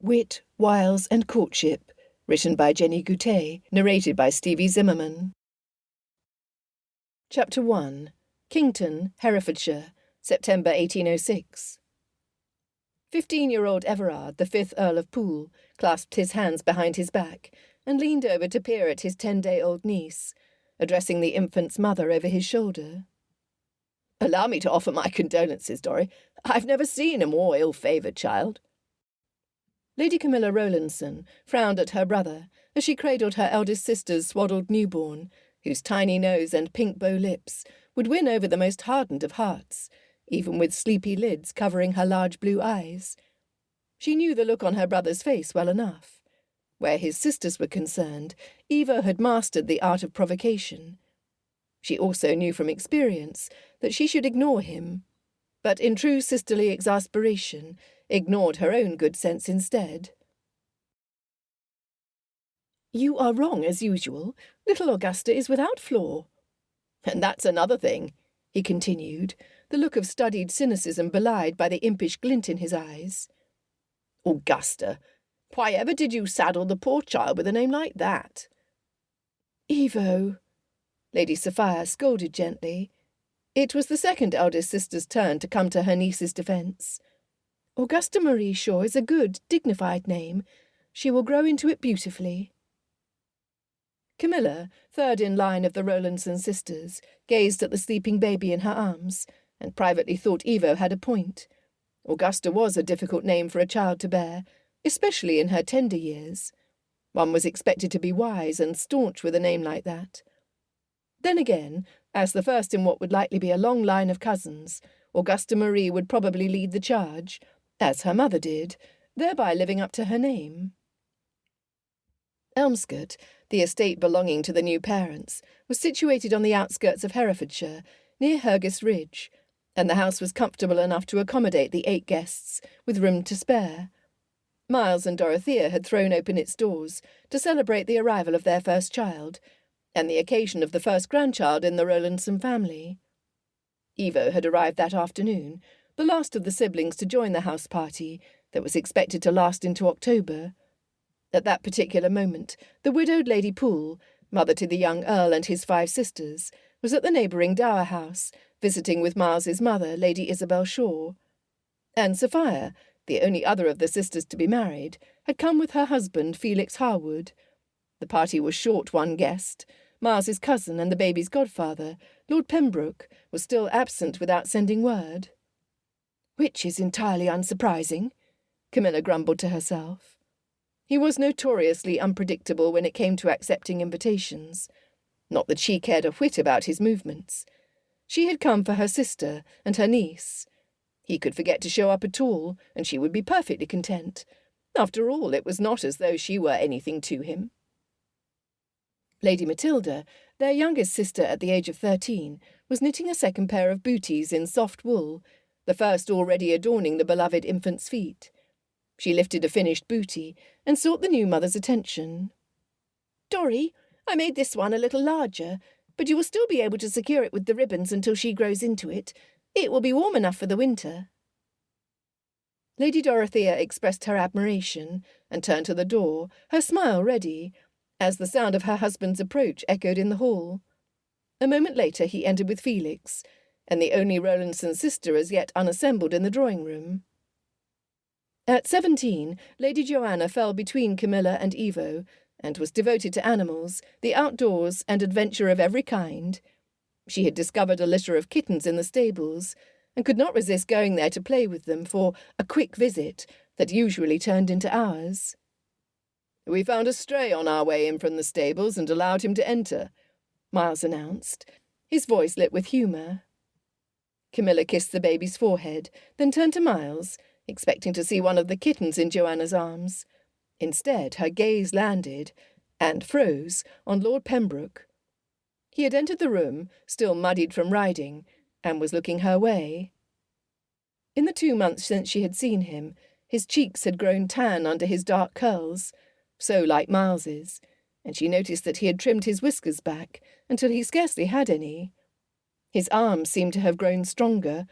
Wit, Wiles and Courtship, written by Jenny Goutet, narrated by Stevie Zimmerman. Chapter 1. Kington, Herefordshire, September 1806. 15-year-old Everard, the 5th Earl of Poole, clasped his hands behind his back and leaned over to peer at his 10-day-old niece, addressing the infant's mother over his shoulder. "Allow me to offer my condolences, Dorry. I've never seen a more ill-favoured child." Lady Camilla Rowlandson frowned at her brother as she cradled her eldest sister's swaddled newborn, whose tiny nose and pink bow lips would win over the most hardened of hearts, even with sleepy lids covering her large blue eyes. She knew the look on her brother's face well enough. Where his sisters were concerned, Eva had mastered the art of provocation. She also knew from experience that she should ignore him, but in true sisterly exasperation, ignored her own good sense instead. "You are wrong, as usual. Little Augusta is without flaw." "And that's another thing," he continued, the look of studied cynicism belied by the impish glint in his eyes. "Augusta! Why ever did you saddle the poor child with a name like that?" "Evo," Lady Sophia scolded gently. It was the second eldest sister's turn to come to her niece's defence. "Augusta Marie Shaw is a good, dignified name. She will grow into it beautifully." Camilla, third in line of the Rowlandson sisters, gazed at the sleeping baby in her arms, and privately thought Evo had a point. Augusta was a difficult name for a child to bear, especially in her tender years. One was expected to be wise and staunch with a name like that. Then again, as the first in what would likely be a long line of cousins, Augusta Marie would probably lead the charge, as her mother did, thereby living up to her name. Elmscote, the estate belonging to the new parents, was situated on the outskirts of Herefordshire, near Hergus Ridge, and the house was comfortable enough to accommodate the 8 guests, with room to spare. Miles and Dorothea had thrown open its doors to celebrate the arrival of their first child, and the occasion of the first grandchild in the Rowlandson family. Evo had arrived that afternoon, the last of the siblings to join the house party that was expected to last into October. At that particular moment, the widowed Lady Poole, mother to the young Earl and his 5 sisters, was at the neighbouring dower house, visiting with Miles's mother, Lady Isabel Shaw. And Sophia, the only other of the sisters to be married, had come with her husband, Felix Harwood. The party was short one guest. Miles's cousin and the baby's godfather, Lord Pembroke, was still absent without sending word. "Which is entirely unsurprising," Camilla grumbled to herself. He was notoriously unpredictable when it came to accepting invitations. Not that she cared a whit about his movements. She had come for her sister and her niece. He could forget to show up at all, and she would be perfectly content. After all, it was not as though she were anything to him. Lady Matilda, their youngest sister at the age of 13, was knitting a second pair of booties in soft wool, the first already adorning the beloved infant's feet. She lifted a finished booty and sought the new mother's attention. "Dorry, I made this one a little larger, but you will still be able to secure it with the ribbons until she grows into it. It will be warm enough for the winter." Lady Dorothea expressed her admiration and turned to the door, her smile ready, as the sound of her husband's approach echoed in the hall. A moment later he entered with Felix, and the only Rowlandson sister as yet unassembled in the drawing-room. At 17, Lady Joanna fell between Camilla and Evo, and was devoted to animals, the outdoors, and adventure of every kind. She had discovered a litter of kittens in the stables, and could not resist going there to play with them for a quick visit that usually turned into hours. "We found a stray on our way in from the stables and allowed him to enter," Miles announced, his voice lit with humour. Camilla kissed the baby's forehead, then turned to Miles, expecting to see one of the kittens in Joanna's arms. Instead, her gaze landed, and froze, on Lord Pembroke. He had entered the room, still muddied from riding, and was looking her way. In the 2 months since she had seen him, his cheeks had grown tan under his dark curls, so like Miles's, and she noticed that he had trimmed his whiskers back until he scarcely had any. His arms seemed to have grown stronger,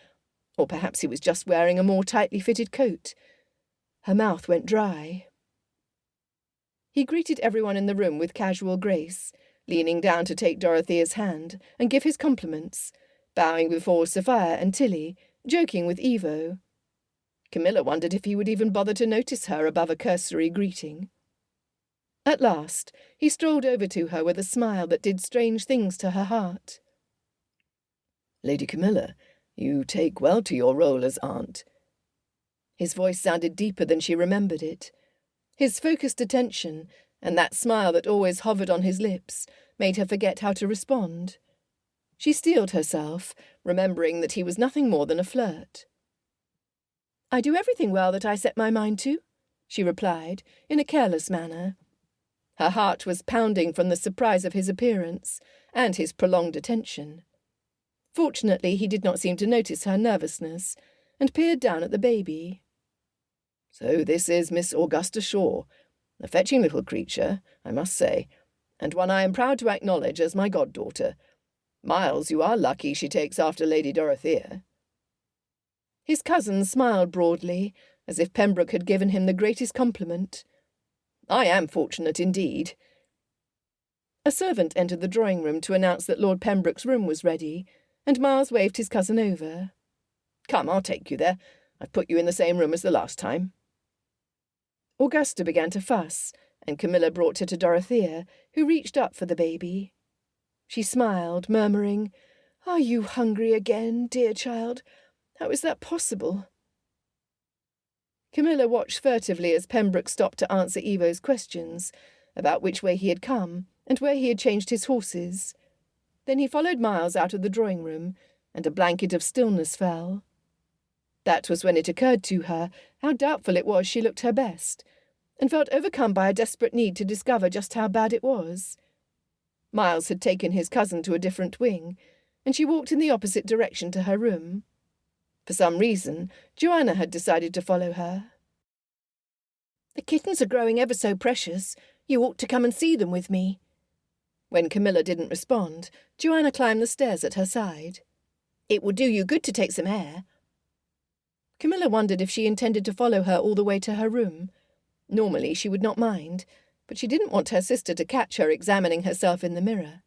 or perhaps he was just wearing a more tightly fitted coat. Her mouth went dry. He greeted everyone in the room with casual grace, leaning down to take Dorothea's hand and give his compliments, bowing before Sophia and Tilly, joking with Evo. Camilla wondered if he would even bother to notice her above a cursory greeting. At last, he strolled over to her with a smile that did strange things to her heart. "Lady Camilla, you take well to your role as aunt." His voice sounded deeper than she remembered it. His focused attention, and that smile that always hovered on his lips, made her forget how to respond. She steeled herself, remembering that he was nothing more than a flirt. "I do everything well that I set my mind to," she replied, in a careless manner. Her heart was pounding from the surprise of his appearance and his prolonged attention. Fortunately, he did not seem to notice her nervousness, and peered down at the baby. "So this is Miss Augusta Shaw, a fetching little creature, I must say, and one I am proud to acknowledge as my goddaughter. Miles, you are lucky she takes after Lady Dorothea." His cousin smiled broadly, as if Pembroke had given him the greatest compliment. "I am fortunate indeed." A servant entered the drawing-room to announce that Lord Pembroke's room was ready, and Miles waved his cousin over. "Come, I'll take you there. I've put you in the same room as the last time." Augusta began to fuss, and Camilla brought her to Dorothea, who reached up for the baby. She smiled, murmuring, "Are you hungry again, dear child? How is that possible?" Camilla watched furtively as Pembroke stopped to answer Evo's questions about which way he had come and where he had changed his horses. Then he followed Miles out of the drawing-room, and a blanket of stillness fell. That was when it occurred to her how doubtful it was she looked her best, and felt overcome by a desperate need to discover just how bad it was. Miles had taken his cousin to a different wing, and she walked in the opposite direction to her room. For some reason, Joanna had decided to follow her. "The kittens are growing ever so precious. You ought to come and see them with me." When Camilla didn't respond, Joanna climbed the stairs at her side. "It will do you good to take some air." Camilla wondered if she intended to follow her all the way to her room. Normally she would not mind, but she didn't want her sister to catch her examining herself in the mirror.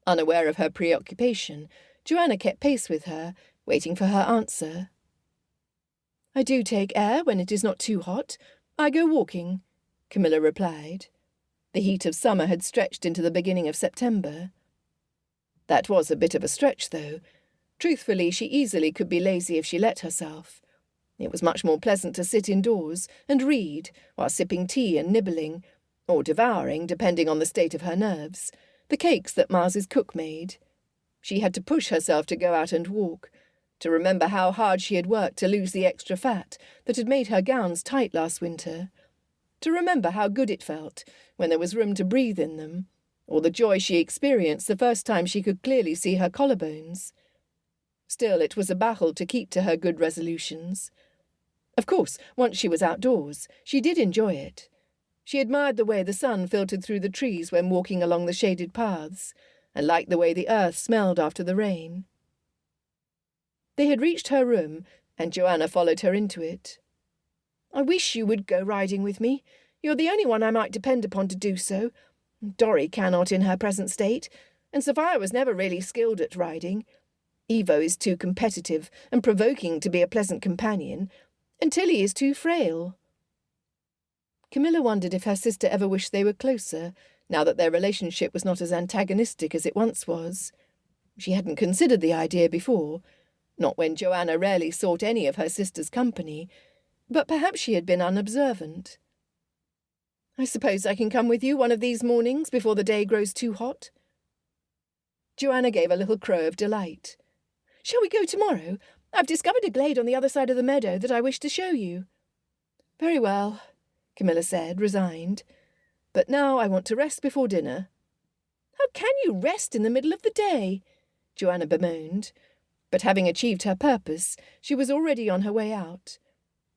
Unaware of her preoccupation, Joanna kept pace with her, waiting for her answer. "I do take air when it is not too hot. I go walking," Camilla replied. The heat of summer had stretched into the beginning of September. That was a bit of a stretch, though. Truthfully, she easily could be lazy if she let herself. It was much more pleasant to sit indoors and read while sipping tea and nibbling, or devouring, depending on the state of her nerves, the cakes that Miles's cook made. She had to push herself to go out and walk, to remember how hard she had worked to lose the extra fat that had made her gowns tight last winter, to remember how good it felt when there was room to breathe in them, or the joy she experienced the first time she could clearly see her collarbones. Still, it was a battle to keep to her good resolutions. Of course, once she was outdoors, she did enjoy it. She admired the way the sun filtered through the trees when walking along the shaded paths, and liked the way the earth smelled after the rain. They had reached her room, and Joanna followed her into it. "I wish you would go riding with me. You're the only one I might depend upon to do so. Dorry cannot in her present state, and Sophia was never really skilled at riding. Evo is too competitive and provoking to be a pleasant companion, and Tilly is too frail." Camilla wondered if her sister ever wished they were closer, now that their relationship was not as antagonistic as it once was. She hadn't considered the idea before, not when Joanna rarely sought any of her sister's company, but perhaps she had been unobservant. "I suppose I can come with you one of these mornings before the day grows too hot?" Joanna gave a little crow of delight. "Shall we go tomorrow? I've discovered a glade on the other side of the meadow that I wish to show you." "Very well," Camilla said, resigned. "But now I want to rest before dinner." "How can you rest in the middle of the day?" Joanna bemoaned. But having achieved her purpose, she was already on her way out.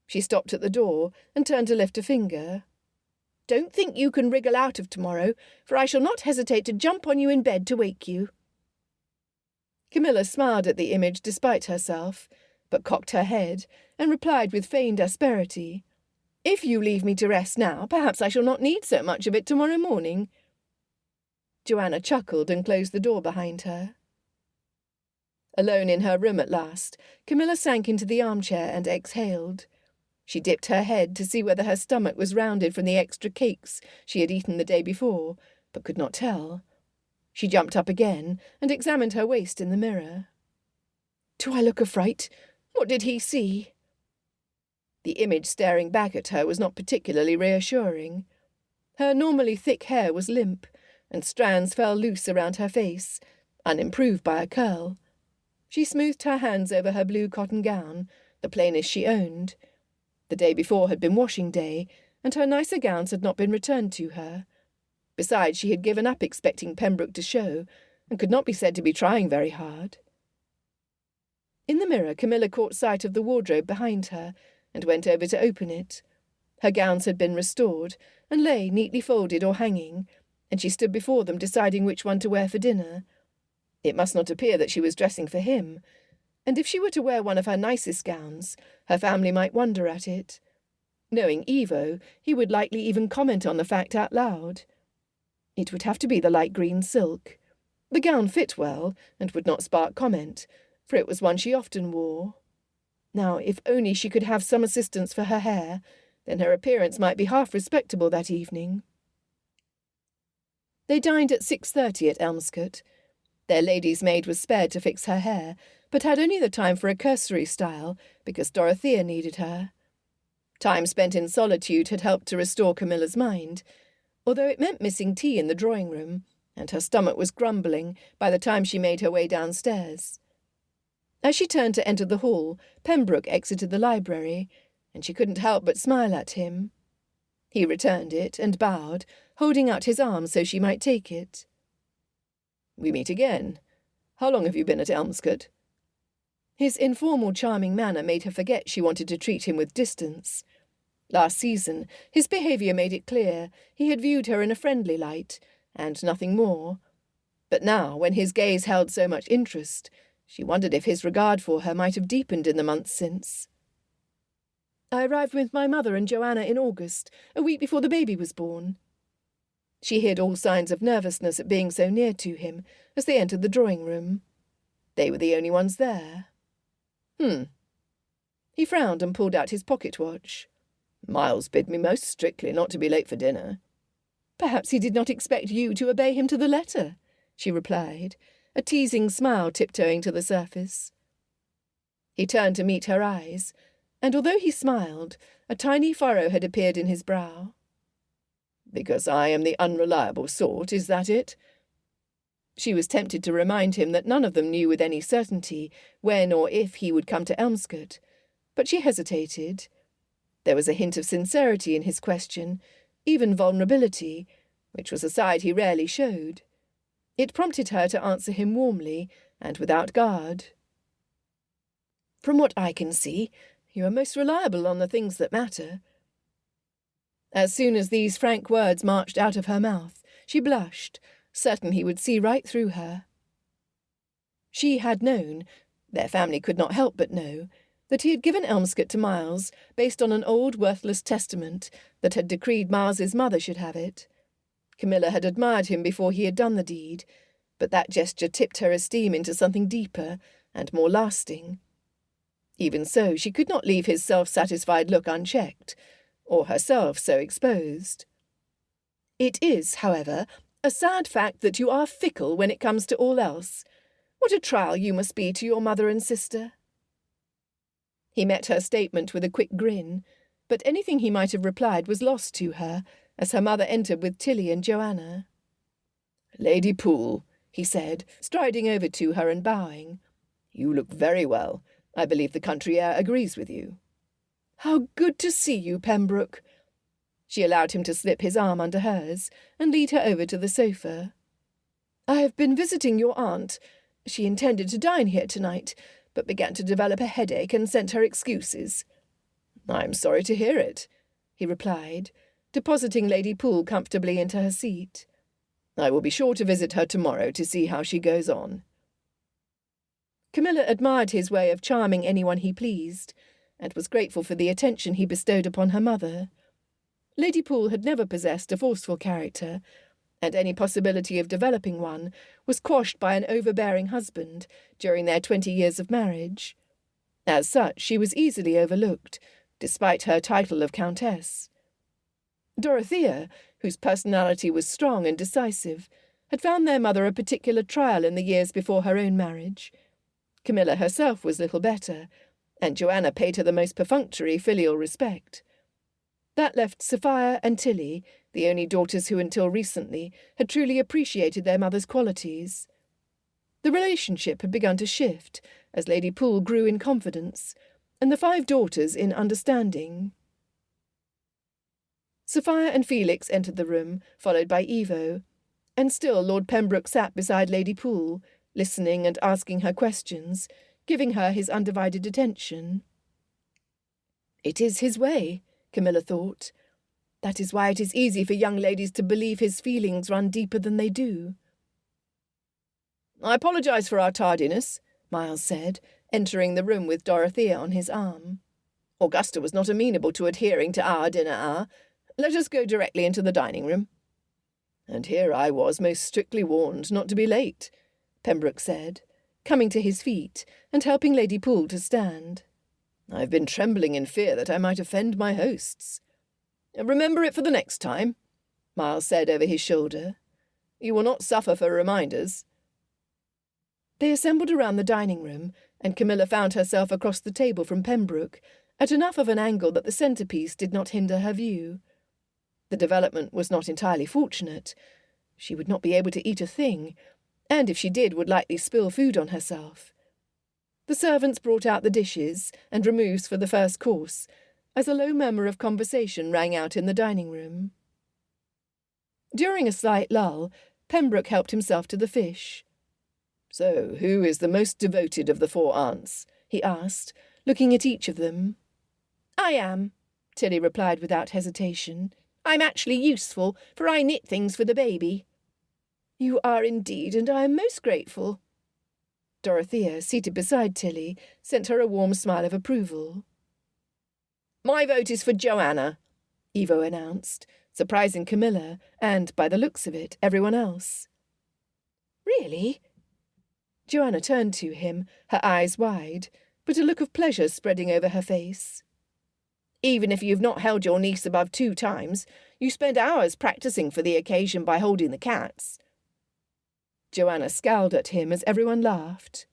She stopped at the door and turned to lift a finger. "Don't think you can wriggle out of tomorrow, for I shall not hesitate to jump on you in bed to wake you." Camilla smiled at the image despite herself, but cocked her head and replied with feigned asperity, If you leave me to rest now, perhaps I shall not need so much of it tomorrow morning." Joanna chuckled and closed the door behind her. Alone in her room at last, Camilla sank into the armchair and exhaled. She dipped her head to see whether her stomach was rounded from the extra cakes she had eaten the day before, but could not tell. She jumped up again and examined her waist in the mirror. "Do I look a fright? What did he see?" The image staring back at her was not particularly reassuring. Her normally thick hair was limp, and strands fell loose around her face, unimproved by a curl. She smoothed her hands over her blue cotton gown, the plainest she owned. The day before had been washing day, and her nicer gowns had not been returned to her. Besides, she had given up expecting Pembroke to show, and could not be said to be trying very hard. In the mirror, Camilla caught sight of the wardrobe behind her, and went over to open it. Her gowns had been restored, and lay neatly folded or hanging, and she stood before them deciding which one to wear for dinner. It must not appear that she was dressing for him, and if she were to wear one of her nicest gowns, her family might wonder at it. Knowing Evo, he would likely even comment on the fact out loud. It would have to be the light green silk. The gown fit well, and would not spark comment, for it was one she often wore. Now, if only she could have some assistance for her hair, then her appearance might be half respectable that evening. They dined at 6:30 at Elmscote. Their lady's maid was spared to fix her hair, but had only the time for a cursory style, because Dorothea needed her. Time spent in solitude had helped to restore Camilla's mind, although it meant missing tea in the drawing-room, and her stomach was grumbling by the time she made her way downstairs. As she turned to enter the hall, Pembroke exited the library, and she couldn't help but smile at him. He returned it and bowed, holding out his arm so she might take it. "We meet again. How long have you been at Elmscote?" His informal, charming manner made her forget she wanted to treat him with distance. Last season, his behaviour made it clear he had viewed her in a friendly light, and nothing more. But now, when his gaze held so much interest, she wondered if his regard for her might have deepened in the months since. "I arrived with my mother and Joanna in August, a week before the baby was born." She hid all signs of nervousness at being so near to him as they entered the drawing-room. They were the only ones there. He frowned and pulled out his pocket-watch. "Miles bid me most strictly not to be late for dinner." "Perhaps he did not expect you to obey him to the letter," she replied, a teasing smile tiptoeing to the surface. He turned to meet her eyes, and although he smiled, a tiny furrow had appeared in his brow. "Because I am the unreliable sort, is that it?" She was tempted to remind him that none of them knew with any certainty when or if he would come to Elmscote, but she hesitated. There was a hint of sincerity in his question, even vulnerability, which was a side he rarely showed. It prompted her to answer him warmly and without guard. "From what I can see, you are most reliable on the things that matter." As soon as these frank words marched out of her mouth, she blushed, certain he would see right through her. She had known, their family could not help but know, that he had given Elmscote to Miles based on an old worthless testament that had decreed Miles's mother should have it. Camilla had admired him before he had done the deed, but that gesture tipped her esteem into something deeper and more lasting. Even so, she could not leave his self-satisfied look unchecked, or herself so exposed. "It is, however, a sad fact that you are fickle when it comes to all else. What a trial you must be to your mother and sister." He met her statement with a quick grin, but anything he might have replied was lost to her, as her mother entered with Tilly and Joanna. "Lady Poole," he said, striding over to her and bowing. "You look very well. I believe the country air agrees with you." "How good to see you, Pembroke." She allowed him to slip his arm under hers and lead her over to the sofa. "I have been visiting your aunt. She intended to dine here tonight, but began to develop a headache and sent her excuses." "I'm sorry to hear it," he replied, depositing Lady Poole comfortably into her seat. "I will be sure to visit her tomorrow to see how she goes on." Camilla admired his way of charming anyone he pleased, and was grateful for the attention he bestowed upon her mother. Lady Poole had never possessed a forceful character, and any possibility of developing one was quashed by an overbearing husband during their 20 years of marriage. As such, she was easily overlooked, despite her title of Countess. Dorothea, whose personality was strong and decisive, had found their mother a particular trial in the years before her own marriage. Camilla herself was little better, and Joanna paid her the most perfunctory filial respect. That left Sophia and Tilly, the only daughters who until recently had truly appreciated their mother's qualities. The relationship had begun to shift as Lady Poole grew in confidence, and the 5 daughters in understanding. Sophia and Felix entered the room, followed by Evo, and still Lord Pembroke sat beside Lady Poole, listening and asking her questions, giving her his undivided attention. It is his way, Camilla thought. That is why it is easy for young ladies to believe his feelings run deeper than they do. I apologise for our tardiness, Miles said, entering the room with Dorothea on his arm. Augusta was not amenable to adhering to our dinner hour. Let us go directly into the dining room. And here I was most strictly warned not to be late, Pembroke said, coming to his feet and helping Lady Poole to stand. I've been trembling in fear that I might offend my hosts. Remember it for the next time, Miles said over his shoulder. You will not suffer for reminders. They assembled around the dining room, and Camilla found herself across the table from Pembroke, at enough of an angle that the centrepiece did not hinder her view. The development was not entirely fortunate. She would not be able to eat a thing, and if she did, would likely spill food on herself. The servants brought out the dishes and removes for the first course, as a low murmur of conversation rang out in the dining room. During a slight lull, Pembroke helped himself to the fish. So, who is the most devoted of the 4 aunts? He asked, looking at each of them. I am, Tilly replied without hesitation. I'm actually useful, for I knit things for the baby. You are indeed, and I am most grateful. Dorothea, seated beside Tilly, sent her a warm smile of approval. My vote is for Joanna, Evo announced, surprising Camilla and, by the looks of it, everyone else. Really? Joanna turned to him, her eyes wide, but a look of pleasure spreading over her face. Even if you've not held your niece above 2 times, you spend hours practising for the occasion by holding the cats. Joanna scowled at him as everyone laughed.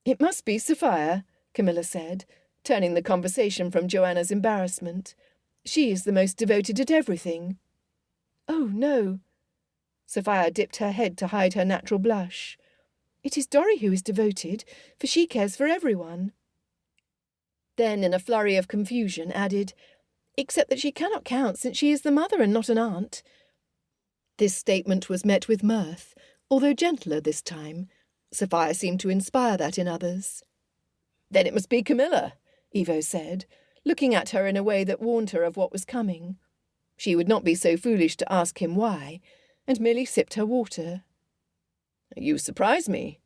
It must be Sophia, Camilla said, turning the conversation from Joanna's embarrassment. She is the most devoted at everything. Oh, no. Sophia dipped her head to hide her natural blush. It is Dorry who is devoted, for she cares for everyone. Then, in a flurry of confusion, added, except that she cannot count since she is the mother and not an aunt. This statement was met with mirth, although gentler this time. Sophia seemed to inspire that in others. Then it must be Camilla, Evo said, looking at her in a way that warned her of what was coming. She would not be so foolish to ask him why, and merely sipped her water. You surprise me.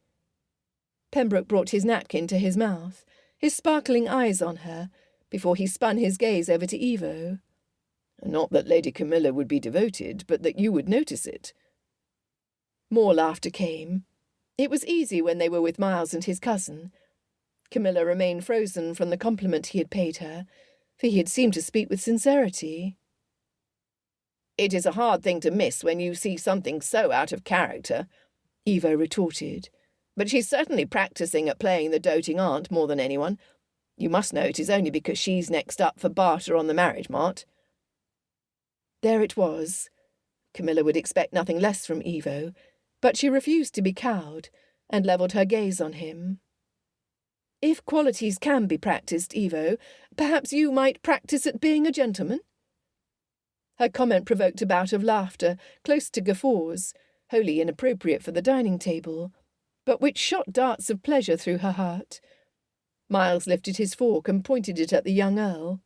Pembroke brought his napkin to his mouth, his sparkling eyes on her, before he spun his gaze over to Evo. Not that Lady Camilla would be devoted, but that you would notice it. More laughter came. It was easy when they were with Miles and his cousin. Camilla remained frozen from the compliment he had paid her, for he had seemed to speak with sincerity. It is a hard thing to miss when you see something so out of character, Evo retorted. But she's certainly practising at playing the doting aunt more than anyone. You must know it is only because she's next up for barter on the marriage mart. There it was. Camilla would expect nothing less from Evo, but she refused to be cowed, and levelled her gaze on him. If qualities can be practised, Evo, perhaps you might practise at being a gentleman? Her comment provoked a bout of laughter, close to guffaws, wholly inappropriate for the dining table, but which shot darts of pleasure through her heart. Miles lifted his fork and pointed it at the young earl.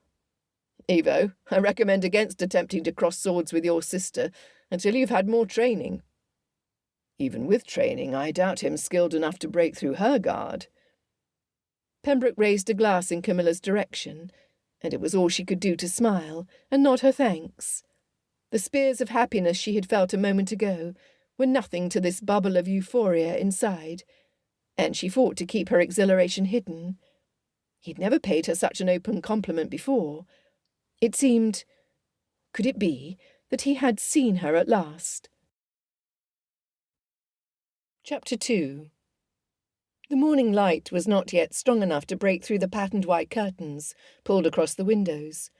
Evo, I recommend against attempting to cross swords with your sister until you've had more training. Even with training, I doubt him skilled enough to break through her guard. Pembroke raised a glass in Camilla's direction, and it was all she could do to smile and nod her thanks. The spears of happiness she had felt a moment ago were nothing to this bubble of euphoria inside, and she fought to keep her exhilaration hidden. He'd never paid her such an open compliment before. It seemed, could it be, that he had seen her at last? Chapter 2. The morning light was not yet strong enough to break through the patterned white curtains pulled across the windows.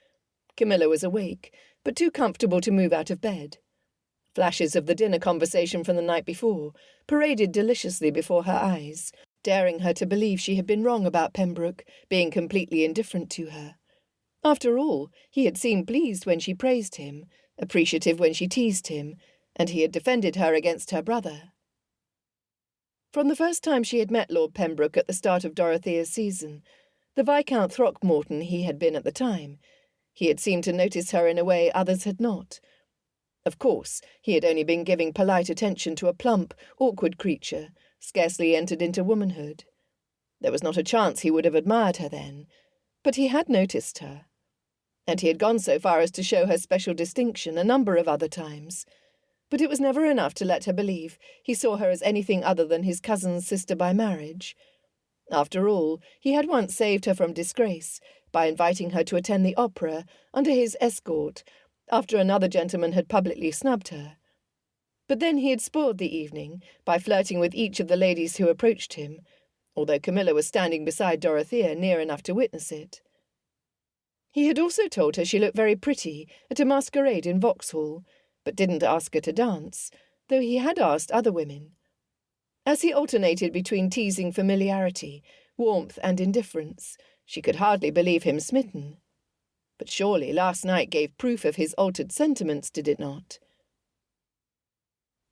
Camilla was awake, but too comfortable to move out of bed. Flashes of the dinner conversation from the night before paraded deliciously before her eyes, daring her to believe she had been wrong about Pembroke being completely indifferent to her. After all, he had seemed pleased when she praised him, appreciative when she teased him, and he had defended her against her brother. From the first time she had met Lord Pembroke at the start of Dorothea's season, the Viscount Throckmorton he had been at the time, he had seemed to notice her in a way others had not. Of course, he had only been giving polite attention to a plump, awkward creature, scarcely entered into womanhood. There was not a chance he would have admired her then, but he had noticed her. And he had gone so far as to show her special distinction a number of other times. But it was never enough to let her believe he saw her as anything other than his cousin's sister by marriage. After all, he had once saved her from disgrace by inviting her to attend the opera under his escort after another gentleman had publicly snubbed her. But then he had spoiled the evening by flirting with each of the ladies who approached him, although Camilla was standing beside Dorothea near enough to witness it. He had also told her she looked very pretty at a masquerade in Vauxhall, but didn't ask her to dance, though he had asked other women. As he alternated between teasing familiarity, warmth, and indifference, she could hardly believe him smitten. But surely last night gave proof of his altered sentiments, did it not?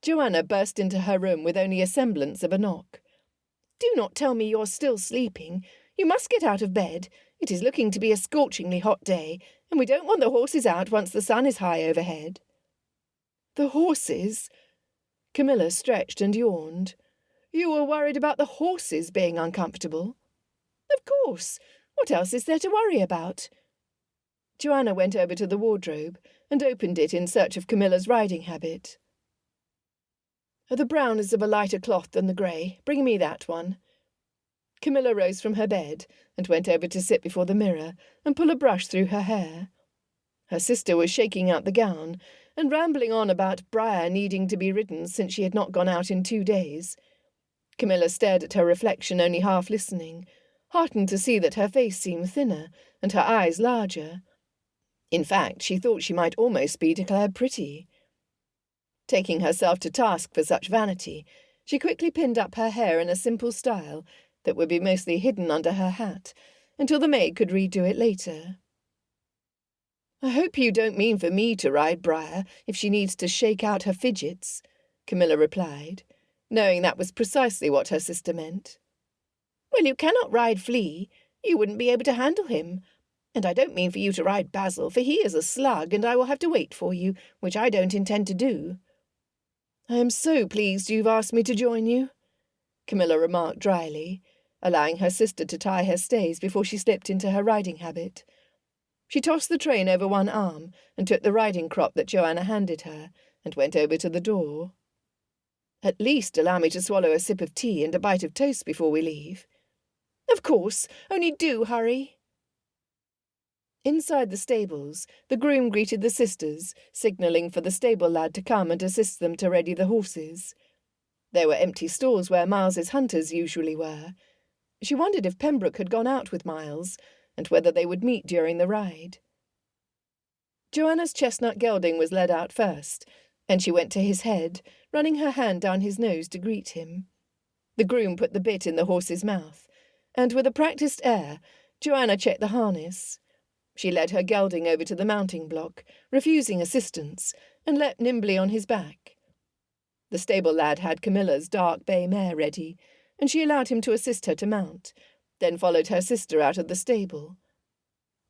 Joanna burst into her room with only a semblance of a knock. "Do not tell me you're still sleeping. You must get out of bed. It is looking to be a scorchingly hot day, and we don't want the horses out once the sun is high overhead." "The horses?" Camilla stretched and yawned. "You were worried about the horses being uncomfortable?" "Of course. What else is there to worry about?" Joanna went over to the wardrobe and opened it in search of Camilla's riding habit. "The brown is of a lighter cloth than the grey. Bring me that one." Camilla rose from her bed and went over to sit before the mirror and pull a brush through her hair. Her sister was shaking out the gown and rambling on about Briar needing to be ridden since she had not gone out in 2 days. Camilla stared at her reflection, only half listening, heartened to see that her face seemed thinner and her eyes larger. In fact, she thought she might almost be declared pretty. Taking herself to task for such vanity, she quickly pinned up her hair in a simple style that would be mostly hidden under her hat, until the maid could redo it later. "I hope you don't mean for me to ride Briar if she needs to shake out her fidgets," Camilla replied, knowing that was precisely what her sister meant. "Well, you cannot ride Flea. You wouldn't be able to handle him. And I don't mean for you to ride Basil, for he is a slug, and I will have to wait for you, which I don't intend to do." "I am so pleased you've asked me to join you," Camilla remarked dryly, allowing her sister to tie her stays before she slipped into her riding habit. She tossed the train over one arm and took the riding crop that Joanna handed her and went over to the door. "At least allow me to swallow a sip of tea and a bite of toast before we leave." "Of course, only do hurry." Inside the stables, the groom greeted the sisters, signalling for the stable lad to come and assist them to ready the horses. There were empty stalls where Miles's hunters usually were. She wondered if Pembroke had gone out with Miles, and whether they would meet during the ride. Joanna's chestnut gelding was led out first, and she went to his head, running her hand down his nose to greet him. The groom put the bit in the horse's mouth, and with a practised air, Joanna checked the harness. She led her gelding over to the mounting block, refusing assistance, and leapt nimbly on his back. The stable lad had Camilla's dark bay mare ready, and she allowed him to assist her to mount, then followed her sister out of the stable.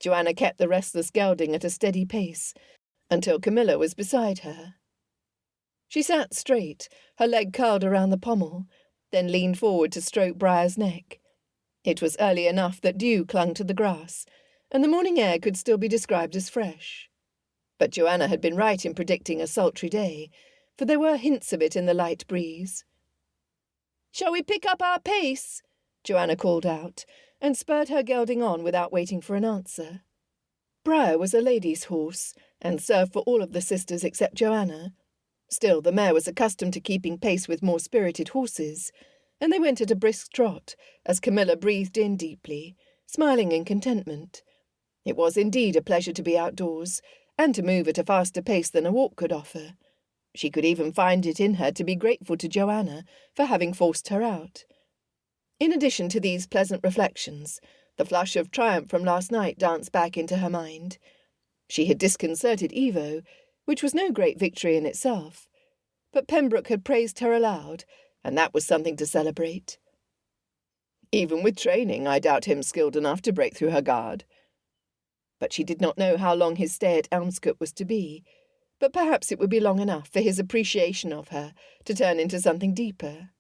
Joanna kept the restless gelding at a steady pace, until Camilla was beside her. She sat straight, her leg curled around the pommel, then leaned forward to stroke Briar's neck. It was early enough that dew clung to the grass, and the morning air could still be described as fresh. But Joanna had been right in predicting a sultry day, for there were hints of it in the light breeze. "Shall we pick up our pace?" Joanna called out, and spurred her gelding on without waiting for an answer. Briar was a lady's horse, and served for all of the sisters except Joanna. Still, the mare was accustomed to keeping pace with more spirited horses, and they went at a brisk trot as Camilla breathed in deeply, smiling in contentment. It was indeed a pleasure to be outdoors, and to move at a faster pace than a walk could offer. She could even find it in her to be grateful to Joanna for having forced her out. In addition to these pleasant reflections, the flush of triumph from last night danced back into her mind. She had disconcerted Evo, which was no great victory in itself, but Pembroke had praised her aloud, and that was something to celebrate. Even with training, I doubt him skilled enough to break through her guard. But she did not know how long his stay at Elmscote was to be, but perhaps it would be long enough for his appreciation of her to turn into something deeper.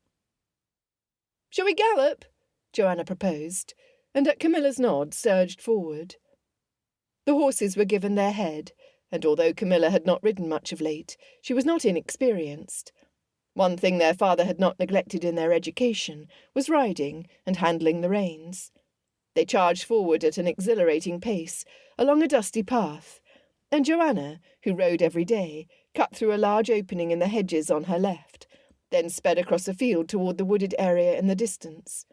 "Shall we gallop?" Joanna proposed, and at Camilla's nod surged forward. The horses were given their head, and although Camilla had not ridden much of late, she was not inexperienced. One thing their father had not neglected in their education was riding and handling the reins. They charged forward at an exhilarating pace along a dusty path, and Joanna, who rode every day, cut through a large opening in the hedges on her left, then sped across a field toward the wooded area in the distance.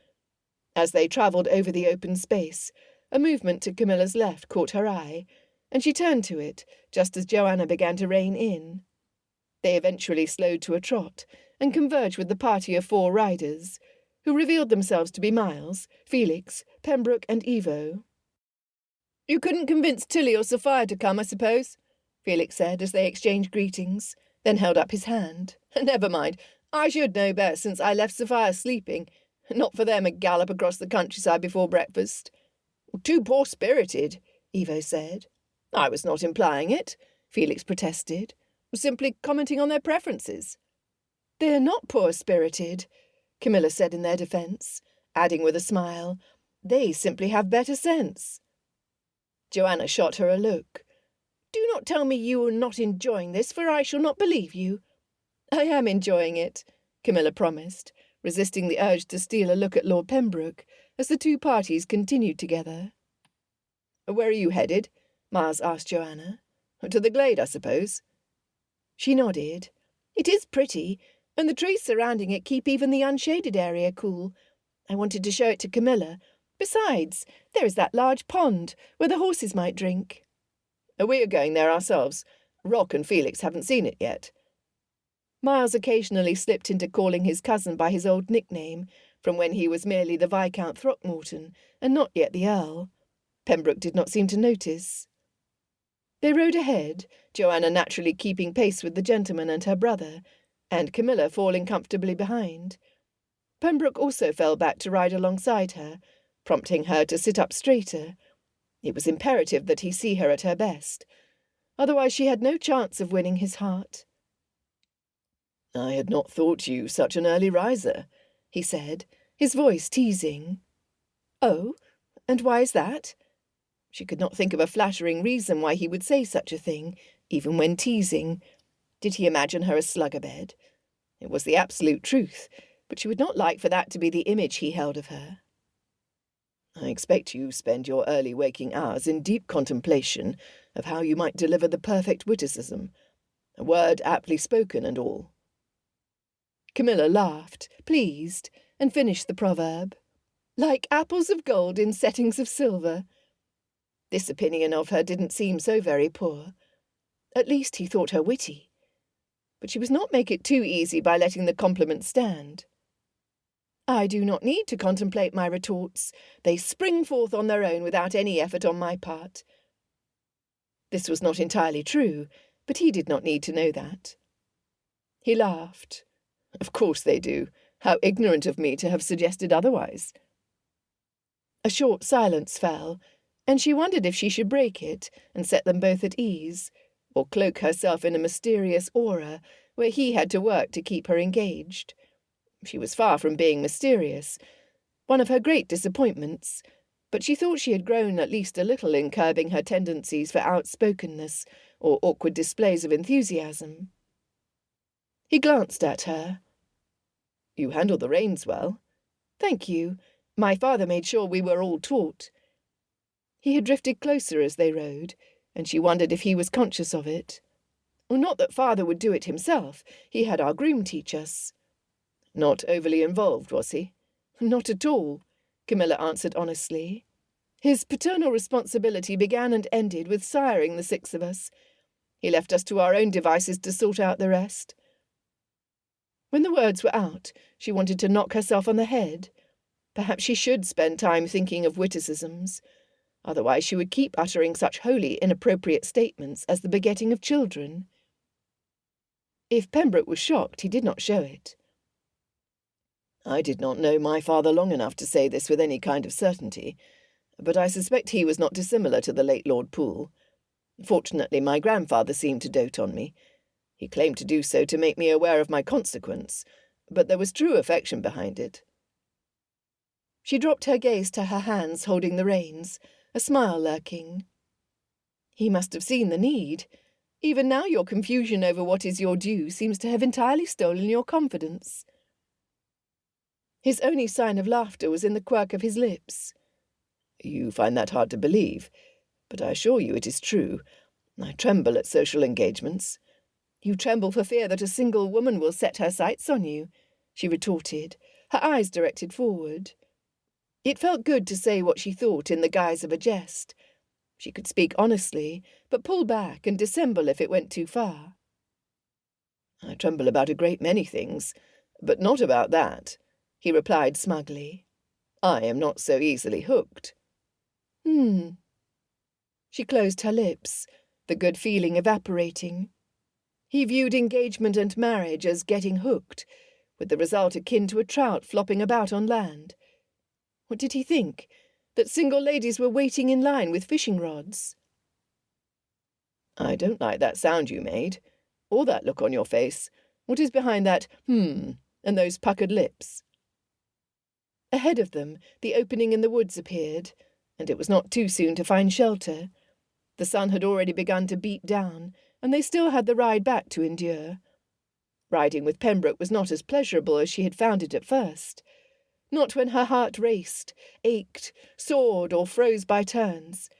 As they travelled over the open space, a movement to Camilla's left caught her eye, and she turned to it just as Joanna began to rein in. They eventually slowed to a trot and converged with the party of 4 riders, who revealed themselves to be Miles, Felix, Pembroke, and Evo. "You couldn't convince Tilly or Sophia to come, I suppose?" Felix said as they exchanged greetings, then held up his hand. "Never mind. I should know best since I left Sophia sleeping. Not for them a gallop across the countryside before breakfast." "Too poor-spirited," Evo said. "I was not implying it," Felix protested. "Simply commenting on their preferences." "They're not poor-spirited," Camilla said in their defence, adding with a smile, "they simply have better sense." Joanna shot her a look. "Do not tell me you are not enjoying this, for I shall not believe you." "I am enjoying it," Camilla promised, resisting the urge to steal a look at Lord Pembroke as the 2 parties continued together. "Where are you headed?" Miles asked Joanna. "To the glade, I suppose?" She nodded. "It is pretty, and the trees surrounding it keep even the unshaded area cool. I wanted to show it to Camilla. Besides, there is that large pond where the horses might drink." "We are going there ourselves. Rock and Felix haven't seen it yet." Miles occasionally slipped into calling his cousin by his old nickname, from when he was merely the Viscount Throckmorton, and not yet the Earl. Pembroke did not seem to notice. They rode ahead, Joanna naturally keeping pace with the gentleman and her brother, and Camilla falling comfortably behind. Pembroke also fell back to ride alongside her, prompting her to sit up straighter. It was imperative that he see her at her best. Otherwise she had no chance of winning his heart. "I had not thought you such an early riser," he said, his voice teasing. "Oh, and why is that?" She could not think of a flattering reason why he would say such a thing, even when teasing. Did he imagine her a slug-a-bed? It was the absolute truth, but she would not like for that to be the image he held of her. "I expect you spend your early waking hours in deep contemplation of how you might deliver the perfect witticism, a word aptly spoken and all." Camilla laughed, pleased, and finished the proverb. "Like apples of gold in settings of silver." This opinion of her didn't seem so very poor. At least he thought her witty. But she must not make it too easy by letting the compliment stand. "I do not need to contemplate my retorts. They spring forth on their own without any effort on my part." This was not entirely true, but he did not need to know that. He laughed. "Of course they do. How ignorant of me to have suggested otherwise." A short silence fell, and she wondered if she should break it and set them both at ease, or cloak herself in a mysterious aura where he had to work to keep her engaged. She was far from being mysterious, one of her great disappointments, but she thought she had grown at least a little in curbing her tendencies for outspokenness or awkward displays of enthusiasm. He glanced at her. "You handle the reins well." "Thank you. My father made sure we were all taught." He had drifted closer as they rode, and she wondered if he was conscious of it. Not that father would do it himself. He had our groom teach us. "Not overly involved, was he?" "Not at all," Camilla answered honestly. "His paternal responsibility began and ended with siring the 6 of us. He left us to our own devices to sort out the rest." When the words were out, she wanted to knock herself on the head. Perhaps she should spend time thinking of witticisms. Otherwise she would keep uttering such wholly inappropriate statements as the begetting of children. If Pembroke was shocked, he did not show it. "I did not know my father long enough to say this with any kind of certainty, but I suspect he was not dissimilar to the late Lord Poole. Fortunately, my grandfather seemed to dote on me. He claimed to do so to make me aware of my consequence, but there was true affection behind it." She dropped her gaze to her hands holding the reins, a smile lurking. "He must have seen the need. Even now your confusion over what is your due seems to have entirely stolen your confidence." His only sign of laughter was in the quirk of his lips. "You find that hard to believe, but I assure you it is true. I tremble at social engagements." "You tremble for fear that a single woman will set her sights on you," she retorted, her eyes directed forward. It felt good to say what she thought in the guise of a jest. She could speak honestly, but pull back and dissemble if it went too far. "I tremble about a great many things, but not about that," he replied smugly. "I am not so easily hooked." She closed her lips, the good feeling evaporating. He viewed engagement and marriage as getting hooked, with the result akin to a trout flopping about on land. What did he think? That single ladies were waiting in line with fishing rods? "I don't like that sound you made, or that look on your face. What is behind that and those puckered lips?" Ahead of them, the opening in the woods appeared, and it was not too soon to find shelter. The sun had already begun to beat down, and they still had the ride back to endure. Riding with Pembroke was not as pleasurable as she had found it at first. Not when her heart raced, ached, soared, or froze by turns.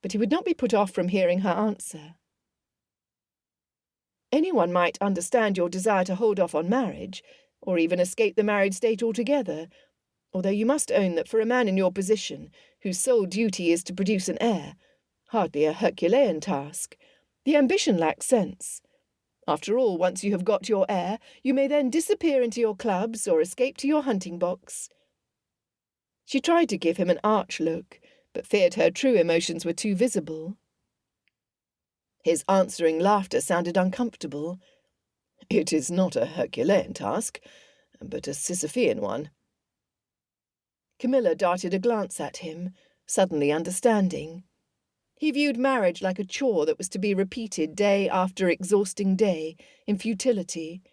But he would not be put off from hearing her answer. "Anyone might understand your desire to hold off on marriage, or even escape the married state altogether, although you must own that for a man in your position, whose sole duty is to produce an heir, hardly a Herculean task, the ambition lacks sense. After all, once you have got your heir, you may then disappear into your clubs or escape to your hunting box." She tried to give him an arch look, but feared her true emotions were too visible. His answering laughter sounded uncomfortable. "It is not a Herculean task, but a Sisyphean one." Camilla darted a glance at him, suddenly understanding. He viewed marriage like a chore that was to be repeated day after exhausting day, in futility.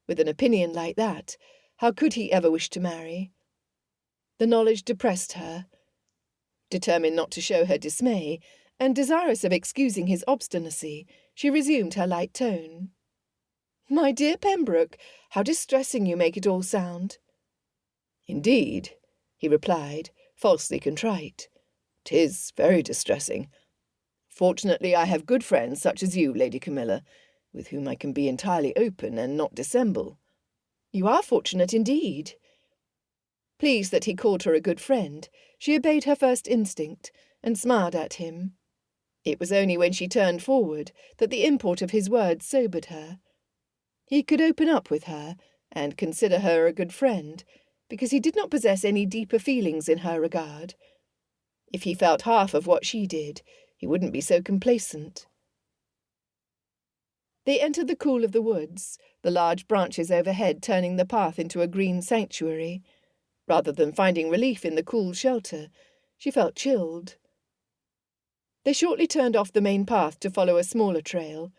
With an opinion like that, how could he ever wish to marry? The knowledge depressed her. Determined not to show her dismay, and desirous of excusing his obstinacy, she resumed her light tone. "My dear Pembroke, how distressing you make it all sound." "Indeed," he replied, falsely contrite. "'Tis very distressing. Fortunately, I have good friends such as you, Lady Camilla, with whom I can be entirely open and not dissemble." "You are fortunate indeed." Pleased that he called her a good friend, she obeyed her first instinct and smiled at him. It was only when she turned forward that the import of his words sobered her. He could open up with her and consider her a good friend, because he did not possess any deeper feelings in her regard. If he felt half of what she did, he wouldn't be so complacent. They entered the cool of the woods, the large branches overhead turning the path into a green sanctuary. Rather than finding relief in the cool shelter, she felt chilled. They shortly turned off the main path to follow a smaller trail.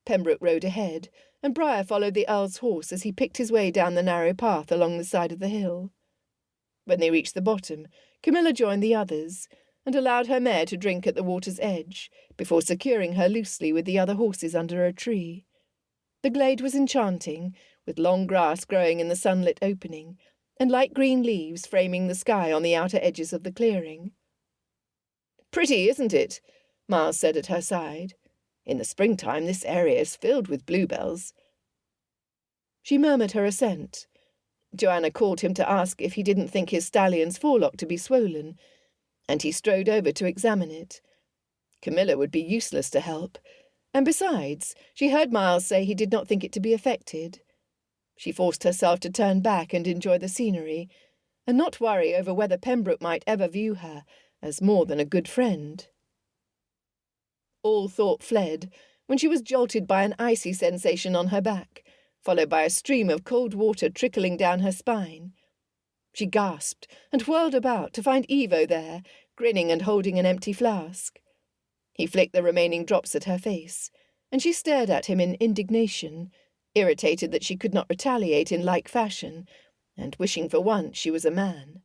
Pembroke rode ahead, and Briar followed the Earl's horse as he picked his way down the narrow path along the side of the hill. When they reached the bottom, Camilla joined the others and allowed her mare to drink at the water's edge before securing her loosely with the other horses under a tree. The glade was enchanting, with long grass growing in the sunlit opening and light green leaves framing the sky on the outer edges of the clearing. "Pretty, isn't it?" Miles said at her side. "In the springtime this area is filled with bluebells." She murmured her assent. Joanna called him to ask if he didn't think his stallion's forelock to be swollen, and he strode over to examine it. Camilla would be useless to help, and besides, she heard Miles say he did not think it to be affected. She forced herself to turn back and enjoy the scenery, and not worry over whether Pembroke might ever view her as more than a good friend. All thought fled when she was jolted by an icy sensation on her back, followed by a stream of cold water trickling down her spine. She gasped and whirled about to find Evo there, grinning and holding an empty flask. He flicked the remaining drops at her face, and she stared at him in indignation, irritated that she could not retaliate in like fashion, and wishing for once she was a man.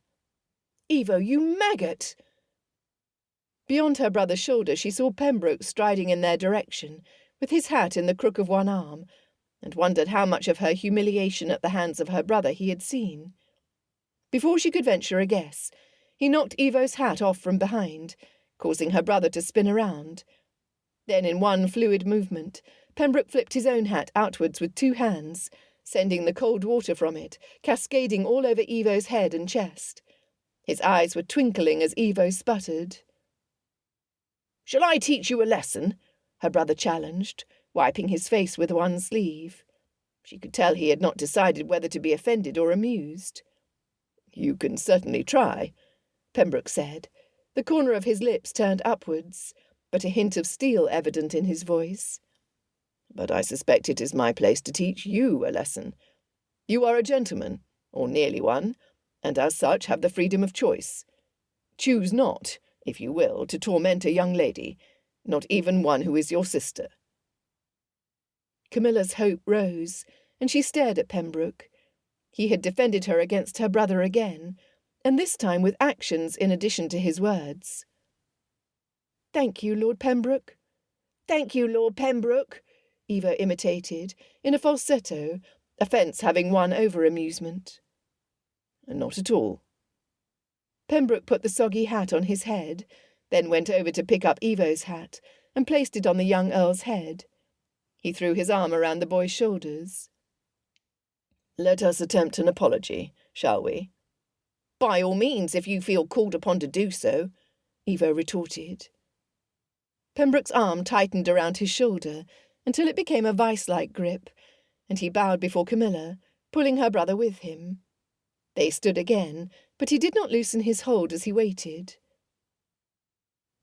"Evo, you maggot!" Beyond her brother's shoulder she saw Pembroke striding in their direction, with his hat in the crook of one arm, and wondered how much of her humiliation at the hands of her brother he had seen. Before she could venture a guess, he knocked Evo's hat off from behind, causing her brother to spin around. Then, in one fluid movement, Pembroke flipped his own hat outwards with two hands, sending the cold water from it, cascading all over Evo's head and chest. His eyes were twinkling as Evo sputtered. "Shall I teach you a lesson?" her brother challenged, wiping his face with one sleeve. She could tell he had not decided whether to be offended or amused. "You can certainly try," Pembroke said, the corner of his lips turned upwards, but a hint of steel evident in his voice. "But I suspect it is my place to teach you a lesson. You are a gentleman, or nearly one, and as such have the freedom of choice. Choose not, if you will, to torment a young lady, not even one who is your sister." Camilla's hope rose, and she stared at Pembroke. He had defended her against her brother again, and this time with actions in addition to his words. "Thank you, Lord Pembroke." "Thank you, Lord Pembroke," Evo imitated, in a falsetto, offence having won over amusement. "Not at all." Pembroke put the soggy hat on his head, then went over to pick up Evo's hat and placed it on the young earl's head. He threw his arm around the boy's shoulders. "Let us attempt an apology, shall we?" "By all means, if you feel called upon to do so," Evo retorted. Pembroke's arm tightened around his shoulder until it became a vice-like grip, and he bowed before Camilla, pulling her brother with him. They stood again, but he did not loosen his hold as he waited.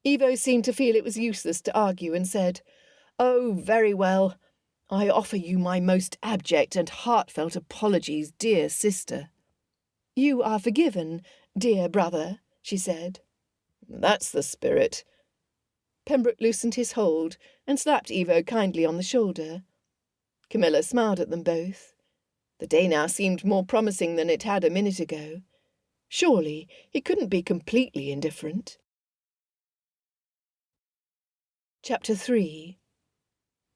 Evo seemed to feel it was useless to argue and said, "Oh, very well. I offer you my most abject and heartfelt apologies, dear sister." "You are forgiven, dear brother," she said. "That's the spirit." Pembroke loosened his hold and slapped Evo kindly on the shoulder. Camilla smiled at them both. The day now seemed more promising than it had a minute ago. Surely he couldn't be completely indifferent. Chapter 3.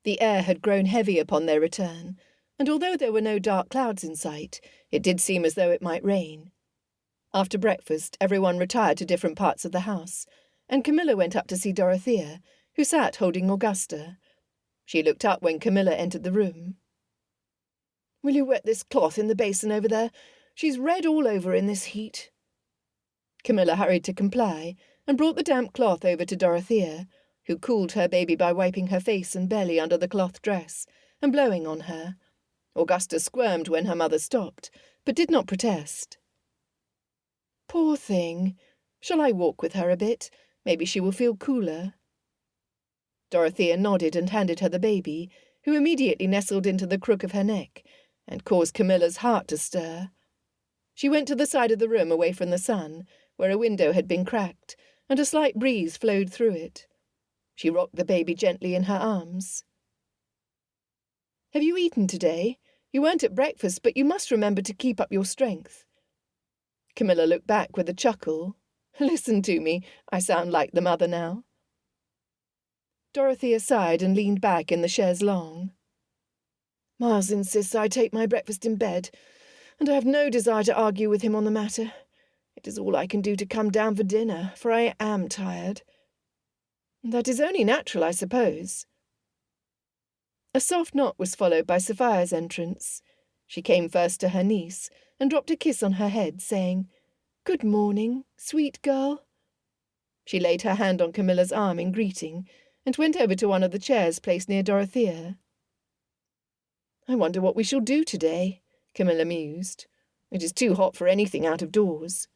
The air had grown heavy upon their return, and although there were no dark clouds in sight, it did seem as though it might rain. After breakfast, everyone retired to different parts of the house, and Camilla went up to see Dorothea, who sat holding Augusta. She looked up when Camilla entered the room. "Will you wet this cloth in the basin over there? She's red all over in this heat." Camilla hurried to comply, and brought the damp cloth over to Dorothea, who cooled her baby by wiping her face and belly under the cloth dress, and blowing on her. Augusta squirmed when her mother stopped, but did not protest. "Poor thing. Shall I walk with her a bit? Maybe she will feel cooler." Dorothea nodded and handed her the baby, who immediately nestled into the crook of her neck, and caused Camilla's heart to stir. She went to the side of the room away from the sun, where a window had been cracked, and a slight breeze flowed through it. She rocked the baby gently in her arms. "Have you eaten today? You weren't at breakfast, but you must remember to keep up your strength." Camilla looked back with a chuckle. Listen to me, I sound like the mother now. Dorothea sighed and leaned back in the chaise longue. Miles insists I take my breakfast in bed, and I have no desire to argue with him on the matter. It is all I can do to come down for dinner, for I am tired. That is only natural, I suppose. A soft knock was followed by Sophia's entrance. She came first to her niece and dropped a kiss on her head, saying, "Good morning, sweet girl." She laid her hand on Camilla's arm in greeting and went over to one of the chairs placed near Dorothea. "I wonder what we shall do today," Camilla mused. "It is too hot for anything out of doors."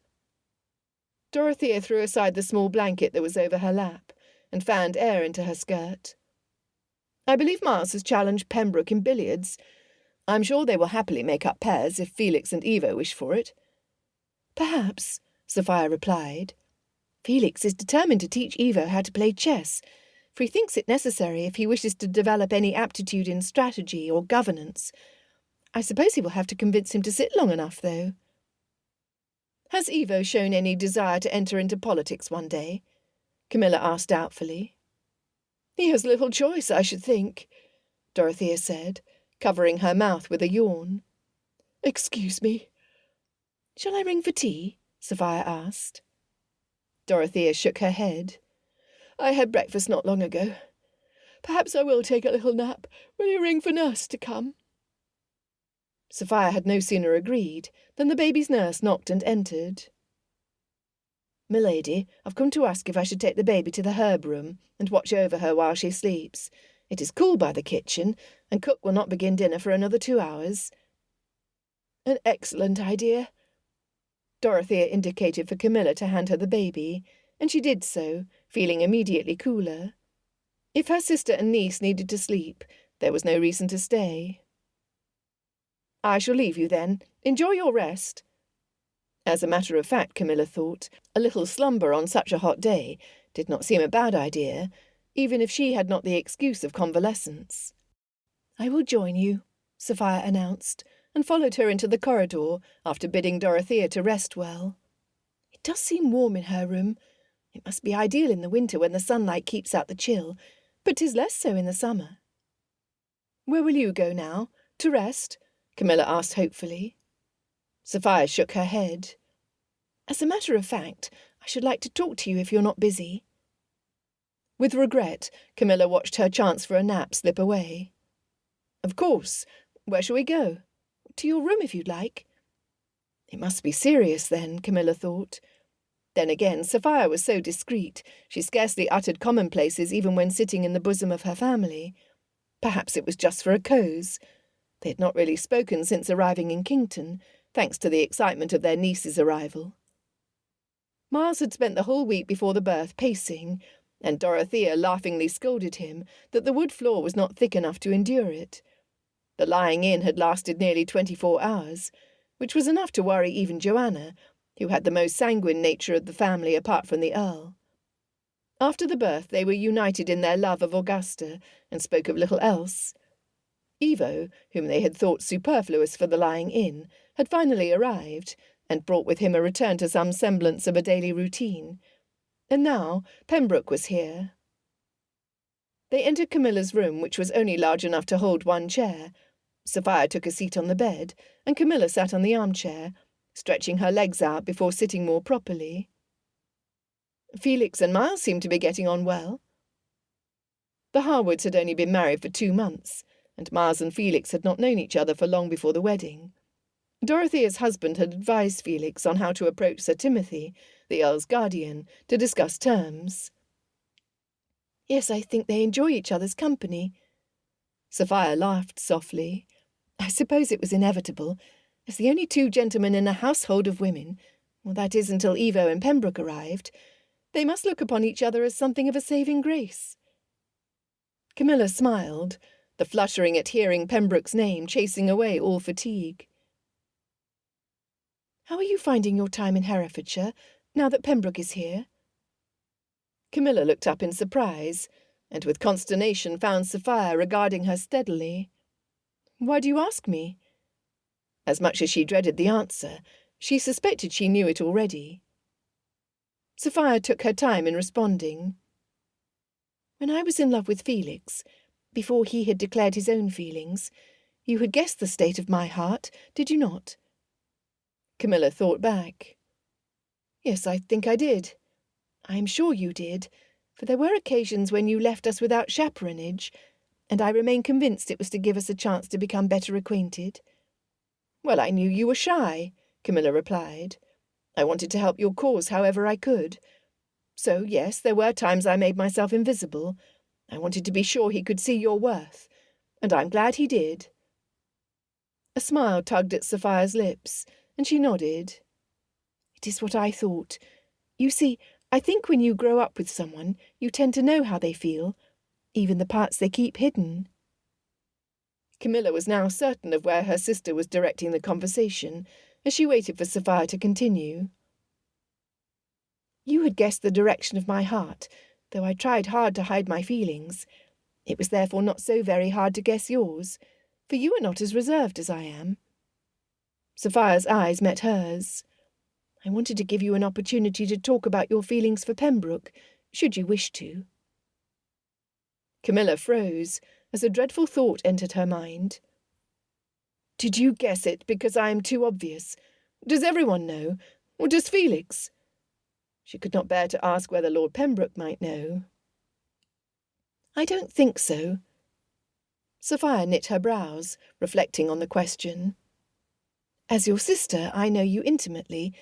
Dorothea threw aside the small blanket that was over her lap and fanned air into her skirt. "I believe Miles has challenged Pembroke in billiards. I'm sure they will happily make up pairs if Felix and Evo wish for it." "Perhaps," Sophia replied. "Felix is determined to teach Evo how to play chess, for he thinks it necessary if he wishes to develop any aptitude in strategy or governance. I suppose he will have to convince him to sit long enough, though." "Has Evo shown any desire to enter into politics one day?" Camilla asked doubtfully. "He has little choice, I should think," Dorothea said, covering her mouth with a yawn. "Excuse me." "Shall I ring for tea?" Sophia asked. Dorothea shook her head. "I had breakfast not long ago. Perhaps I will take a little nap. Will you ring for nurse to come?" Sophia had no sooner agreed than the baby's nurse knocked and entered. "Milady, I've come to ask if I should take the baby to the herb room and watch over her while she sleeps. It is cool by the kitchen, and cook will not begin dinner for another 2 hours." "An excellent idea." Dorothea indicated for Camilla to hand her the baby, and she did so, feeling immediately cooler. If her sister and niece needed to sleep, there was no reason to stay. "I shall leave you then. Enjoy your rest." As a matter of fact, Camilla thought, a little slumber on such a hot day did not seem a bad idea, even if she had not the excuse of convalescence. "I will join you," Sophia announced, and followed her into the corridor after bidding Dorothea to rest well. "It does seem warm in her room. It must be ideal in the winter when the sunlight keeps out the chill, but 'tis less so in the summer." "Where will you go now? To rest?" Camilla asked hopefully. Sophia shook her head. "As a matter of fact, I should like to talk to you if you're not busy." With regret, Camilla watched her chance for a nap slip away. "Of course. Where shall we go?" "To your room if you'd like." It must be serious then, Camilla thought. Then again, Sophia was so discreet, she scarcely uttered commonplaces even when sitting in the bosom of her family. Perhaps it was just for a cause. They had not really spoken since arriving in Kington, thanks to the excitement of their niece's arrival. Miles had spent the whole week before the birth pacing, and Dorothea laughingly scolded him that the wood floor was not thick enough to endure it. The lying in had lasted nearly 24 hours, which was enough to worry even Joanna, who had the most sanguine nature of the family apart from the Earl. After the birth they were united in their love of Augusta, and spoke of little else. Evo, whom they had thought superfluous for the lying in, had finally arrived, and brought with him a return to some semblance of a daily routine. And now Pembroke was here. They entered Camilla's room, which was only large enough to hold one chair. Sophia took a seat on the bed, and Camilla sat on the armchair, stretching her legs out before sitting more properly. Felix and Miles seemed to be getting on well. The Harwoods had only been married for 2 months, and Miles and Felix had not known each other for long before the wedding. Dorothea's husband had advised Felix on how to approach Sir Timothy, the Earl's guardian, to discuss terms. "Yes, I think they enjoy each other's company." Sophia laughed softly. I suppose it was inevitable. As the only 2 gentlemen in a household of women, well, that is until Evo and Pembroke arrived, they must look upon each other as something of a saving grace. Camilla smiled, the fluttering at hearing Pembroke's name chasing away all fatigue. "How are you finding your time in Herefordshire, now that Pembroke is here?" Camilla looked up in surprise, and with consternation found Sophia regarding her steadily. "Why do you ask me?" As much as she dreaded the answer, she suspected she knew it already. Sophia took her time in responding. When I was in love with Felix, before he had declared his own feelings, you had guessed the state of my heart, did you not? Camilla thought back. Yes, I think I did. I am sure you did, for there were occasions when you left us without chaperonage, and I remain convinced it was to give us a chance to become better acquainted. Well, I knew you were shy, Camilla replied. I wanted to help your cause however I could. So, yes, there were times I made myself invisible. I wanted to be sure he could see your worth, and I'm glad he did. A smile tugged at Sophia's lips, and she nodded. It is what I thought. You see, I think when you grow up with someone, you tend to know how they feel, even the parts they keep hidden. Camilla was now certain of where her sister was directing the conversation, as she waited for Sophia to continue. You had guessed the direction of my heart, though I tried hard to hide my feelings. It was therefore not so very hard to guess yours, for you are not as reserved as I am. Sophia's eyes met hers. I wanted to give you an opportunity to talk about your feelings for Pembroke, should you wish to. Camilla froze, as a dreadful thought entered her mind. Did you guess it because I am too obvious? Does everyone know? Or does Felix? She could not bear to ask whether Lord Pembroke might know. I don't think so. Sophia knit her brows, reflecting on the question. As your sister, I know you intimately,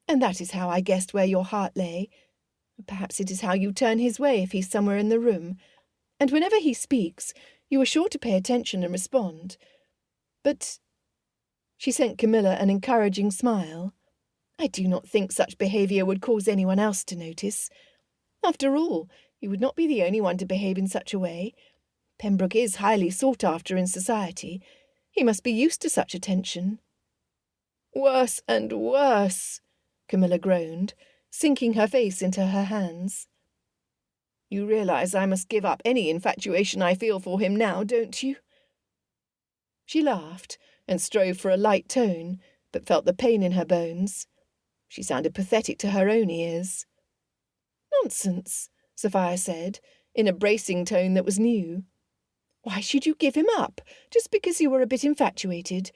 and that is how I guessed where your heart lay. Perhaps it is how you turn his way if he's somewhere in the room, and whenever he speaks, you are sure to pay attention and respond. But she sent Camilla an encouraging smile. I do not think such behaviour would cause anyone else to notice. After all, you would not be the only one to behave in such a way. Pembroke is highly sought after in society. He must be used to such attention. Worse and worse, Camilla groaned, sinking her face into her hands. You realise I must give up any infatuation I feel for him now, don't you? She laughed and strove for a light tone, but felt the pain in her bones. She sounded pathetic to her own ears. Nonsense, Sophia said, in a bracing tone that was new. Why should you give him up, just because you were a bit infatuated?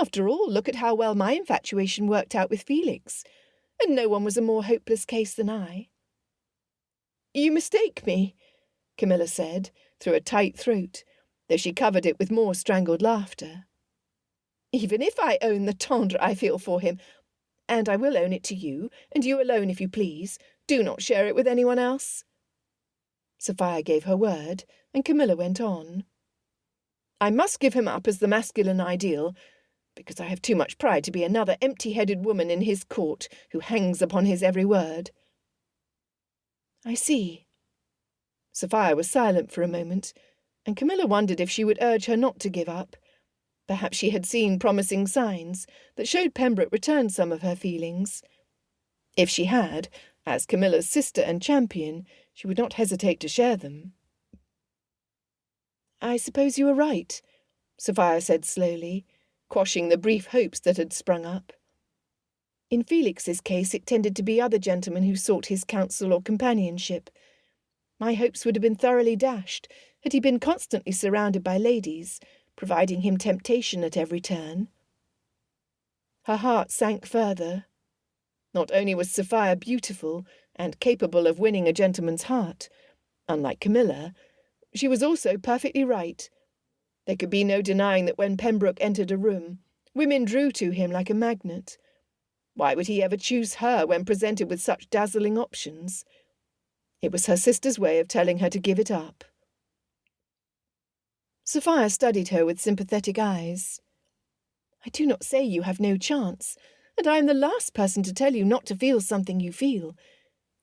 After all, look at how well my infatuation worked out with Felix, and no one was a more hopeless case than I. You mistake me, Camilla said, through a tight throat, though she covered it with more strangled laughter. Even if I own the tendre I feel for him, and I will own it to you, and you alone if you please, do not share it with anyone else. Sophia gave her word, and Camilla went on. I must give him up as the masculine ideal, because I have too much pride to be another empty-headed woman in his court who hangs upon his every word. I see. Sophia was silent for a moment, and Camilla wondered if she would urge her not to give up. Perhaps she had seen promising signs that showed Pembroke returned some of her feelings. If she had, as Camilla's sister and champion, she would not hesitate to share them. I suppose you are right, Sophia said slowly, quashing the brief hopes that had sprung up. In Felix's case it tended to be other gentlemen who sought his counsel or companionship. My hopes would have been thoroughly dashed had he been constantly surrounded by ladies, providing him temptation at every turn. Her heart sank further. Not only was Sophia beautiful and capable of winning a gentleman's heart, unlike Camilla, she was also perfectly right. There could be no denying that when Pembroke entered a room, women drew to him like a magnet. Why would he ever choose her when presented with such dazzling options? It was her sister's way of telling her to give it up. Sophia studied her with sympathetic eyes. I do not say you have no chance, and I am the last person to tell you not to feel something you feel,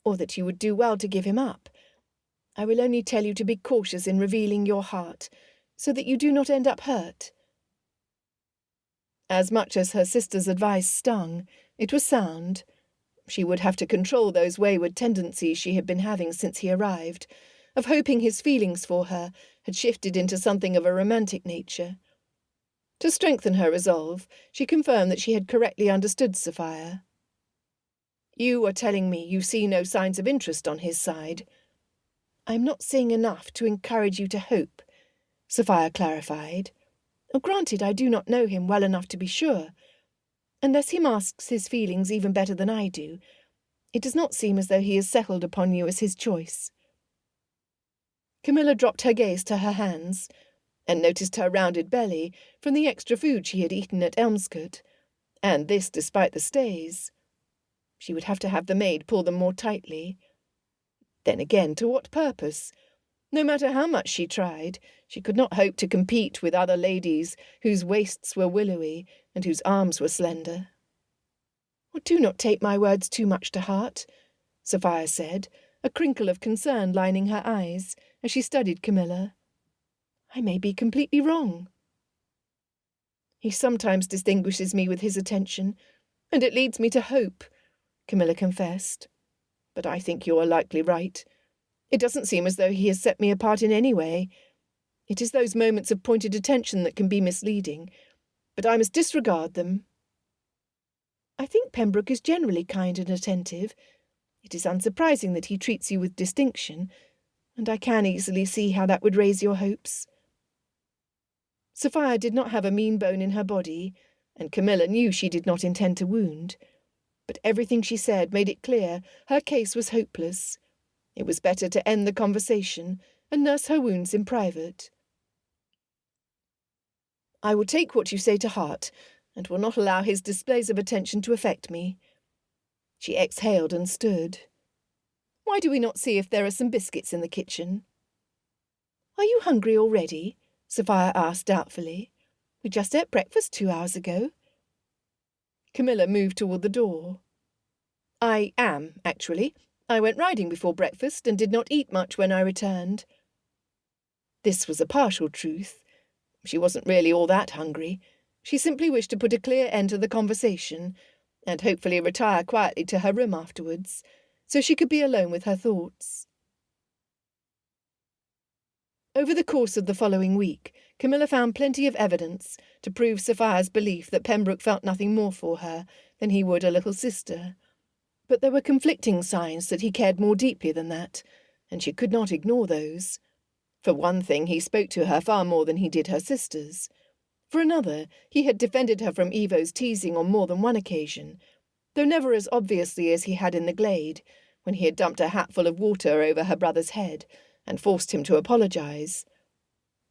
or that you would do well to give him up. I will only tell you to be cautious in revealing your heart, so that you do not end up hurt. As much as her sister's advice stung, it was sound. She would have to control those wayward tendencies she had been having since he arrived, of hoping his feelings for her had shifted into something of a romantic nature. To strengthen her resolve, she confirmed that she had correctly understood Sophia. You are telling me you see no signs of interest on his side. I am not seeing enough to encourage you to hope, Sophia clarified. Granted, I do not know him well enough to be sure. Unless he masks his feelings even better than I do, it does not seem as though he has settled upon you as his choice. Camilla dropped her gaze to her hands, and noticed her rounded belly from the extra food she had eaten at Elmscote, and this despite the stays. She would have to have the maid pull them more tightly. Then again, to what purpose? No matter how much she tried, she could not hope to compete with other ladies whose waists were willowy and whose arms were slender. Do not take my words too much to heart, Sophia said, a crinkle of concern lining her eyes as she studied Camilla. I may be completely wrong. He sometimes distinguishes me with his attention, and it leads me to hope, Camilla confessed. But I think you are likely right. It doesn't seem as though he has set me apart in any way. It is those moments of pointed attention that can be misleading, but I must disregard them. I think Pembroke is generally kind and attentive. It is unsurprising that he treats you with distinction, and I can easily see how that would raise your hopes. Sophia did not have a mean bone in her body, and Camilla knew she did not intend to wound. But everything she said made it clear her case was hopeless. It was better to end the conversation and nurse her wounds in private. I will take what you say to heart, and will not allow his displays of attention to affect me. She exhaled and stood. Why do we not see if there are some biscuits in the kitchen? Are you hungry already? Sophia asked doubtfully. We just ate breakfast 2 hours ago. Camilla moved toward the door. I am, actually. I went riding before breakfast and did not eat much when I returned. This was a partial truth. She wasn't really all that hungry. She simply wished to put a clear end to the conversation, and hopefully retire quietly to her room afterwards, so she could be alone with her thoughts. Over the course of the following week, Camilla found plenty of evidence to prove Sophia's belief that Pembroke felt nothing more for her than he would a little sister. But there were conflicting signs that he cared more deeply than that, and she could not ignore those. For one thing, he spoke to her far more than he did her sisters. For another, he had defended her from Evo's teasing on more than one occasion, though never as obviously as he had in the glade, when he had dumped a hatful of water over her brother's head and forced him to apologize.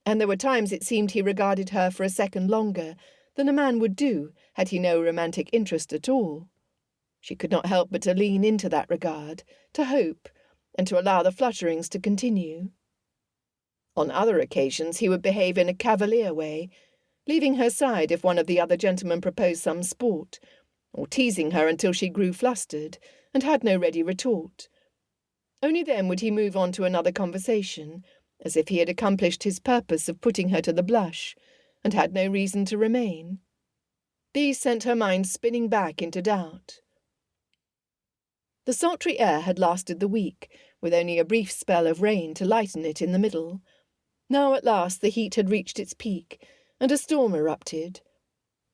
And there were times it seemed he regarded her for a second longer than a man would do had he no romantic interest at all. She could not help but to lean into that regard, to hope, and to allow the flutterings to continue. On other occasions he would behave in a cavalier way, leaving her side if one of the other gentlemen proposed some sport, or teasing her until she grew flustered and had no ready retort. Only then would he move on to another conversation, as if he had accomplished his purpose of putting her to the blush, and had no reason to remain. These sent her mind spinning back into doubt. The sultry air had lasted the week, with only a brief spell of rain to lighten it in the middle. Now at last the heat had reached its peak, and a storm erupted.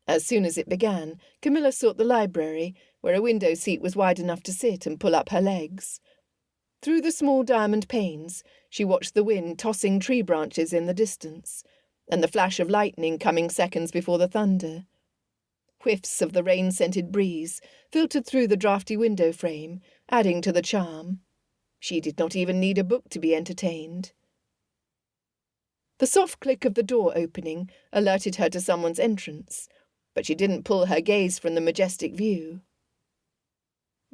As soon as it began, Camilla sought the library, where a window seat was wide enough to sit and pull up her legs. Through the small diamond panes, she watched the wind tossing tree branches in the distance, and the flash of lightning coming seconds before the thunder. Whiffs of the rain-scented breeze filtered through the draughty window frame, adding to the charm. She did not even need a book to be entertained. The soft click of the door opening alerted her to someone's entrance, but she didn't pull her gaze from the majestic view.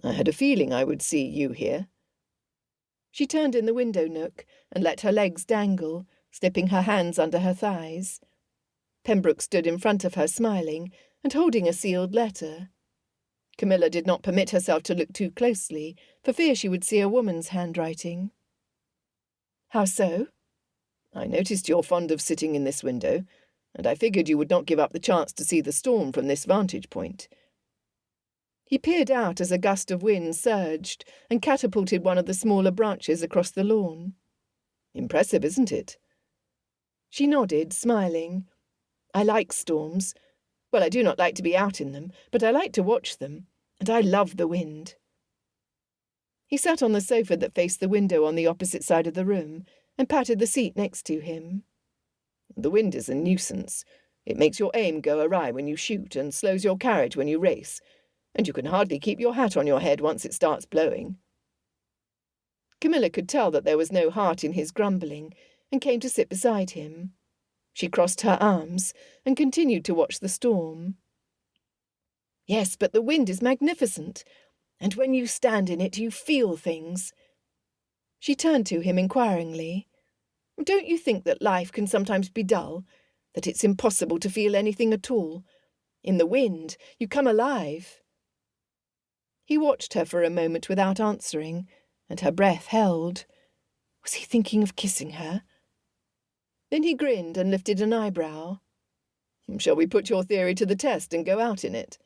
I had a feeling I would see you here. She turned in the window nook and let her legs dangle, slipping her hands under her thighs. Pembroke stood in front of her, smiling and holding a sealed letter. Camilla did not permit herself to look too closely, for fear she would see a woman's handwriting. How so? I noticed you're fond of sitting in this window, and I figured you would not give up the chance to see the storm from this vantage point. He peered out as a gust of wind surged and catapulted one of the smaller branches across the lawn. Impressive, isn't it? She nodded, smiling. I like storms. Well, I do not like to be out in them, but I like to watch them, and I love the wind. He sat on the sofa that faced the window on the opposite side of the room and patted the seat next to him. The wind is a nuisance. It makes your aim go awry when you shoot and slows your carriage when you race, and you can hardly keep your hat on your head once it starts blowing. Camilla could tell that there was no heart in his grumbling and came to sit beside him. She crossed her arms and continued to watch the storm. Yes, but the wind is magnificent, and when you stand in it you feel things. She turned to him inquiringly. Don't you think that life can sometimes be dull, that it's impossible to feel anything at all? In the wind, you come alive. He watched her for a moment without answering, and her breath held. Was he thinking of kissing her? Then he grinned and lifted an eyebrow. Shall we put your theory to the test and go out in it?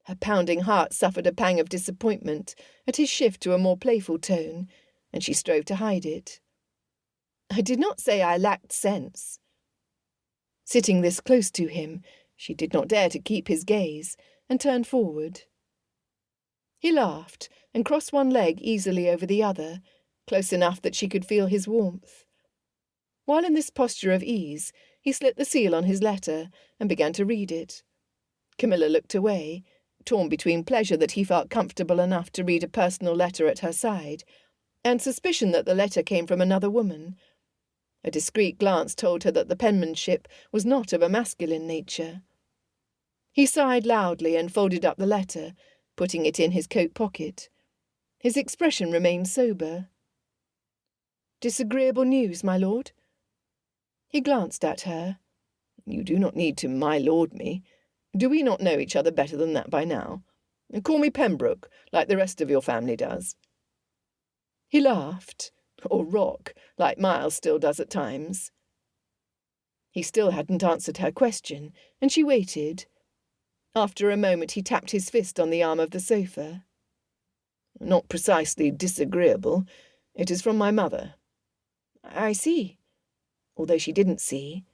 Her pounding heart suffered a pang of disappointment at his shift to a more playful tone, and she strove to hide it. I did not say I lacked sense. Sitting this close to him, she did not dare to keep his gaze, and turned forward. He laughed and crossed one leg easily over the other, close enough that she could feel his warmth. While in this posture of ease, he slit the seal on his letter and began to read it. Camilla looked away, torn between pleasure that he felt comfortable enough to read a personal letter at her side, and suspicion that the letter came from another woman. A discreet glance told her that the penmanship was not of a masculine nature. He sighed loudly and folded up the letter, putting it in his coat pocket. His expression remained sober. Disagreeable news, my lord? He glanced at her. You do not need to my lord me. Do we not know each other better than that by now? Call me Pembroke, like the rest of your family does. He laughed. Or Rock, like Miles still does at times. He still hadn't answered her question, and she waited. After a moment he tapped his fist on the arm of the sofa. Not precisely disagreeable. It is from my mother. I see. Although she didn't see.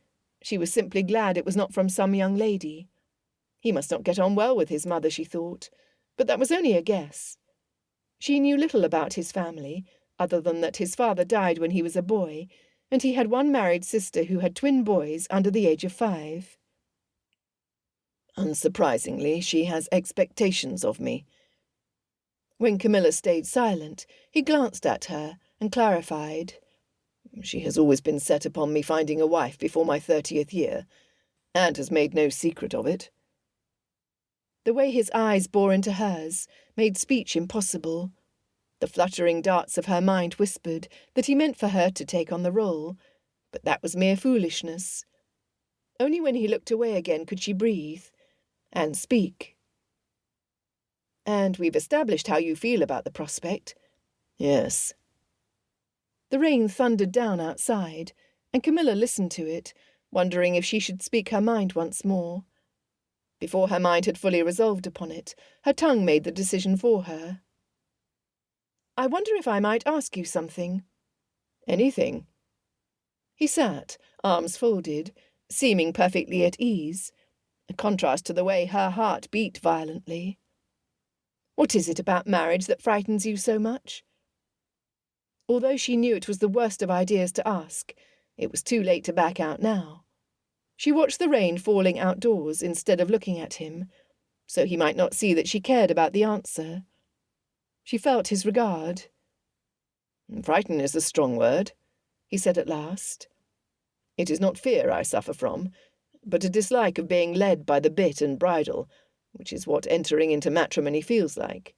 She was simply glad it was not from some young lady. He must not get on well with his mother, she thought, but that was only a guess. She knew little about his family, other than that his father died when he was a boy, and he had one married sister who had twin boys under the age of 5. Unsurprisingly, she has expectations of me. When Camilla stayed silent, he glanced at her and clarified. She has always been set upon me finding a wife before my 30th year, and has made no secret of it. The way his eyes bore into hers made speech impossible. The fluttering darts of her mind whispered that he meant for her to take on the role, but that was mere foolishness. Only when he looked away again could she breathe and speak. And we've established how you feel about the prospect. Yes. The rain thundered down outside, and Camilla listened to it, wondering if she should speak her mind once more. Before her mind had fully resolved upon it, her tongue made the decision for her. I wonder if I might ask you something. Anything. He sat, arms folded, seeming perfectly at ease, a contrast to the way her heart beat violently. What is it about marriage that frightens you so much? Although she knew it was the worst of ideas to ask, it was too late to back out now. She watched the rain falling outdoors instead of looking at him, so he might not see that she cared about the answer. She felt his regard. Frighten is a strong word, he said at last. It is not fear I suffer from, but a dislike of being led by the bit and bridle, which is what entering into matrimony feels like.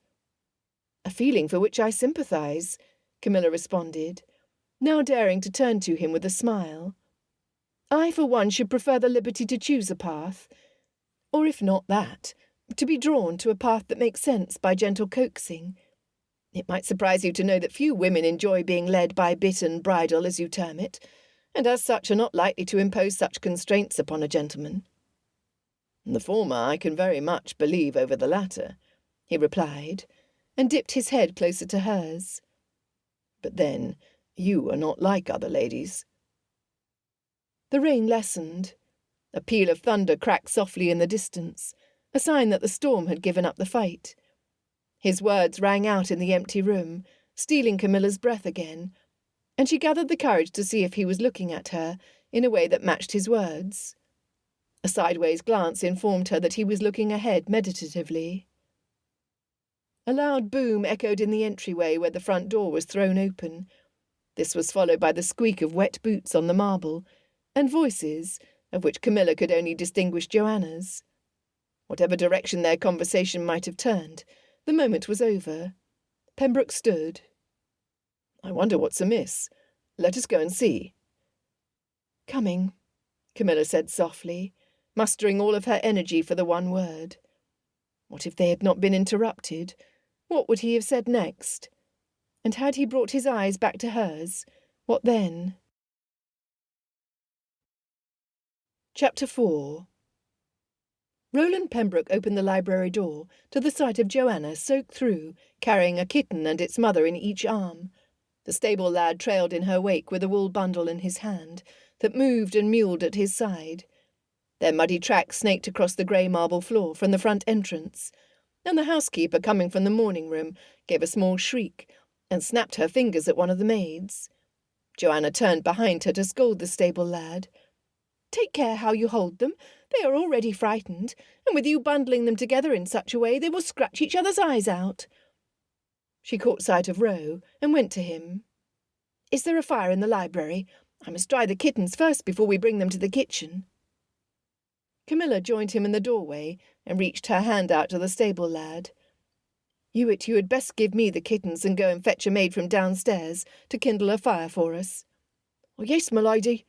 A feeling for which I sympathize, Camilla responded, now daring to turn to him with a smile. I, for one, should prefer the liberty to choose a path, or if not that, to be drawn to a path that makes sense by gentle coaxing. It might surprise you to know that few women enjoy being led by bit and bridle, as you term it, and as such are not likely to impose such constraints upon a gentleman. The former I can very much believe over the latter, he replied, and dipped his head closer to hers. But then, you are not like other ladies. The rain lessened. A peal of thunder cracked softly in the distance, a sign that the storm had given up the fight. His words rang out in the empty room, stealing Camilla's breath again, and she gathered the courage to see if he was looking at her in a way that matched his words. A sideways glance informed her that he was looking ahead meditatively. A loud boom echoed in the entryway where the front door was thrown open. This was followed by the squeak of wet boots on the marble, and voices, of which Camilla could only distinguish Joanna's. Whatever direction their conversation might have turned, the moment was over. Pembroke stood. "I wonder what's amiss. Let us go and see." "Coming," Camilla said softly, mustering all of her energy for the one word. What if they had not been interrupted? What would he have said next? And had he brought his eyes back to hers, what then? Chapter 4. Roland Pembroke opened the library door to the sight of Joanna soaked through, carrying a kitten and its mother in each arm. The stable lad trailed in her wake with a wool bundle in his hand that moved and mewled at his side. Their muddy tracks snaked across the grey marble floor from the front entrance, and the housekeeper, coming from the morning room, gave a small shriek and snapped her fingers at one of the maids. Joanna turned behind her to scold the stable lad. "Take care how you hold them. They are already frightened, and with you bundling them together in such a way they will scratch each other's eyes out." She caught sight of Roe and went to him. "Is there a fire in the library? I must dry the kittens first before we bring them to the kitchen." Camilla joined him in the doorway and reached her hand out to the stable lad. You had best give me the kittens and go and fetch a maid from downstairs to kindle a fire for us." "Oh, yes, my lady."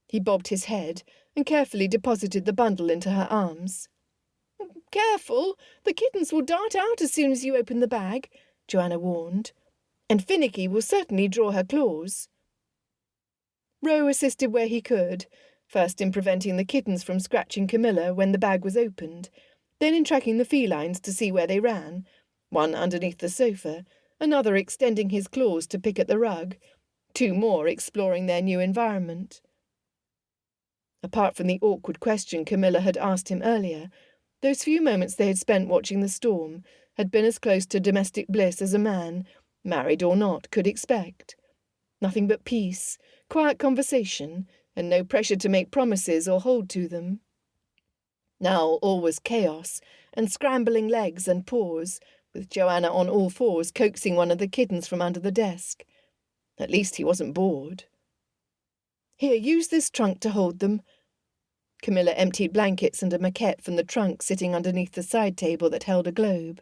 He bobbed his head and carefully deposited the bundle into her arms. "Careful, the kittens will dart out as soon as you open the bag," Joanna warned, "and Finicky will certainly draw her claws." Roe assisted where he could, first in preventing the kittens from scratching Camilla when the bag was opened, then in tracking the felines to see where they ran, one underneath the sofa, another extending his claws to pick at the rug, two more exploring their new environment. Apart from the awkward question Camilla had asked him earlier, those few moments they had spent watching the storm had been as close to domestic bliss as a man, married or not, could expect. Nothing but peace, quiet conversation, and no pressure to make promises or hold to them. Now all was chaos and scrambling legs and paws, with Joanna on all fours coaxing one of the kittens from under the desk. At least he wasn't bored. "Here, use this trunk to hold them." Camilla emptied blankets and a maquette from the trunk sitting underneath the side table that held a globe.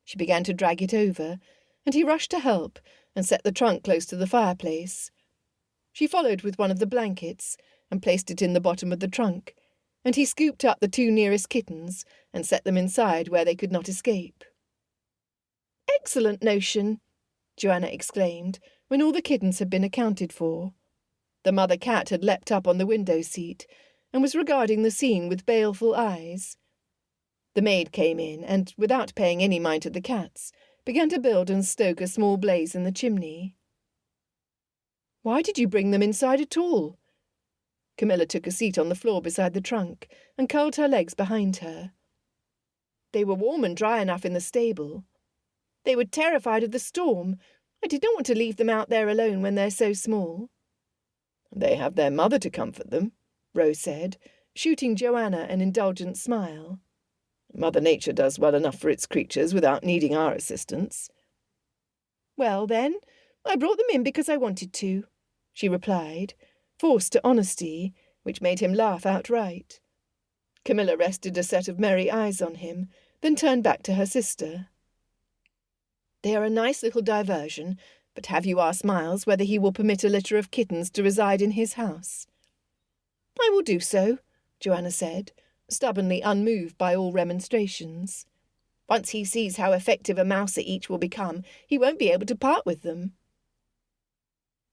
She began to drag it over, and he rushed to help and set the trunk close to the fireplace. She followed with one of the blankets and placed it in the bottom of the trunk, and he scooped up the two nearest kittens and set them inside where they could not escape. "Excellent notion," Joanna exclaimed when all the kittens had been accounted for. The mother cat had leapt up on the window seat and was regarding the scene with baleful eyes. The maid came in and, without paying any mind to the cats, began to build and stoke a small blaze in the chimney. "Why did you bring them inside at all?" Camilla took a seat on the floor beside the trunk and curled her legs behind her. "They were warm and dry enough in the stable. They were terrified of the storm. I did not want to leave them out there alone when they're so small." "They have their mother to comfort them," Rose said, shooting Joanna an indulgent smile. "Mother Nature does well enough for its creatures without needing our assistance." "Well, then, I brought them in because I wanted to," she replied, forced to honesty, which made him laugh outright. Camilla rested a set of merry eyes on him, then turned back to her sister. "They are a nice little diversion, but have you asked Miles whether he will permit a litter of kittens to reside in his house?" "I will do so," Joanna said, stubbornly unmoved by all remonstrations. "Once he sees how effective a mouser each will become, he won't be able to part with them."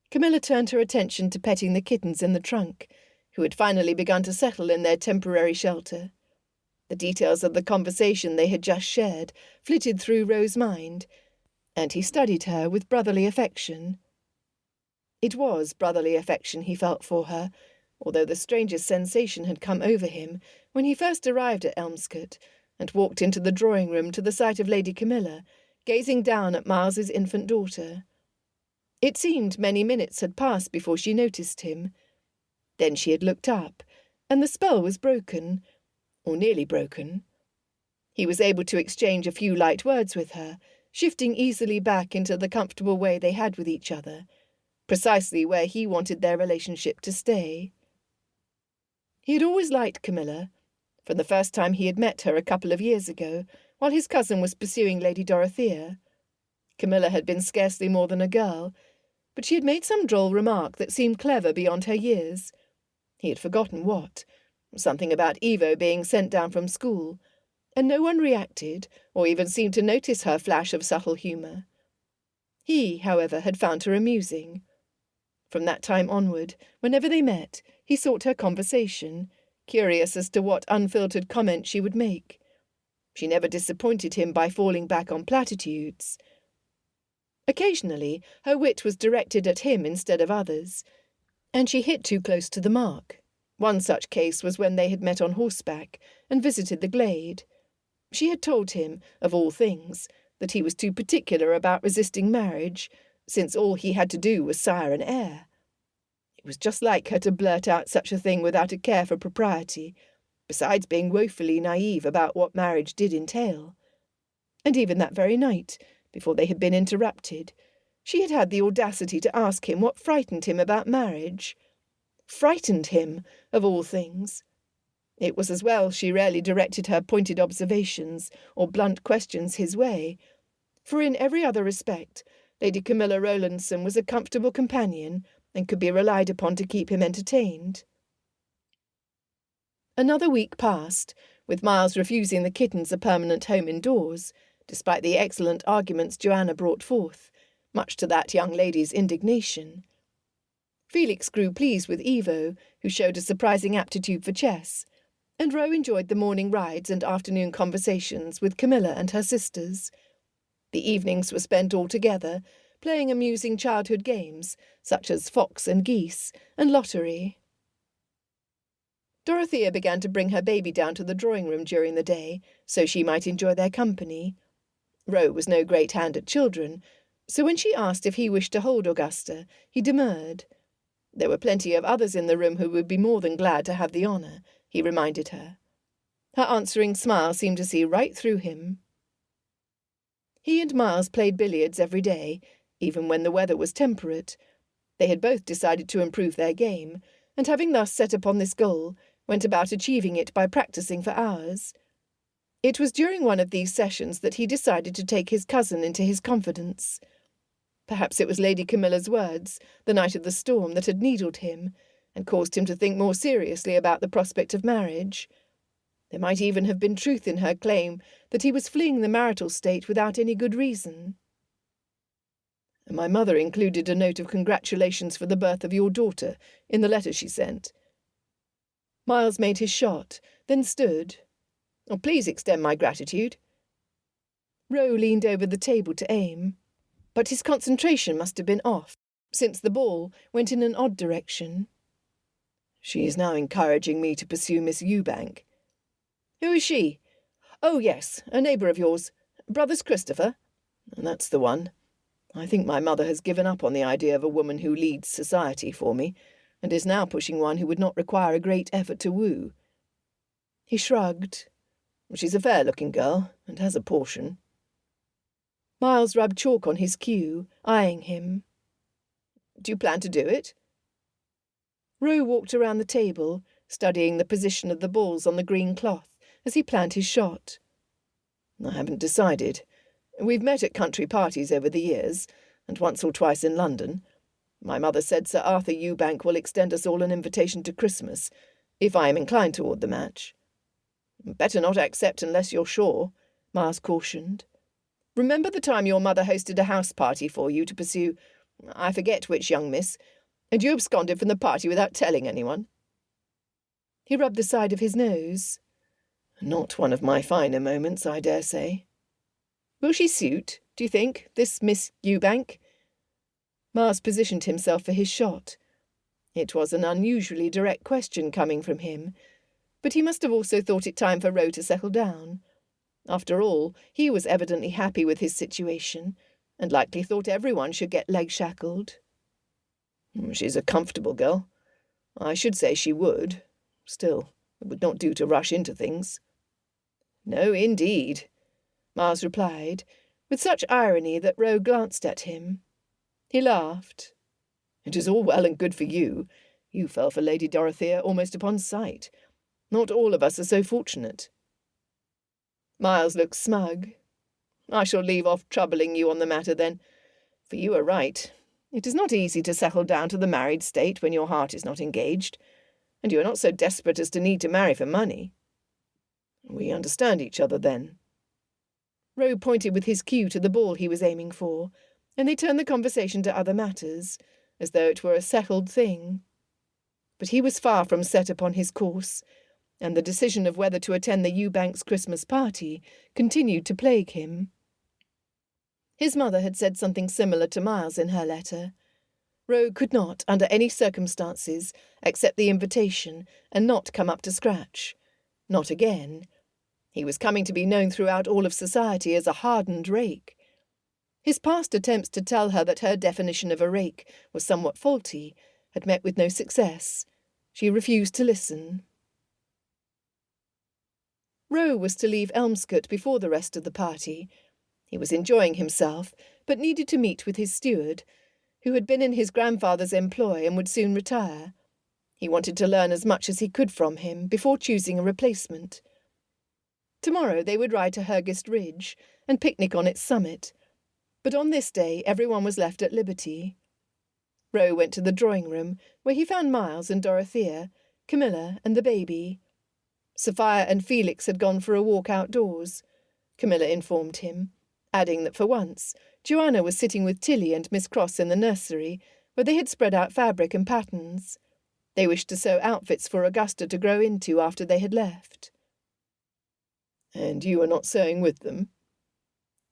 Camilla turned her attention to petting the kittens in the trunk, who had finally begun to settle in their temporary shelter. The details of the conversation they had just shared flitted through Rose's mind, and he studied her with brotherly affection. It was brotherly affection he felt for her, although the strangest sensation had come over him when he first arrived at Elmscote, and walked into the drawing-room to the sight of Lady Camilla, gazing down at Miles's infant daughter. It seemed many minutes had passed before she noticed him. Then she had looked up, and the spell was broken, or nearly broken. He was able to exchange a few light words with her, shifting easily back into the comfortable way they had with each other, precisely where he wanted their relationship to stay. He had always liked Camilla, from the first time he had met her a couple of years ago, while his cousin was pursuing Lady Dorothea. Camilla had been scarcely more than a girl, but she had made some droll remark that seemed clever beyond her years. He had forgotten what. Something about Evo being sent down from school, and no one reacted or even seemed to notice her flash of subtle humour. He, however, had found her amusing. From that time onward, whenever they met, he sought her conversation, curious as to what unfiltered comment she would make. She never disappointed him by falling back on platitudes. Occasionally, her wit was directed at him instead of others, and she hit too close to the mark. One such case was when they had met on horseback and visited the glade. She had told him, of all things, that he was too particular about resisting marriage, since all he had to do was sire an heir. It was just like her to blurt out such a thing without a care for propriety, besides being woefully naive about what marriage did entail. And even that very night, before they had been interrupted, she had had the audacity to ask him what frightened him about marriage. Frightened him, of all things. It was as well she rarely directed her pointed observations or blunt questions his way, for in every other respect Lady Camilla Rowlandson was a comfortable companion and could be relied upon to keep him entertained. Another week passed, with Miles refusing the kittens a permanent home indoors, despite the excellent arguments Joanna brought forth, much to that young lady's indignation. Felix grew pleased with Evo, who showed a surprising aptitude for chess, and Roe enjoyed the morning rides and afternoon conversations with Camilla and her sisters. The evenings were spent all together, playing amusing childhood games, such as fox and geese, and lottery. Dorothea began to bring her baby down to the drawing-room during the day, so she might enjoy their company. Roe was no great hand at children, so when she asked if he wished to hold Augusta, he demurred. There were plenty of others in the room who would be more than glad to have the honour, he reminded her. Her answering smile seemed to see right through him. He and Miles played billiards every day, even when the weather was temperate. They had both decided to improve their game, and having thus set upon this goal, went about achieving it by practising for hours. It was during one of these sessions that he decided to take his cousin into his confidence. Perhaps it was Lady Camilla's words, the night of the storm, that had needled him, and caused him to think more seriously about the prospect of marriage. There might even have been truth in her claim that he was fleeing the marital state without any good reason. My mother included a note of congratulations for the birth of your daughter in the letter she sent. Miles made his shot, then stood. Oh, please extend my gratitude. Roe leaned over the table to aim, but his concentration must have been off, since the ball went in an odd direction. She is now encouraging me to pursue Miss Ewbank. Who is she? Oh, yes, a neighbour of yours. Brothers Christopher? That's the one. I think my mother has given up on the idea of a woman who leads society for me, and is now pushing one who would not require a great effort to woo. He shrugged. She's a fair-looking girl, and has a portion. Miles rubbed chalk on his cue, eyeing him. Do you plan to do it? Roe walked around the table, studying the position of the balls on the green cloth as he planned his shot. I haven't decided. We've met at country parties over the years, and once or twice in London. My mother said Sir Arthur Ewbank will extend us all an invitation to Christmas, if I am inclined toward the match. Better not accept unless you're sure, Miles cautioned. Remember the time your mother hosted a house party for you to pursue, I forget which young miss, and you absconded from the party without telling anyone? He rubbed the side of his nose. Not one of my finer moments, I dare say. Will she suit, do you think, this Miss Ewbank? Miles positioned himself for his shot. It was an unusually direct question coming from him, but he must have also thought it time for Roe to settle down. After all, he was evidently happy with his situation, and likely thought everyone should get leg-shackled. She's a comfortable girl. I should say she would. Still, it would not do to rush into things. No, indeed, Miles replied, with such irony that Roe glanced at him. He laughed. It is all well and good for you. You fell for Lady Dorothea almost upon sight. Not all of us are so fortunate. Miles looked smug. I shall leave off troubling you on the matter then, for you are right. It is not easy to settle down to the married state when your heart is not engaged, and you are not so desperate as to need to marry for money. We understand each other then. Roe pointed with his cue to the ball he was aiming for, and they turned the conversation to other matters, as though it were a settled thing. But he was far from set upon his course, and the decision of whether to attend the Eubanks Christmas party continued to plague him. His mother had said something similar to Miles in her letter. Roe could not, under any circumstances, accept the invitation and not come up to scratch. Not again. He was coming to be known throughout all of society as a hardened rake. His past attempts to tell her that her definition of a rake was somewhat faulty had met with no success. She refused to listen. Roe was to leave Elmscote before the rest of the party. He was enjoying himself, but needed to meet with his steward, who had been in his grandfather's employ and would soon retire. He wanted to learn as much as he could from him before choosing a replacement. Tomorrow they would ride to Hurgist Ridge and picnic on its summit, but on this day everyone was left at liberty. Roe went to the drawing-room, where he found Miles and Dorothea, Camilla and the baby. Sophia and Felix had gone for a walk outdoors, Camilla informed him, adding that for once Joanna was sitting with Tilly and Miss Cross in the nursery, where they had spread out fabric and patterns. They wished to sew outfits for Augusta to grow into after they had left. And you are not sewing with them?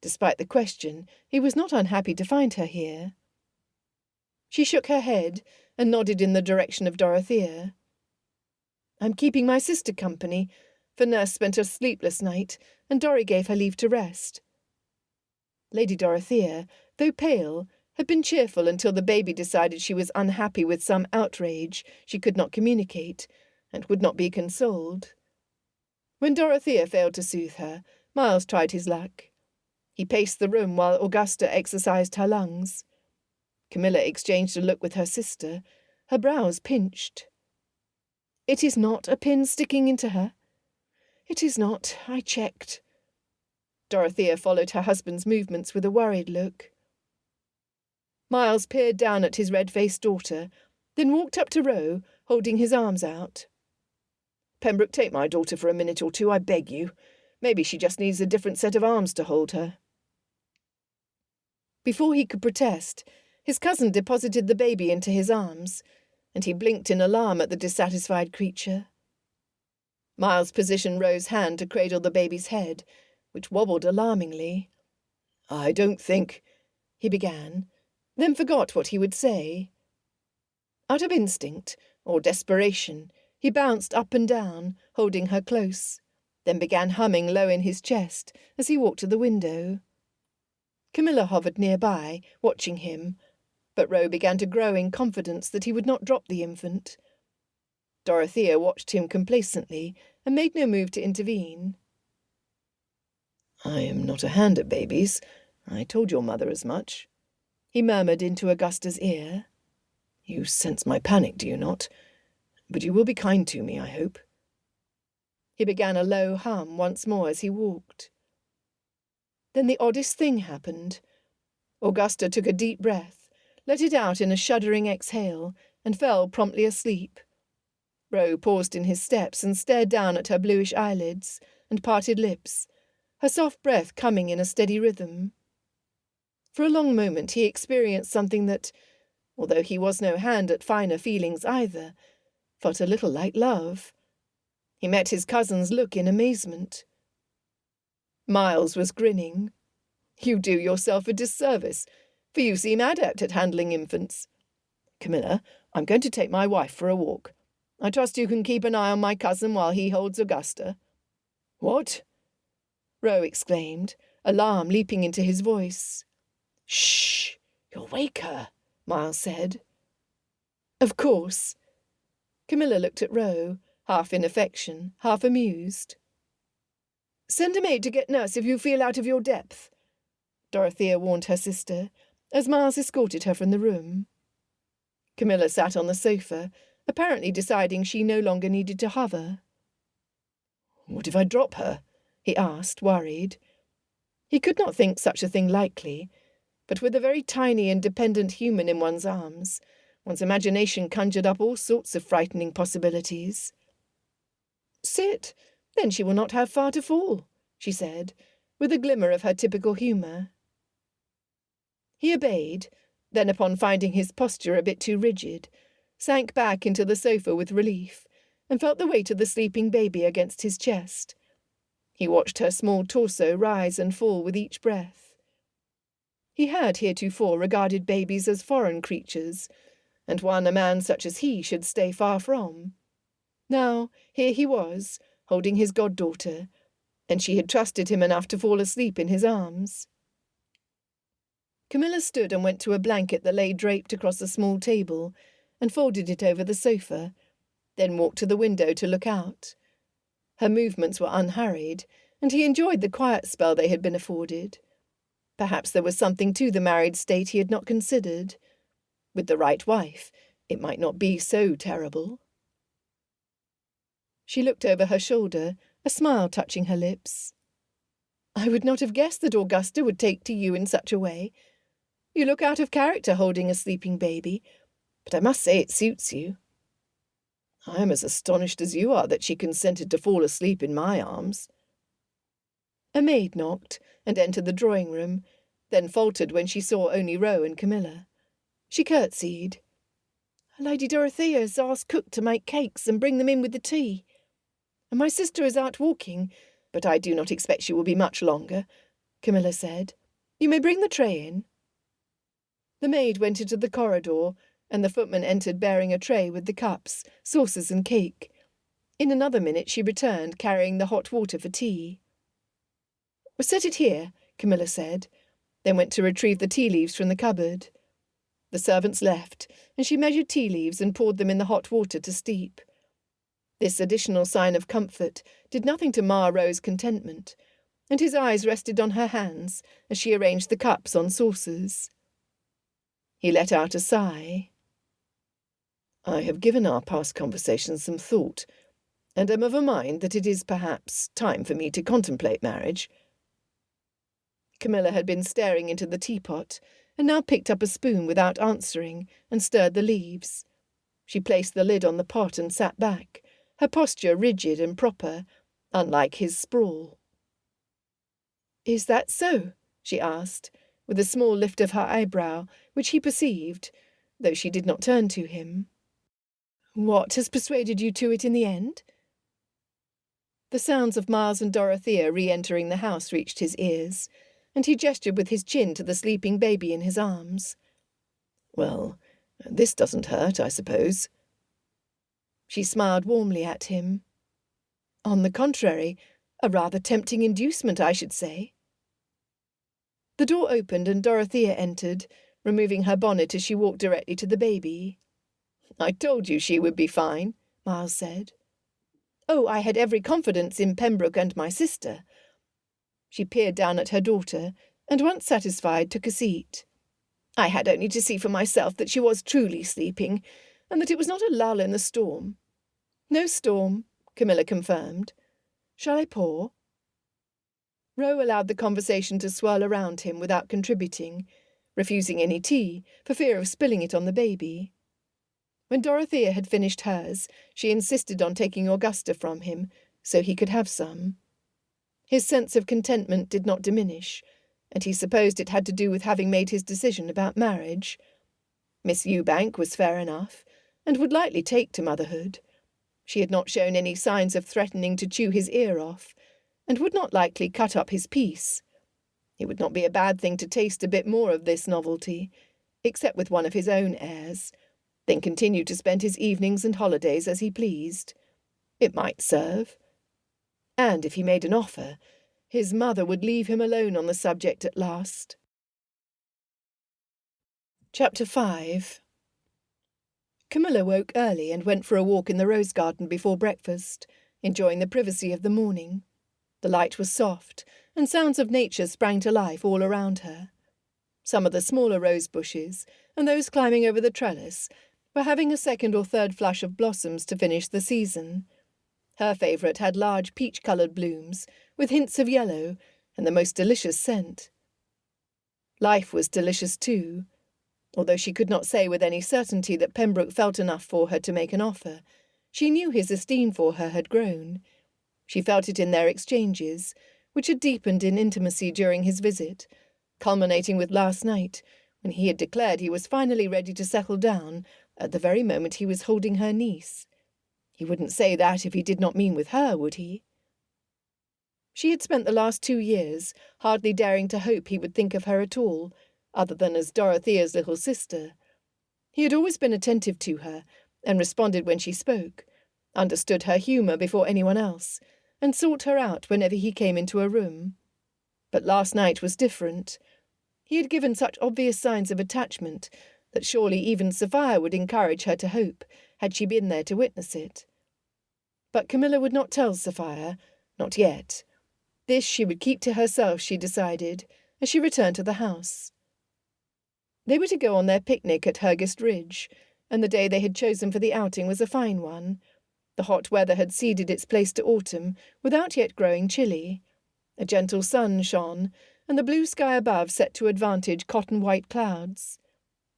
Despite the question, he was not unhappy to find her here. She shook her head and nodded in the direction of Dorothea. I'm keeping my sister company, for Nurse spent a sleepless night, and Dorry gave her leave to rest. Lady Dorothea, though pale, had been cheerful until the baby decided she was unhappy with some outrage she could not communicate, and would not be consoled. When Dorothea failed to soothe her, Miles tried his luck. He paced the room while Augusta exercised her lungs. Camilla exchanged a look with her sister, her brows pinched. It is not a pin sticking into her. It is not. I checked. Dorothea followed her husband's movements with a worried look. Miles peered down at his red-faced daughter, then walked up to Roe, holding his arms out. Pembroke, take my daughter for a minute or two, I beg you. Maybe she just needs a different set of arms to hold her. Before he could protest, his cousin deposited the baby into his arms, and he blinked in alarm at the dissatisfied creature. Miles positioned Roe's hand to cradle the baby's head, which wobbled alarmingly. I don't think, he began, then forgot what he would say. Out of instinct, or desperation, he bounced up and down, holding her close, then began humming low in his chest as he walked to the window. Camilla hovered nearby, watching him, but Roe began to grow in confidence that he would not drop the infant. Dorothea watched him complacently and made no move to intervene. I am not a hand at babies. I told your mother as much, he murmured into Augusta's ear. You sense my panic, do you not? But you will be kind to me, I hope. He began a low hum once more as he walked. Then the oddest thing happened. Augusta took a deep breath, let it out in a shuddering exhale, and fell promptly asleep. Roe paused in his steps and stared down at her bluish eyelids and parted lips, her soft breath coming in a steady rhythm. For a long moment he experienced something that, although he was no hand at finer feelings either, felt a little like love. He met his cousin's look in amazement. Miles was grinning. You do yourself a disservice, for you seem adept at handling infants. Camilla, I'm going to take my wife for a walk. I trust you can keep an eye on my cousin while he holds Augusta. What? Roe exclaimed, alarm leaping into his voice. "Shh! You'll wake her," Miles said. "Of course." Camilla looked at Roe, half in affection, half amused. "Send a maid to get nurse if you feel out of your depth," Dorothea warned her sister, as Miles escorted her from the room. Camilla sat on the sofa, apparently deciding she no longer needed to hover. "What if I drop her?" he asked, worried. He could not think such a thing likely, but with a very tiny and dependent human in one's arms, one's imagination conjured up all sorts of frightening possibilities. "Sit, then she will not have far to fall," she said, with a glimmer of her typical humour. He obeyed, then upon finding his posture a bit too rigid, sank back into the sofa with relief, and felt the weight of the sleeping baby against his chest. He watched her small torso rise and fall with each breath. He had heretofore regarded babies as foreign creatures, and one a man such as he should stay far from. Now, here he was, holding his goddaughter, and she had trusted him enough to fall asleep in his arms. Camilla stood and went to a blanket that lay draped across a small table, and folded it over the sofa, then walked to the window to look out. Her movements were unhurried, and he enjoyed the quiet spell they had been afforded. Perhaps there was something to the married state he had not considered. With the right wife, it might not be so terrible. She looked over her shoulder, a smile touching her lips. "I would not have guessed that Augusta would take to you in such a way. You look out of character holding a sleeping baby, but I must say it suits you." "I am as astonished as you are that she consented to fall asleep in my arms." A maid knocked and entered the drawing-room, then faltered when she saw only Roe and Camilla. She curtsied. "Lady Dorothea has asked cook to make cakes and bring them in with the tea. And my sister is out walking, but I do not expect she will be much longer," Camilla said. "You may bring the tray in." The maid went into the corridor, and the footman entered bearing a tray with the cups, saucers and cake. In another minute she returned, carrying the hot water for tea. "Set it here," Camilla said, then went to retrieve the tea leaves from the cupboard. The servants left, and she measured tea leaves and poured them in the hot water to steep. This additional sign of comfort did nothing to mar Roe's contentment, and his eyes rested on her hands as she arranged the cups on saucers. He let out a sigh. "I have given our past conversation some thought, and am of a mind that it is perhaps time for me to contemplate marriage." Camilla had been staring into the teapot, and now picked up a spoon without answering and stirred the leaves. She placed the lid on the pot and sat back, her posture rigid and proper, unlike his sprawl. "Is that so?" she asked, with a small lift of her eyebrow, which he perceived, though she did not turn to him. "What has persuaded you to it in the end?" The sounds of Miles and Dorothea re-entering the house reached his ears, and he gestured with his chin to the sleeping baby in his arms. "Well, this doesn't hurt, I suppose." She smiled warmly at him. "On the contrary, a rather tempting inducement, I should say." The door opened and Dorothea entered, removing her bonnet as she walked directly to the baby. "I told you she would be fine," Miles said. "Oh, I had every confidence in Pembroke and my sister." She peered down at her daughter, and once satisfied took a seat. "I had only to see for myself that she was truly sleeping, and that it was not a lull in the storm." "No storm," Camilla confirmed. "Shall I pour?" Roe allowed the conversation to swirl around him without contributing, refusing any tea for fear of spilling it on the baby. When Dorothea had finished hers, she insisted on taking Augusta from him, so he could have some. His sense of contentment did not diminish, and he supposed it had to do with having made his decision about marriage. Miss Ewbank was fair enough, and would likely take to motherhood. She had not shown any signs of threatening to chew his ear off, and would not likely cut up his peace. It would not be a bad thing to taste a bit more of this novelty, except with one of his own heirs, then continue to spend his evenings and holidays as he pleased. It might serve. And if he made an offer, His mother would leave him alone on the subject at last. Chapter 5. Camilla woke early and went for a walk in the rose garden before breakfast, enjoying the privacy of the morning. The light was soft, and sounds of nature sprang to life all around her. Some of the smaller rose bushes, and those climbing over the trellis, were having a second or third flush of blossoms to finish the season. Her favourite had large peach-coloured blooms, with hints of yellow, and the most delicious scent. Life was delicious too. Although she could not say with any certainty that Pembroke felt enough for her to make an offer, she knew his esteem for her had grown. She felt it in their exchanges, which had deepened in intimacy during his visit, culminating with last night, when he had declared he was finally ready to settle down at the very moment he was holding her niece. He wouldn't say that if he did not mean with her, would he? She had spent the last 2 years hardly daring to hope he would think of her at all, other than as Dorothea's little sister. He had always been attentive to her, and responded when she spoke, understood her humour before anyone else, and sought her out whenever he came into a room. But last night was different. He had given such obvious signs of attachment that surely even Sophia would encourage her to hope, had she been there to witness it. But Camilla would not tell Sophia, not yet. This she would keep to herself, she decided, as she returned to the house. They were to go on their picnic at Hurgist Ridge, and the day they had chosen for the outing was a fine one. The hot weather had ceded its place to autumn without yet growing chilly. A gentle sun shone, and the blue sky above set to advantage cotton-white clouds.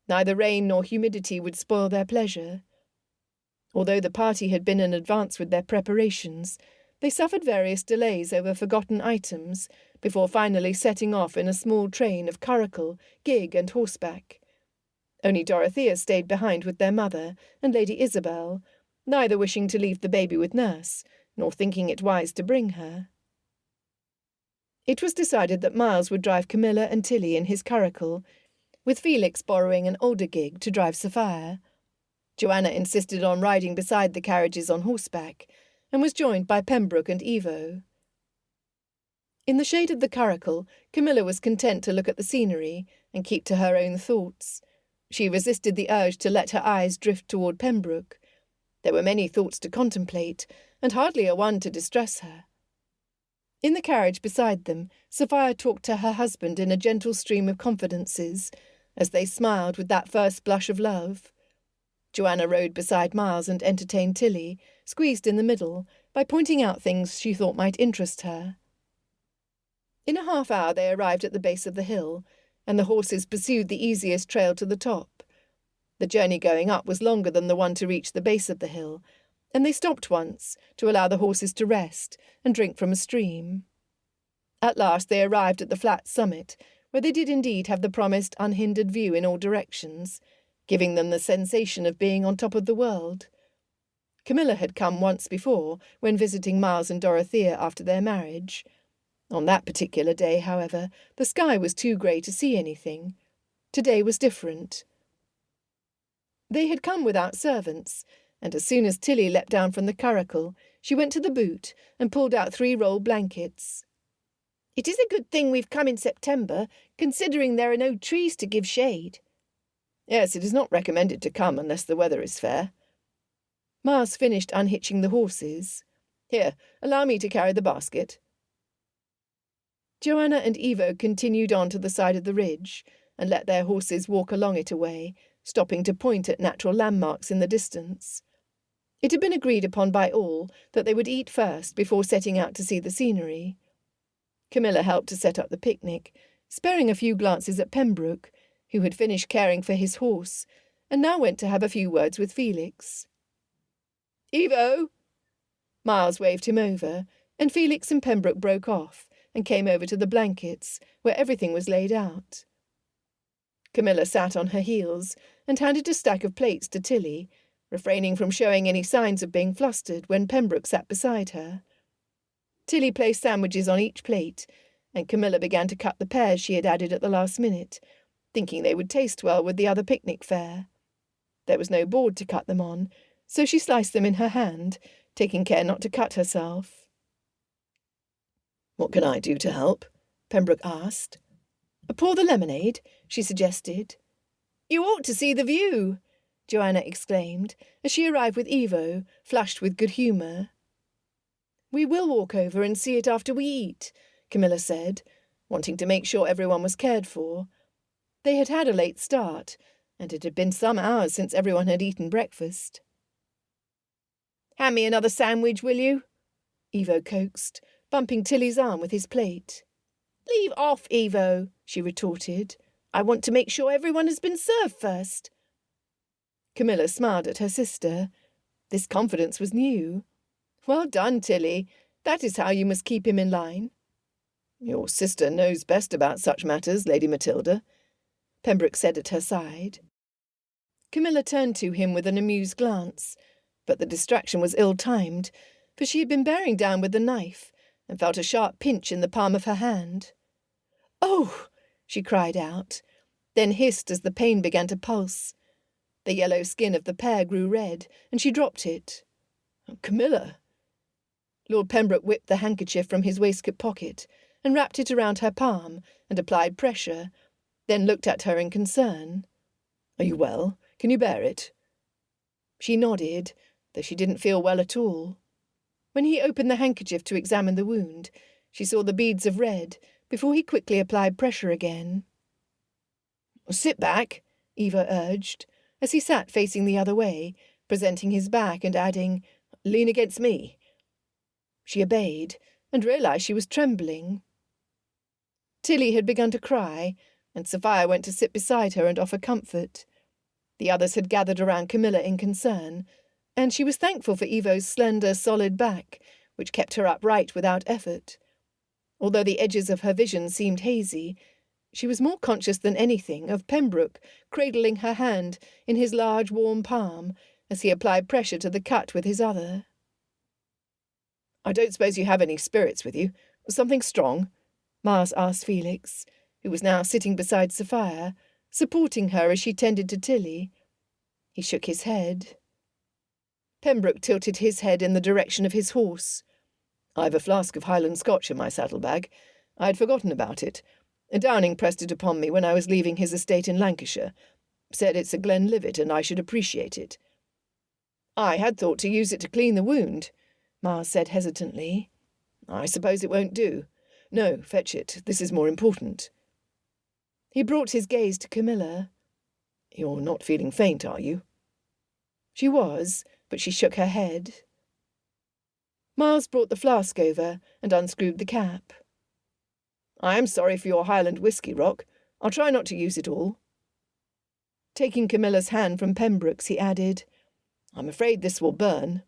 Neither rain nor humidity would spoil their pleasure. Although the party had been in advance with their preparations, they suffered various delays over forgotten items before finally setting off in a small train of curricle, gig, and horseback. Only Dorothea stayed behind with their mother and Lady Isabel, neither wishing to leave the baby with nurse, nor thinking it wise to bring her. It was decided that Miles would drive Camilla and Tilly in his curricle, with Felix borrowing an older gig to drive Sophia. Joanna insisted on riding beside the carriages on horseback, and was joined by Pembroke and Evo. In the shade of the curricle, Camilla was content to look at the scenery and keep to her own thoughts. She resisted the urge to let her eyes drift toward Pembroke. There were many thoughts to contemplate, and hardly a one to distress her. In the carriage beside them, Sophia talked to her husband in a gentle stream of confidences, as they smiled with that first blush of love. Joanna rode beside Miles and entertained Tilly, squeezed in the middle, by pointing out things she thought might interest her. In a half-hour they arrived at the base of the hill, and the horses pursued the easiest trail to the top. The journey going up was longer than the one to reach the base of the hill, and they stopped once to allow the horses to rest and drink from a stream. At last they arrived at the flat summit, where they did indeed have the promised unhindered view in all directions, giving them the sensation of being on top of the world. Camilla had come once before, when visiting Miles and Dorothea after their marriage. On that particular day, however, the sky was too grey to see anything. Today was different. They had come without servants, and as soon as Tilly leapt down from the curricle, she went to the boot and pulled out 3 roll blankets. "It is a good thing we've come in September, considering there are no trees to give shade." "Yes, it is not recommended to come unless the weather is fair." Miles finished unhitching the horses. "Here, allow me to carry the basket." Joanna and Evo continued on to the side of the ridge, and let their horses walk along it a way, stopping to point at natural landmarks in the distance. It had been agreed upon by all that they would eat first before setting out to see the scenery. Camilla helped to set up the picnic, sparing a few glances at Pembroke, who had finished caring for his horse, and now went to have a few words with Felix. "Evo!" Miles waved him over, and Felix and Pembroke broke off and came over to the blankets, where everything was laid out. Camilla sat on her heels and handed a stack of plates to Tilly, refraining from showing any signs of being flustered when Pembroke sat beside her. Tilly placed sandwiches on each plate, and Camilla began to cut the pears she had added at the last minute, thinking they would taste well with the other picnic fare. There was no board to cut them on, so she sliced them in her hand, taking care not to cut herself. What can I do to help? Pembroke asked. Pour the lemonade, she suggested. You ought to see the view, Joanna exclaimed, as she arrived with Evo, flushed with good humour. We will walk over and see it after we eat, Camilla said, wanting to make sure everyone was cared for. They had had a late start, and it had been some hours since everyone had eaten breakfast. Hand me another sandwich, will you? Evo coaxed, bumping Tilly's arm with his plate. Leave off, Evo, she retorted. I want to make sure everyone has been served first. Camilla smiled at her sister. This confidence was new. Well done, Tilly. That is how you must keep him in line. Your sister knows best about such matters, Lady Matilda, Pembroke said at her side. Camilla turned to him with an amused glance, but the distraction was ill-timed, for she had been bearing down with the knife and felt a sharp pinch in the palm of her hand. Oh! She cried out, then hissed as the pain began to pulse. The yellow skin of the pear grew red, and she dropped it. Camilla! Lord Pembroke whipped the handkerchief from his waistcoat pocket and wrapped it around her palm and applied pressure, then looked at her in concern. Are you well? Can you bear it? She nodded, though she didn't feel well at all. When he opened the handkerchief to examine the wound, she saw the beads of red before he quickly applied pressure again. Sit back, Eva urged, as he sat facing the other way, presenting his back and adding, Lean against me. She obeyed and realised she was trembling. Tilly had begun to cry, and Sophia went to sit beside her and offer comfort. The others had gathered around Camilla in concern, and she was thankful for Evo's slender, solid back, which kept her upright without effort. Although the edges of her vision seemed hazy, she was more conscious than anything of Pembroke cradling her hand in his large, warm palm as he applied pressure to the cut with his other. I don't suppose you have any spirits with you? Something strong? Mars asked Felix, who was now sitting beside Sophia, supporting her as she tended to Tilly. He shook his head. Pembroke tilted his head in the direction of his horse. I've a flask of Highland Scotch in my saddlebag. I had forgotten about it. Downing pressed it upon me when I was leaving his estate in Lancashire. Said it's a Glenlivet and I should appreciate it. I had thought to use it to clean the wound, Mars said hesitantly. I suppose it won't do. No, fetch it. This is more important. He brought his gaze to Camilla. You're not feeling faint, are you? She was, but she shook her head. Mars brought the flask over and unscrewed the cap. I am sorry for your Highland whisky, Rock. I'll try not to use it all. Taking Camilla's hand from Pembroke's, he added, I'm afraid this will burn.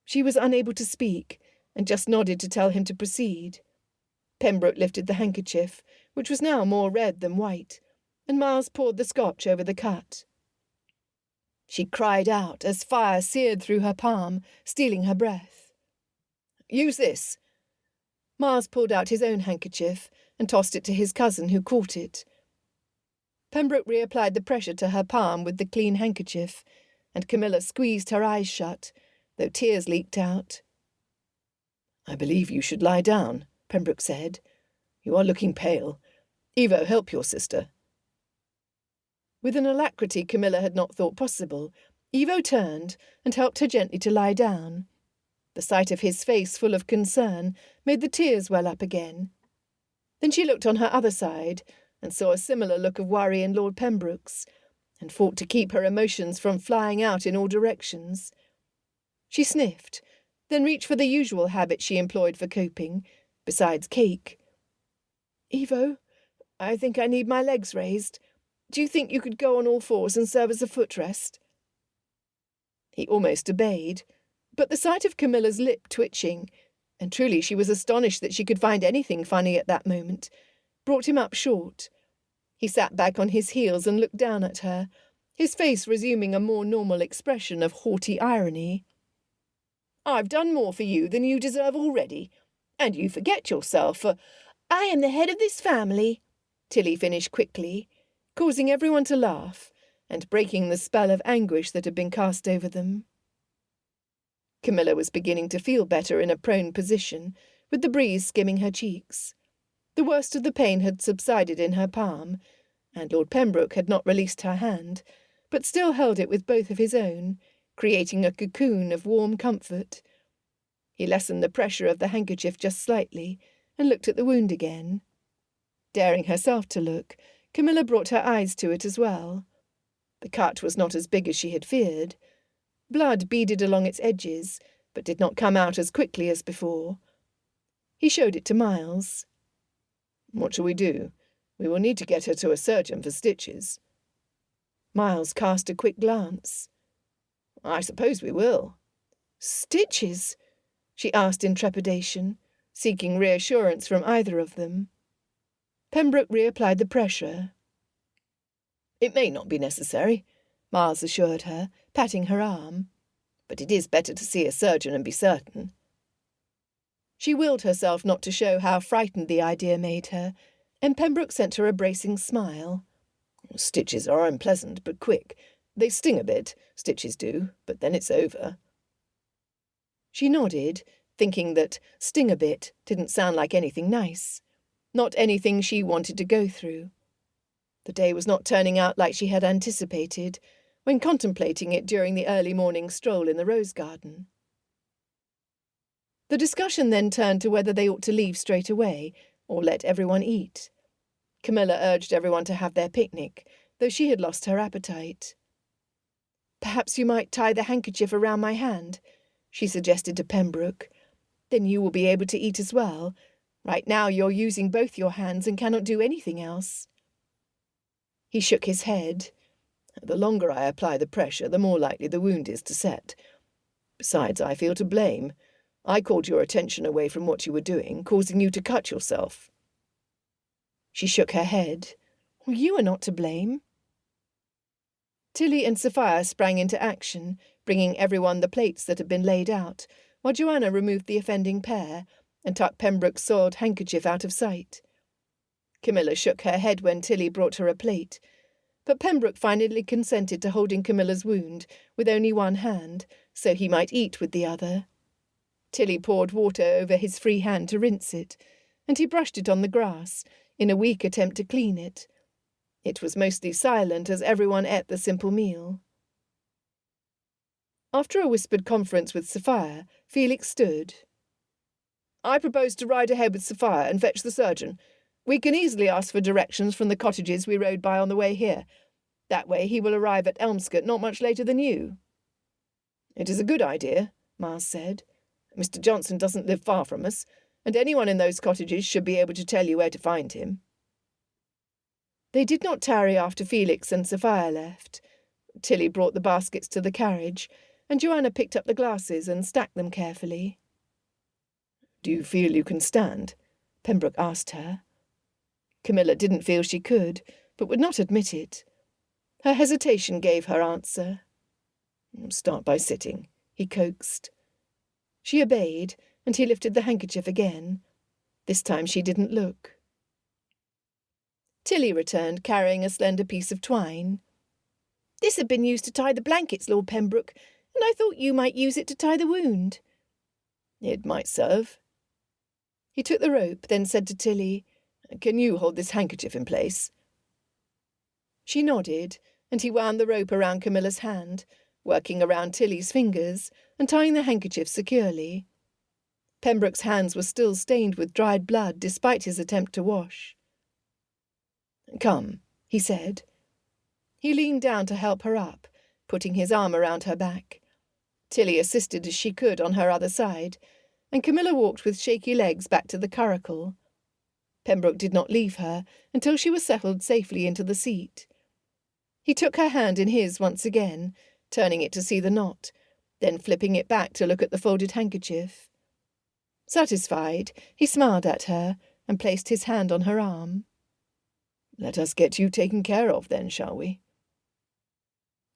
She was unable to speak, and just nodded to tell him to proceed. Pembroke lifted the handkerchief, which was now more red than white, and Mars poured the scotch over the cut. She cried out as fire seared through her palm, stealing her breath. Use this. Mars pulled out his own handkerchief and tossed it to his cousin, who caught it. Pembroke reapplied the pressure to her palm with the clean handkerchief, and Camilla squeezed her eyes shut, though tears leaked out. I believe you should lie down, Pembroke said. You are looking pale. Evo, help your sister. With an alacrity Camilla had not thought possible, Evo turned and helped her gently to lie down. The sight of his face full of concern made the tears well up again. Then she looked on her other side and saw a similar look of worry in Lord Pembroke's, and fought to keep her emotions from flying out in all directions. She sniffed, then reached for the usual habit she employed for coping, besides cake. Evo, I think I need my legs raised. Do you think you could go on all fours and serve as a footrest? He almost obeyed, but the sight of Camilla's lip twitching, and truly she was astonished that she could find anything funny at that moment, brought him up short. He sat back on his heels and looked down at her, his face resuming a more normal expression of haughty irony. I've done more for you than you deserve already, and you forget yourself, for I am the head of this family, Tilly finished quickly, causing everyone to laugh, and breaking the spell of anguish that had been cast over them. Camilla was beginning to feel better in a prone position, with the breeze skimming her cheeks. The worst of the pain had subsided in her palm, and Lord Pembroke had not released her hand, but still held it with both of his own, creating a cocoon of warm comfort. He lessened the pressure of the handkerchief just slightly, and looked at the wound again. Daring herself to look, Camilla brought her eyes to it as well. The cut was not as big as she had feared. Blood beaded along its edges, but did not come out as quickly as before. He showed it to Miles. "What shall we do? We will need to get her to a surgeon for stitches." Miles cast a quick glance. "I suppose we will." "Stitches?" she asked in trepidation, seeking reassurance from either of them. Pembroke reapplied the pressure. "It may not be necessary," Miles assured her, patting her arm. "But it is better to see a surgeon and be certain." She willed herself not to show how frightened the idea made her, and Pembroke sent her a bracing smile. "Stitches are unpleasant, but quick. They sting a bit, stitches do, but then it's over." She nodded, thinking that sting a bit didn't sound like anything nice. Not anything she wanted to go through. The day was not turning out like she had anticipated, when contemplating it during the early morning stroll in the rose garden. The discussion then turned to whether they ought to leave straight away, or let everyone eat. Camilla urged everyone to have their picnic, though she had lost her appetite. "Perhaps you might tie the handkerchief around my hand," she suggested to Pembroke. "Then you will be able to eat as well. Right now you're using both your hands and cannot do anything else." He shook his head. "The longer I apply the pressure, the more likely the wound is to set. Besides, I feel to blame. I called your attention away from what you were doing, causing you to cut yourself." She shook her head. "You are not to blame." Tilly and Sophia sprang into action, bringing everyone the plates that had been laid out, while Joanna removed the offending pair and tucked Pembroke's soiled handkerchief out of sight. Camilla shook her head when Tilly brought her a plate, but Pembroke finally consented to holding Camilla's wound with only one hand, so he might eat with the other. Tilly poured water over his free hand to rinse it, and he brushed it on the grass, in a weak attempt to clean it. It was mostly silent as everyone ate the simple meal. After a whispered conference with Sophia, Felix stood. "I propose to ride ahead with Sophia and fetch the surgeon. We can easily ask for directions from the cottages we rode by on the way here. That way he will arrive at Elmscott not much later than you." "It is a good idea," Miles said. "Mr. Johnson doesn't live far from us, and anyone in those cottages should be able to tell you where to find him." They did not tarry after Felix and Sophia left. Tilly brought the baskets to the carriage, and Joanna picked up the glasses and stacked them carefully. "Do you feel you can stand?" Pembroke asked her. Camilla didn't feel she could, but would not admit it. Her hesitation gave her answer. "Start by sitting," he coaxed. She obeyed, and he lifted the handkerchief again. This time she didn't look. Tilly returned, carrying a slender piece of twine. "This had been used to tie the blankets, Lord Pembroke, and I thought you might use it to tie the wound." "It might serve." He took the rope, then said to Tilly, "Can you hold this handkerchief in place?" She nodded, and he wound the rope around Camilla's hand, working around Tilly's fingers and tying the handkerchief securely. Pembroke's hands were still stained with dried blood despite his attempt to wash. "Come," he said. He leaned down to help her up, putting his arm around her back. Tilly assisted as she could on her other side, and Camilla walked with shaky legs back to the curricle. Pembroke did not leave her until she was settled safely into the seat. He took her hand in his once again, turning it to see the knot, then flipping it back to look at the folded handkerchief. Satisfied, he smiled at her and placed his hand on her arm. "Let us get you taken care of, then, shall we?"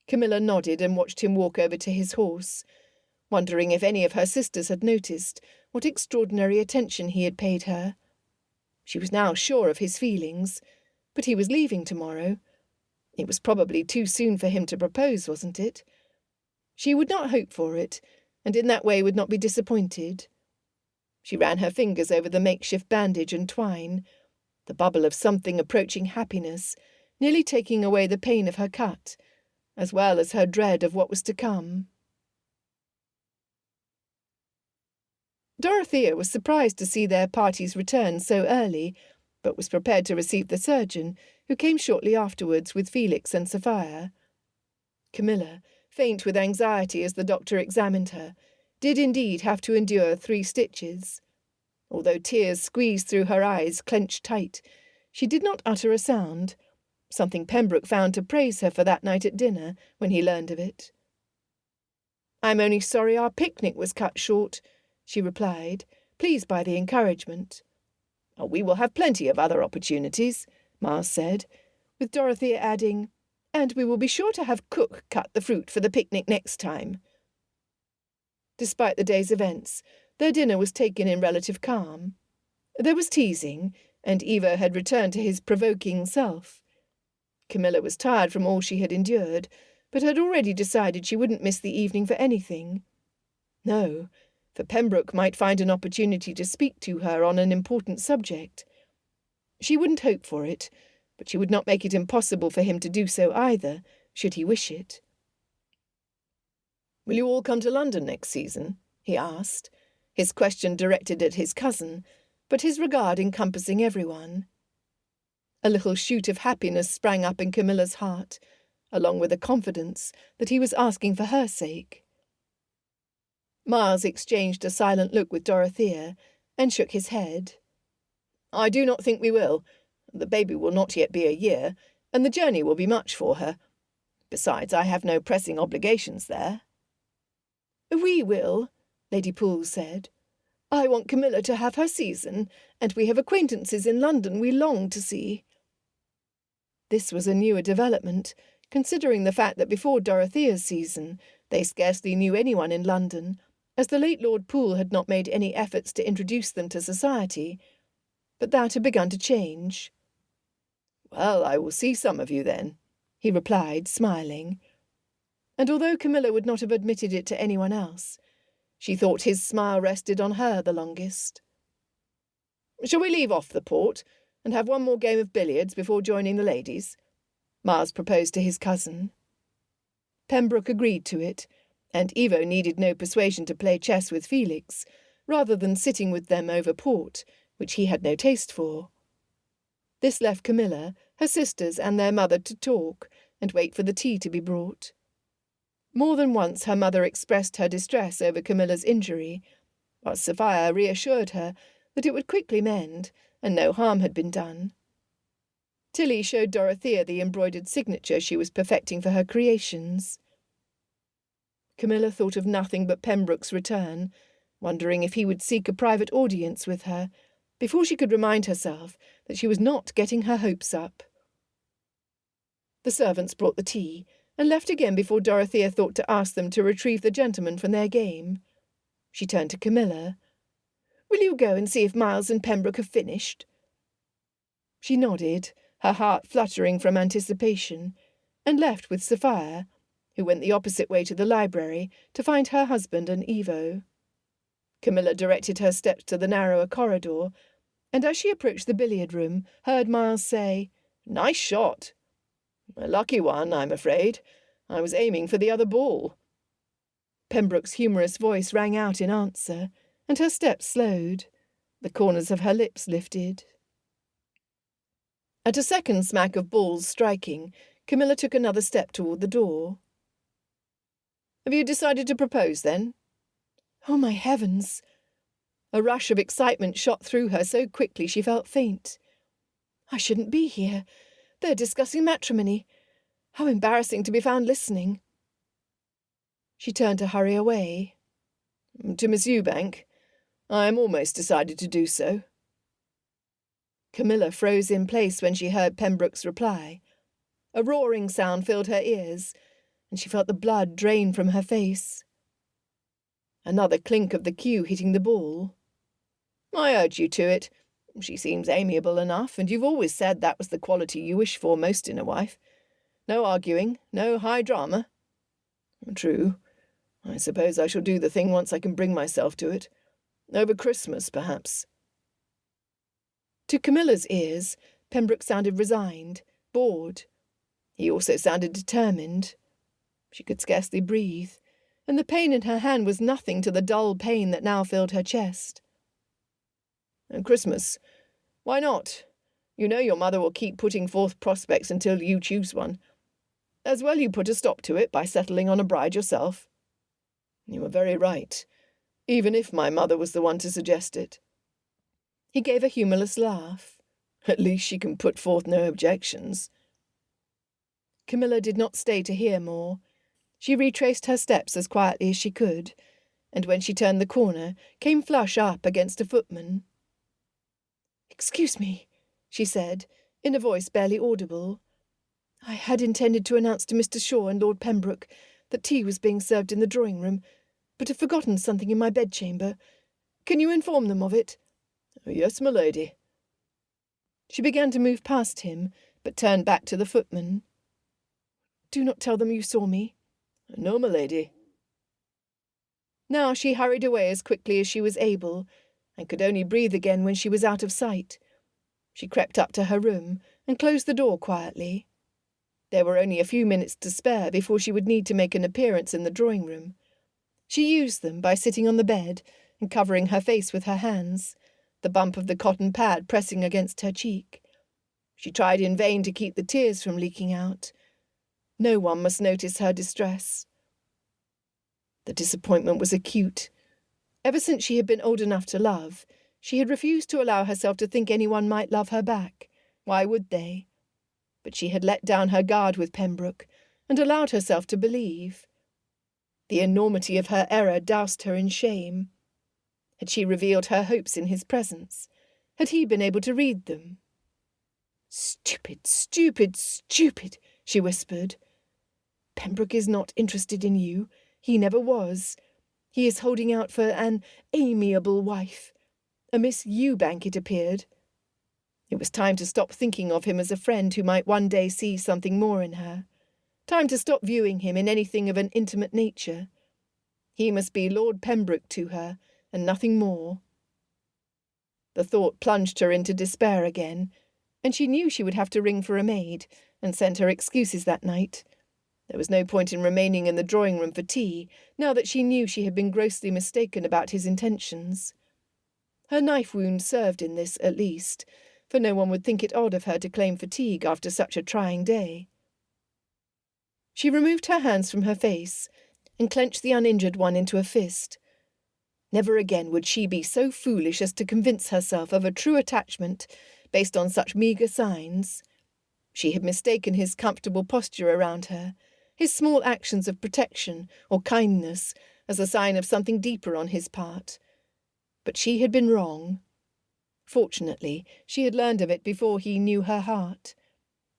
Camilla nodded and watched him walk over to his horse, wondering if any of her sisters had noticed what extraordinary attention he had paid her. She was now sure of his feelings, but he was leaving tomorrow. It was probably too soon for him to propose, wasn't it? She would not hope for it, and in that way would not be disappointed. She ran her fingers over the makeshift bandage and twine, the bubble of something approaching happiness, nearly taking away the pain of her cut, as well as her dread of what was to come. Dorothea was surprised to see their party's return so early, but was prepared to receive the surgeon, who came shortly afterwards with Felix and Sophia. Camilla, faint with anxiety as the doctor examined her, did indeed have to endure 3 stitches. Although tears squeezed through her eyes clenched tight, she did not utter a sound, something Pembroke found to praise her for that night at dinner when he learned of it. "I'm only sorry our picnic was cut short," she replied, pleased by the encouragement. "Oh, we will have plenty of other opportunities," Miles said, with Dorothea adding, "and we will be sure to have Cook cut the fruit for the picnic next time." Despite the day's events, their dinner was taken in relative calm. There was teasing, and Ivo had returned to his provoking self. Camilla was tired from all she had endured, but had already decided she wouldn't miss the evening for anything. No, for Pembroke might find an opportunity to speak to her on an important subject. She wouldn't hope for it, but she would not make it impossible for him to do so either, should he wish it. "Will you all come to London next season?" he asked, his question directed at his cousin, but his regard encompassing everyone. A little shoot of happiness sprang up in Camilla's heart, along with a confidence that he was asking for her sake. Miles exchanged a silent look with Dorothea, and shook his head. "I do not think we will. The baby will not yet be a year, and the journey will be much for her. Besides, I have no pressing obligations there." "We will," Lady Poole said. "I want Camilla to have her season, and we have acquaintances in London we long to see." This was a newer development, considering the fact that before Dorothea's season they scarcely knew anyone in London, as the late Lord Poole had not made any efforts to introduce them to society. But that had begun to change. "Well, I will see some of you then," he replied, smiling. And although Camilla would not have admitted it to anyone else, she thought his smile rested on her the longest. "Shall we leave off the port, and have one more game of billiards before joining the ladies?" Miles proposed to his cousin. Pembroke agreed to it, and Ivo needed no persuasion to play chess with Felix, rather than sitting with them over port, which he had no taste for. This left Camilla, her sisters, and their mother to talk, and wait for the tea to be brought. More than once her mother expressed her distress over Camilla's injury, whilst Sophia reassured her that it would quickly mend, and no harm had been done. Tilly showed Dorothea the embroidered signature she was perfecting for her creations. Camilla thought of nothing but Pembroke's return, wondering if he would seek a private audience with her, before she could remind herself that she was not getting her hopes up. The servants brought the tea, and left again before Dorothea thought to ask them to retrieve the gentlemen from their game. She turned to Camilla. "Will you go and see if Miles and Pembroke have finished?" She nodded, her heart fluttering from anticipation, and left with Sophia, who went the opposite way to the library to find her husband and Ivo. Camilla directed her steps to the narrower corridor, and as she approached the billiard room, heard Miles say, "Nice shot." "A lucky one, I'm afraid. I was aiming for the other ball." Pembroke's humorous voice rang out in answer, and her steps slowed. The corners of her lips lifted. At a second smack of balls striking, Camilla took another step toward the door. "Have you decided to propose, then?" "Oh, my heavens!" A rush of excitement shot through her so quickly she felt faint. "I shouldn't be here. They're discussing matrimony. How embarrassing to be found listening." She turned to hurry away. "To Miss Ewbank? I am almost decided to do so." Camilla froze in place when she heard Pembroke's reply. A roaring sound filled her ears, and she felt the blood drain from her face. Another clink of the cue hitting the ball. "I urge you to it. She seems amiable enough, and you've always said that was the quality you wish for most in a wife. No arguing, no high drama." "True. I suppose I shall do the thing once I can bring myself to it. Over Christmas, perhaps. To Camilla's ears, Pembroke sounded resigned, bored. He also sounded determined. She could scarcely breathe, and the pain in her hand was nothing to the dull pain that now filled her chest. And Christmas? Why not? You know your mother will keep putting forth prospects until you choose one. As well you put a stop to it by settling on a bride yourself. You were very right, even if my mother was the one to suggest it. He gave a humourless laugh. At least she can put forth no objections. Camilla did not stay to hear more. She retraced her steps as quietly as she could, and when she turned the corner, came flush up against a footman. "Excuse me," she said, in a voice barely audible. "I had intended to announce to Mr. Shaw and Lord Pembroke that tea was being served in the drawing-room, but have forgotten something in my bedchamber. Can you inform them of it?" "Yes, my lady." She began to move past him, but turned back to the footman. "Do not tell them you saw me." "No, my lady." Now she hurried away as quickly as she was able, and could only breathe again when she was out of sight. She crept up to her room and closed the door quietly. There were only a few minutes to spare before she would need to make an appearance in the drawing-room. She used them by sitting on the bed and covering her face with her hands, the bump of the cotton pad pressing against her cheek. She tried in vain to keep the tears from leaking out. No one must notice her distress. The disappointment was acute. Ever since she had been old enough to love, she had refused to allow herself to think anyone might love her back. Why would they? But she had let down her guard with Pembroke, and allowed herself to believe. The enormity of her error doused her in shame. Had she revealed her hopes in his presence? Had he been able to read them? "Stupid, stupid, stupid," she whispered. "Pembroke is not interested in you. He never was. He is holding out for an amiable wife. A Miss Ewbank, it appeared. It was time to stop thinking of him as a friend who might one day see something more in her. Time to stop viewing him in anything of an intimate nature. He must be Lord Pembroke to her, and nothing more. The thought plunged her into despair again, and she knew she would have to ring for a maid, and send her excuses that night. There was no point in remaining in the drawing-room for tea, now that she knew she had been grossly mistaken about his intentions. Her knife wound served in this, at least, for no one would think it odd of her to claim fatigue after such a trying day. She removed her hands from her face, and clenched the uninjured one into a fist. Never again would she be so foolish as to convince herself of a true attachment based on such meagre signs. She had mistaken his comfortable posture around her, his small actions of protection or kindness, as a sign of something deeper on his part. But she had been wrong. Fortunately, she had learned of it before he knew her heart.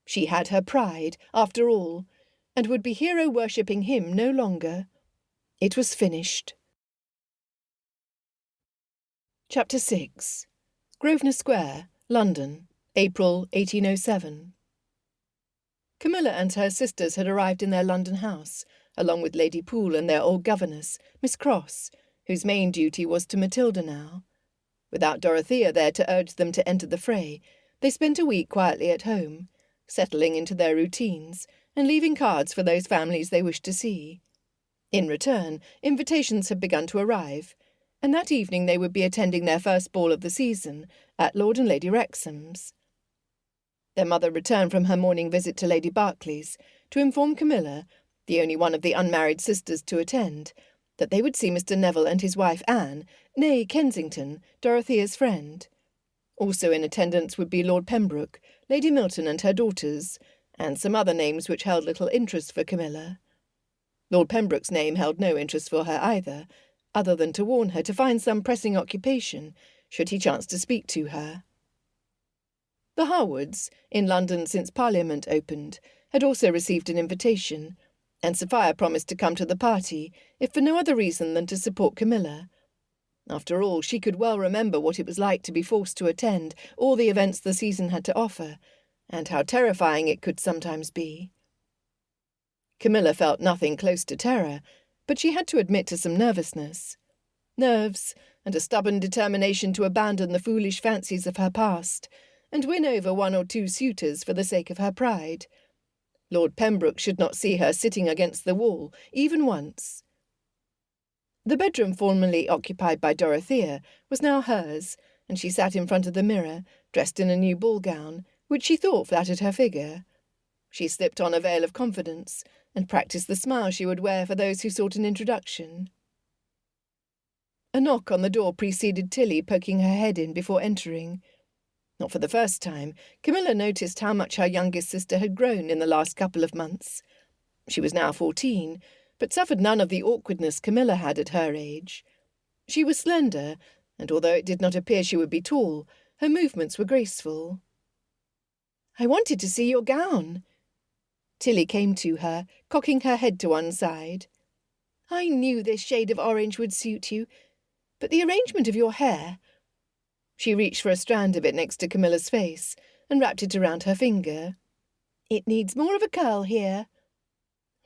She had her pride, after all, and would be hero-worshipping him no longer. It was finished. Chapter 6. Grosvenor Square, London, April 1807. Camilla and her sisters had arrived in their London house, along with Lady Poole and their old governess, Miss Cross, whose main duty was to Matilda now. Without Dorothea there to urge them to enter the fray, they spent a week quietly at home, settling into their routines and leaving cards for those families they wished to see. In return, invitations had begun to arrive, and that evening they would be attending their first ball of the season at Lord and Lady Wrexham's. Their mother returned from her morning visit to Lady Berkeley's to inform Camilla, the only one of the unmarried sisters to attend, that they would see Mr. Neville and his wife Anne, née Kensington, Dorothea's friend. Also in attendance would be Lord Pembroke, Lady Milton and her daughters, and some other names which held little interest for Camilla. Lord Pembroke's name held no interest for her either, other than to warn her to find some pressing occupation, should he chance to speak to her. The Harwoods, in London since Parliament opened, had also received an invitation, and Sophia promised to come to the party, if for no other reason than to support Camilla. After all, she could well remember what it was like to be forced to attend all the events the season had to offer, and how terrifying it could sometimes be. Camilla felt nothing close to terror, but she had to admit to some nervousness. Nerves, and a stubborn determination to abandon the foolish fancies of her past, and win over one or two suitors for the sake of her pride. Lord Pembroke should not see her sitting against the wall, even once. The bedroom formerly occupied by Dorothea was now hers, and she sat in front of the mirror, dressed in a new ball gown, which she thought flattered her figure. She slipped on a veil of confidence, and practised the smile she would wear for those who sought an introduction. A knock on the door preceded Tilly poking her head in before entering. Not for the first time, Camilla noticed how much her youngest sister had grown in the last couple of months. She was now 14, but suffered none of the awkwardness Camilla had at her age. She was slender, and although it did not appear she would be tall, her movements were graceful. "I wanted to see your gown." Tilly came to her, cocking her head to one side. "I knew this shade of orange would suit you, but the arrangement of your hair—" She reached for a strand of it next to Camilla's face and wrapped it around her finger. "It needs more of a curl here."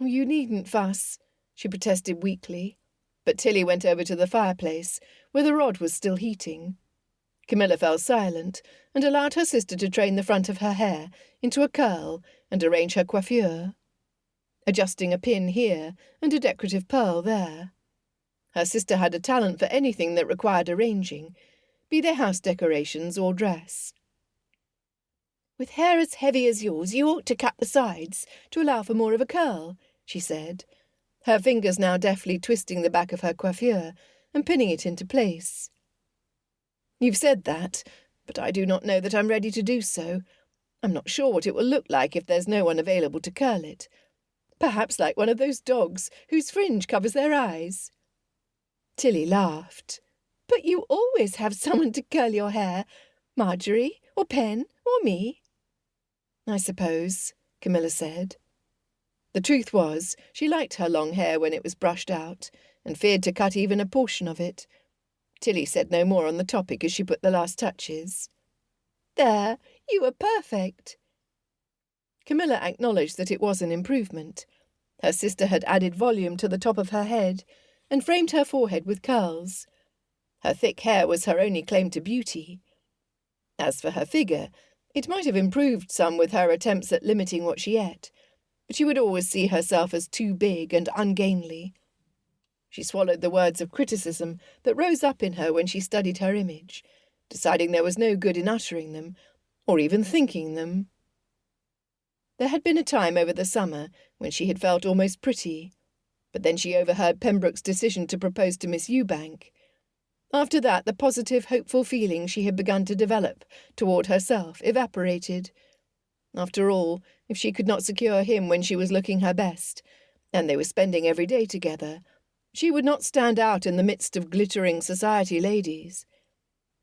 "Oh, you needn't fuss," she protested weakly. But Tilly went over to the fireplace, where the rod was still heating. Camilla fell silent and allowed her sister to train the front of her hair into a curl and arrange her coiffure, adjusting a pin here and a decorative pearl there. Her sister had a talent for anything that required arranging, be they house decorations or dress. "With hair as heavy as yours, you ought to cut the sides to allow for more of a curl," she said, her fingers now deftly twisting the back of her coiffure and pinning it into place. "You've said that, but I do not know that I'm ready to do so. I'm not sure what it will look like if there's no one available to curl it. Perhaps like one of those dogs whose fringe covers their eyes." Tilly laughed. "But you always have someone to curl your hair. Marjorie, or Pen, or me." "I suppose," Camilla said. The truth was, she liked her long hair when it was brushed out, and feared to cut even a portion of it. Tilly said no more on the topic as she put the last touches. "There, you are perfect." Camilla acknowledged that it was an improvement. Her sister had added volume to the top of her head, and framed her forehead with curls. Her thick hair was her only claim to beauty. As for her figure, it might have improved some with her attempts at limiting what she ate, but she would always see herself as too big and ungainly. She swallowed the words of criticism that rose up in her when she studied her image, deciding there was no good in uttering them, or even thinking them. There had been a time over the summer when she had felt almost pretty, but then she overheard Pembroke's decision to propose to Miss Ewbank. After that, the positive, hopeful feeling she had begun to develop toward herself evaporated. After all, if she could not secure him when she was looking her best, and they were spending every day together, she would not stand out in the midst of glittering society ladies.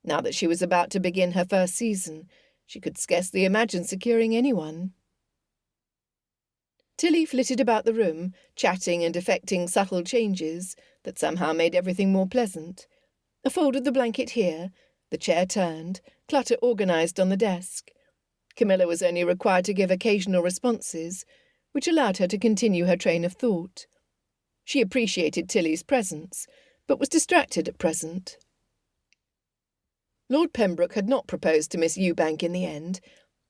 Now that she was about to begin her first season, she could scarcely imagine securing anyone. Tilly flitted about the room, chatting and effecting subtle changes that somehow made everything more pleasant. A fold of the blanket here, the chair turned, clutter organised on the desk. Camilla was only required to give occasional responses, which allowed her to continue her train of thought. She appreciated Tilly's presence, but was distracted at present. Lord Pembroke had not proposed to Miss Ewbank in the end,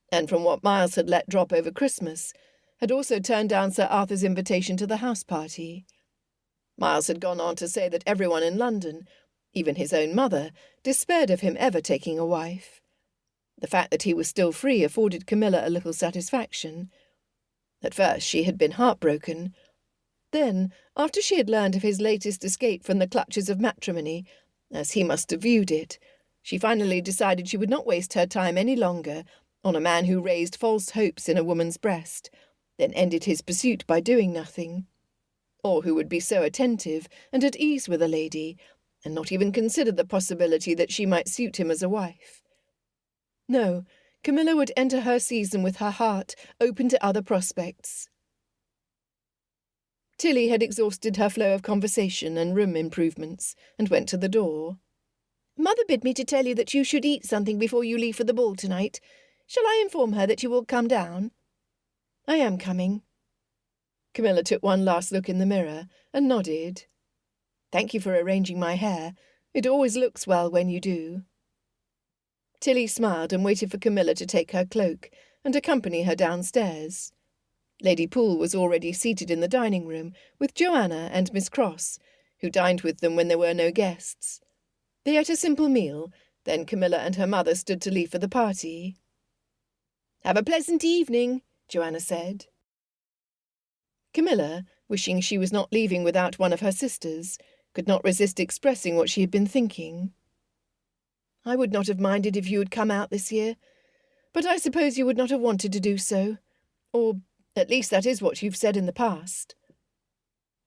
and from what Miles had let drop over Christmas, had also turned down Sir Arthur's invitation to the house party. Miles had gone on to say that everyone in London, even his own mother, despaired of him ever taking a wife. The fact that he was still free afforded Camilla a little satisfaction. At first she had been heartbroken. Then, after she had learned of his latest escape from the clutches of matrimony, as he must have viewed it, she finally decided she would not waste her time any longer on a man who raised false hopes in a woman's breast, then ended his pursuit by doing nothing, or who would be so attentive and at ease with a lady, and not even consider the possibility that she might suit him as a wife. No, Camilla would enter her season with her heart open to other prospects. Tilly had exhausted her flow of conversation and room improvements, and went to the door. "Mother bid me to tell you that you should eat something before you leave for the ball tonight. Shall I inform her that you will come down?" "I am coming." Camilla took one last look in the mirror and nodded. "Thank you for arranging my hair. It always looks well when you do." Tilly smiled and waited for Camilla to take her cloak and accompany her downstairs. Lady Poole was already seated in the dining room with Joanna and Miss Cross, who dined with them when there were no guests. They ate a simple meal, then Camilla and her mother stood to leave for the party. "Have a pleasant evening," Joanna said. Camilla, wishing she was not leaving without one of her sisters, could not resist expressing what she had been thinking. "I would not have minded if you had come out this year, but I suppose you would not have wanted to do so, or at least that is what you've said in the past."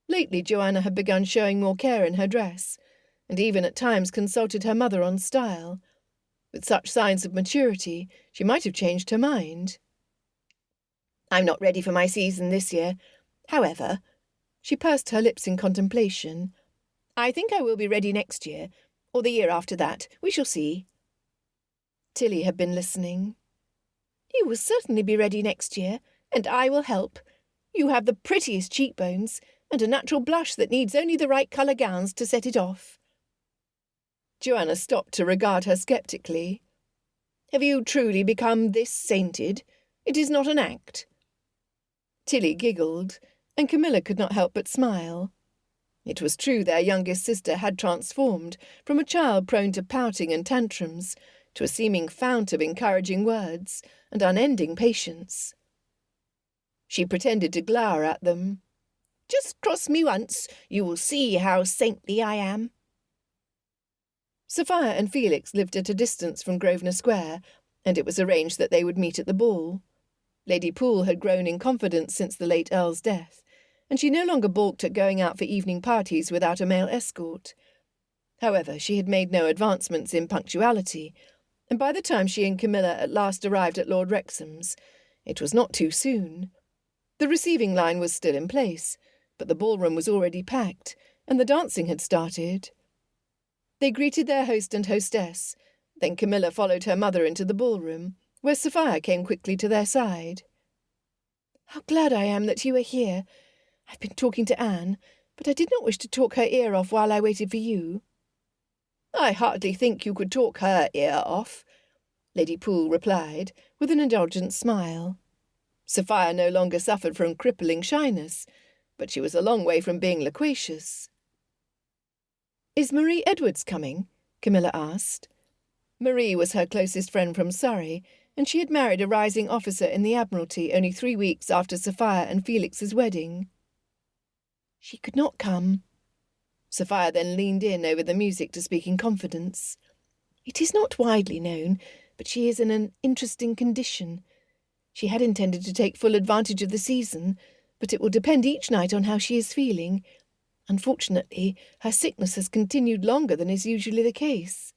Lately Joanna had begun showing more care in her dress, and even at times consulted her mother on style. With such signs of maturity, she might have changed her mind. "I'm not ready for my season this year. However," she pursed her lips in contemplation, "I think I will be ready next year, or the year after that. We shall see." Tilly had been listening. "You will certainly be ready next year, and I will help. You have the prettiest cheekbones, and a natural blush that needs only the right colour gowns to set it off." Joanna stopped to regard her sceptically. "Have you truly become this sainted? It is not an act." Tilly giggled, and Camilla could not help but smile. It was true their youngest sister had transformed from a child prone to pouting and tantrums to a seeming fount of encouraging words and unending patience. She pretended to glower at them. "Just cross me once, you will see how saintly I am." Sophia and Felix lived at a distance from Grosvenor Square, and it was arranged that they would meet at the ball. Lady Poole had grown in confidence since the late Earl's death, and she no longer balked at going out for evening parties without a male escort. However, she had made no advancements in punctuality, and by the time she and Camilla at last arrived at Lord Wrexham's, it was not too soon. The receiving line was still in place, but the ballroom was already packed, and the dancing had started. They greeted their host and hostess, then Camilla followed her mother into the ballroom, where Sophia came quickly to their side. "How glad I am that you are here. I've been talking to Anne, but I did not wish to talk her ear off while I waited for you." "I hardly think you could talk her ear off," Lady Poole replied, with an indulgent smile. Sophia no longer suffered from crippling shyness, but she was a long way from being loquacious. "Is Marie Edwards coming?" Camilla asked. Marie was her closest friend from Surrey, and she had married a rising officer in the Admiralty only 3 weeks after Sophia and Felix's wedding. "She could not come." Sophia then leaned in over the music to speak in confidence. "It is not widely known, but she is in an interesting condition. She had intended to take full advantage of the season, but it will depend each night on how she is feeling. Unfortunately, her sickness has continued longer than is usually the case."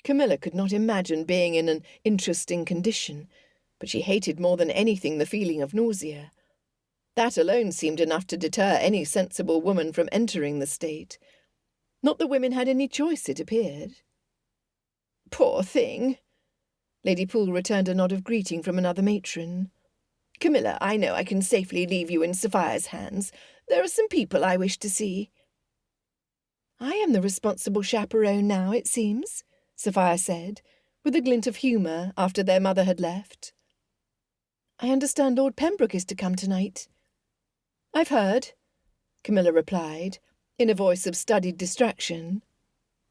Camilla could not imagine being in an interesting condition, but she hated more than anything the feeling of nausea. That alone seemed enough to deter any sensible woman from entering the state. Not that women had any choice, it appeared. "Poor thing!" Lady Poole returned a nod of greeting from another matron. "Camilla, I know I can safely leave you in Sophia's hands. There are some people I wish to see." "I am the responsible chaperone now, it seems," Sophia said, with a glint of humour after their mother had left. "I understand Lord Pembroke is to come tonight." "I've heard," Camilla replied, in a voice of studied distraction.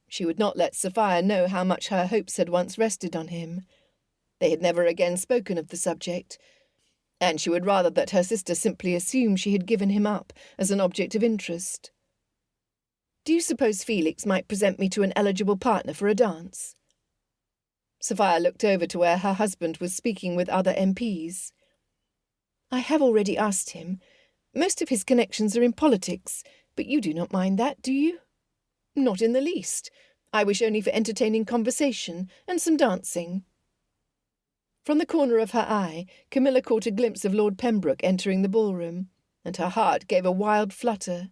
She would not let Sophia know how much her hopes had once rested on him. They had never again spoken of the subject, and she would rather that her sister simply assume she had given him up as an object of interest. "Do you suppose Felix might present me to an eligible partner for a dance?" Sophia looked over to where her husband was speaking with other MPs. "I have already asked him. Most of his connections are in politics, but you do not mind that, do you?" "Not in the least. I wish only for entertaining conversation and some dancing." From the corner of her eye, Camilla caught a glimpse of Lord Pembroke entering the ballroom, and her heart gave a wild flutter.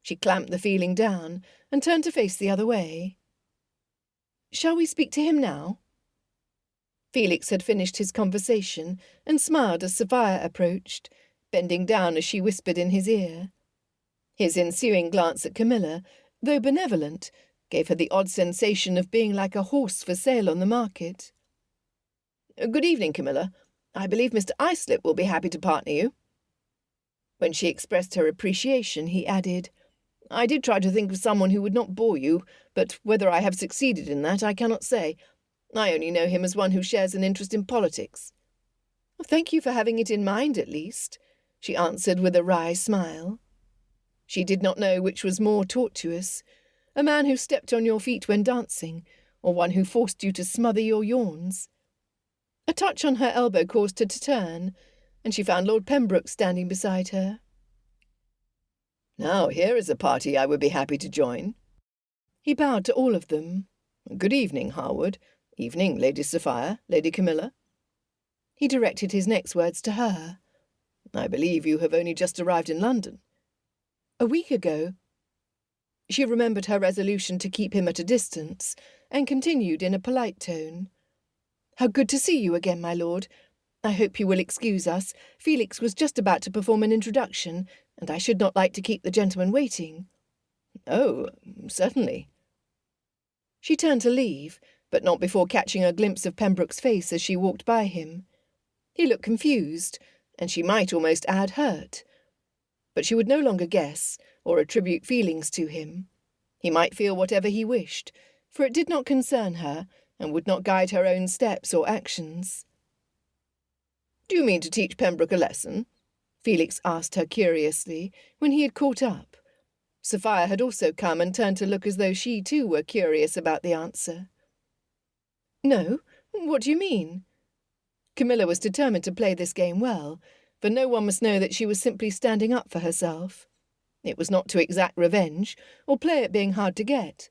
She clamped the feeling down and turned to face the other way. "Shall we speak to him now?" Felix had finished his conversation and smiled as Sophia approached, bending down as she whispered in his ear. His ensuing glance at Camilla though benevolent, gave her the odd sensation of being like a horse for sale on the market. "Good evening, Camilla. I believe Mr. Islip will be happy to partner you." When she expressed her appreciation, he added, "I did try to think of someone who would not bore you, but whether I have succeeded in that I cannot say. I only know him as one who shares an interest in politics." "Thank you for having it in mind, at least," she answered with a wry smile. She did not know which was more tortuous, a man who stepped on your feet when dancing, or one who forced you to smother your yawns. A touch on her elbow caused her to turn, and she found Lord Pembroke standing beside her. "Now, here is a party I would be happy to join." He bowed to all of them. "Good evening, Harwood. Evening, Lady Sophia, Lady Camilla." He directed his next words to her. "I believe you have only just arrived in London." "A week ago." She remembered her resolution to keep him at a distance, and continued in a polite tone. "How good to see you again, my lord. I hope you will excuse us. Felix was just about to perform an introduction, and I should not like to keep the gentleman waiting." "Oh, certainly." She turned to leave, but not before catching a glimpse of Pembroke's face as she walked by him. He looked confused, and she might almost add hurt. But she would no longer guess or attribute feelings to him. He might feel whatever he wished, for it did not concern her and would not guide her own steps or actions. "Do you mean to teach Pembroke a lesson?" Felix asked her curiously when he had caught up. Sophia had also come and turned to look as though she too were curious about the answer. "No, what do you mean?" Camilla was determined to play this game well, for no one must know that she was simply standing up for herself. It was not to exact revenge, or play at being hard to get.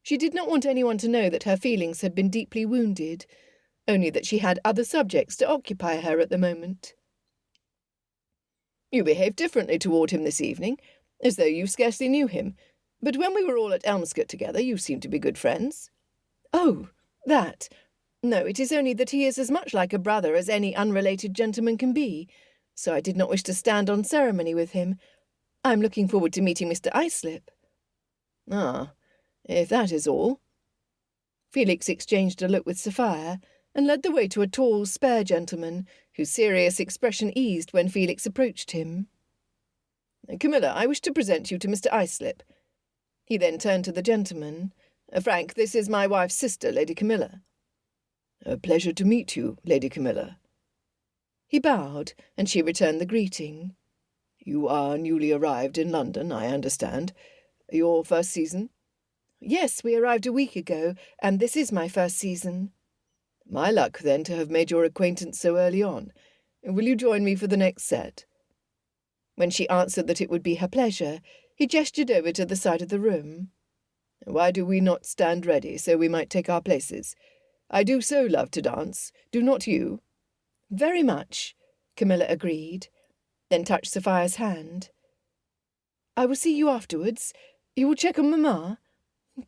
She did not want anyone to know that her feelings had been deeply wounded, only that she had other subjects to occupy her at the moment. "You behaved differently toward him this evening, as though you scarcely knew him. But when we were all at Elmscott together, you seemed to be good friends." "Oh, that. No, it is only that he is as much like a brother as any unrelated gentleman can be, so I did not wish to stand on ceremony with him. I am looking forward to meeting Mr. Islip." "Ah, if that is all." Felix exchanged a look with Sophia, and led the way to a tall, spare gentleman, whose serious expression eased when Felix approached him. "Camilla, I wish to present you to Mr. Islip." He then turned to the gentleman. "Frank, this is my wife's sister, Lady Camilla." "A pleasure to meet you, Lady Camilla." He bowed, and she returned the greeting. "You are newly arrived in London, I understand. Your first season?" "Yes, we arrived a week ago, and this is my first season." "My luck, then, to have made your acquaintance so early on. Will you join me for the next set?" When she answered that it would be her pleasure, he gestured over to the side of the room. "Why do we not stand ready, so we might take our places? I do so love to dance. Do not you?" "Very much," Camilla agreed, then touched Sophia's hand. "I will see you afterwards. You will check on Mamma?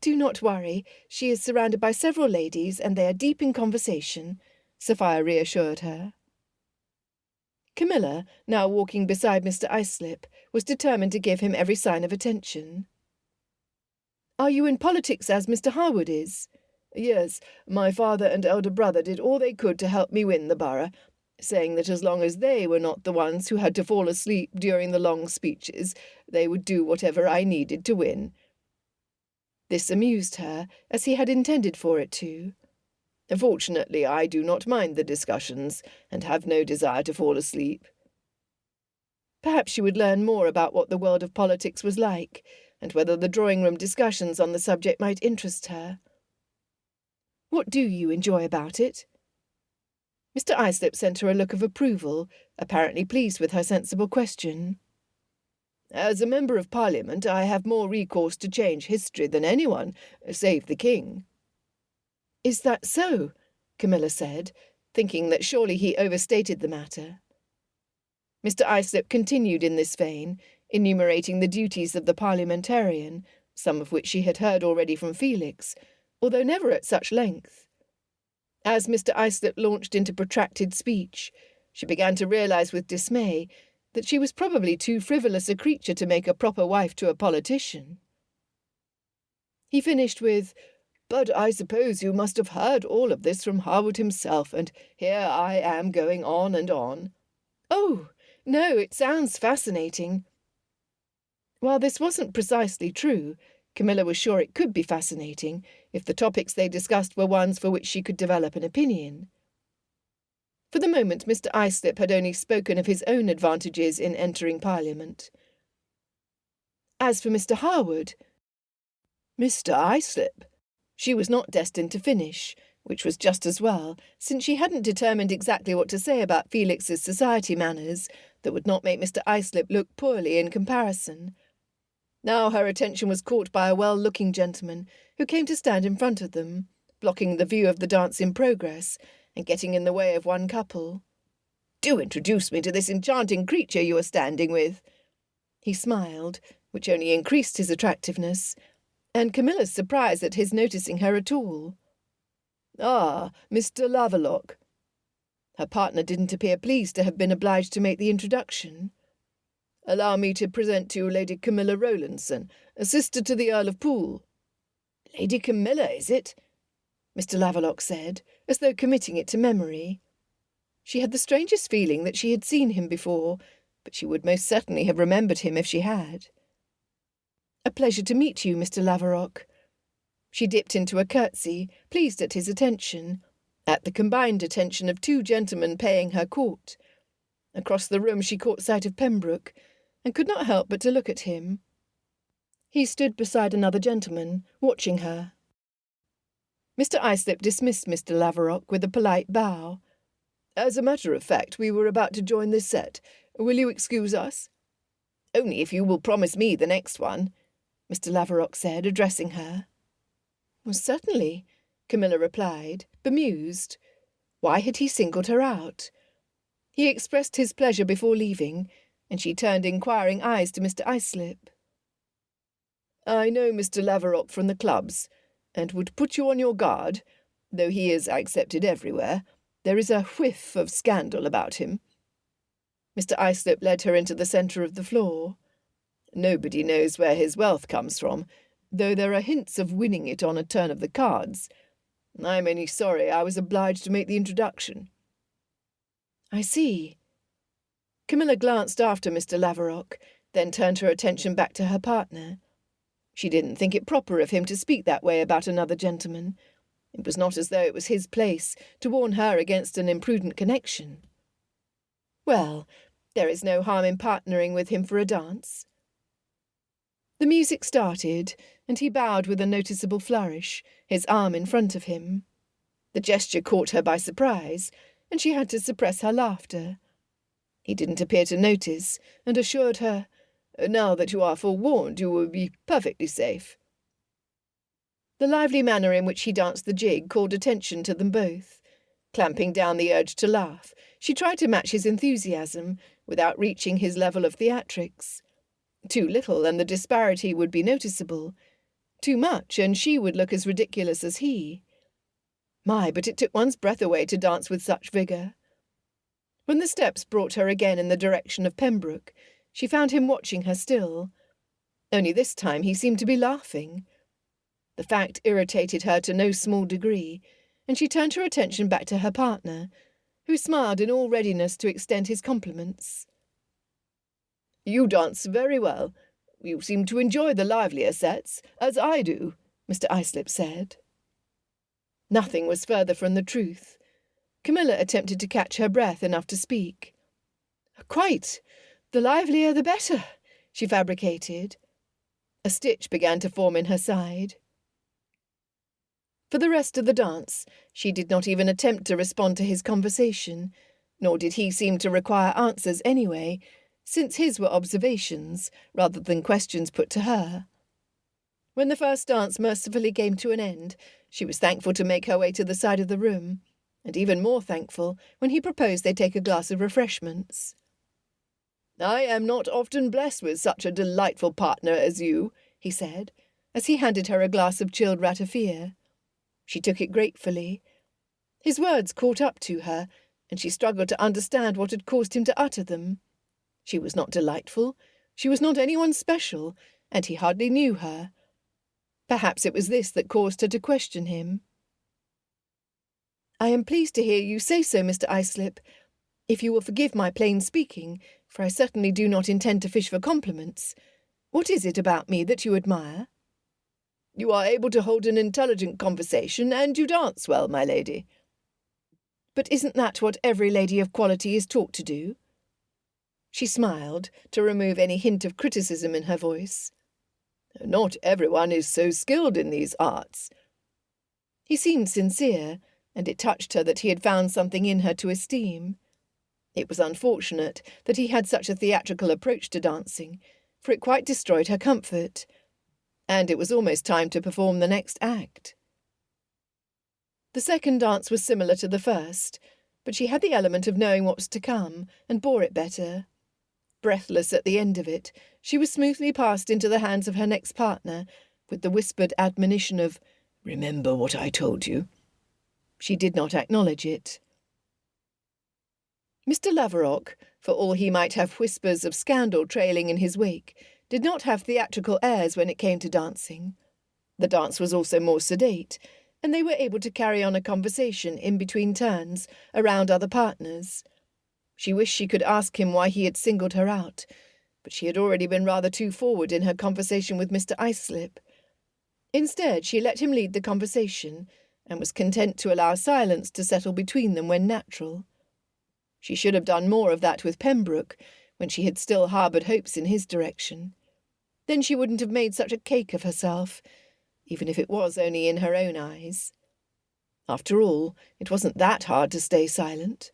Do not worry. She is surrounded by several ladies, and they are deep in conversation," Sophia reassured her. Camilla, now walking beside Mr. Islip, was determined to give him every sign of attention. "Are you in politics as Mr. Harwood is?" "Yes, my father and elder brother did all they could to help me win the borough, saying that as long as they were not the ones who had to fall asleep during the long speeches, they would do whatever I needed to win." This amused her, as he had intended for it to. "Fortunately, I do not mind the discussions, and have no desire to fall asleep." Perhaps she would learn more about what the world of politics was like, and whether the drawing-room discussions on the subject might interest her. "What do you enjoy about it?" Mr. Islip sent her a look of approval, apparently pleased with her sensible question. "As a member of Parliament, I have more recourse to change history than anyone, save the King." "Is that so?" Camilla said, thinking that surely he overstated the matter. Mr. Islip continued in this vein, enumerating the duties of the parliamentarian, some of which she had heard already from Felix, although never at such length. As Mr. Islip launched into protracted speech, she began to realise with dismay that she was probably too frivolous a creature to make a proper wife to a politician. He finished with, "But I suppose you must have heard all of this from Harwood himself, and here I am going on and on." "Oh, no, it sounds fascinating." While this wasn't precisely true, Camilla was sure it could be fascinating if the topics they discussed were ones for which she could develop an opinion. For the moment, Mr. Islip had only spoken of his own advantages in entering Parliament. As for Mr. Harwood, Mr. Islip. She was not destined to finish, which was just as well, since she hadn't determined exactly what to say about Felix's society manners that would not make Mr. Islip look poorly in comparison. Now her attention was caught by a well-looking gentleman who came to stand in front of them, blocking the view of the dance in progress and getting in the way of one couple. "Do introduce me to this enchanting creature you are standing with." He smiled, which only increased his attractiveness, and Camilla's surprise at his noticing her at all. "Ah, Mr. Laverlock." Her partner didn't appear pleased to have been obliged to make the introduction. "Allow me to present to you Lady Camilla Rowlandson, a sister to the Earl of Poole." "Lady Camilla, is it?" Mr. Laverlock said, as though committing it to memory. She had the strangest feeling that she had seen him before, but she would most certainly have remembered him if she had. "A pleasure to meet you, Mr. Laverlock." She dipped into a curtsy, pleased at his attention, at the combined attention of two gentlemen paying her court. Across the room she caught sight of Pembroke, and could not help but to look at him. He stood beside another gentleman, watching her. Mr. Islip dismissed Mr. Laverlock with a polite bow. "As a matter of fact, we were about to join this set. Will you excuse us?" "Only if you will promise me the next one," Mr. Laverlock said, addressing her. "Well, certainly," Camilla replied, bemused. Why had he singled her out? He expressed his pleasure before leaving, and she turned inquiring eyes to Mr. Islip. "I know Mr. Laverlock from the clubs, and would put you on your guard. Though he is accepted everywhere, there is a whiff of scandal about him." Mr. Islip led her into the centre of the floor. "Nobody knows where his wealth comes from, though there are hints of winning it on a turn of the cards. I'm only sorry I was obliged to make the introduction." "I see." Camilla glanced after Mr. Laverlock, then turned her attention back to her partner. She didn't think it proper of him to speak that way about another gentleman. It was not as though it was his place to warn her against an imprudent connection. "Well, there is no harm in partnering with him for a dance." The music started, and he bowed with a noticeable flourish, his arm in front of him. The gesture caught her by surprise, and she had to suppress her laughter. He didn't appear to notice, and assured her, "Now that you are forewarned, you will be perfectly safe." The lively manner in which he danced the jig called attention to them both. Clamping down the urge to laugh, she tried to match his enthusiasm without reaching his level of theatrics. Too little, and the disparity would be noticeable. Too much, and she would look as ridiculous as he. My, but it took one's breath away to dance with such vigour. When the steps brought her again in the direction of Pembroke, she found him watching her still. Only this time he seemed to be laughing. The fact irritated her to no small degree, and she turned her attention back to her partner, who smiled in all readiness to extend his compliments. "You dance very well. You seem to enjoy the livelier sets, as I do," Mr. Islip said. Nothing was further from the truth. Camilla attempted to catch her breath enough to speak. "Quite. The livelier the better," she fabricated. A stitch began to form in her side. For the rest of the dance, she did not even attempt to respond to his conversation, nor did he seem to require answers anyway, since his were observations rather than questions put to her. When the first dance mercifully came to an end, she was thankful to make her way to the side of the room, and even more thankful when he proposed they take a glass of refreshments. "I am not often blessed with such a delightful partner as you," he said, as he handed her a glass of chilled ratafia. She took it gratefully. His words caught up to her, and she struggled to understand what had caused him to utter them. She was not delightful, she was not anyone special, and he hardly knew her. Perhaps it was this that caused her to question him. "I am pleased to hear you say so, Mr. Islip. If you will forgive my plain speaking, for I certainly do not intend to fish for compliments, what is it about me that you admire?" "You are able to hold an intelligent conversation, and you dance well, my lady." "But isn't that what every lady of quality is taught to do?" She smiled, to remove any hint of criticism in her voice. "Not everyone is so skilled in these arts." He seemed sincere, and it touched her that he had found something in her to esteem. It was unfortunate that he had such a theatrical approach to dancing, for it quite destroyed her comfort. And it was almost time to perform the next act. The second dance was similar to the first, but she had the element of knowing what was to come, and bore it better. Breathless at the end of it, she was smoothly passed into the hands of her next partner, with the whispered admonition of, "Remember what I told you." She did not acknowledge it. Mr. Laverock, for all he might have whispers of scandal trailing in his wake, did not have theatrical airs when it came to dancing. The dance was also more sedate, and they were able to carry on a conversation in between turns around other partners. She wished she could ask him why he had singled her out, but she had already been rather too forward in her conversation with Mr. Islip. Instead, she let him lead the conversation, and was content to allow silence to settle between them when natural. She should have done more of that with Pembroke, when she had still harboured hopes in his direction. Then she wouldn't have made such a cake of herself, even if it was only in her own eyes. After all, it wasn't that hard to stay silent.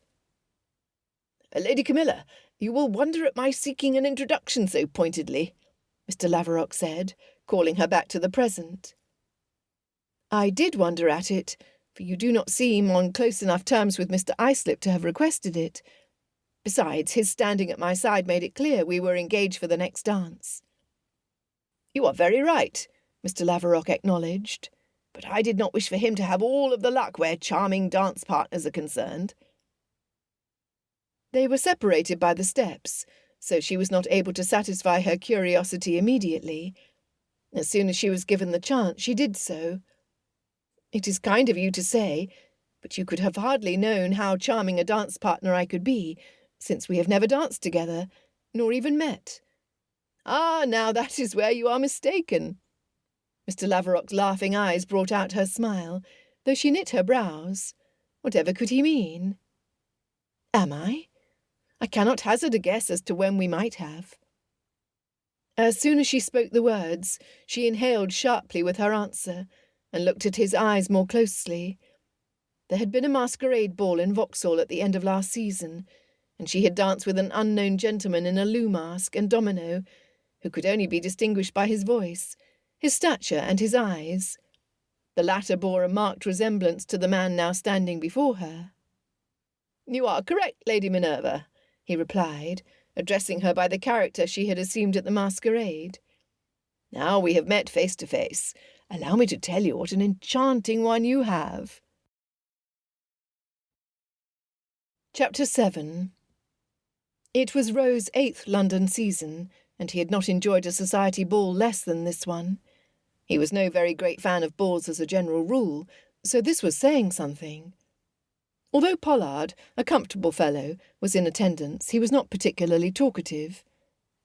"Lady Camilla, you will wonder at my seeking an introduction so pointedly," Mr. Laverock said, calling her back to the present. "I did wonder at it, for you do not seem on close enough terms with Mr. Islip to have requested it. Besides, his standing at my side made it clear we were engaged for the next dance." "You are very right," Mr. Laverock acknowledged, "but I did not wish for him to have all of the luck where charming dance partners are concerned." They were separated by the steps, so she was not able to satisfy her curiosity immediately. As soon as she was given the chance, she did so. "It is kind of you to say, but you could have hardly known how charming a dance partner I could be, since we have never danced together, nor even met." "Ah, now that is where you are mistaken." Mr. Laverock's laughing eyes brought out her smile, though she knit her brows. Whatever could he mean? "Am I? I cannot hazard a guess as to when we might have." As soon as she spoke the words, she inhaled sharply with her answer, and looked at his eyes more closely. There had been a masquerade ball in Vauxhall at the end of last season, and she had danced with an unknown gentleman in a loo mask and domino, who could only be distinguished by his voice, his stature and his eyes. The latter bore a marked resemblance to the man now standing before her. "You are correct, Lady Minerva," he replied, addressing her by the character she had assumed at the masquerade. "Now we have met face to face, allow me to tell you what an enchanting one you have." Chapter 7. It was Roe's 8th London season, and he had not enjoyed a society ball less than this one. He was no very great fan of balls as a general rule, so this was saying something. Although Pollard, a comfortable fellow, was in attendance, he was not particularly talkative.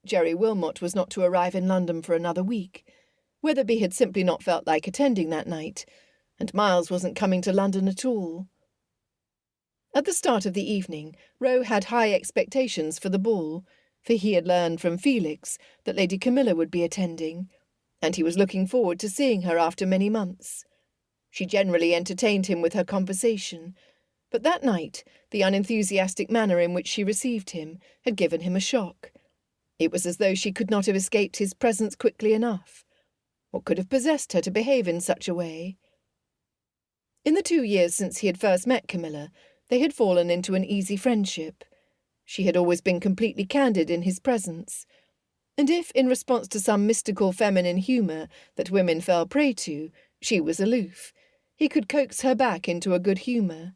Jerry Wilmot was not to arrive in London for another week. Weatherby had simply not felt like attending that night, and Miles wasn't coming to London at all. At the start of the evening, Roe had high expectations for the ball, for he had learned from Felix that Lady Camilla would be attending, and he was looking forward to seeing her after many months. She generally entertained him with her conversation, but that night the unenthusiastic manner in which she received him had given him a shock. It was as though she could not have escaped his presence quickly enough. What could have possessed her to behave in such a way? In the 2 years since he had first met Camilla, they had fallen into an easy friendship. She had always been completely candid in his presence, and if, in response to some mystical feminine humour that women fell prey to, she was aloof, he could coax her back into a good humour.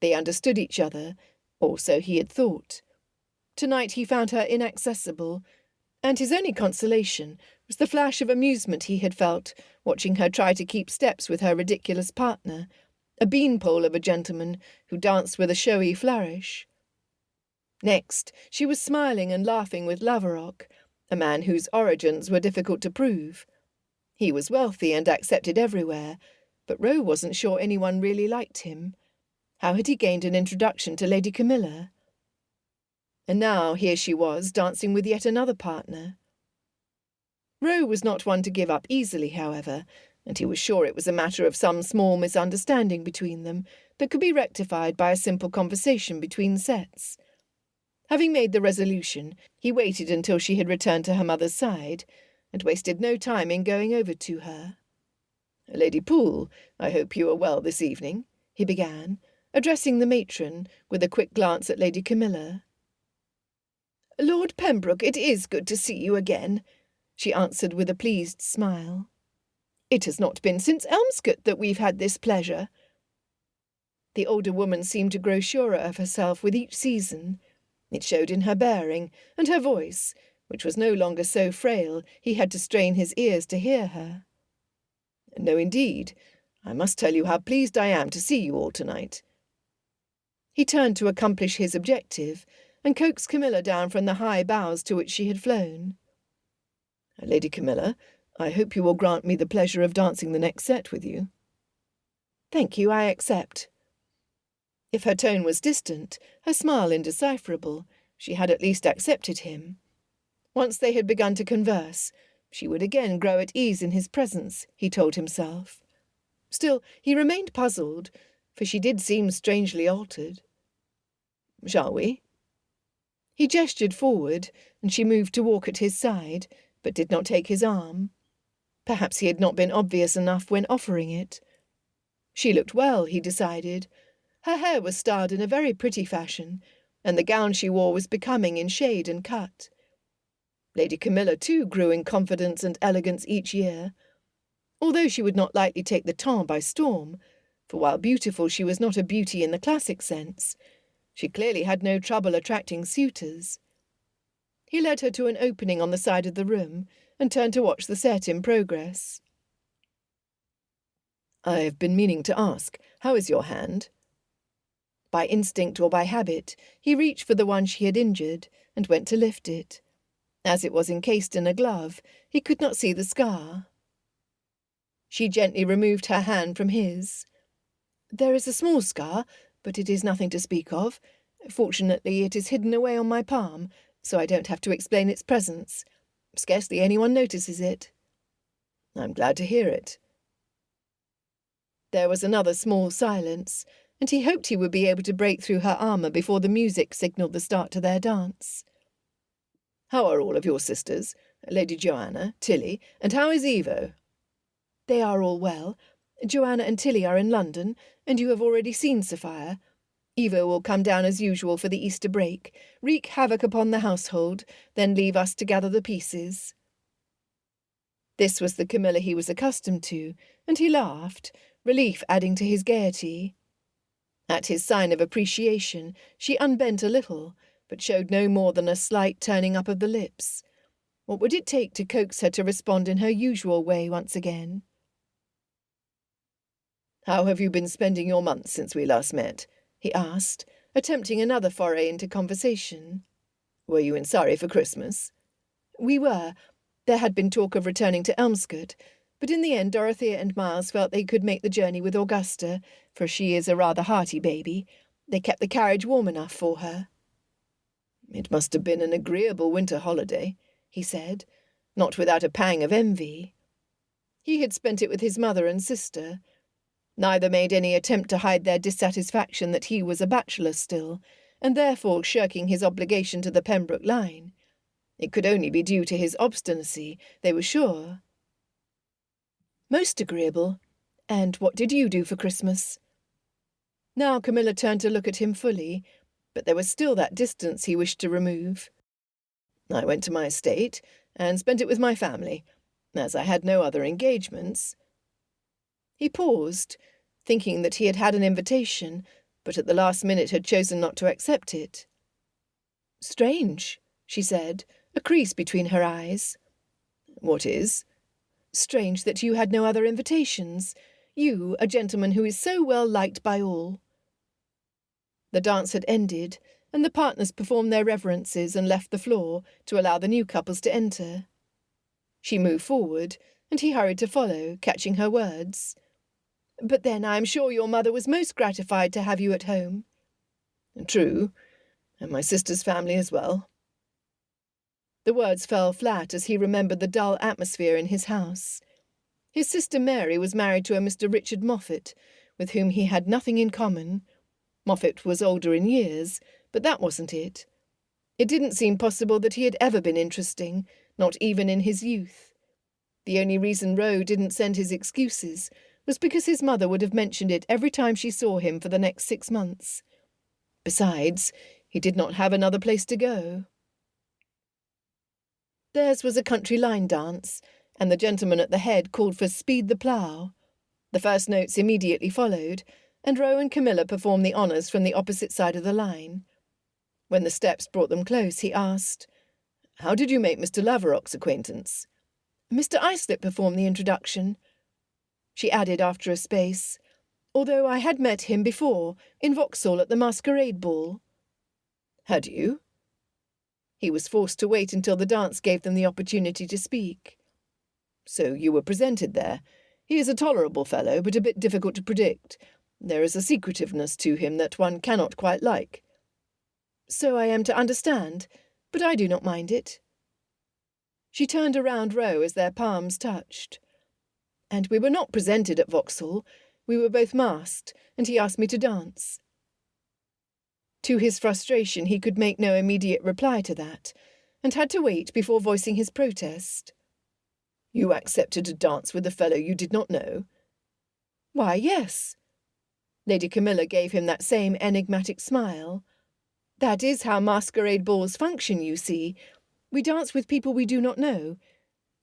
They understood each other, or so he had thought. Tonight he found her inaccessible, and his only consolation was the flash of amusement he had felt watching her try to keep steps with her ridiculous partner, a beanpole of a gentleman who danced with a showy flourish. Next, she was smiling and laughing with Laverock, a man whose origins were difficult to prove. He was wealthy and accepted everywhere, but Roe wasn't sure anyone really liked him. How had he gained an introduction to Lady Camilla? And now here she was, dancing with yet another partner. Roe was not one to give up easily, however, and he was sure it was a matter of some small misunderstanding between them that could be rectified by a simple conversation between sets. Having made the resolution, he waited until she had returned to her mother's side, and wasted no time in going over to her. "Lady Poole, I hope you are well this evening," he began, addressing the matron, with a quick glance at Lady Camilla. "Lord Pembroke, it is good to see you again," she answered with a pleased smile. "It has not been since Elmscott that we've had this pleasure." The older woman seemed to grow surer of herself with each season. It showed in her bearing, and her voice, which was no longer so frail he had to strain his ears to hear her. "No, indeed. I must tell you how pleased I am to see you all tonight." He turned to accomplish his objective, and coaxed Camilla down from the high boughs to which she had flown. "Lady Camilla, I hope you will grant me the pleasure of dancing the next set with you." "Thank you, I accept." If her tone was distant, her smile indecipherable, she had at least accepted him. Once they had begun to converse, she would again grow at ease in his presence, he told himself. Still, he remained puzzled, for she did seem strangely altered. "Shall we?" He gestured forward, and she moved to walk at his side, but did not take his arm. Perhaps he had not been obvious enough when offering it. She looked well, he decided. Her hair was styled in a very pretty fashion, and the gown she wore was becoming in shade and cut. Lady Camilla, too, grew in confidence and elegance each year. Although she would not lightly take the temps by storm, for while beautiful she was not a beauty in the classic sense, she clearly had no trouble attracting suitors. He led her to an opening on the side of the room, and turned to watch the set in progress. "I have been meaning to ask, how is your hand?" By instinct or by habit, he reached for the one she had injured, and went to lift it. As it was encased in a glove, he could not see the scar. She gently removed her hand from his. "There is a small scar, but it is nothing to speak of. Fortunately, it is hidden away on my palm, so I don't have to explain its presence. Scarcely anyone notices it." "I'm glad to hear it." There was another small silence, and he hoped he would be able to break through her armour before the music signalled the start to their dance. "How are all of your sisters, Lady Joanna, Tilly, and how is Evo?" "They are all well. Joanna and Tilly are in London, and you have already seen Sophia. Evo will come down as usual for the Easter break, wreak havoc upon the household, then leave us to gather the pieces." This was the Camilla he was accustomed to, and he laughed, relief adding to his gaiety. At his sign of appreciation, she unbent a little, but showed no more than a slight turning up of the lips. What would it take to coax her to respond in her usual way once again? "How have you been spending your months since we last met?" he asked, attempting another foray into conversation. "Were you in Surrey for Christmas?" "We were. There had been talk of returning to Elmscott, but in the end Dorothea and Miles felt they could make the journey with Augusta, for she is a rather hearty baby. They kept the carriage warm enough for her." "It must have been an agreeable winter holiday," he said, not without a pang of envy. He had spent it with his mother and sister. Neither made any attempt to hide their dissatisfaction that he was a bachelor still, and therefore shirking his obligation to the Pembroke line. It could only be due to his obstinacy, they were sure. "Most agreeable. And what did you do for Christmas?" Now Camilla turned to look at him fully, but there was still that distance he wished to remove. "I went to my estate, and spent it with my family, as I had no other engagements." He paused, thinking that he had had an invitation, but at the last minute had chosen not to accept it. "Strange," she said, a crease between her eyes. "What is?" Strange that you had no other invitations. You, a gentleman who is so well liked by all." The dance had ended, and the partners performed their reverences and left the floor to allow the new couples to enter. She moved forward, and he hurried to follow, catching her words. "But then I am sure your mother was most gratified to have you at home." "True, and my sister's family as well." The words fell flat as he remembered the dull atmosphere in his house. His sister Mary was married to a Mr. Richard Moffat, with whom he had nothing in common. Moffat was older in years, but that wasn't it. It didn't seem possible that he had ever been interesting, not even in his youth. The only reason Roe didn't send his excuses was because his mother would have mentioned it every time she saw him for the next 6 months. Besides, he did not have another place to go. Theirs was a country line dance, and the gentleman at the head called for "Speed the Plough." The first notes immediately followed, and Roe and Camilla performed the honours from the opposite side of the line. When the steps brought them close, he asked, "How did you make Mr. Laverock's acquaintance?" "Mr. Islip performed the introduction," she added after a space, "although I had met him before, in Vauxhall at the masquerade ball." "Had you?" He was forced to wait until the dance gave them the opportunity to speak. "So you were presented there. He is a tolerable fellow, but a bit difficult to predict. There is a secretiveness to him that one cannot quite like." "So I am to understand, but I do not mind it." She turned around Roe as their palms touched. "And we were not presented at Vauxhall. We were both masked, and he asked me to dance." To his frustration, he could make no immediate reply to that, and had to wait before voicing his protest. "You accepted to dance with a fellow you did not know?" "Why, yes." Lady Camilla gave him that same enigmatic smile. "That is how masquerade balls function, you see. We dance with people we do not know,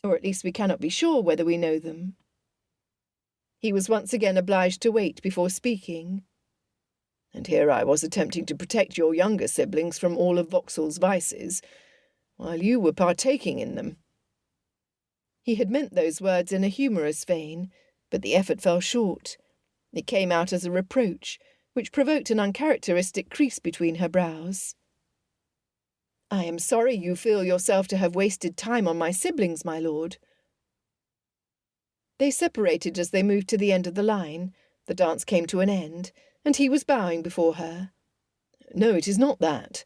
or at least we cannot be sure whether we know them." He was once again obliged to wait before speaking. "And here I was attempting to protect your younger siblings from all of Vauxhall's vices, while you were partaking in them." He had meant those words in a humorous vein, but the effort fell short. It came out as a reproach, which provoked an uncharacteristic crease between her brows. "I am sorry you feel yourself to have wasted time on my siblings, my lord." They separated as they moved to the end of the line. The dance came to an end, and he was bowing before her. "No, it is not that.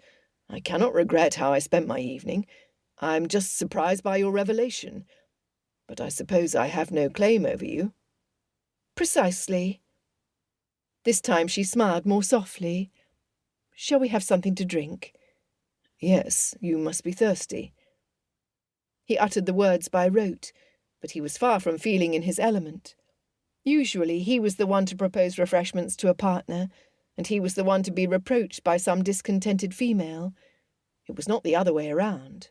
I cannot regret how I spent my evening. I'm just surprised by your revelation. But I suppose I have no claim over you." "Precisely." This time she smiled more softly. "Shall we have something to drink?" "Yes, you must be thirsty." He uttered the words by rote, but he was far from feeling in his element. Usually he was the one to propose refreshments to a partner, and he was the one to be reproached by some discontented female. It was not the other way around.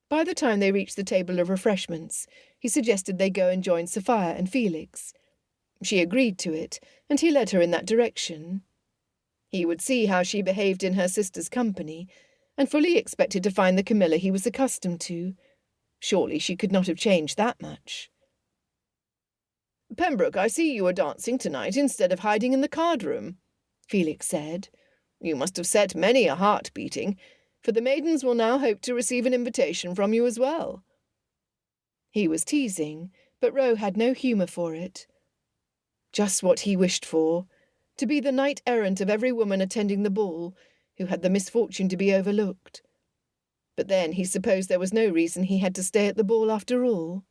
By the time they reached the table of refreshments, he suggested they go and join Sophia and Felix. She agreed to it, and he led her in that direction. He would see how she behaved in her sister's company, and fully expected to find the Camilla he was accustomed to. Surely she could not have changed that much. "Pembroke, I see you are dancing tonight instead of hiding in the card-room," Felix said. "You must have set many a heart beating, for the maidens will now hope to receive an invitation from you as well." He was teasing, but Roe had no humour for it. Just what he wished for, to be the knight-errant of every woman attending the ball, who had the misfortune to be overlooked. But then he supposed there was no reason he had to stay at the ball after all.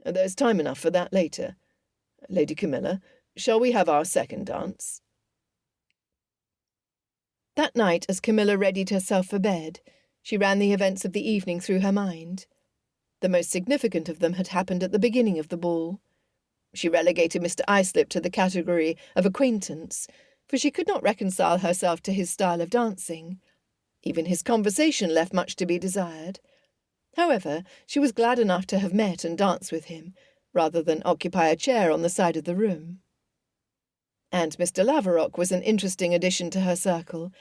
"There's time enough for that later. Lady Camilla, shall we have our second dance?" That night, as Camilla readied herself for bed, she ran the events of the evening through her mind. The most significant of them had happened at the beginning of the ball. She relegated Mr. Islip to the category of acquaintance, for she could not reconcile herself to his style of dancing. Even his conversation left much to be desired. However, she was glad enough to have met and danced with him, rather than occupy a chair on the side of the room. And Mr. Laverock was an interesting addition to her circle,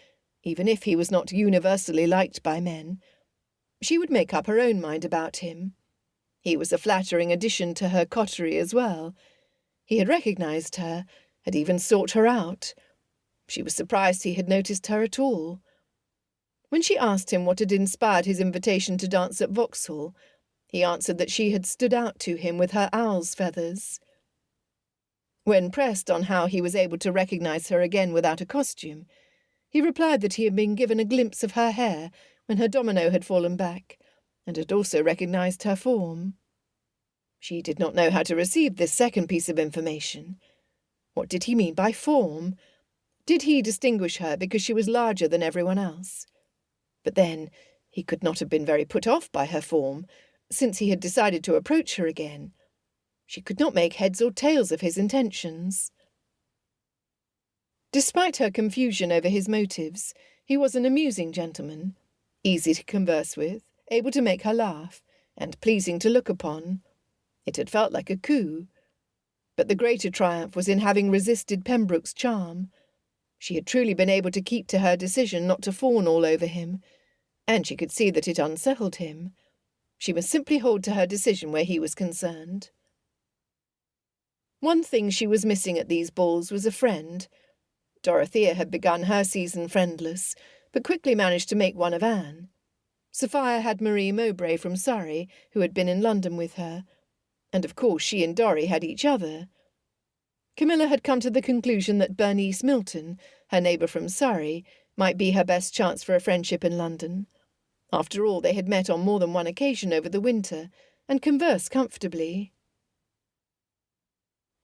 even if he was not universally liked by men. She would make up her own mind about him. He was a flattering addition to her coterie as well. He had recognised her, had even sought her out. She was surprised he had noticed her at all. When she asked him what had inspired his invitation to dance at Vauxhall, he answered that she had stood out to him with her owl's feathers. When pressed on how he was able to recognise her again without a costume, he replied that he had been given a glimpse of her hair when her domino had fallen back, and had also recognised her form. She did not know how to receive this second piece of information. What did he mean by form? Did he distinguish her because she was larger than everyone else? But then, he could not have been very put off by her form, since he had decided to approach her again. She could not make heads or tails of his intentions. Despite her confusion over his motives, he was an amusing gentleman, easy to converse with, able to make her laugh, and pleasing to look upon. It had felt like a coup. But the greater triumph was in having resisted Pembroke's charm. She had truly been able to keep to her decision not to fawn all over him, and she could see that it unsettled him. She must simply hold to her decision where he was concerned. One thing she was missing at these balls was a friend. Dorothea had begun her season friendless, but quickly managed to make one of Anne. Sophia had Marie Mowbray from Surrey, who had been in London with her, and of course she and Dorry had each other. Camilla had come to the conclusion that Bernice Milton, her neighbour from Surrey, might be her best chance for a friendship in London. After all, they had met on more than one occasion over the winter, and conversed comfortably.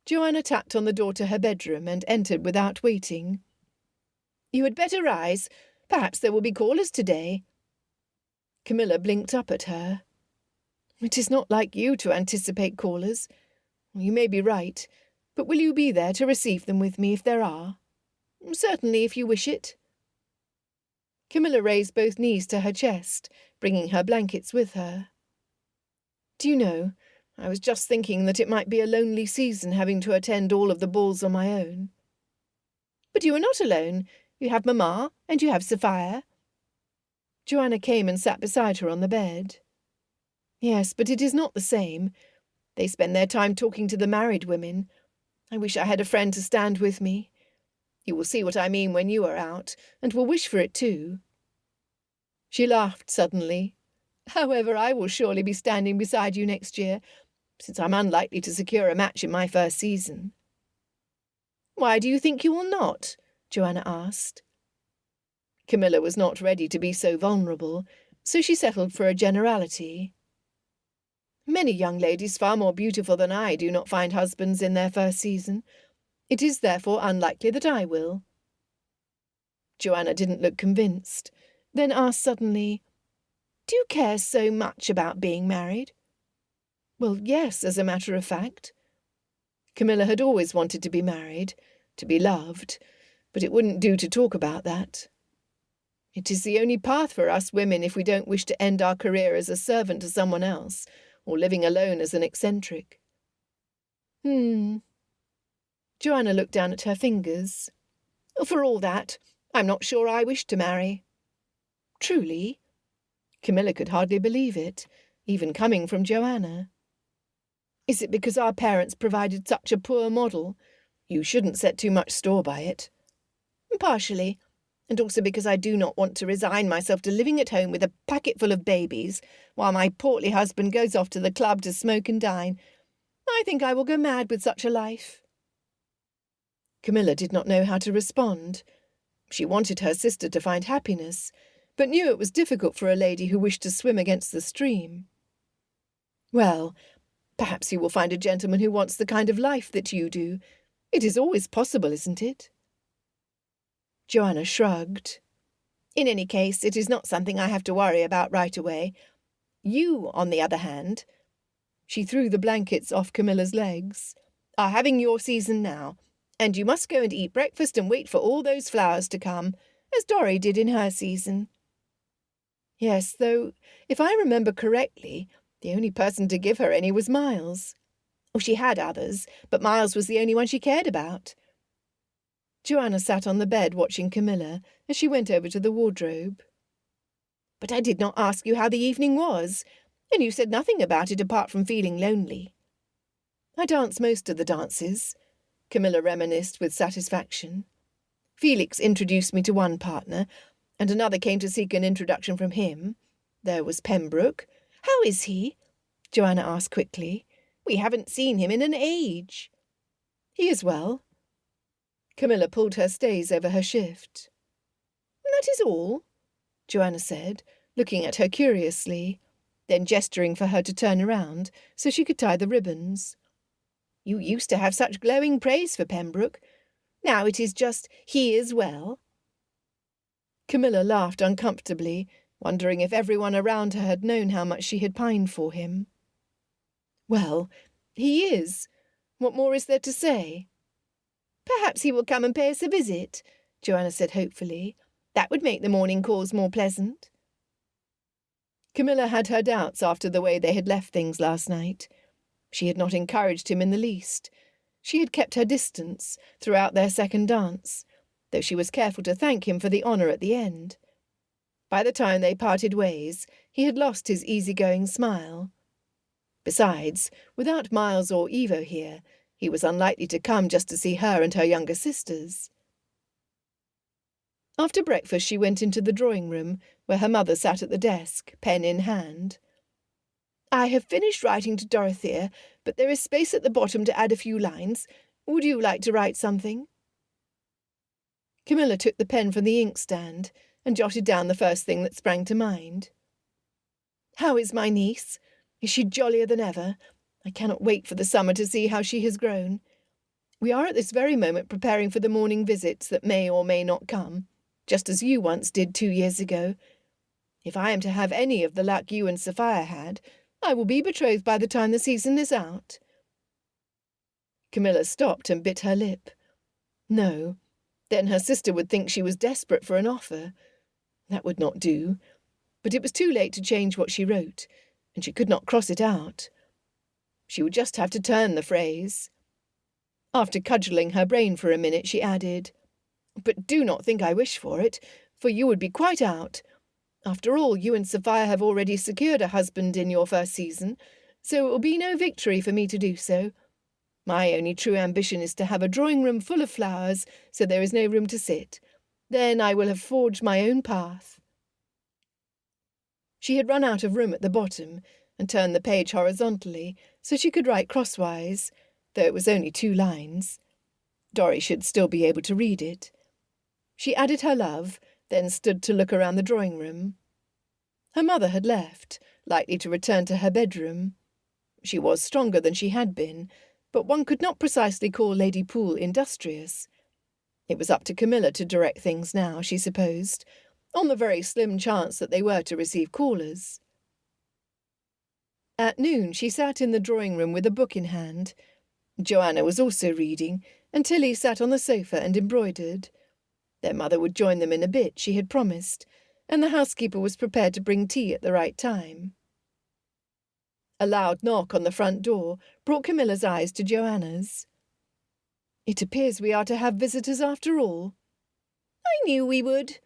Joanna tapped on the door to her bedroom and entered without waiting. "You had better rise. Perhaps there will be callers today." Camilla blinked up at her. "It is not like you to anticipate callers. You may be right, but will you be there to receive them with me if there are?" "Certainly, if you wish it." Camilla raised both knees to her chest, bringing her blankets with her. "Do you know, I was just thinking that it might be a lonely season having to attend all of the balls on my own." "But you are not alone. You have Mamma, and you have Sophia." Joanna came and sat beside her on the bed. "Yes, but it is not the same. They spend their time talking to the married women. I wish I had a friend to stand with me. You will see what I mean when you are out, and will wish for it too." She laughed suddenly. "However, I will surely be standing beside you next year, since I'm unlikely to secure a match in my first season." "Why do you think you will not?" Joanna asked. Camilla was not ready to be so vulnerable, so she settled for a generality. "Many young ladies far more beautiful than I do not find husbands in their first season. It is therefore unlikely that I will." Joanna didn't look convinced, then asked suddenly, "Do you care so much about being married?" "Well, yes, as a matter of fact." Camilla had always wanted to be married, to be loved, but it wouldn't do to talk about that. "It is the only path for us women if we don't wish to end our career as a servant to someone else, or living alone as an eccentric." Joanna looked down at her fingers. "For all that, I'm not sure I wish to marry." "Truly?" Camilla could hardly believe it, even coming from Joanna. "Is it because our parents provided such a poor model? You shouldn't set too much store by it." "Partially, and also because I do not want to resign myself to living at home with a packetful of babies, while my portly husband goes off to the club to smoke and dine. I think I will go mad with such a life." Camilla did not know how to respond. She wanted her sister to find happiness, but knew it was difficult for a lady who wished to swim against the stream. "Well, perhaps you will find a gentleman who wants the kind of life that you do. It is always possible, isn't it?" Joanna shrugged. "In any case, it is not something I have to worry about right away. You, on the other hand," she threw the blankets off Camilla's legs, "are having your season now, and you must go and eat breakfast and wait for all those flowers to come, as Dorry did in her season." "Yes, though, if I remember correctly, the only person to give her any was Miles." "Oh, she had others, but Miles was the only one she cared about." Joanna sat on the bed watching Camilla as she went over to the wardrobe. "But I did not ask you how the evening was. And you said nothing about it apart from feeling lonely. I dance most of the dances, Camilla reminisced with satisfaction. Felix introduced me to one partner, and another came to seek an introduction from him. There was Pembroke. How is he? Joanna asked quickly. We haven't seen him in an age. He is well. Camilla pulled her stays over her shift. That is all, Joanna said, looking at her curiously, then gesturing for her to turn around so she could tie the ribbons. You used to have such glowing praise for Pembroke. Now it is just, he is well. Camilla laughed uncomfortably, wondering if everyone around her had known how much she had pined for him. Well, he is. What more is there to say? Perhaps he will come and pay us a visit, Joanna said hopefully. That would make the morning calls more pleasant. Camilla had her doubts after the way they had left things last night. She had not encouraged him in the least. She had kept her distance throughout their second dance, though she was careful to thank him for the honour at the end. By the time they parted ways, he had lost his easygoing smile. Besides, without Miles or Evo here, he was unlikely to come just to see her and her younger sisters. After breakfast she went into the drawing-room, where her mother sat at the desk, pen in hand. I have finished writing to Dorothea, but there is space at the bottom to add a few lines. Would you like to write something? Camilla took the pen from the inkstand and jotted down the first thing that sprang to mind. How is my niece? Is she jollier than ever? I cannot wait for the summer to see how she has grown. We are at this very moment preparing for the morning visits that may or may not come, just as you once did 2 years ago. If I am to have any of the luck you and Sophia had, I will be betrothed by the time the season is out. Camilla stopped and bit her lip. No, then her sister would think she was desperate for an offer. That would not do. But it was too late to change what she wrote, and she could not cross it out. She would just have to turn the phrase. After cudgelling her brain for a minute, she added, "But do not think I wish for it, for you would be quite out. After all, you and Sophia have already secured a husband in your first season, so it will be no victory for me to do so. My only true ambition is to have a drawing-room full of flowers, so there is no room to sit. Then I will have forged my own path." She had run out of room at the bottom and turned the page horizontally so she could write crosswise, though it was only 2 lines. Dorry should still be able to read it. She added her love, then stood to look around the drawing-room. Her mother had left, likely to return to her bedroom. She was stronger than she had been, but one could not precisely call Lady Poole industrious. It was up to Camilla to direct things now, she supposed, on the very slim chance that they were to receive callers. At noon she sat in the drawing-room with a book in hand. Joanna was also reading, and Tilly sat on the sofa and embroidered. Their mother would join them in a bit, she had promised, and the housekeeper was prepared to bring tea at the right time. A loud knock on the front door brought Camilla's eyes to Joanna's. "It appears we are to have visitors after all." "I knew we would,"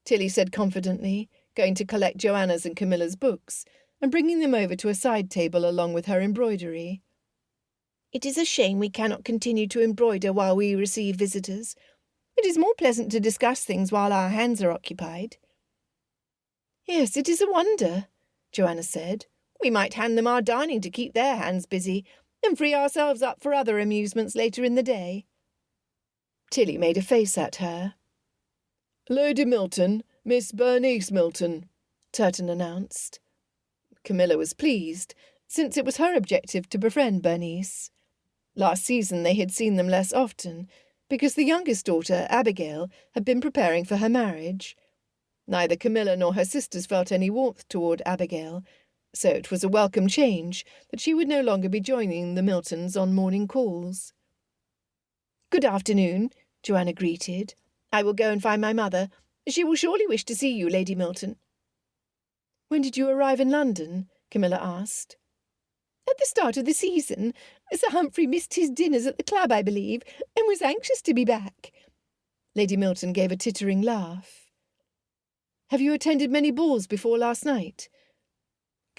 Tilly said confidently, going to collect Joanna's and Camilla's books and bringing them over to a side table along with her embroidery. "It is a shame we cannot continue to embroider while we receive visitors. It is more pleasant to discuss things while our hands are occupied." "Yes, it is a wonder," Joanna said. "We might hand them our darning to keep their hands busy, and free ourselves up for other amusements later in the day." Tilly made a face at her. "Lady Milton, Miss Bernice Milton," Turton announced. Camilla was pleased, since it was her objective to befriend Bernice. Last season they had seen them less often, because the youngest daughter, Abigail, had been preparing for her marriage. Neither Camilla nor her sisters felt any warmth toward Abigail, so it was a welcome change that she would no longer be joining the Miltons on morning calls. "Good afternoon," Joanna greeted. "I will go and find my mother. She will surely wish to see you, Lady Milton." "When did you arrive in London?" Camilla asked. "At the start of the season. Sir Humphrey missed his dinners at the club, I believe, and was anxious to be back." Lady Milton gave a tittering laugh. "Have you attended many balls before last night?"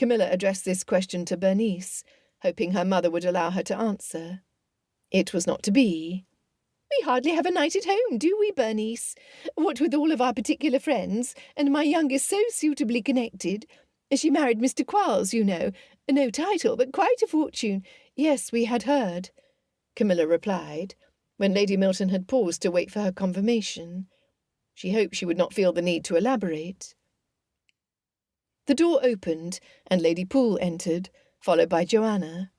Camilla addressed this question to Bernice, hoping her mother would allow her to answer. It was not to be. "We hardly have a night at home, do we, Bernice? What with all of our particular friends, and my youngest so suitably connected. She married Mr. Quarles, you know. No title, but quite a fortune. Yes, we had heard," Camilla replied, when Lady Milton had paused to wait for her confirmation. She hoped she would not feel the need to elaborate. The door opened, and Lady Poole entered, followed by Joanna.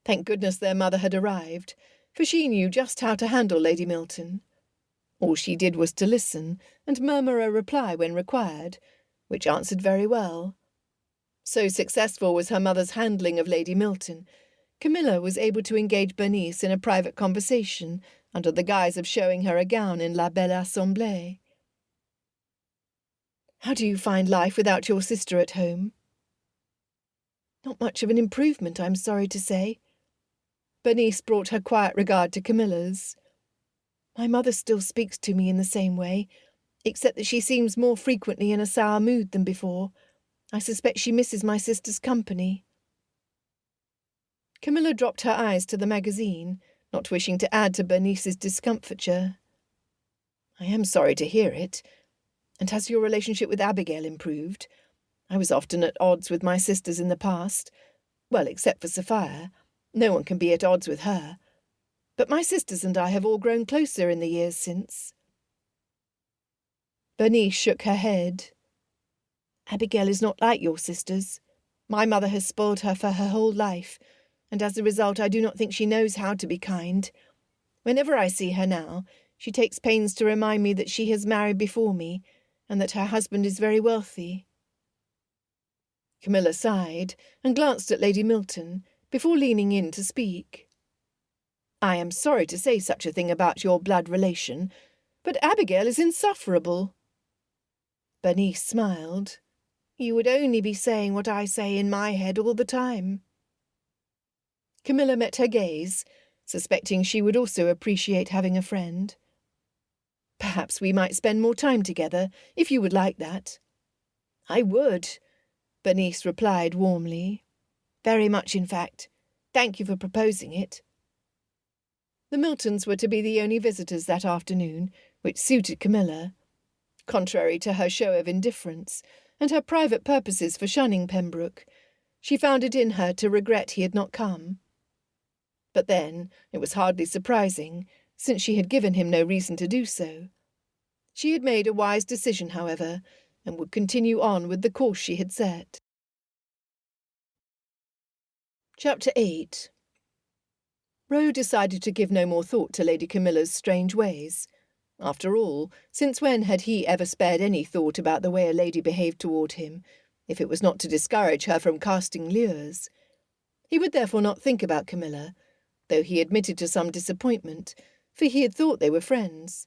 Thank goodness their mother had arrived, for she knew just how to handle Lady Milton. All she did was to listen and murmur a reply when required, which answered very well. So successful was her mother's handling of Lady Milton, Camilla was able to engage Bernice in a private conversation under the guise of showing her a gown in La Belle Assemblée. "How do you find life without your sister at home?" "Not much of an improvement, I'm sorry to say." Bernice brought her quiet regard to Camilla's. "My mother still speaks to me in the same way, except that she seems more frequently in a sour mood than before. I suspect she misses my sister's company." Camilla dropped her eyes to the magazine, not wishing to add to Bernice's discomfiture. "I am sorry to hear it. And has your relationship with Abigail improved? I was often at odds with my sisters in the past. Well, except for Sophia. No one can be at odds with her. But my sisters and I have all grown closer in the years since." Bernice shook her head. "Abigail is not like your sisters. My mother has spoiled her for her whole life, and as a result I do not think she knows how to be kind. Whenever I see her now, she takes pains to remind me that she has married before me, and that her husband is very wealthy." Camilla sighed and glanced at Lady Milton before leaning in to speak. "I am sorry to say such a thing about your blood relation, but Abigail is insufferable." Bernice smiled. "You would only be saying what I say in my head all the time." Camilla met her gaze, suspecting she would also appreciate having a friend. "Perhaps we might spend more time together, if you would like that." "I would," Bernice replied warmly. "Very much, in fact. Thank you for proposing it." The Miltons were to be the only visitors that afternoon, which suited Camilla. Contrary to her show of indifference, and her private purposes for shunning Pembroke, she found it in her to regret he had not come. But then, it was hardly surprising, since she had given him no reason to do so. She had made a wise decision, however, and would continue on with the course she had set. Chapter 8. Roe decided to give no more thought to Lady Camilla's strange ways. After all, since when had he ever spared any thought about the way a lady behaved toward him, if it was not to discourage her from casting lures? He would therefore not think about Camilla, though he admitted to some disappointment, for he had thought they were friends.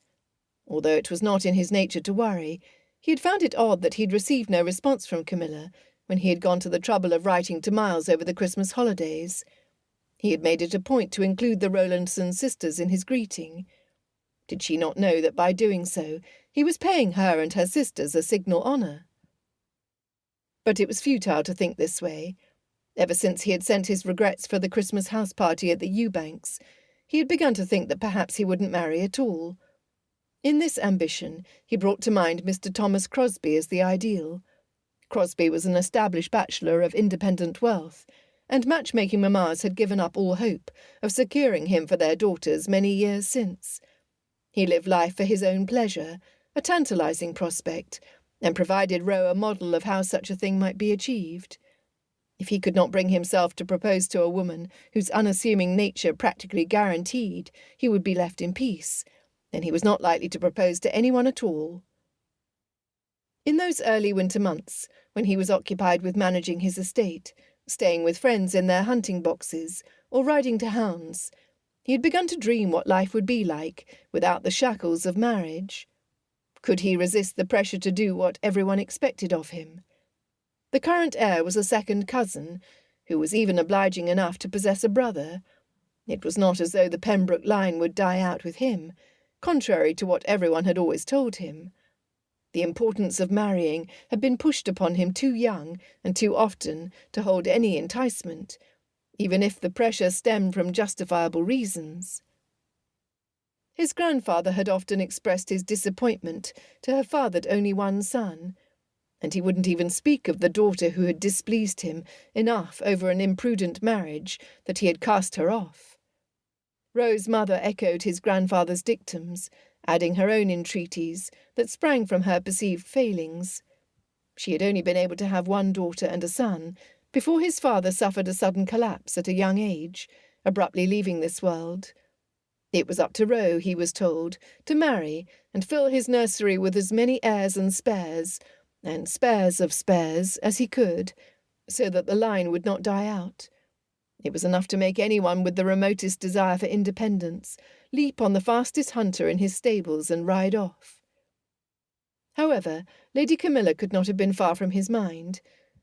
Although it was not in his nature to worry, he had found it odd that he had received no response from Camilla when he had gone to the trouble of writing to Miles over the Christmas holidays. He had made it a point to include the Rowlandson sisters in his greeting. Did she not know that by doing so he was paying her and her sisters a signal honour? But it was futile to think this way. Ever since he had sent his regrets for the Christmas house party at the Ewbanks, he had begun to think that perhaps he wouldn't marry at all. In this ambition, he brought to mind Mr. Thomas Crosby as the ideal. Crosby was an established bachelor of independent wealth, and matchmaking mammas had given up all hope of securing him for their daughters many years since. He lived life for his own pleasure, a tantalizing prospect, and provided Roe a model of how such a thing might be achieved. If he could not bring himself to propose to a woman whose unassuming nature practically guaranteed he would be left in peace, then he was not likely to propose to anyone at all. In those early winter months, when he was occupied with managing his estate, staying with friends in their hunting boxes, or riding to hounds, he had begun to dream what life would be like without the shackles of marriage. Could he resist the pressure to do what everyone expected of him? The current heir was a second cousin, who was even obliging enough to possess a brother. It was not as though the Pembroke line would die out with him, contrary to what everyone had always told him. The importance of marrying had been pushed upon him too young and too often to hold any enticement, even if the pressure stemmed from justifiable reasons. His grandfather had often expressed his disappointment to have fathered only one son, and he wouldn't even speak of the daughter who had displeased him enough over an imprudent marriage that he had cast her off. Ro's mother echoed his grandfather's dictums, adding her own entreaties that sprang from her perceived failings. She had only been able to have one daughter and a son before his father suffered a sudden collapse at a young age, abruptly leaving this world. It was up to Ro, he was told, to marry and fill his nursery with as many heirs and spares of spares, as he could, so that the line would not die out. It was enough to make anyone with the remotest desire for independence leap on the fastest hunter in his stables and ride off. However, Lady Camilla could not have been far from his mind,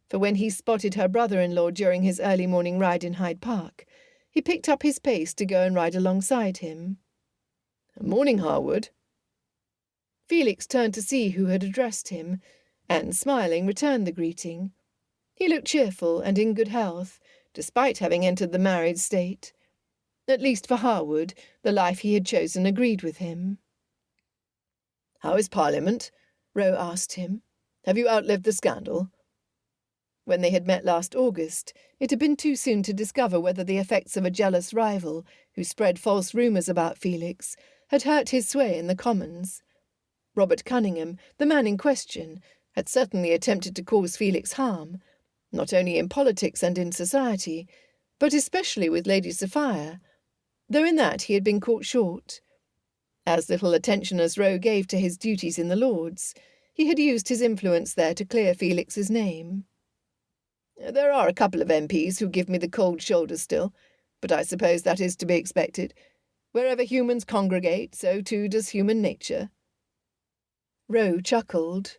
for when he spotted her brother-in-law during his early morning ride in Hyde Park, he picked up his pace to go and ride alongside him. "Morning, Harwood." Felix turned to see who had addressed him, and, smiling, returned the greeting. He looked cheerful and in good health, despite having entered the married state. At least for Harwood, the life he had chosen agreed with him. "How is Parliament?" Ro asked him. "Have you outlived the scandal?" When they had met last August, it had been too soon to discover whether the effects of a jealous rival, who spread false rumours about Felix, had hurt his sway in the Commons. Robert Cunningham, the man in question, had certainly attempted to cause Felix harm, not only in politics and in society, but especially with Lady Sophia, though in that he had been caught short. As little attention as Ro gave to his duties in the Lords, he had used his influence there to clear Felix's name. "There are a couple of MPs who give me the cold shoulder still, but I suppose that is to be expected. Wherever humans congregate, so too does human nature." Ro chuckled.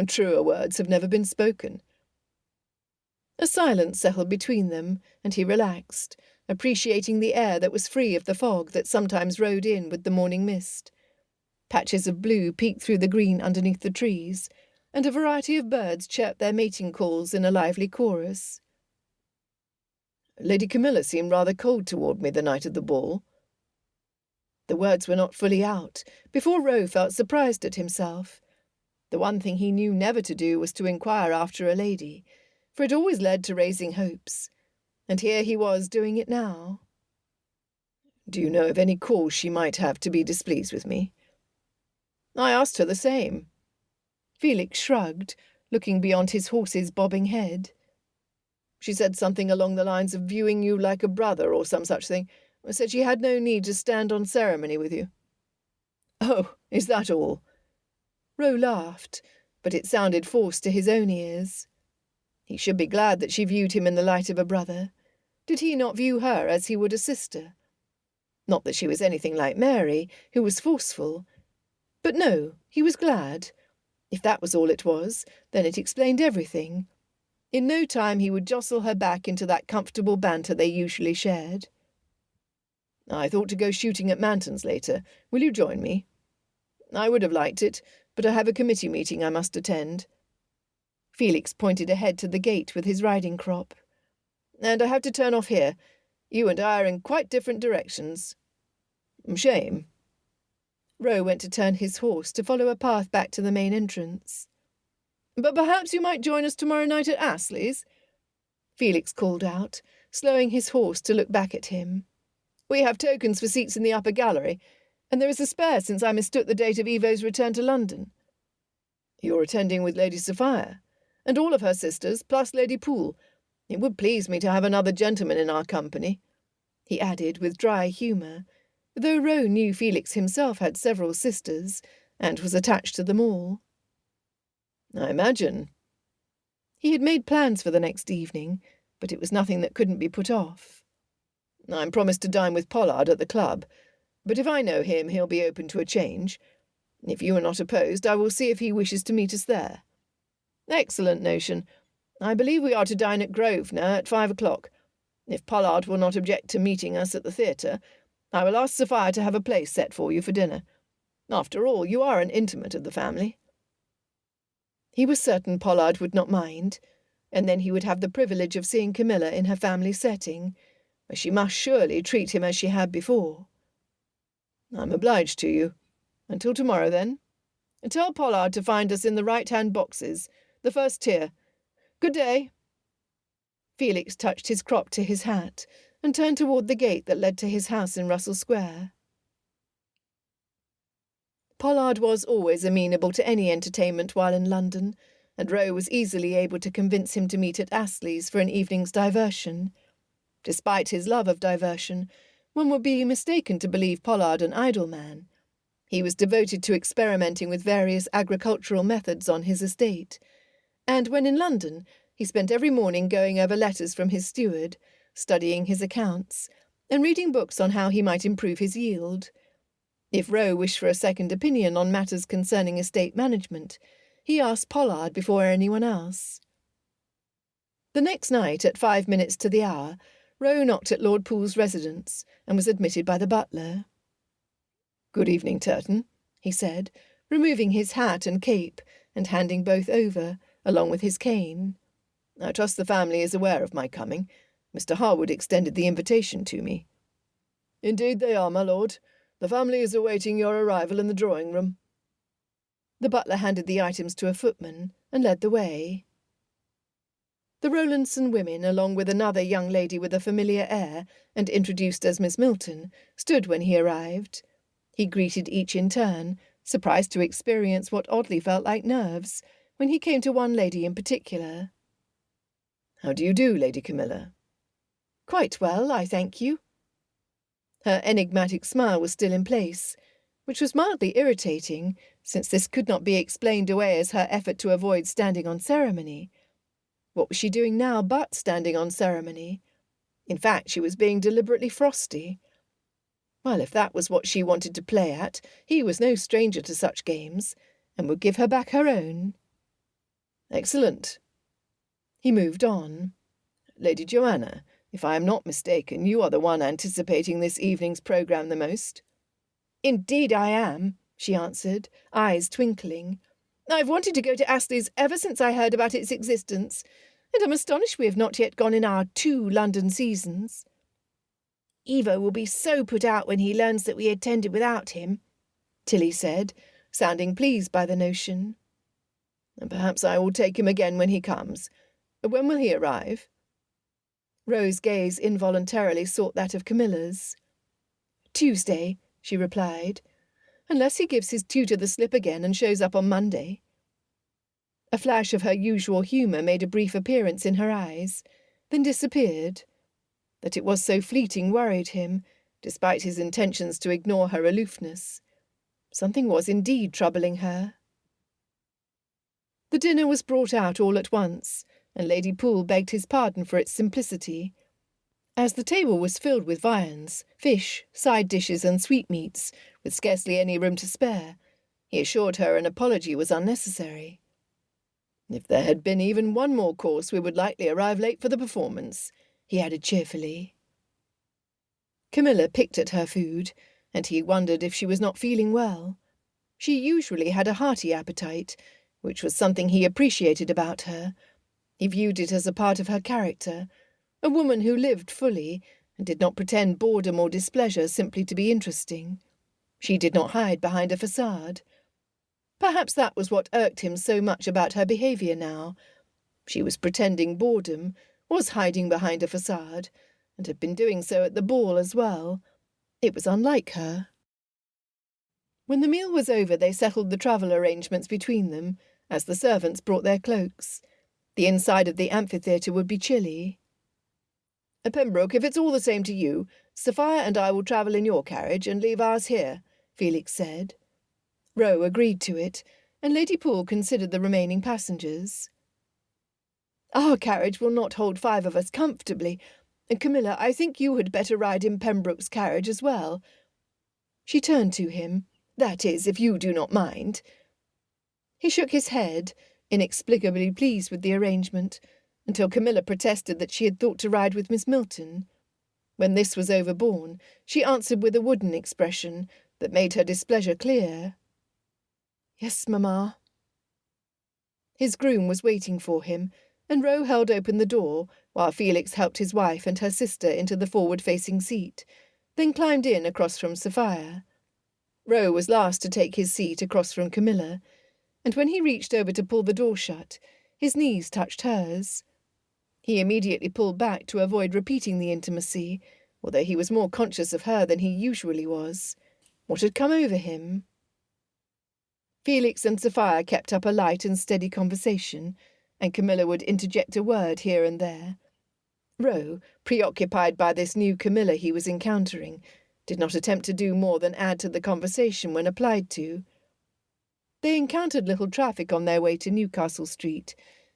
"Truer words have never been spoken." A silence settled between them, and he relaxed, appreciating the air that was free of the fog that sometimes rode in with the morning mist. Patches of blue peeked through the green underneath the trees, and a variety of birds chirped their mating calls in a lively chorus. "Lady Camilla seemed rather cold toward me the night of the ball." The words were not fully out before Ro felt surprised at himself. The one thing he knew never to do was to inquire after a lady, for it always led to raising hopes, and here he was doing it now. "Do you know of any cause she might have to be displeased with me?" "I asked her the same." Felix shrugged, looking beyond his horse's bobbing head. "She said something along the lines of viewing you like a brother or some such thing. Said she had no need to stand on ceremony with you." "Oh, is that all?" Ro laughed, but it sounded forced to his own ears. He should be glad that she viewed him in the light of a brother. Did he not view her as he would a sister? Not that she was anything like Mary, who was forceful. But no, he was glad. If that was all it was, then it explained everything. In no time he would jostle her back into that comfortable banter they usually shared. "I thought to go shooting at Manton's later. Will you join me?" "I would have liked it, but I have a committee meeting I must attend." Felix pointed ahead to the gate with his riding crop. "And I have to turn off here. You and I are in quite different directions." "Shame." Ro went to turn his horse to follow a path back to the main entrance. "But perhaps you might join us tomorrow night at Astley's?" Felix called out, slowing his horse to look back at him. "We have tokens for seats in the upper gallery, and there is a spare since I mistook the date of Evo's return to London." "You're attending with Lady Sophia, and all of her sisters, plus Lady Poole. It would please me to have another gentleman in our company," he added with dry humour, though Ro knew Felix himself had several sisters, and was attached to them all. "I imagine." He had made plans for the next evening, but it was nothing that couldn't be put off. "I'm promised to dine with Pollard at the club, but if I know him, he'll be open to a change. If you are not opposed, I will see if he wishes to meet us there." "Excellent notion. I believe we are to dine at Grosvenor at 5 o'clock. If Pollard will not object to meeting us at the theatre, I will ask Sophia to have a place set for you for dinner. After all, you are an intimate of the family." He was certain Pollard would not mind, and then he would have the privilege of seeing Camilla in her family setting, where she must surely treat him as she had before. "I'm obliged to you. Until tomorrow, then. Tell Pollard to find us in the right-hand boxes, the first tier. Good day." Felix touched his crop to his hat and turned toward the gate that led to his house in Russell Square. Pollard was always amenable to any entertainment while in London, and Roe was easily able to convince him to meet at Astley's for an evening's diversion. Despite his love of diversion, one would be mistaken to believe Pollard an idle man. He was devoted to experimenting with various agricultural methods on his estate, and when in London, he spent every morning going over letters from his steward, studying his accounts, and reading books on how he might improve his yield. If Roe wished for a second opinion on matters concerning estate management, he asked Pollard before anyone else. The next night, at 5 minutes to the hour, Roe knocked at Lord Poole's residence and was admitted by the butler. "Good evening, Turton," he said, removing his hat and cape and handing both over, along with his cane. "I trust the family is aware of my coming. Mr. Harwood extended the invitation to me." "Indeed they are, my lord. The family is awaiting your arrival in the drawing-room." The butler handed the items to a footman and led the way. The Rowlandson women, along with another young lady with a familiar air and introduced as Miss Milton, stood when he arrived. He greeted each in turn, surprised to experience what oddly felt like nerves, when he came to one lady in particular. "How do you do, Lady Camilla?" "Quite well, I thank you." Her enigmatic smile was still in place, which was mildly irritating, since this could not be explained away as her effort to avoid standing on ceremony. What was she doing now but standing on ceremony? In fact, she was being deliberately frosty. Well, if that was what she wanted to play at, he was no stranger to such games, and would give her back her own. "Excellent." He moved on. "Lady Joanna, if I am not mistaken, you are the one anticipating this evening's programme the most." "Indeed I am," she answered, eyes twinkling. "I've wanted to go to Astley's ever since I heard about its existence, and I'm astonished we have not yet gone in our 2 London seasons. Evo will be so put out when he learns that we attended without him," Tilly said, sounding pleased by the notion. "And perhaps I will take him again when he comes. When will he arrive?" Rose's gaze involuntarily sought that of Camilla's. "Tuesday," she replied, "unless he gives his tutor the slip again and shows up on Monday." A flash of her usual humour made a brief appearance in her eyes, then disappeared. That it was so fleeting worried him, despite his intentions to ignore her aloofness. Something was indeed troubling her. The dinner was brought out all at once, and Lady Poole begged his pardon for its simplicity. As the table was filled with viands, fish, side dishes and sweetmeats, with scarcely any room to spare, he assured her an apology was unnecessary. "If there had been even one more course, we would likely arrive late for the performance," he added cheerfully. Camilla picked at her food, and he wondered if she was not feeling well. She usually had a hearty appetite, which was something he appreciated about her. He viewed it as a part of her character, a woman who lived fully and did not pretend boredom or displeasure simply to be interesting. She did not hide behind a facade. Perhaps that was what irked him so much about her behaviour now. She was pretending boredom, was hiding behind a facade, and had been doing so at the ball as well. It was unlike her. When the meal was over, they settled the travel arrangements between them, as the servants brought their cloaks. The inside of the amphitheatre would be chilly. "Pembroke, if it's all the same to you, Sophia and I will travel in your carriage and leave ours here," Felix said. Roe agreed to it, and Lady Poole considered the remaining passengers. "Our carriage will not hold 5 of us comfortably. Camilla, I think you had better ride in Pembroke's carriage as well." She turned to him. "That is, if you do not mind." He shook his head, inexplicably pleased with the arrangement, until Camilla protested that she had thought to ride with Miss Milton. When this was overborne, she answered with a wooden expression that made her displeasure clear. "Yes, mamma." His groom was waiting for him, and Roe held open the door while Felix helped his wife and her sister into the forward-facing seat, then climbed in across from Sophia. Roe was last to take his seat across from Camilla, and when he reached over to pull the door shut, his knees touched hers. He immediately pulled back to avoid repeating the intimacy, although he was more conscious of her than he usually was. What had come over him? Felix and Sophia kept up a light and steady conversation, and Camilla would interject a word here and there. Roe, preoccupied by this new Camilla he was encountering, did not attempt to do more than add to the conversation when applied to. They encountered little traffic on their way to Newcastle Street,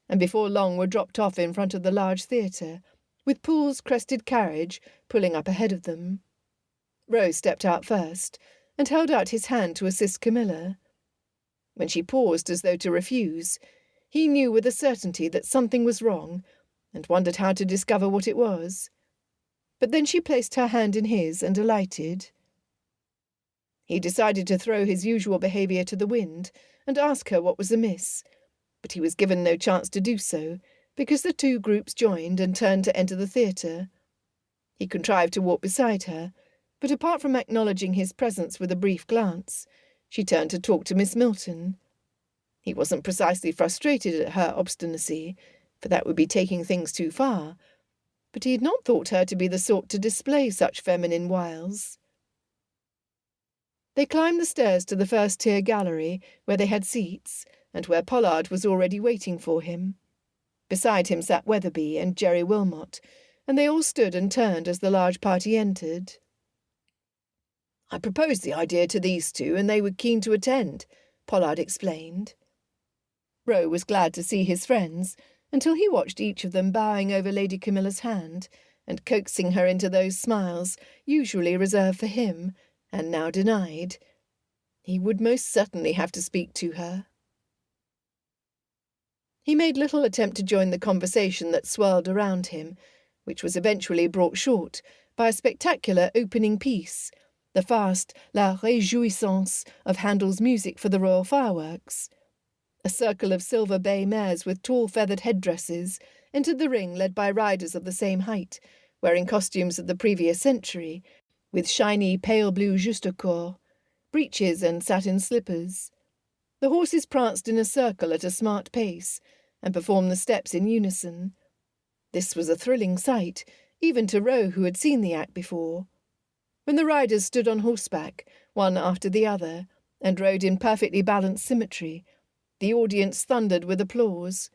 and before long were dropped off in front of the large theatre, with Poole's crested carriage pulling up ahead of them. Roe stepped out first, and held out his hand to assist Camilla. When she paused as though to refuse, he knew with a certainty that something was wrong, and wondered how to discover what it was. But then she placed her hand in his and alighted. He decided to throw his usual behaviour to the wind and ask her what was amiss, but he was given no chance to do so, because the two groups joined and turned to enter the theatre. He contrived to walk beside her, but apart from acknowledging his presence with a brief glance, she turned to talk to Miss Milton. He wasn't precisely frustrated at her obstinacy, for that would be taking things too far, but he had not thought her to be the sort to display such feminine wiles. They climbed the stairs to the first-tier gallery, where they had seats, and where Pollard was already waiting for him. Beside him sat Weatherby and Jerry Wilmot, and they all stood and turned as the large party entered. "I proposed the idea to these two, and they were keen to attend," Pollard explained. Roe was glad to see his friends, until he watched each of them bowing over Lady Camilla's hand, and coaxing her into those smiles usually reserved for him, and now denied. He would most certainly have to speak to her. He made little attempt to join the conversation that swirled around him, which was eventually brought short by a spectacular opening piece, the fast La Réjouissance of Handel's music for the royal fireworks. A circle of silver bay mares with tall feathered headdresses entered the ring led by riders of the same height, wearing costumes of the previous century, with shiny pale blue justaucorps, breeches and satin slippers. The horses pranced in a circle at a smart pace, and performed the steps in unison. This was a thrilling sight, even to Roe, who had seen the act before. When the riders stood on horseback, one after the other, and rode in perfectly balanced symmetry, the audience thundered with applause.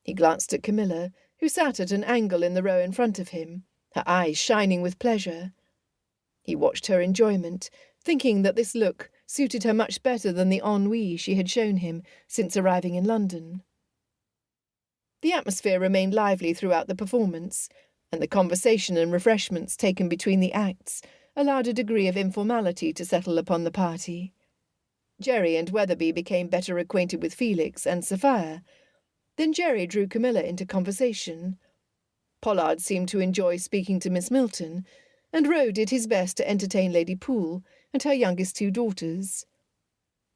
He glanced at Camilla, who sat at an angle in the row in front of him, her eyes shining with pleasure. He watched her enjoyment, thinking that this look suited her much better than the ennui she had shown him since arriving in London. The atmosphere remained lively throughout the performance, and the conversation and refreshments taken between the acts allowed a degree of informality to settle upon the party. Jerry and Weatherby became better acquainted with Felix and Sophia. Then Jerry drew Camilla into conversation. Pollard seemed to enjoy speaking to Miss Milton, and Roe did his best to entertain Lady Poole and her youngest two daughters.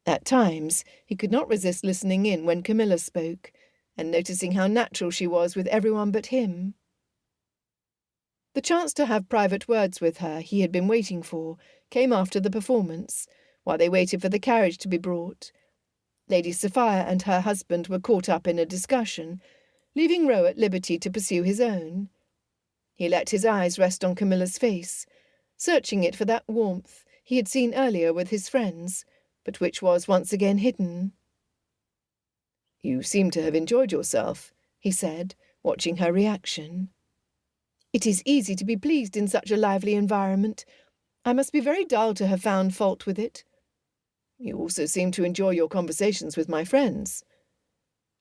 At times he could not resist listening in when Camilla spoke, and noticing how natural she was with everyone but him. The chance to have private words with her he had been waiting for came after the performance, while they waited for the carriage to be brought. Lady Sophia and her husband were caught up in a discussion, leaving Roe at liberty to pursue his own. He let his eyes rest on Camilla's face, searching it for that warmth he had seen earlier with his friends, but which was once again hidden. "You seem to have enjoyed yourself," he said, watching her reaction. "It is easy to be pleased in such a lively environment. I must be very dull to have found fault with it." "You also seem to enjoy your conversations with my friends."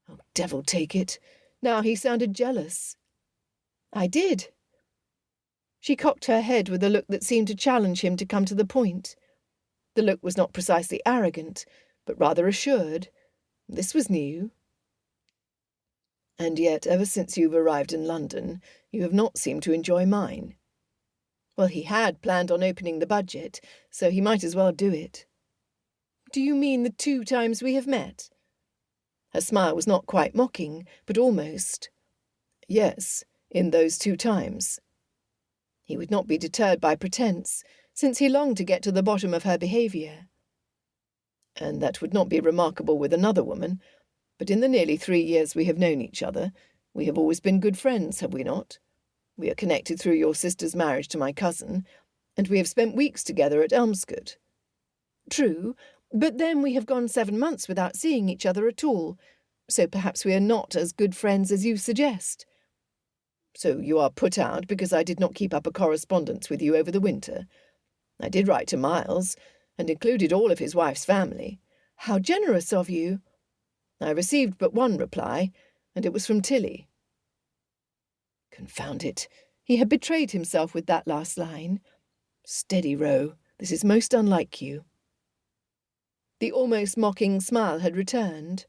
Oh, devil take it. Now he sounded jealous. "I did." She cocked her head with a look that seemed to challenge him to come to the point. The look was not precisely arrogant, but rather assured. This was new. "And yet, ever since you've arrived in London, you have not seemed to enjoy mine." Well, he had planned on opening the budget, so he might as well do it. "Do you mean the 2 times we have met?" Her smile was not quite mocking, but almost. Yes, in those 2 times. He would not be deterred by pretense, since he longed to get to the bottom of her behaviour. And that would not be remarkable with another woman, but in the nearly 3 years we have known each other, we have always been good friends, have we not? We are connected through your sister's marriage to my cousin, and we have spent weeks together at Elmscote. True, but then we have gone 7 months without seeing each other at all, so perhaps we are not as good friends as you suggest. So you are put out because I did not keep up a correspondence with you over the winter. I did write to Miles, and included all of his wife's family. How generous of you! I received but one reply, and it was from Tilly. Confound it! He had betrayed himself with that last line. Steady, Row. This is most unlike you. The almost mocking smile had returned.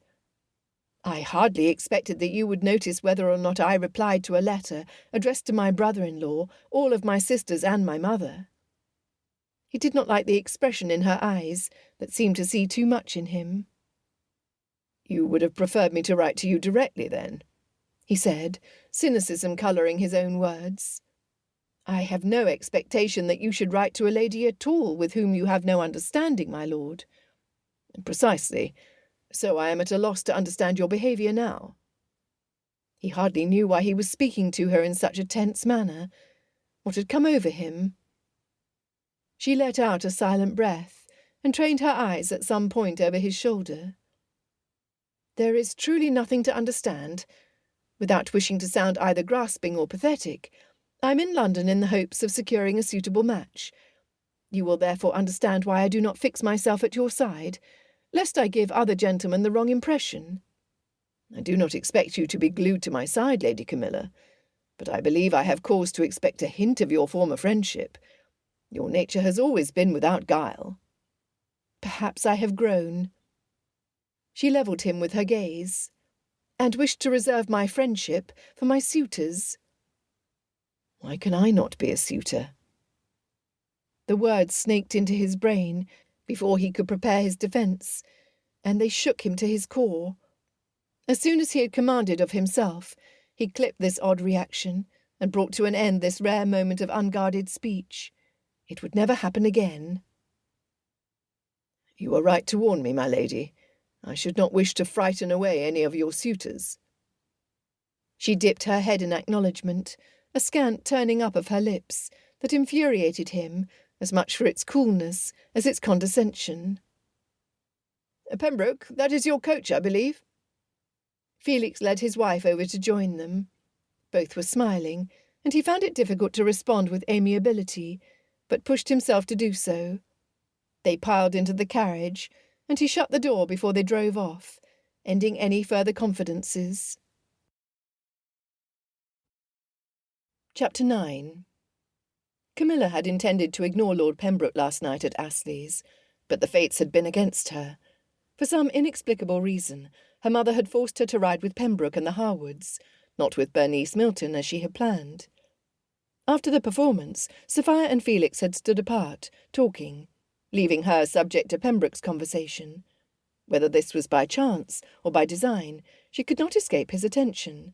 I hardly expected that you would notice whether or not I replied to a letter addressed to my brother-in-law, all of my sisters and my mother. He did not like the expression in her eyes that seemed to see too much in him. You would have preferred me to write to you directly, then? He said, cynicism colouring his own words. I have no expectation that you should write to a lady at all with whom you have no understanding, my lord. Precisely. So I am at a loss to understand your behaviour now. He hardly knew why he was speaking to her in such a tense manner. What had come over him? She let out a silent breath and trained her eyes at some point over his shoulder. There is truly nothing to understand. Without wishing to sound either grasping or pathetic, I'm in London in the hopes of securing a suitable match. You will therefore understand why I do not fix myself at your side, lest I give other gentlemen the wrong impression. I do not expect you to be glued to my side, Lady Camilla, but I believe I have cause to expect a hint of your former friendship. Your nature has always been without guile. Perhaps I have grown. She levelled him with her gaze. And wished to reserve my friendship for my suitors. Why can I not be a suitor? The words snaked into his brain before he could prepare his defence, and they shook him to his core. As soon as he had commanded of himself, he clipped this odd reaction and brought to an end this rare moment of unguarded speech. It would never happen again. You are right to warn me, my lady. I should not wish to frighten away any of your suitors. She dipped her head in acknowledgment, a scant turning up of her lips that infuriated him as much for its coolness as its condescension. Pembroke, that is your coach, I believe. Felix led his wife over to join them. Both were smiling, and he found it difficult to respond with amiability, but pushed himself to do so. They piled into the carriage, and he shut the door before they drove off, ending any further confidences. Chapter 9. Camilla had intended to ignore Lord Pembroke last night at Astley's, but the fates had been against her. For some inexplicable reason, her mother had forced her to ride with Pembroke and the Harwoods, not with Bernice Milton as she had planned. After the performance, Sophia and Felix had stood apart, talking, leaving her subject to Pembroke's conversation. Whether this was by chance or by design, she could not escape his attention.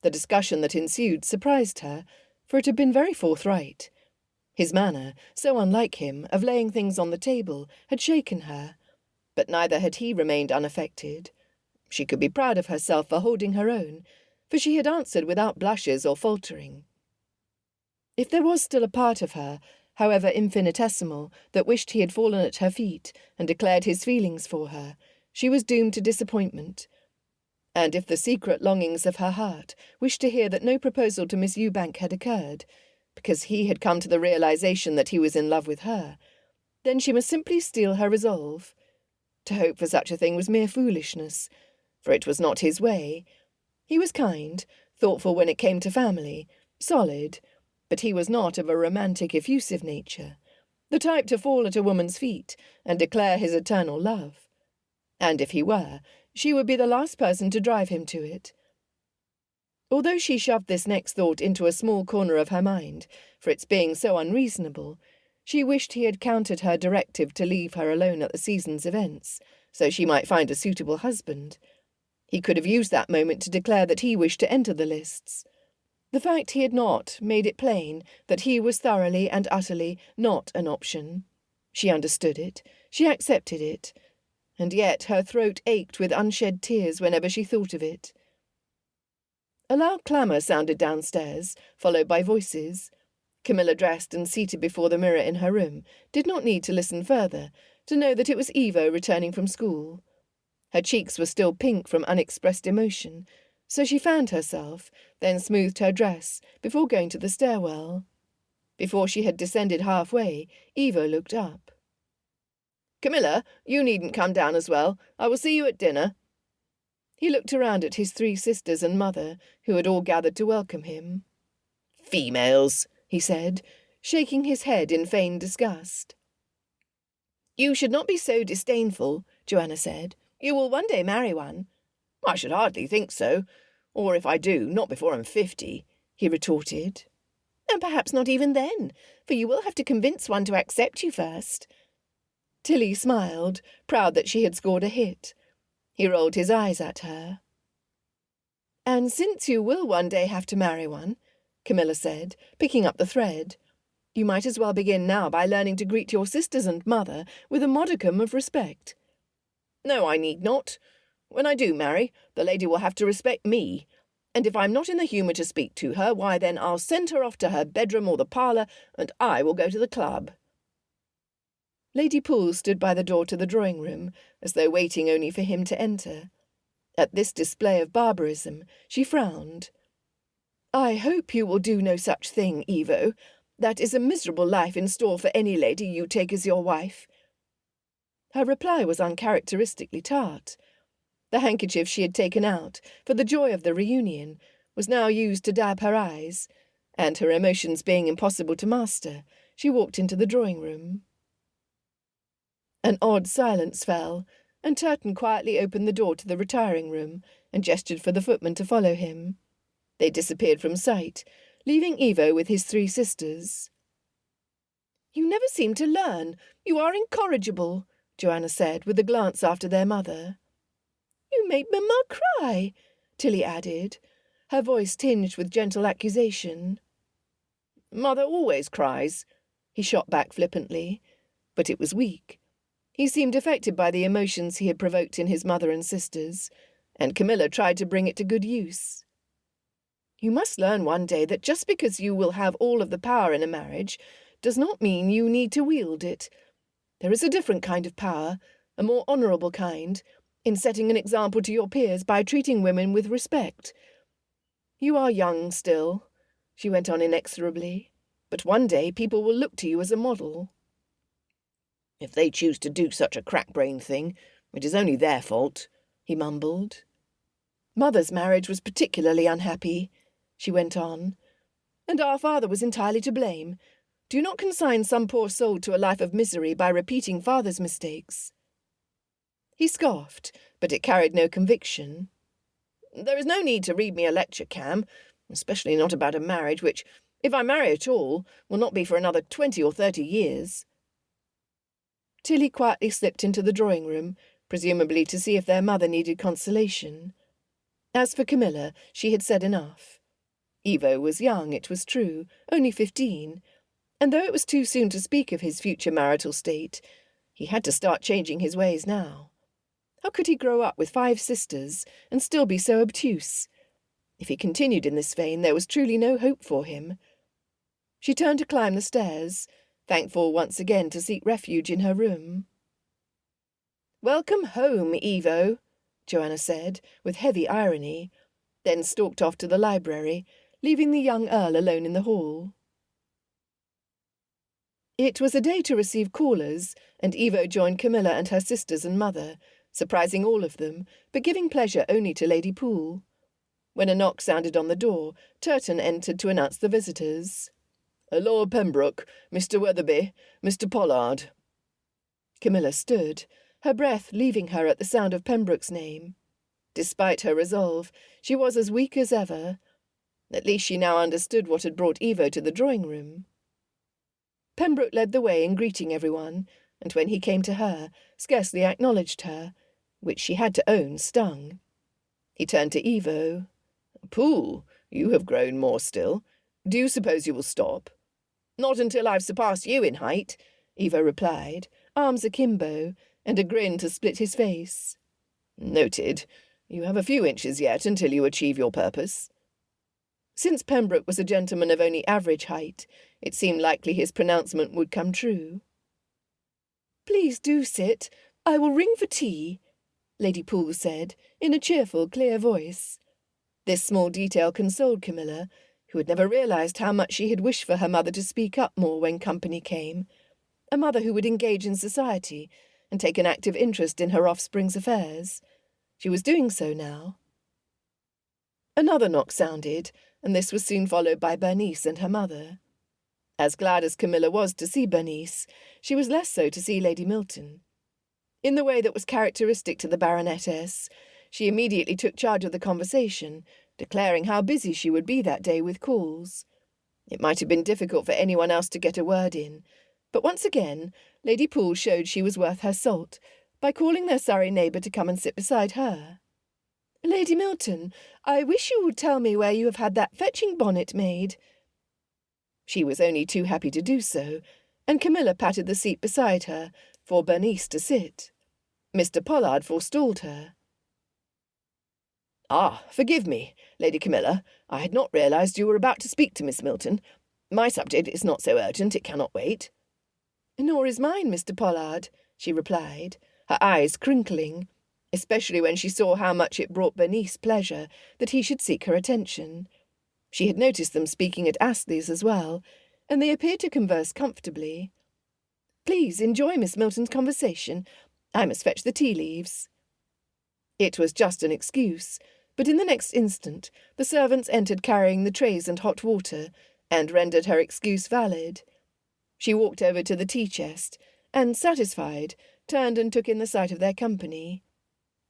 The discussion that ensued surprised her, for it had been very forthright. His manner, so unlike him, of laying things on the table, had shaken her, but neither had he remained unaffected. She could be proud of herself for holding her own, for she had answered without blushes or faltering. If there was still a part of her, however infinitesimal, that wished he had fallen at her feet and declared his feelings for her, she was doomed to disappointment. And if the secret longings of her heart wished to hear that no proposal to Miss Ewbank had occurred, because he had come to the realization that he was in love with her, then she must simply steel her resolve. To hope for such a thing was mere foolishness, for it was not his way. He was kind, thoughtful when it came to family, solid, but he was not of a romantic, effusive nature, the type to fall at a woman's feet and declare his eternal love. And if he were, she would be the last person to drive him to it. Although she shoved this next thought into a small corner of her mind, for its being so unreasonable, she wished he had countered her directive to leave her alone at the season's events, so she might find a suitable husband. He could have used that moment to declare that he wished to enter the lists. The fact he had not made it plain that he was thoroughly and utterly not an option. She understood it, she accepted it, and yet her throat ached with unshed tears whenever she thought of it. A loud clamour sounded downstairs, followed by voices. Camilla, dressed and seated before the mirror in her room, did not need to listen further to know that it was Evo returning from school. Her cheeks were still pink from unexpressed emotion, so she fanned herself, then smoothed her dress before going to the stairwell. Before she had descended halfway, Evo looked up. "Camilla, you needn't come down as well. I will see you at dinner." He looked around at his 3 sisters and mother, who had all gathered to welcome him. "Females," he said, shaking his head in feigned disgust. "You should not be so disdainful," Joanna said. "You will one day marry one." "I should hardly think so. Or if I do, not before I'm 50, he retorted. "And perhaps not even then, for you will have to convince one to accept you first." Tilly smiled, proud that she had scored a hit. He rolled his eyes at her. "And since you will one day have to marry one," Camilla said, picking up the thread, "you might as well begin now by learning to greet your sisters and mother with a modicum of respect." "No, I need not. When I do marry, the lady will have to respect me. And if I'm not in the humour to speak to her, why then I'll send her off to her bedroom or the parlour, and I will go to the club." Lady Poole stood by the door to the drawing-room, as though waiting only for him to enter. At this display of barbarism, she frowned. "I hope you will do no such thing, Evo. That is a miserable life in store for any lady you take as your wife." Her reply was uncharacteristically tart. The handkerchief she had taken out, for the joy of the reunion, was now used to dab her eyes, and her emotions being impossible to master, she walked into the drawing-room. An odd silence fell, and Turton quietly opened the door to the retiring-room and gestured for the footman to follow him. They disappeared from sight, leaving Evo with his 3 sisters. "You never seem to learn. You are incorrigible," Joanna said, with a glance after their mother. "You made Mamma cry," Tilly added, her voice tinged with gentle accusation. "Mother always cries," he shot back flippantly, but it was weak. He seemed affected by the emotions he had provoked in his mother and sisters, and Camilla tried to bring it to good use. "You must learn one day that just because you will have all of the power in a marriage does not mean you need to wield it. There is a different kind of power, a more honourable kind, in setting an example to your peers by treating women with respect. You are young still," she went on inexorably, "but one day people will look to you as a model." "If they choose to do such a crack-brained thing, it is only their fault," he mumbled. "Mother's marriage was particularly unhappy," she went on, "and our father was entirely to blame. Do not consign some poor soul to a life of misery by repeating father's mistakes." He scoffed, but it carried no conviction. "There is no need to read me a lecture, Cam, especially not about a marriage which, if I marry at all, will not be for another 20 or 30 years. Tilly quietly slipped into the drawing-room, presumably to see if their mother needed consolation. As for Camilla, she had said enough. Evo was young, it was true, only 15, and though it was too soon to speak of his future marital state, he had to start changing his ways now. How could he grow up with 5 sisters and still be so obtuse? If he continued in this vein, there was truly no hope for him. She turned to climb the stairs, thankful once again to seek refuge in her room. "Welcome home, Evo," Joanna said, with heavy irony, then stalked off to the library, leaving the young Earl alone in the hall. It was a day to receive callers, and Evo joined Camilla and her sisters and mother, surprising all of them, but giving pleasure only to Lady Poole. When a knock sounded on the door, Turton entered to announce the visitors. "Lord Pembroke, Mr. Weatherby, Mr. Pollard." Camilla stood, her breath leaving her at the sound of Pembroke's name. Despite her resolve, she was as weak as ever. At least she now understood what had brought Evo to the drawing-room. Pembroke led the way in greeting everyone, and when he came to her, scarcely acknowledged her, which she had to own stung. He turned to Evo. Poole, you have grown more still. Do you suppose you will stop? Not until I've surpassed you in height, Evo replied, arms akimbo, and a grin to split his face. Noted. You have a few inches yet until you achieve your purpose. Since Pembroke was a gentleman of only average height, it seemed likely his pronouncement would come true. "Please do sit. I will ring for tea," Lady Poole said, in a cheerful, clear voice. This small detail consoled Camilla, who had never realised how much she had wished for her mother to speak up more when company came, a mother who would engage in society and take an active interest in her offspring's affairs. She was doing so now. Another knock sounded, and this was soon followed by Bernice and her mother. As glad as Camilla was to see Bernice, she was less so to see Lady Milton. In the way that was characteristic to the Baronetess, she immediately took charge of the conversation, declaring how busy she would be that day with calls. It might have been difficult for anyone else to get a word in, but once again Lady Poole showed she was worth her salt by calling their Surrey neighbour to come and sit beside her. "Lady Milton, I wish you would tell me where you have had that fetching bonnet made." She was only too happy to do so, and Camilla patted the seat beside her for Bernice to sit. Mr. Pollard forestalled her. "Ah, forgive me, Lady Camilla. I had not realised you were about to speak to Miss Milton. My subject is not so urgent, it cannot wait." "Nor is mine, Mr. Pollard," she replied, her eyes crinkling, especially when she saw how much it brought Bernice pleasure that he should seek her attention. She had noticed them speaking at Astley's as well, and they appeared to converse comfortably. "Please enjoy Miss Milton's conversation. I must fetch the tea leaves." It was just an excuse, but in the next instant the servants entered carrying the trays and hot water, and rendered her excuse valid. She walked over to the tea-chest, and, satisfied, turned and took in the sight of their company.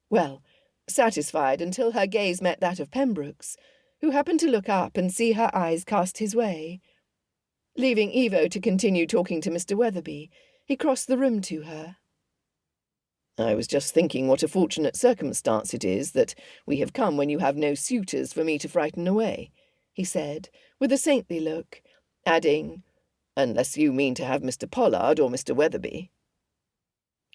Well, satisfied until her gaze met that of Pembroke's, who happened to look up and see her eyes cast his way. Leaving Evo to continue talking to Mr. Weatherby, he crossed the room to her. "I was just thinking what a fortunate circumstance it is that we have come when you have no suitors for me to frighten away," he said, with a saintly look, adding, "unless you mean to have Mr. Pollard or Mr. Weatherby."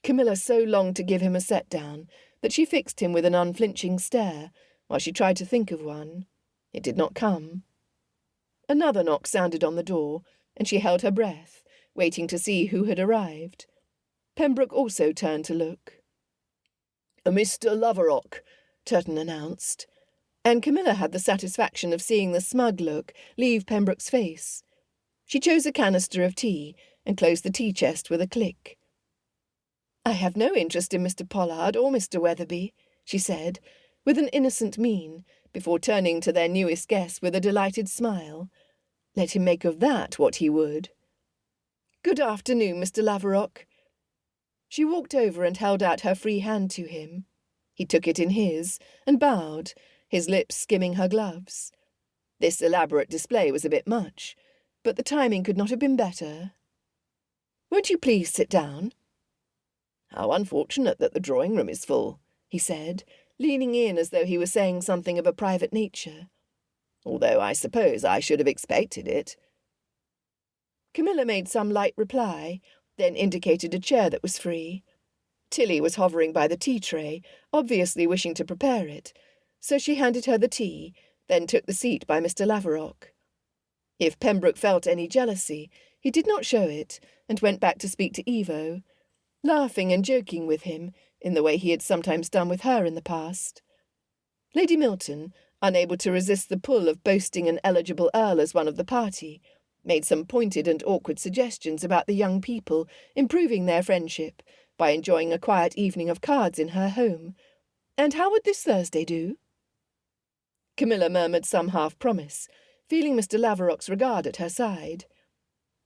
Camilla so longed to give him a set-down that she fixed him with an unflinching stare while she tried to think of one. It did not come. Another knock sounded on the door, and she held her breath, waiting to see who had arrived. Pembroke also turned to look. "Mr. Loverock," Turton announced, and Camilla had the satisfaction of seeing the smug look leave Pembroke's face. She chose a canister of tea and closed the tea-chest with a click. "I have no interest in Mr. Pollard or Mr. Weatherby," she said, with an innocent mien, before turning to their newest guest with a delighted smile. Let him make of that what he would. "Good afternoon, Mr. Loverock." She walked over and held out her free hand to him. He took it in his and bowed, his lips skimming her gloves. This elaborate display was a bit much, but the timing could not have been better. "Won't you please sit down?" "How unfortunate that the drawing-room is full," he said, leaning in as though he were saying something of a private nature. "Although I suppose I should have expected it." Camilla made some light reply, then indicated a chair that was free. Tilly was hovering by the tea-tray, obviously wishing to prepare it, so she handed her the tea, then took the seat by Mr. Loverock. If Pembroke felt any jealousy, he did not show it, and went back to speak to Evo, laughing and joking with him, in the way he had sometimes done with her in the past. Lady Milton, unable to resist the pull of boasting an eligible earl as one of the party, made some pointed and awkward suggestions about the young people improving their friendship by enjoying a quiet evening of cards in her home. And how would this Thursday do? Camilla murmured some half-promise, feeling Mr. Laverock's regard at her side.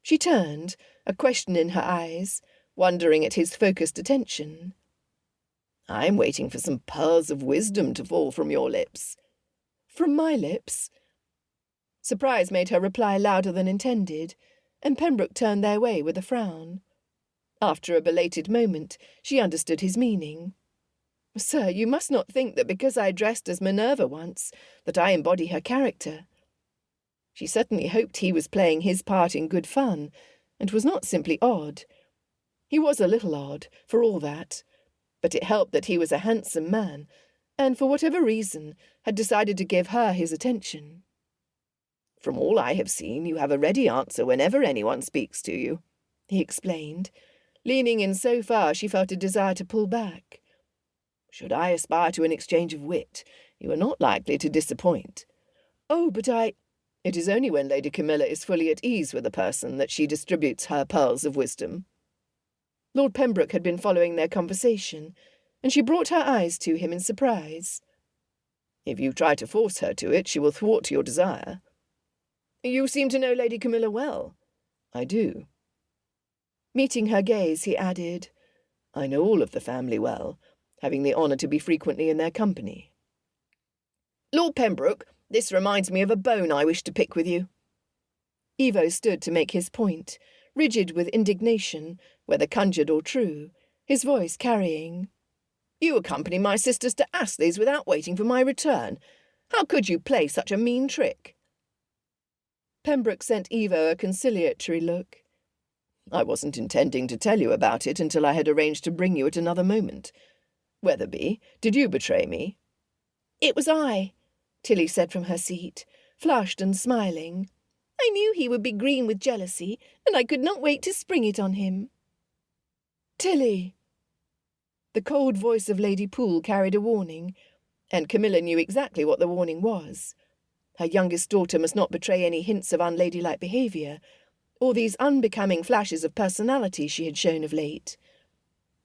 She turned, a question in her eyes, wondering at his focused attention. "I'm waiting for some pearls of wisdom to fall from your lips." "From my lips?" Surprise made her reply louder than intended, and Pembroke turned their way with a frown. After a belated moment, she understood his meaning. Sir, you must not think that because I dressed as Minerva once, that I embody her character. She certainly hoped he was playing his part in good fun, and was not simply odd. He was a little odd, for all that, but it helped that he was a handsome man, and for whatever reason had decided to give her his attention. From all I have seen, you have a ready answer whenever anyone speaks to you, he explained, leaning in so far she felt a desire to pull back. Should I aspire to an exchange of wit, you are not likely to disappoint. Oh, but It is only when Lady Camilla is fully at ease with a person that she distributes her pearls of wisdom. Lord Pembroke had been following their conversation, and she brought her eyes to him in surprise. If you try to force her to it, she will thwart your desire. You seem to know Lady Camilla well. I do. Meeting her gaze, he added, I know all of the family well, having the honour to be frequently in their company. Lord Pembroke, this reminds me of a bone I wish to pick with you. Evo stood to make his point, rigid with indignation, whether conjured or true, his voice carrying. You accompany my sisters to Astley's without waiting for my return. How could you play such a mean trick? Pembroke sent Evo a conciliatory look. I wasn't intending to tell you about it until I had arranged to bring you at another moment. Weatherby, did you betray me? It was I, Tilly said from her seat, flushed and smiling. I knew he would be green with jealousy, and I could not wait to spring it on him. Tilly! The cold voice of Lady Poole carried a warning, and Camilla knew exactly what the warning was. Her youngest daughter must not betray any hints of unladylike behaviour, or these unbecoming flashes of personality she had shown of late.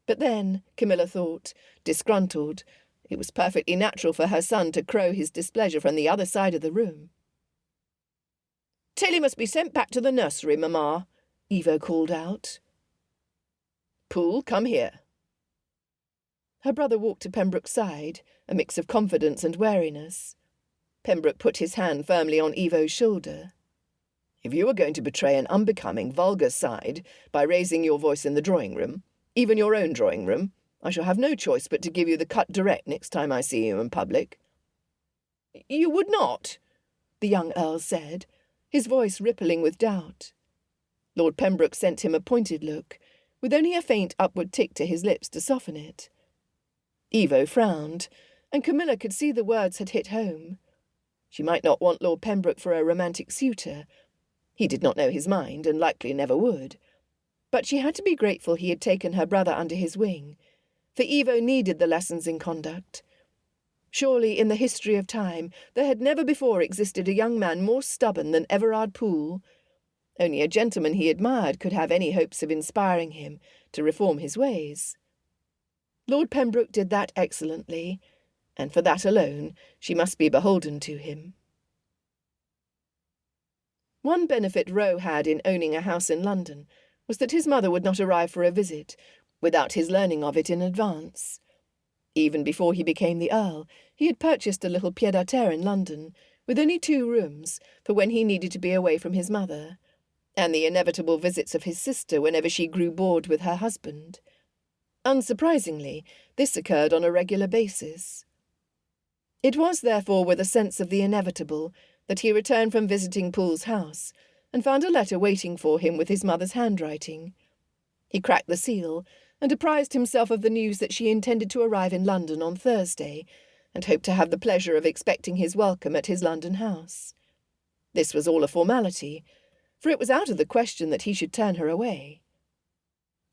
But then, Camilla thought, disgruntled, it was perfectly natural for her son to crow his displeasure from the other side of the room. Tilly must be sent back to the nursery, Mamma, Evo called out. Poole, come here. Her brother walked to Pembroke's side, a mix of confidence and wariness. Pembroke put his hand firmly on Evo's shoulder. If you are going to betray an unbecoming, vulgar side by raising your voice in the drawing-room, even your own drawing-room, I shall have no choice but to give you the cut direct next time I see you in public. You would not, the young Earl said, his voice rippling with doubt. Lord Pembroke sent him a pointed look, with only a faint upward tick to his lips to soften it. Evo frowned, and Camilla could see the words had hit home. She might not want Lord Pembroke for a romantic suitor. He did not know his mind, and likely never would. But she had to be grateful he had taken her brother under his wing, for Evo needed the lessons in conduct. Surely, in the history of time, there had never before existed a young man more stubborn than Everard Poole. Only a gentleman he admired could have any hopes of inspiring him to reform his ways. Lord Pembroke did that excellently, and for that alone she must be beholden to him. One benefit Roe had in owning a house in London was that his mother would not arrive for a visit without his learning of it in advance. Even before he became the Earl, he had purchased a little pied-à-terre in London, with only 2 rooms, for when he needed to be away from his mother, and the inevitable visits of his sister whenever she grew bored with her husband. Unsurprisingly, this occurred on a regular basis. It was therefore with a sense of the inevitable that he returned from visiting Poole's house, and found a letter waiting for him with his mother's handwriting. He cracked the seal, and apprised himself of the news that she intended to arrive in London on Thursday, and hoped to have the pleasure of expecting his welcome at his London house. This was all a formality, for it was out of the question that he should turn her away.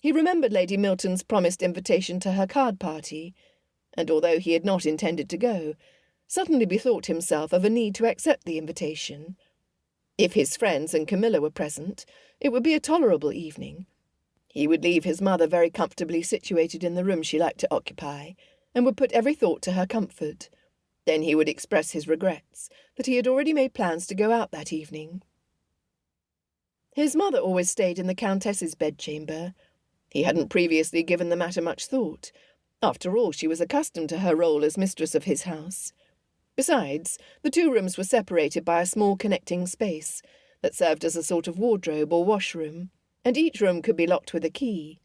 He remembered Lady Milton's promised invitation to her card party, and although he had not intended to go, suddenly bethought himself of a need to accept the invitation. If his friends and Camilla were present, it would be a tolerable evening. He would leave his mother very comfortably situated in the room she liked to occupy, and would put every thought to her comfort. Then he would express his regrets that he had already made plans to go out that evening. His mother always stayed in the Countess's bedchamber. He hadn't previously given the matter much thought. After all, she was accustomed to her role as mistress of his house. Besides, the 2 rooms were separated by a small connecting space that served as a sort of wardrobe or washroom, and each room could be locked with a key.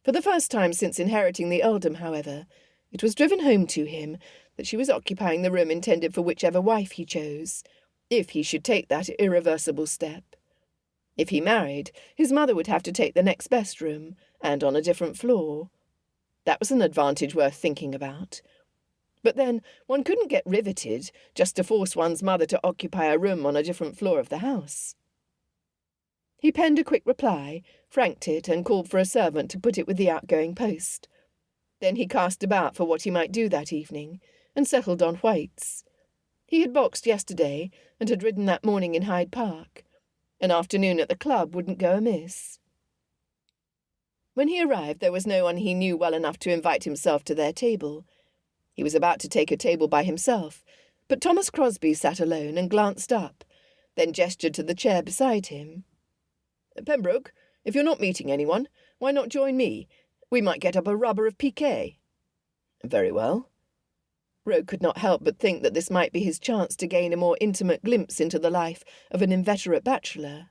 For the first time since inheriting the earldom, however, It was driven home to him that she was occupying the room intended for whichever wife he chose, if he should take that irreversible step. If he married, his mother would have to take the next best room, and on a different floor. That was an advantage worth thinking about. But then one couldn't get riveted just to force one's mother to occupy a room on a different floor of the house. He penned a quick reply, franked it, and called for a servant to put it with the outgoing post. Then he cast about for what he might do that evening, and settled on whites. He had boxed yesterday, and had ridden that morning in Hyde Park. An afternoon at the club wouldn't go amiss. When he arrived, there was no one he knew well enough to invite himself to their table. He was about to take a table by himself, but Thomas Crosby sat alone and glanced up, then gestured to the chair beside him. "Pembroke, if you're not meeting anyone, why not join me? We might get up a rubber of piquet." "Very well." Rogue could not help but think that this might be his chance to gain a more intimate glimpse into the life of an inveterate bachelor.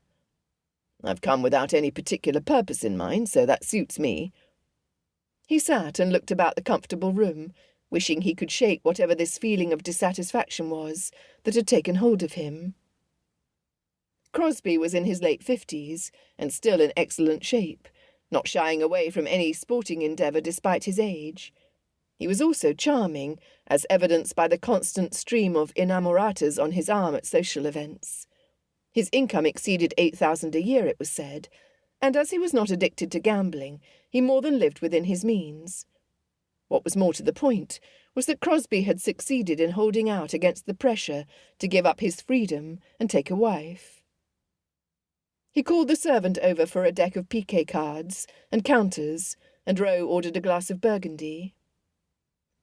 "I've come without any particular purpose in mind, so that suits me." He sat and looked about the comfortable room, wishing he could shake whatever this feeling of dissatisfaction was that had taken hold of him. Crosby was in his late 50s, and still in excellent shape, not shying away from any sporting endeavour despite his age. He was also charming, as evidenced by the constant stream of inamoratas on his arm at social events. His income exceeded $8,000 a year, it was said, and as he was not addicted to gambling, he more than lived within his means. What was more to the point was that Crosby had succeeded in holding out against the pressure to give up his freedom and take a wife. He called the servant over for a deck of piquet cards and counters, and Rowe ordered a glass of Burgundy.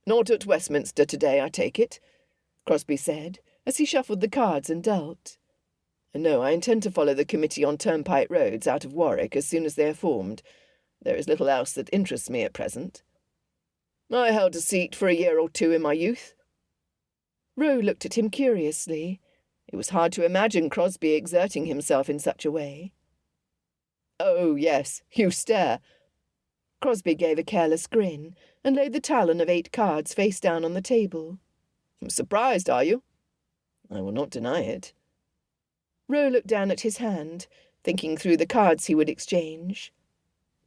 "Not at Westminster today, I take it," Crosby said, as he shuffled the cards and dealt. "No, I intend to follow the Committee on Turnpike Roads out of Warwick as soon as they are formed. There is little else that interests me at present. I held a seat for a year or two in my youth." Rowe looked at him curiously. It was hard to imagine Crosby exerting himself in such a way. "Oh, yes, you stare." Crosby gave a careless grin, and laid the talon of 8 cards face down on the table. "Surprised, are you?" "I will not deny it." Rowe looked down at his hand, thinking through the cards he would exchange.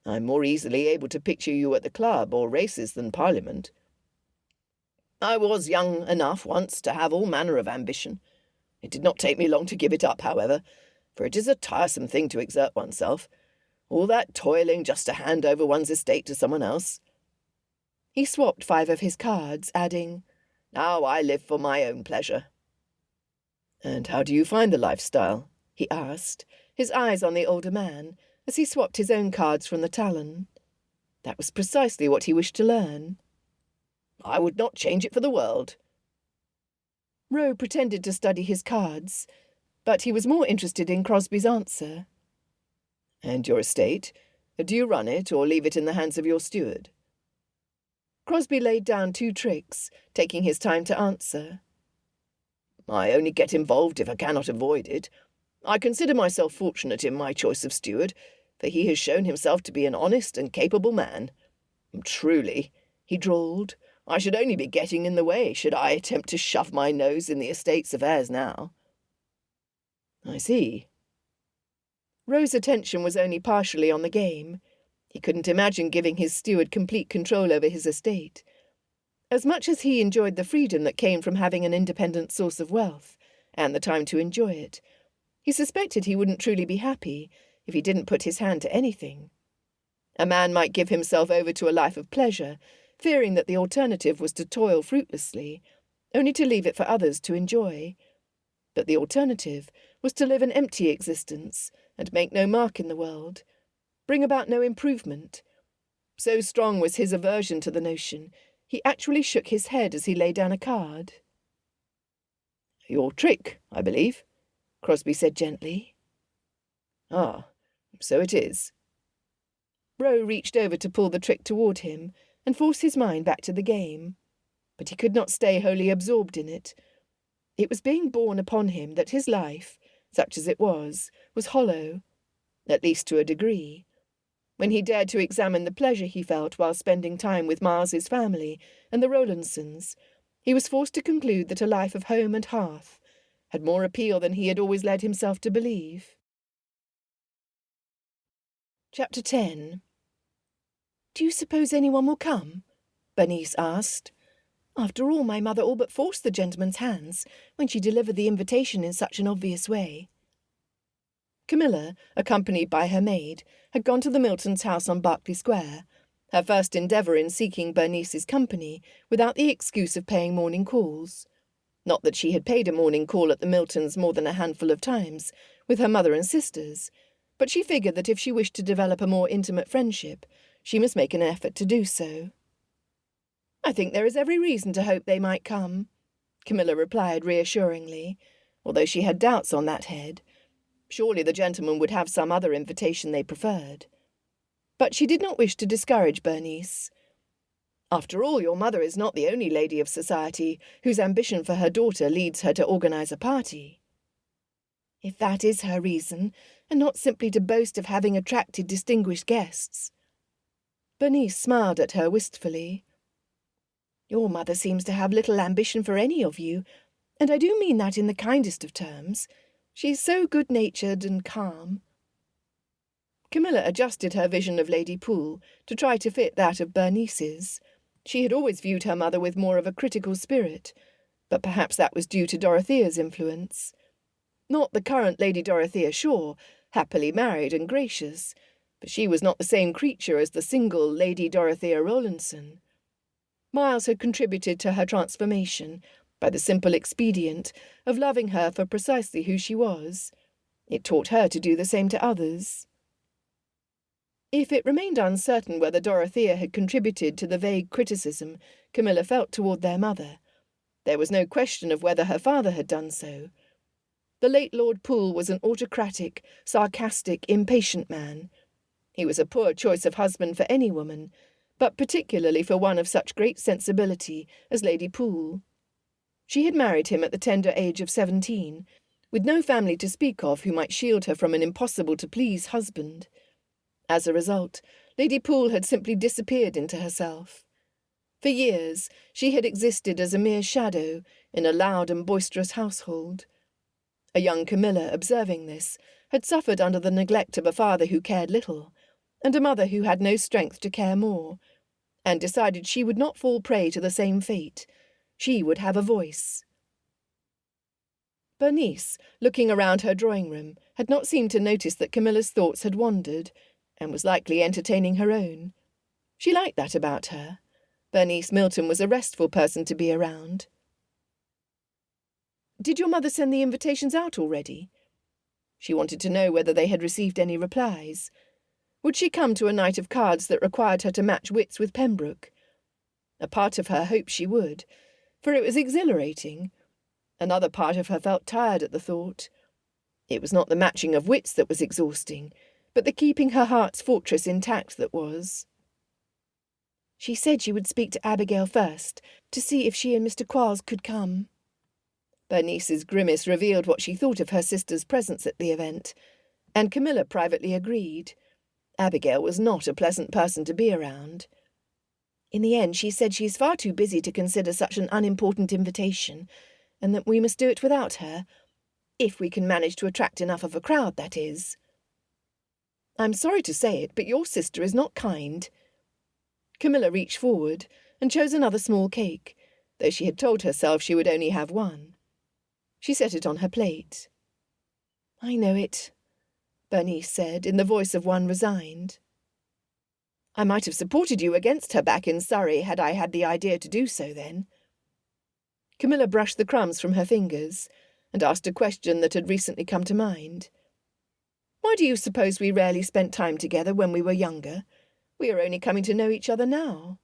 "I'm more easily able to picture you at the club or races than Parliament." "I was young enough once to have all manner of ambition. It did not take me long to give it up, however, for it is a tiresome thing to exert oneself. All that toiling just to hand over one's estate to someone else." He swapped 5 of his cards, adding, "Now I live for my own pleasure." "And how do you find the lifestyle?" he asked, his eyes on the older man, as he swapped his own cards from the talon. That was precisely what he wished to learn. "I would not change it for the world." Rowe pretended to study his cards, but he was more interested in Crosby's answer. "And your estate? Do you run it or leave it in the hands of your steward?" Crosby laid down 2 tricks, taking his time to answer. "I only get involved if I cannot avoid it. I consider myself fortunate in my choice of steward, for he has shown himself to be an honest and capable man. Truly," he drawled, "I should only be getting in the way should I attempt to shove my nose in the estate's affairs now." "I see." Rowe's attention was only partially on the game. He couldn't imagine giving his steward complete control over his estate. As much as he enjoyed the freedom that came from having an independent source of wealth, and the time to enjoy it, he suspected he wouldn't truly be happy if he didn't put his hand to anything. A man might give himself over to a life of pleasure, fearing that the alternative was to toil fruitlessly, only to leave it for others to enjoy. But the alternative was to live an empty existence and make no mark in the world, bring about no improvement. So strong was his aversion to the notion, he actually shook his head as he laid down a card. "Your trick, I believe," Crosby said gently. "Ah, so it is." Rowe reached over to pull the trick toward him and force his mind back to the game, but he could not stay wholly absorbed in it. It was being borne upon him that his life, such as it was hollow, at least to a degree. When he dared to examine the pleasure he felt while spending time with Miles's family and the Rowlandsons, he was forced to conclude that a life of home and hearth had more appeal than he had always led himself to believe. Chapter 10. "Do you suppose anyone will come?" Bernice asked. "After all, my mother all but forced the gentleman's hands when she delivered the invitation in such an obvious way." Camilla, accompanied by her maid, had gone to the Miltons' house on Berkeley Square, her first endeavour in seeking Bernice's company without the excuse of paying morning calls. Not that she had paid a morning call at the Miltons more than a handful of times, with her mother and sisters, but she figured that if she wished to develop a more intimate friendship, she must make an effort to do so. "I think there is every reason to hope they might come," Camilla replied reassuringly, although she had doubts on that head. Surely the gentlemen would have some other invitation they preferred. But she did not wish to discourage Bernice. "After all, your mother is not the only lady of society whose ambition for her daughter leads her to organize a party." "If that is her reason, and not simply to boast of having attracted distinguished guests." Bernice smiled at her wistfully. "Your mother seems to have little ambition for any of you, and I do mean that in the kindest of terms. She is so good-natured and calm." Camilla adjusted her vision of Lady Poole to try to fit that of Bernice's. She had always viewed her mother with more of a critical spirit, but perhaps that was due to Dorothea's influence. Not the current Lady Dorothea Shaw, happily married and gracious, but she was not the same creature as the single Lady Dorothea Rowlandson. Miles had contributed to her transformation by the simple expedient of loving her for precisely who she was. It taught her to do the same to others. If it remained uncertain whether Dorothea had contributed to the vague criticism Camilla felt toward their mother, there was no question of whether her father had done so. The late Lord Poole was an autocratic, sarcastic, impatient man. He was a poor choice of husband for any woman, but particularly for one of such great sensibility as Lady Poole. She had married him at the tender age of 17, with no family to speak of who might shield her from an impossible-to-please husband. As a result, Lady Poole had simply disappeared into herself. For years, she had existed as a mere shadow in a loud and boisterous household. A young Camilla, observing this, had suffered under the neglect of a father who cared little, and a mother who had no strength to care more, and decided she would not fall prey to the same fate. She would have a voice. Bernice, looking around her drawing-room, had not seemed to notice that Camilla's thoughts had wandered, and was likely entertaining her own. She liked that about her. Bernice Milton was a restful person to be around. "Did your mother send the invitations out already?" She wanted to know whether they had received any replies. Would she come to a night of cards that required her to match wits with Pembroke? A part of her hoped she would, for it was exhilarating. Another part of her felt tired at the thought. It was not the matching of wits that was exhausting, but the keeping her heart's fortress intact that was. "She said she would speak to Abigail first, to see if she and Mr. Quarles could come." Bernice's grimace revealed what she thought of her sister's presence at the event, and Camilla privately agreed. Abigail was not a pleasant person to be around. "In the end, she said she is far too busy to consider such an unimportant invitation, and that we must do it without her. If we can manage to attract enough of a crowd, that is." "I'm sorry to say it, but your sister is not kind." Camilla reached forward and chose another small cake, though she had told herself she would only have one. She set it on her plate. "I know it," Bernice said, in the voice of one resigned. "I might have supported you against her back in Surrey had I had the idea to do so then." Camilla brushed the crumbs from her fingers and asked a question that had recently come to mind. "Why do you suppose we rarely spent time together when we were younger? We are only coming to know each other now."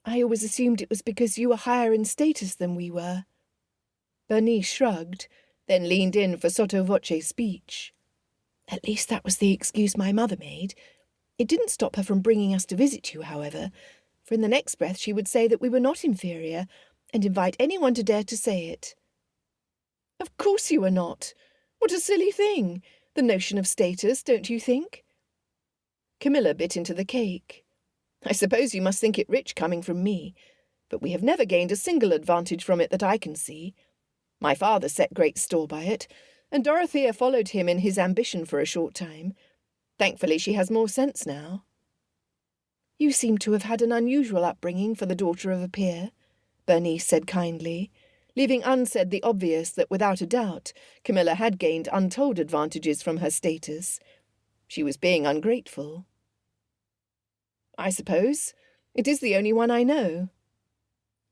"I always assumed it was because you were higher in status than we were." Bernice shrugged, then leaned in for sotto voce speech. "At least that was the excuse my mother made. It didn't stop her from bringing us to visit you, however, for in the next breath she would say that we were not inferior, and invite anyone to dare to say it." "Of course you are not. What a silly thing, the notion of status, don't you think?" Camilla bit into the cake. "I suppose you must think it rich coming from me, but we have never gained a single advantage from it that I can see. My father set great store by it, and Dorothea followed him in his ambition for a short time. Thankfully she has more sense now." "You seem to have had an unusual upbringing for the daughter of a peer," Bernice said kindly, leaving unsaid the obvious that without a doubt Camilla had gained untold advantages from her status. She was being ungrateful. "I suppose. It is the only one I know."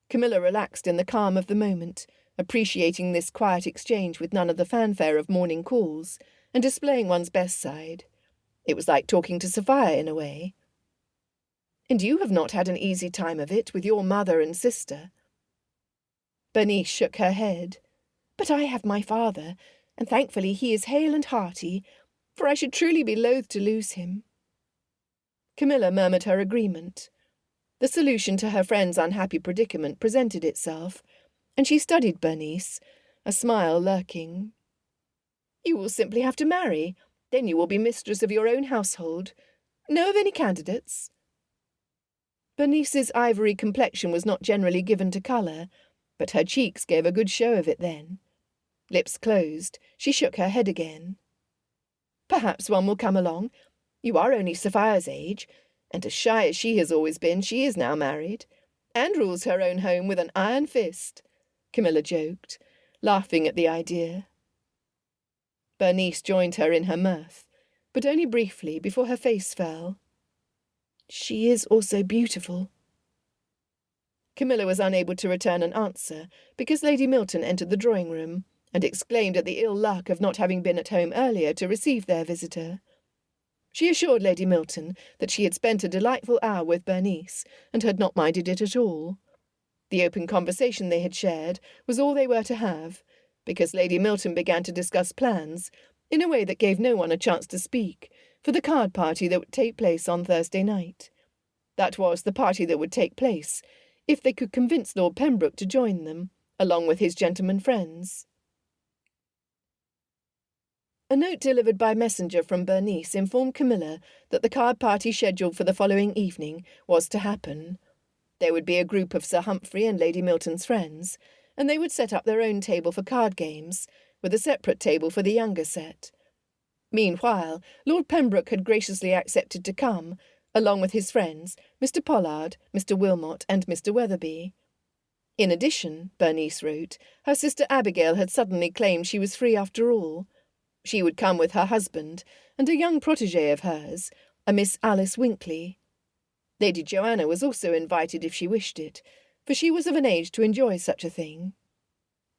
Camilla relaxed in the calm of the moment, appreciating this quiet exchange with none of the fanfare of morning calls, and displaying one's best side. It was like talking to Sophia in a way. "And you have not had an easy time of it with your mother and sister." Bernice shook her head. "But I have my father, and thankfully he is hale and hearty, for I should truly be loath to lose him." Camilla murmured her agreement. The solution to her friend's unhappy predicament presented itself, and she studied Bernice, a smile lurking. "You will simply have to marry. Then you will be mistress of your own household. Know of any candidates?" Bernice's ivory complexion was not generally given to colour, but her cheeks gave a good show of it then. Lips closed, she shook her head again. "Perhaps one will come along. You are only Sophia's age, and as shy as she has always been, she is now married, and rules her own home with an iron fist," Camilla joked, laughing at the idea. Bernice joined her in her mirth, but only briefly before her face fell. "She is also beautiful." Camilla was unable to return an answer because Lady Milton entered the drawing-room and exclaimed at the ill luck of not having been at home earlier to receive their visitor. She assured Lady Milton that she had spent a delightful hour with Bernice and had not minded it at all. The open conversation they had shared was all they were to have, because Lady Milton began to discuss plans, in a way that gave no one a chance to speak, for the card party that would take place on Thursday night. That was the party that would take place, if they could convince Lord Pembroke to join them, along with his gentleman friends. A note delivered by messenger from Bernice informed Camilla that the card party scheduled for the following evening was to happen. There would be a group of Sir Humphrey and Lady Milton's friends, and they would set up their own table for card games, with a separate table for the younger set. Meanwhile, Lord Pembroke had graciously accepted to come, along with his friends, Mr. Pollard, Mr. Wilmot, and Mr. Weatherby. In addition, Bernice wrote, her sister Abigail had suddenly claimed she was free after all. She would come with her husband and a young protégée of hers, a Miss Alice Winkley. Lady Joanna was also invited if she wished it, for she was of an age to enjoy such a thing.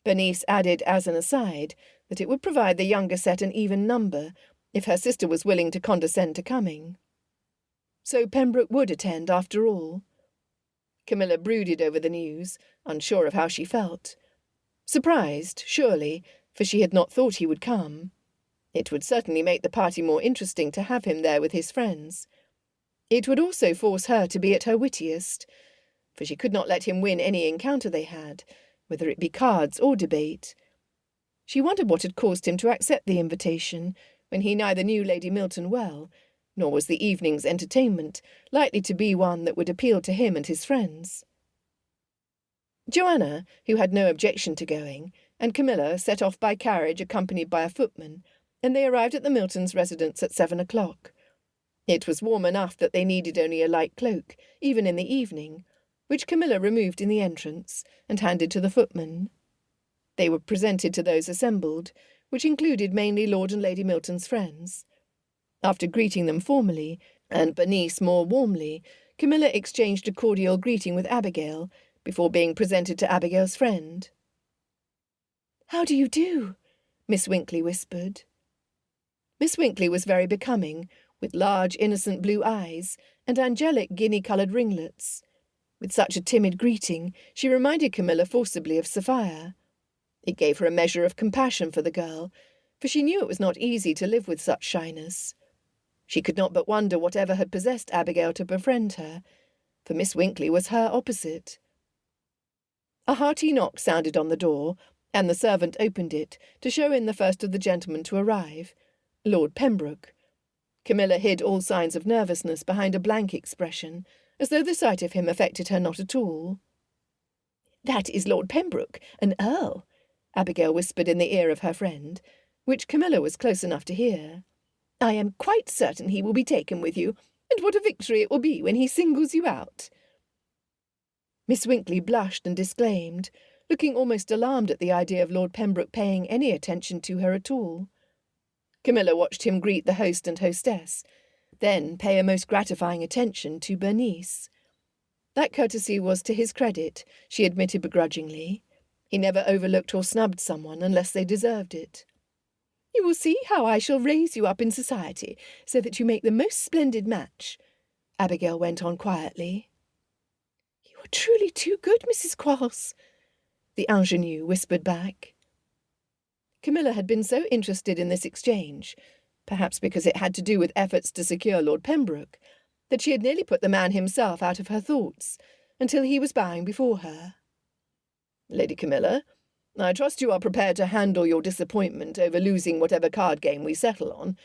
Bernice added as an aside that it would provide the younger set an even number if her sister was willing to condescend to coming. So Pembroke would attend after all. Camilla brooded over the news, unsure of how she felt. Surprised, surely, for she had not thought he would come. It would certainly make the party more interesting to have him there with his friends. It would also force her to be at her wittiest, for she could not let him win any encounter they had, whether it be cards or debate. She wondered what had caused him to accept the invitation, when he neither knew Lady Milton well, nor was the evening's entertainment likely to be one that would appeal to him and his friends. Joanna, who had no objection to going, and Camilla set off by carriage accompanied by a footman, and they arrived at the Miltons' residence at 7 o'clock. It was warm enough that they needed only a light cloak, even in the evening, which Camilla removed in the entrance and handed to the footman. They were presented to those assembled, which included mainly Lord and Lady Milton's friends. After greeting them formally, and Bernice more warmly, Camilla exchanged a cordial greeting with Abigail, before being presented to Abigail's friend. "How do you do?" Miss Winkley whispered. Miss Winkley was very becoming, with large innocent blue eyes and angelic guinea-coloured ringlets. With such a timid greeting, she reminded Camilla forcibly of Sophia. It gave her a measure of compassion for the girl, for she knew it was not easy to live with such shyness. She could not but wonder whatever had possessed Abigail to befriend her, for Miss Winkley was her opposite. A hearty knock sounded on the door, and the servant opened it to show in the first of the gentlemen to arrive, Lord Pembroke. Camilla hid all signs of nervousness behind a blank expression, as though the sight of him affected her not at all. "That is Lord Pembroke, an earl," Abigail whispered in the ear of her friend, which Camilla was close enough to hear. "I am quite certain he will be taken with you, and what a victory it will be when he singles you out." Miss Winkley blushed and disclaimed, looking almost alarmed at the idea of Lord Pembroke paying any attention to her at all. Camilla watched him greet the host and hostess, then pay a most gratifying attention to Bernice. That courtesy was to his credit, she admitted begrudgingly. He never overlooked or snubbed someone unless they deserved it. "You will see how I shall raise you up in society, so that you make the most splendid match," Abigail went on quietly. "You are truly too good, Mrs. Quarles," the ingenue whispered back. Camilla had been so interested in this exchange, perhaps because it had to do with efforts to secure Lord Pembroke, that she had nearly put the man himself out of her thoughts, until he was bowing before her. "Lady Camilla, I trust you are prepared to handle your disappointment over losing whatever card game we settle on,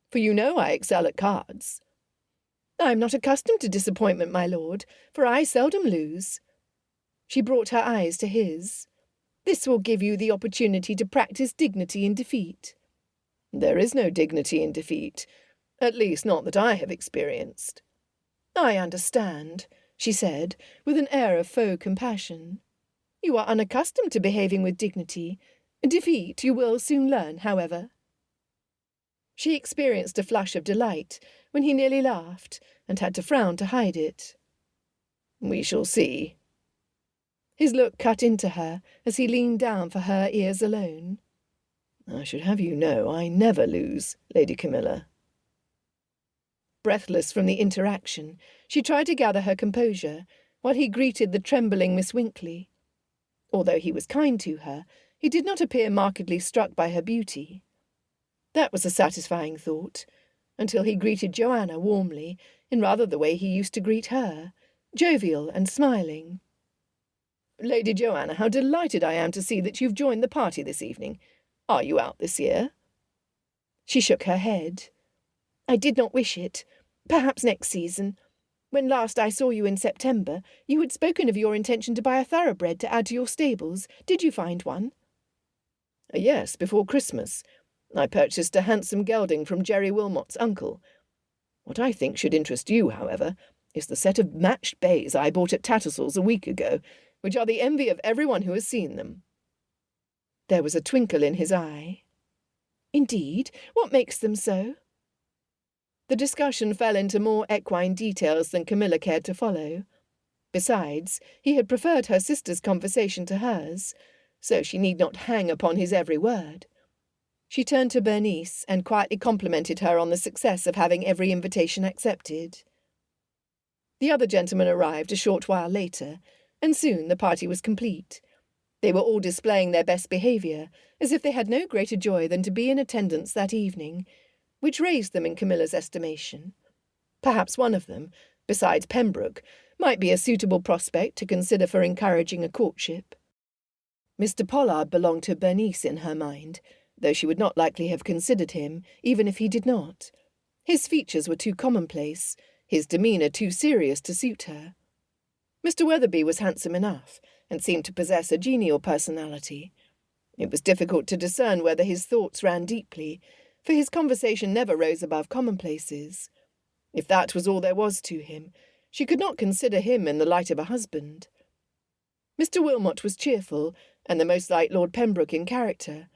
for you know I excel at cards." "I am not accustomed to disappointment, my lord, for I seldom lose." She brought her eyes to his. "This will give you the opportunity to practice dignity in defeat." "There is no dignity in defeat, at least not that I have experienced." "I understand," she said, with an air of faux compassion. "You are unaccustomed to behaving with dignity. Defeat you will soon learn, however." She experienced a flush of delight when he nearly laughed, and had to frown to hide it. "We shall see." His look cut into her as he leaned down for her ears alone. "I should have you know I never lose, Lady Camilla." Breathless from the interaction, she tried to gather her composure, while he greeted the trembling Miss Winkley. Although he was kind to her, he did not appear markedly struck by her beauty. That was a satisfying thought, until he greeted Joanna warmly, in rather the way he used to greet her, jovial and smiling. "Lady Joanna, how delighted I am to see that you've joined the party this evening. Are you out this year?" She shook her head. "I did not wish it. Perhaps next season. When last I saw you in September, you had spoken of your intention to buy a thoroughbred to add to your stables. Did you find one?" "Yes, before Christmas. I purchased a handsome gelding from Jerry Wilmot's uncle. What I think should interest you, however, is the set of matched bays I bought at Tattersall's a week ago, which are the envy of everyone who has seen them." There was a twinkle in his eye. "Indeed? What makes them so?" The discussion fell into more equine details than Camilla cared to follow. Besides, he had preferred her sister's conversation to hers, so she need not hang upon his every word. She turned to Bernice and quietly complimented her on the success of having every invitation accepted. The other gentlemen arrived a short while later, and soon the party was complete. They were all displaying their best behaviour, as if they had no greater joy than to be in attendance that evening, which raised them in Camilla's estimation. Perhaps one of them, besides Pembroke, might be a suitable prospect to consider for encouraging a courtship. Mr. Pollard belonged to Bernice in her mind, though she would not likely have considered him, even if he did not. His features were too commonplace, his demeanour too serious to suit her. Mr. Weatherby was handsome enough, and seemed to possess a genial personality. It was difficult to discern whether his thoughts ran deeply, for his conversation never rose above commonplaces. If that was all there was to him, she could not consider him in the light of a husband. Mr. Wilmot was cheerful, and the most like Lord Pembroke in character,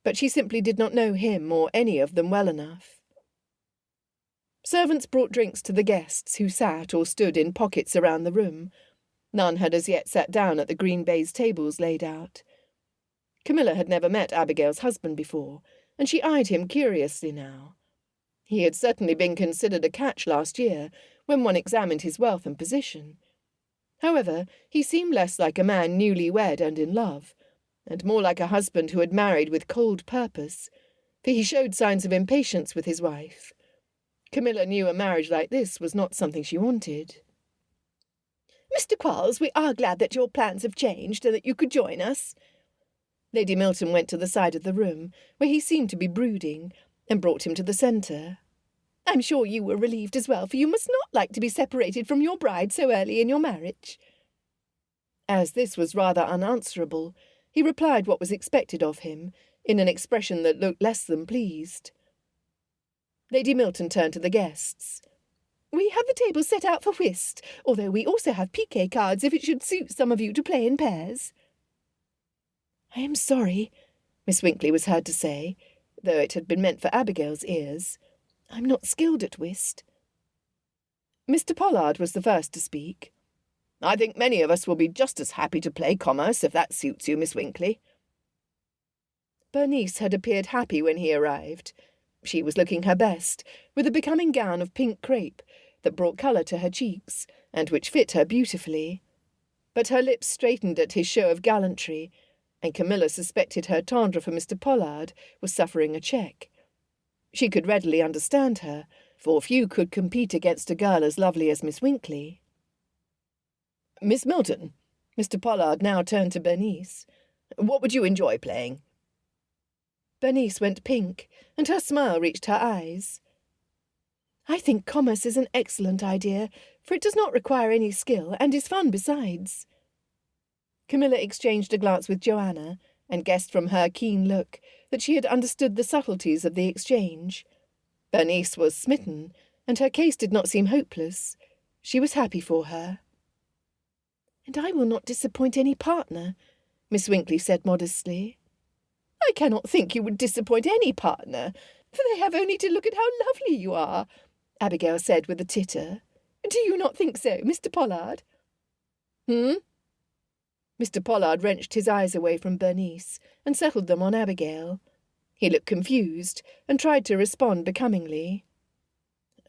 but she simply did not know him or any of them well enough. Servants brought drinks to the guests who sat or stood in pockets around the room. None had as yet sat down at the green baize tables laid out. Camilla had never met Abigail's husband before, and she eyed him curiously now. He had certainly been considered a catch last year, when one examined his wealth and position. However, he seemed less like a man newly wed and in love, and more like a husband who had married with cold purpose, for he showed signs of impatience with his wife. Camilla knew a marriage like this was not something she wanted. "Mr. Quarles, we are glad that your plans have changed and that you could join us." Lady Milton went to the side of the room, where he seemed to be brooding, and brought him to the centre. I'm sure you were relieved as well, for you must not like to be separated from your bride so early in your marriage." As this was rather unanswerable, he replied what was expected of him, in an expression that looked less than pleased. Lady Milton turned to the guests. "We have the table set out for whist, although we also have piquet cards if it should suit some of you to play in pairs." "I am sorry," Miss Winkley was heard to say, though it had been meant for Abigail's ears. "I'm not skilled at whist." Mr. Pollard was the first to speak. "I think many of us will be just as happy to play commerce, if that suits you, Miss Winkley." Bernice had appeared happy when he arrived. She was looking her best, with a becoming gown of pink crepe that brought colour to her cheeks, and which fit her beautifully. But her lips straightened at his show of gallantry, and Camilla suspected her tendre for Mr. Pollard was suffering a check. She could readily understand her, for few could compete against a girl as lovely as Miss Winkley. "Miss Milton," Mr. Pollard now turned to Bernice, "what would you enjoy playing?" Bernice went pink, and her smile reached her eyes. "I think commerce is an excellent idea, for it does not require any skill, and is fun besides." Camilla exchanged a glance with Joanna, and guessed from her keen look that she had understood the subtleties of the exchange. Bernice was smitten, and her case did not seem hopeless. She was happy for her. "And I will not disappoint any partner," Miss Winkley said modestly. "I cannot think you would disappoint any partner, for they have only to look at how lovely you are," Abigail said with a titter. "Do you not think so, Mr. Pollard?" Mr. Pollard wrenched his eyes away from Bernice and settled them on Abigail. He looked confused and tried to respond becomingly.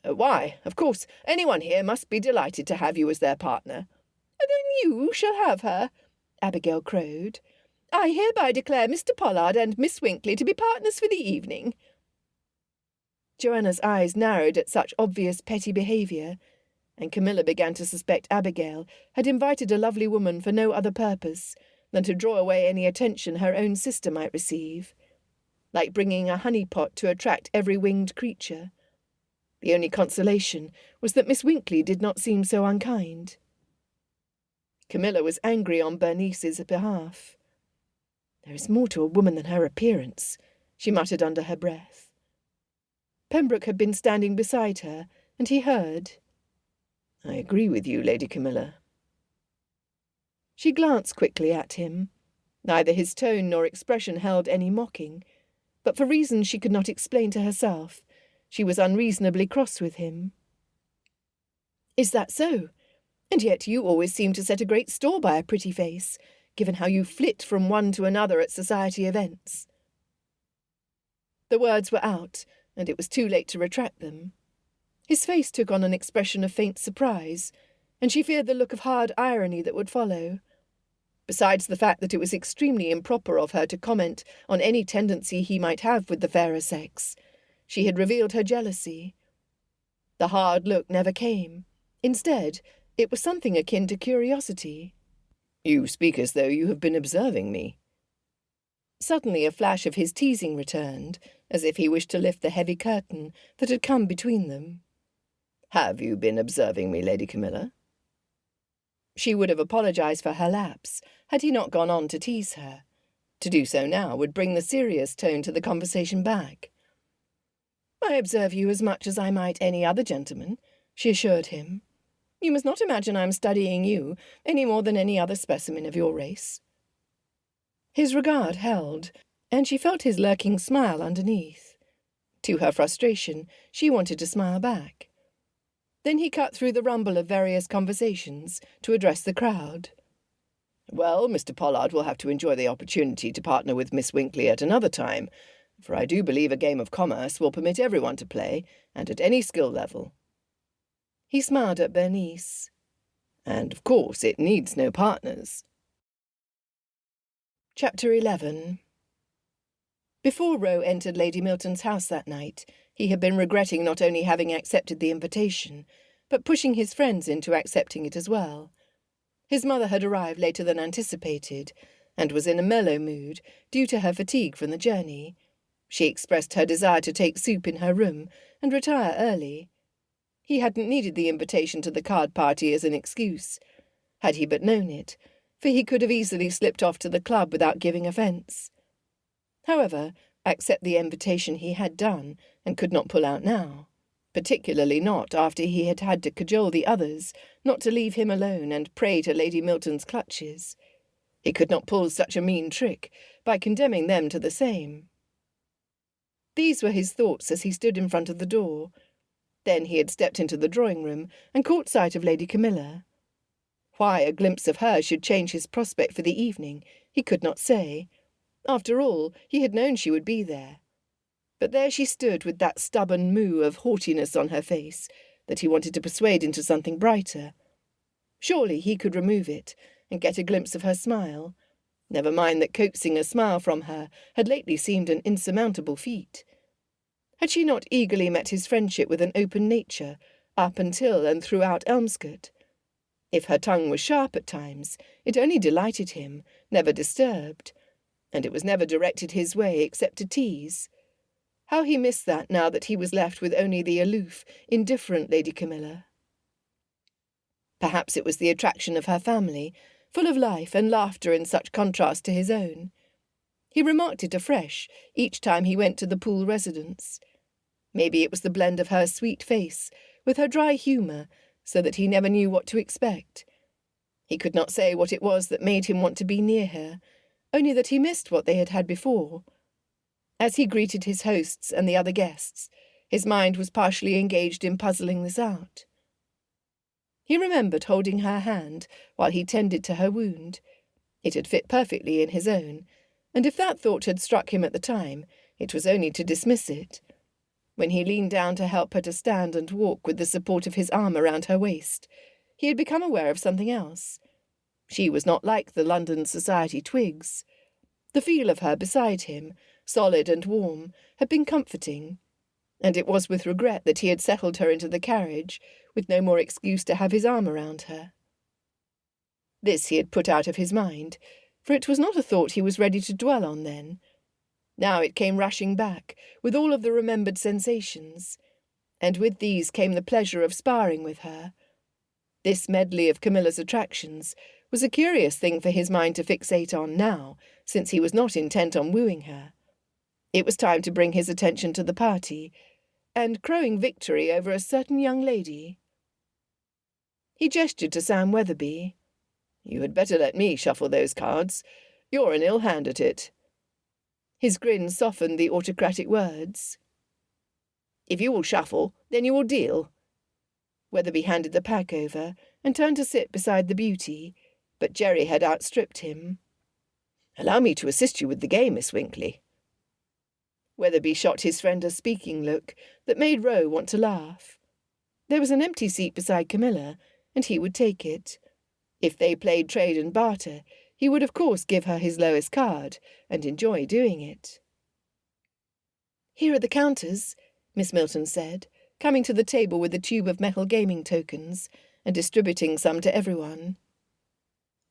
"Why, of course, anyone here must be delighted to have you as their partner." "Then you shall have her," Abigail crowed. "I hereby declare Mr. Pollard and Miss Winkley to be partners for the evening." Joanna's eyes narrowed at such obvious petty behaviour, and Camilla began to suspect Abigail had invited a lovely woman for no other purpose than to draw away any attention her own sister might receive, like bringing a honey-pot to attract every winged creature. The only consolation was that Miss Winkley did not seem so unkind. Camilla was angry on Bernice's behalf. "There is more to a woman than her appearance," she muttered under her breath. Pembroke had been standing beside her, and he heard. "I agree with you, Lady Camilla." She glanced quickly at him. Neither his tone nor expression held any mocking, but for reasons she could not explain to herself, she was unreasonably cross with him. "Is that so? And yet you always seem to set a great store by a pretty face, given how you flit from one to another at society events." The words were out, and it was too late to retract them. His face took on an expression of faint surprise, and she feared the look of hard irony that would follow. Besides the fact that it was extremely improper of her to comment on any tendency he might have with the fairer sex, she had revealed her jealousy. The hard look never came. Instead, it was something akin to curiosity. "You speak as though you have been observing me." Suddenly a flash of his teasing returned, as if he wished to lift the heavy curtain that had come between them. "Have you been observing me, Lady Camilla?" She would have apologized for her lapse, had he not gone on to tease her. To do so now would bring the serious tone to the conversation back. "I observe you as much as I might any other gentleman," she assured him. "You must not imagine I am studying you any more than any other specimen of your race." His regard held, and she felt his lurking smile underneath. To her frustration, she wanted to smile back. Then he cut through the rumble of various conversations to address the crowd. "Well, Mr. Pollard will have to enjoy the opportunity to partner with Miss Winkley at another time, for I do believe a game of commerce will permit everyone to play, and at any skill level." He smiled at Bernice. "And, of course, it needs no partners." Chapter 11. Before Rowe entered Lady Milton's house that night, he had been regretting not only having accepted the invitation, but pushing his friends into accepting it as well. His mother had arrived later than anticipated, and was in a mellow mood due to her fatigue from the journey, She expressed her desire to take soup in her room and retire early. He hadn't needed the invitation to the card party as an excuse, had he but known it, for he could have easily slipped off to the club without giving offence. However, accept the invitation he had done, and could not pull out now, particularly not after he had had to cajole the others not to leave him alone and prey to Lady Milton's clutches. He could not pull such a mean trick by condemning them to the same. These were his thoughts as he stood in front of the door. Then he had stepped into the drawing-room and caught sight of Lady Camilla. Why a glimpse of her should change his prospect for the evening, he could not say. After all, he had known she would be there. But there she stood with that stubborn moue of haughtiness on her face that he wanted to persuade into something brighter. Surely he could remove it and get a glimpse of her smile. Never mind that coaxing a smile from her had lately seemed an insurmountable feat. Had she not eagerly met his friendship with an open nature, up until and throughout Elmscote? If her tongue was sharp at times, it only delighted him, never disturbed, and it was never directed his way except to tease. How he missed that now that he was left with only the aloof, indifferent Lady Camilla. Perhaps it was the attraction of her family, full of life and laughter in such contrast to his own. He remarked it afresh each time he went to the Poole residence. Maybe it was the blend of her sweet face with her dry humour, so that he never knew what to expect. He could not say what it was that made him want to be near her, only that he missed what they had had before. As he greeted his hosts and the other guests, his mind was partially engaged in puzzling this out. He remembered holding her hand while he tended to her wound. It had fit perfectly in his own, and if that thought had struck him at the time, it was only to dismiss it. When he leaned down to help her to stand and walk with the support of his arm around her waist, he had become aware of something else. She was not like the London society twigs. The feel of her beside him, solid and warm, had been comforting, and it was with regret that he had settled her into the carriage, with no more excuse to have his arm around her. This he had put out of his mind, for it was not a thought he was ready to dwell on then. Now it came rushing back, with all of the remembered sensations, and with these came the pleasure of sparring with her. This medley of Camilla's attractions was a curious thing for his mind to fixate on now, since he was not intent on wooing her. It was time to bring his attention to the party, and crowing victory over a certain young lady. He gestured to Sam Weatherby. "You had better let me shuffle those cards. You're an ill hand at it." His grin softened the autocratic words. "If you will shuffle, then you will deal." Weatherby handed the pack over and turned to sit beside the beauty, but Jerry had outstripped him. "Allow me to assist you with the game, Miss Winkley." Weatherby shot his friend a speaking look that made Roe want to laugh. There was an empty seat beside Camilla, and he would take it. If they played trade and barter, he would of course give her his lowest card, and enjoy doing it. "Here are the counters," Miss Milton said, coming to the table with a tube of metal gaming tokens, and distributing some to everyone.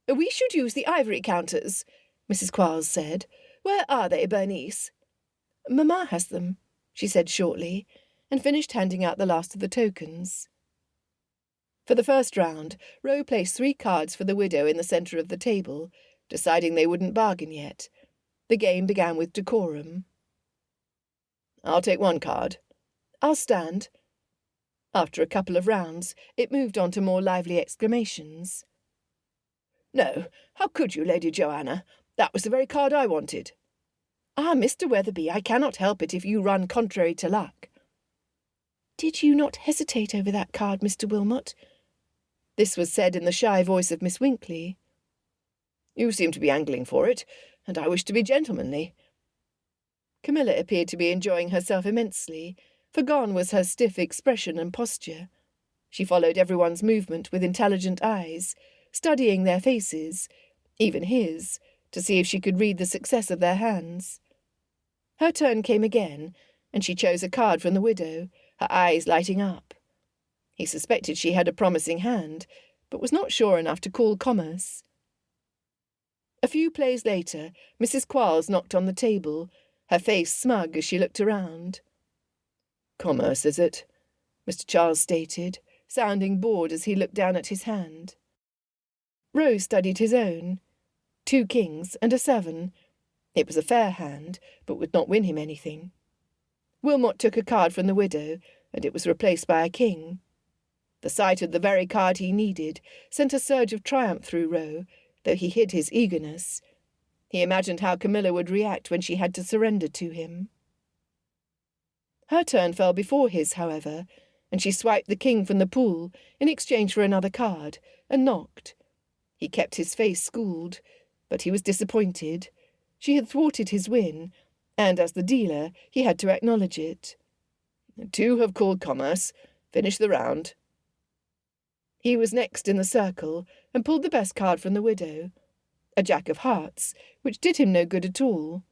"We should use the ivory counters," Mrs. Quarles said. "Where are they, Bernice?" "Mamma has them," she said shortly, and finished handing out the last of the tokens. For the first round, Roe placed 3 cards for the widow in the centre of the table, deciding they wouldn't bargain yet. The game began with decorum. "I'll take 1 card." "I'll stand." After a couple of rounds, it moved on to more lively exclamations. "No, how could you, Lady Joanna? That was the very card I wanted." "Ah, Mr. Weatherby, I cannot help it if you run contrary to luck." "Did you not hesitate over that card, Mr. Wilmot?" This was said in the shy voice of Miss Winkley. "You seem to be angling for it, and I wish to be gentlemanly." Camilla appeared to be enjoying herself immensely, for gone was her stiff expression and posture. She followed everyone's movement with intelligent eyes, studying their faces, even his, to see if she could read the success of their hands. Her turn came again, and she chose a card from the widow, her eyes lighting up. He suspected she had a promising hand, but was not sure enough to call commerce. A few plays later, Mrs. Quarles knocked on the table, her face smug as she looked around. "Commerce, is it?" Mr. Charles stated, sounding bored as he looked down at his hand. Rose studied his own. 2 kings and a 7. It was a fair hand, but would not win him anything. Wilmot took a card from the widow, and it was replaced by a king. The sight of the very card he needed sent a surge of triumph through Roe, though he hid his eagerness. He imagined how Camilla would react when she had to surrender to him. Her turn fell before his, however, and she swiped the king from the pool in exchange for another card, and knocked. He kept his face schooled, but he was disappointed. She had thwarted his win, and as the dealer he had to acknowledge it. 2 have called commerce. Finish the round. He was next in the circle, and pulled the best card from the widow, a jack of hearts, which did him no good at all.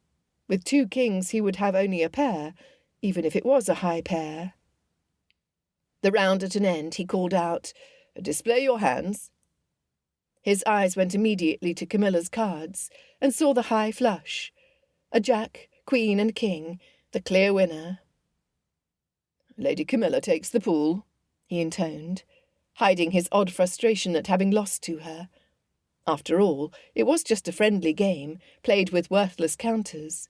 With 2 kings he would have only a pair, even if it was a high pair. The round at an end, he called out, "Display your hands." His eyes went immediately to Camilla's cards, and saw the high flush. A jack, queen, and king, the clear winner. "Lady Camilla takes the pool," he intoned, hiding his odd frustration at having lost to her. After all, it was just a friendly game, played with worthless counters.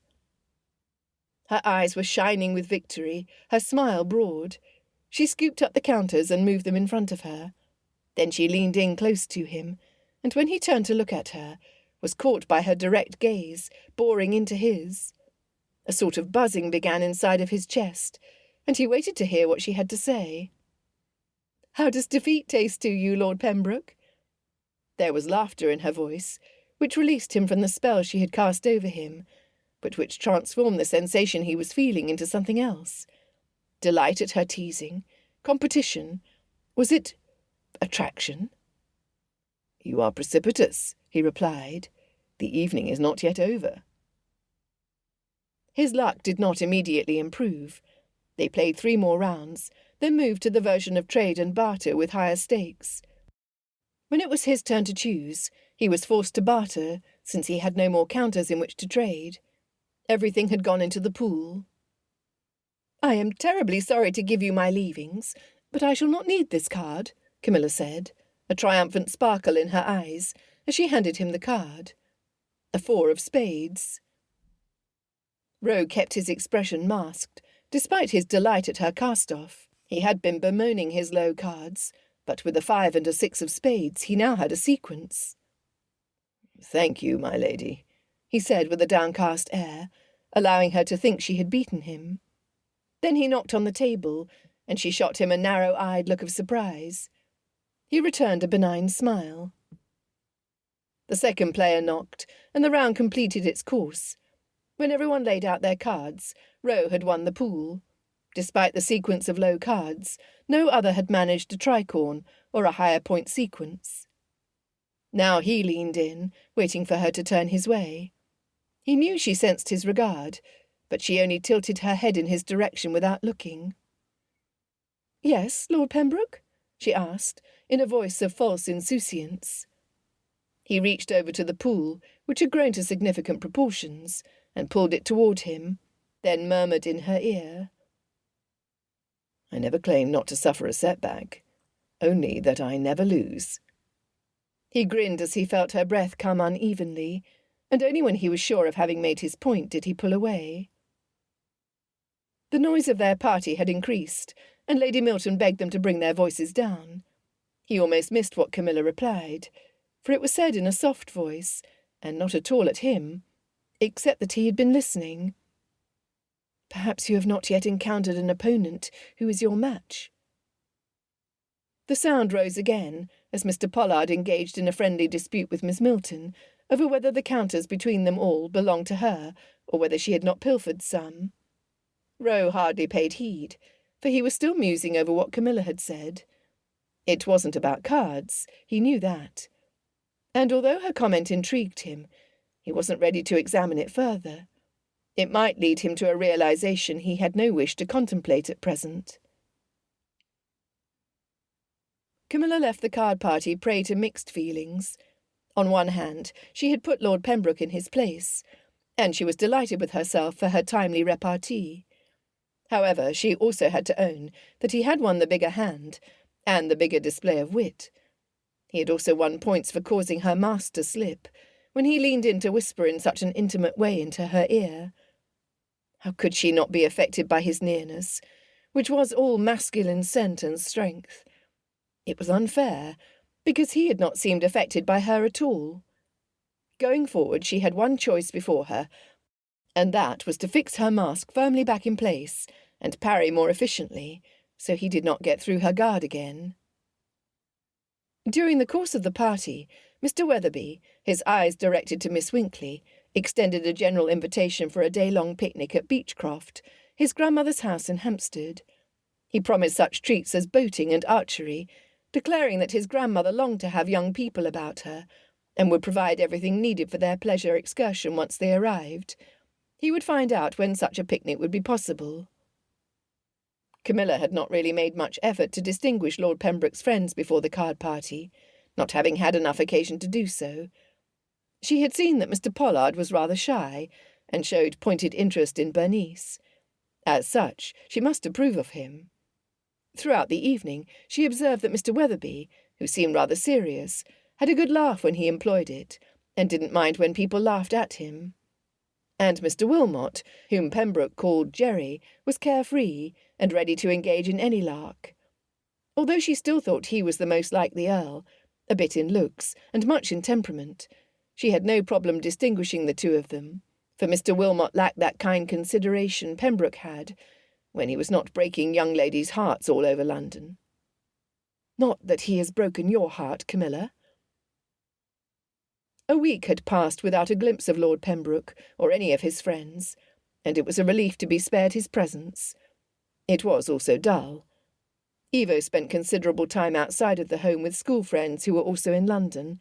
Her eyes were shining with victory, her smile broad. She scooped up the counters and moved them in front of her. Then she leaned in close to him, and when he turned to look at her, was caught by her direct gaze, boring into his. A sort of buzzing began inside of his chest, and he waited to hear what she had to say. "How does defeat taste to you, Lord Pembroke?" There was laughter in her voice, which released him from the spell she had cast over him, but which transformed the sensation he was feeling into something else. Delight at her teasing? Competition? Was it attraction? "You are precipitous," he replied. "The evening is not yet over." His luck did not immediately improve. They played 3 more rounds, then moved to the version of trade and barter with higher stakes. When it was his turn to choose, he was forced to barter, since he had no more counters in which to trade. Everything had gone into the pool. "I am terribly sorry to give you my leavings, but I shall not need this card," Camilla said, a triumphant sparkle in her eyes, as she handed him the card. A 4 of spades. Roe kept his expression masked, despite his delight at her cast-off. He had been bemoaning his low cards, but with a 5 and a 6 of spades he now had a sequence. "Thank you, my lady," he said with a downcast air, allowing her to think she had beaten him. Then he knocked on the table, and she shot him a narrow-eyed look of surprise. He returned a benign smile. The second player knocked, and the round completed its course. When everyone laid out their cards, Roe had won the pool. Despite the sequence of low cards, no other had managed a tricorn or a higher point sequence. Now he leaned in, waiting for her to turn his way. He knew she sensed his regard, but she only tilted her head in his direction without looking. "Yes, Lord Pembroke?" she asked, in a voice of false insouciance. He reached over to the pool, which had grown to significant proportions, and pulled it toward him, then murmured in her ear, "I never claim not to suffer a setback, only that I never lose." He grinned as he felt her breath come unevenly, and only when he was sure of having made his point did he pull away. The noise of their party had increased, and Lady Milton begged them to bring their voices down. He almost missed what Camilla replied, for it was said in a soft voice, and not at all at him, except that he had been listening. "Perhaps you have not yet encountered an opponent who is your match." The sound rose again, as Mr. Pollard engaged in a friendly dispute with Miss Milton over whether the counters between them all belonged to her, or whether she had not pilfered some. Roe hardly paid heed, for he was still musing over what Camilla had said. It wasn't about cards, he knew that. And although her comment intrigued him, he wasn't ready to examine it further. It might lead him to a realization he had no wish to contemplate at present. Camilla left the card party prey to mixed feelings. On one hand, she had put Lord Pembroke in his place. and she was delighted with herself for her timely repartee. However, she also had to own that he had won the bigger hand, and the bigger display of wit. He had also won points for causing her mask to slip, when he leaned in to whisper in such an intimate way into her ear. How could she not be affected by his nearness, which was all masculine scent and strength? It was unfair, because he had not seemed affected by her at all. Going forward, she had one choice before her, and that was to fix her mask firmly back in place and parry more efficiently, so he did not get through her guard again. During the course of the party, Mr. Weatherby, his eyes directed to Miss Winkley, extended a general invitation for a day-long picnic at Beechcroft, his grandmother's house in Hampstead. He promised such treats as boating and archery, declaring that his grandmother longed to have young people about her, and would provide everything needed for their pleasure excursion once they arrived. He would find out when such a picnic would be possible. Camilla had not really made much effort to distinguish Lord Pembroke's friends before the card party, not having had enough occasion to do so. She had seen that Mr. Pollard was rather shy, and showed pointed interest in Bernice. As such, she must approve of him. Throughout the evening, she observed that Mr. Weatherby, who seemed rather serious, had a good laugh when he employed it, and didn't mind when people laughed at him. And Mr. Wilmot, whom Pembroke called Jerry, was carefree and ready to engage in any lark. Although she still thought he was the most like the Earl, a bit in looks and much in temperament, she had no problem distinguishing the two of them, for Mr. Wilmot lacked that kind consideration Pembroke had, when he was not breaking young ladies' hearts all over London. Not that he has broken your heart, Camilla. A week had passed without a glimpse of Lord Pembroke or any of his friends, and it was a relief to be spared his presence. It was also dull. Evo spent considerable time outside of the home with school friends who were also in London.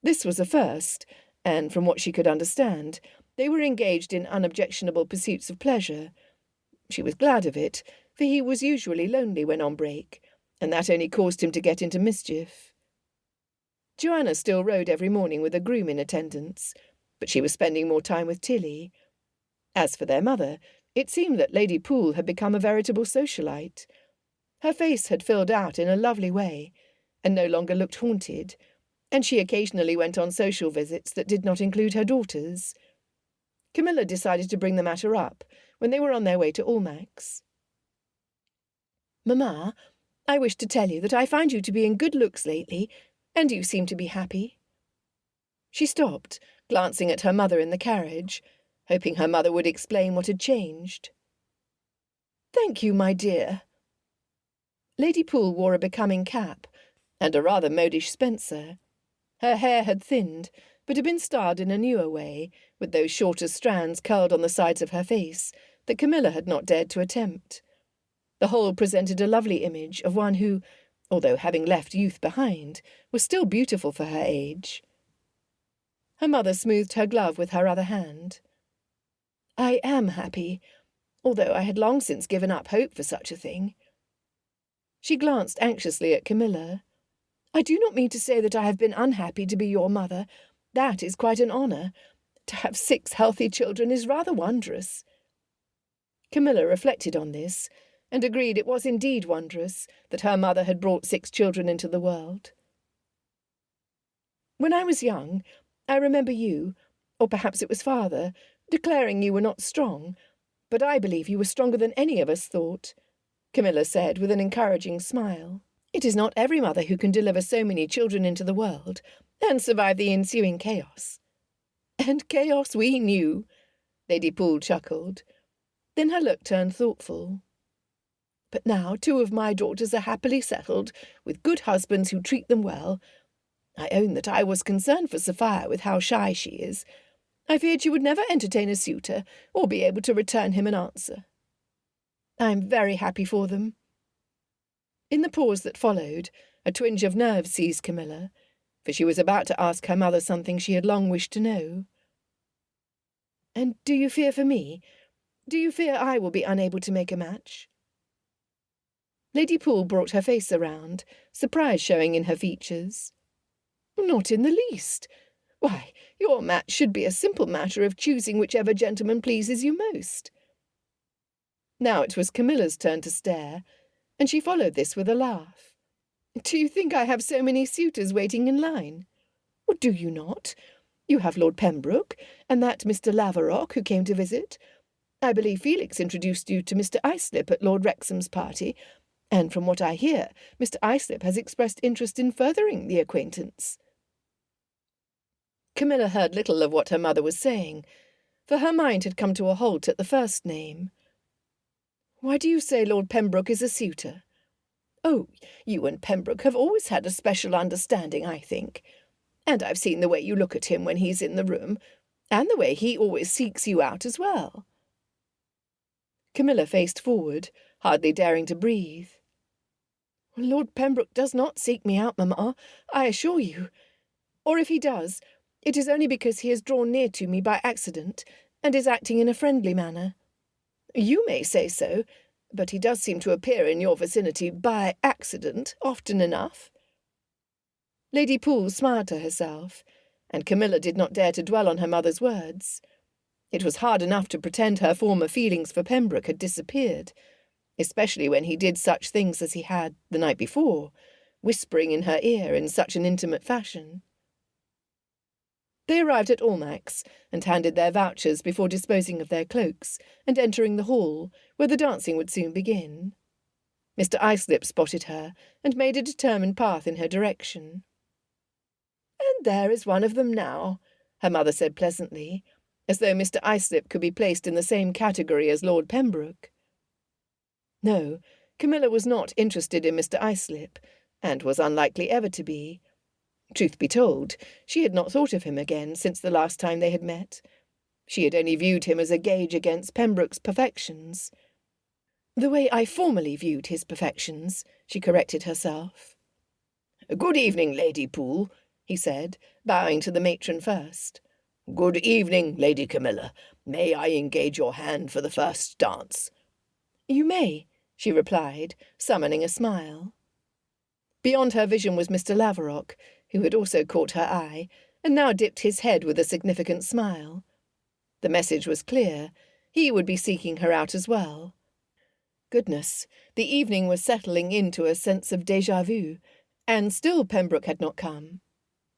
This was a first, and from what she could understand, they were engaged in unobjectionable pursuits of pleasure. She was glad of it, for he was usually lonely when on break, and that only caused him to get into mischief. Joanna still rode every morning with a groom in attendance, but she was spending more time with Tilly. As for their mother, it seemed that Lady Poole had become a veritable socialite. Her face had filled out in a lovely way, and no longer looked haunted, and she occasionally went on social visits that did not include her daughters. Camilla decided to bring the matter up when they were on their way to Almack's. "Mamma, I wish to tell you that I find you to be in good looks lately, and you seem to be happy." She stopped, glancing at her mother in the carriage, hoping her mother would explain what had changed. "Thank you, my dear." Lady Poole wore a becoming cap, and a rather modish spencer. Her hair had thinned, but had been styled in a newer way, with those shorter strands curled on the sides of her face that Camilla had not dared to attempt. The whole presented a lovely image of one who, although having left youth behind, was still beautiful for her age. Her mother smoothed her glove with her other hand. "I am happy, although I had long since given up hope for such a thing." She glanced anxiously at Camilla. "I do not mean to say that I have been unhappy to be your mother. That is quite an honour. To have 6 healthy children is rather wondrous." Camilla reflected on this, and agreed it was indeed wondrous that her mother had brought 6 children into the world. "When I was young, I remember you, or perhaps it was father, declaring you were not strong, but I believe you were stronger than any of us thought," Camilla said with an encouraging smile. "It is not every mother who can deliver so many children into the world, and survive the ensuing chaos." "And chaos we knew," Lady Poole chuckled. Then her look turned thoughtful. "But now 2 of my daughters are happily settled, with good husbands who treat them well. I own that I was concerned for Sophia with how shy she is. I feared she would never entertain a suitor, or be able to return him an answer. I am very happy for them." In the pause that followed, a twinge of nerves seized Camilla, for she was about to ask her mother something she had long wished to know. "And do you fear for me? Do you fear I will be unable to make a match?" Lady Poole brought her face around, surprise showing in her features. "Not in the least. Why, your match should be a simple matter of choosing whichever gentleman pleases you most." Now it was Camilla's turn to stare, and she followed this with a laugh. "Do you think I have so many suitors waiting in line? Or do you not? You have Lord Pembroke, and that Mr. Laverock who came to visit. I believe Felix introduced you to Mr. Islip at Lord Wrexham's party, and from what I hear, Mr. Islip has expressed interest in furthering the acquaintance." Camilla heard little of what her mother was saying, for her mind had come to a halt at the first name. "Why do you say Lord Pembroke is a suitor?" "Oh, you and Pembroke have always had a special understanding, I think. And I've seen the way you look at him when he's in the room, and the way he always seeks you out as well." Camilla faced forward, hardly daring to breathe. "Lord Pembroke does not seek me out, mamma, I assure you. Or if he does, it is only because he is drawn near to me by accident, and is acting in a friendly manner. You may say so, but he does seem to appear in your vicinity by accident often enough." Lady Poole smiled to herself, and Camilla did not dare to dwell on her mother's words. It was hard enough to pretend her former feelings for Pembroke had disappeared, especially when he did such things as he had the night before, whispering in her ear in such an intimate fashion. They arrived at Almack's and handed their vouchers before disposing of their cloaks and entering the hall, where the dancing would soon begin. Mr. Islip spotted her and made a determined path in her direction. "And there is one of them now," her mother said pleasantly, as though Mr. Islip could be placed in the same category as Lord Pembroke. No, Camilla was not interested in Mr. Islip, and was unlikely ever to be. Truth be told, she had not thought of him again since the last time they had met. She had only viewed him as a gauge against Pembroke's perfections. "The way I formerly viewed his perfections," she corrected herself. "Good evening, Lady Poole," he said, bowing to the matron first. "Good evening, Lady Camilla. May I engage your hand for the first dance?" "You may," she replied, summoning a smile. Beyond her vision was Mr. Laverock, who had also caught her eye, and now dipped his head with a significant smile. The message was clear. He would be seeking her out as well. Goodness, the evening was settling into a sense of déjà vu, and still Pembroke had not come.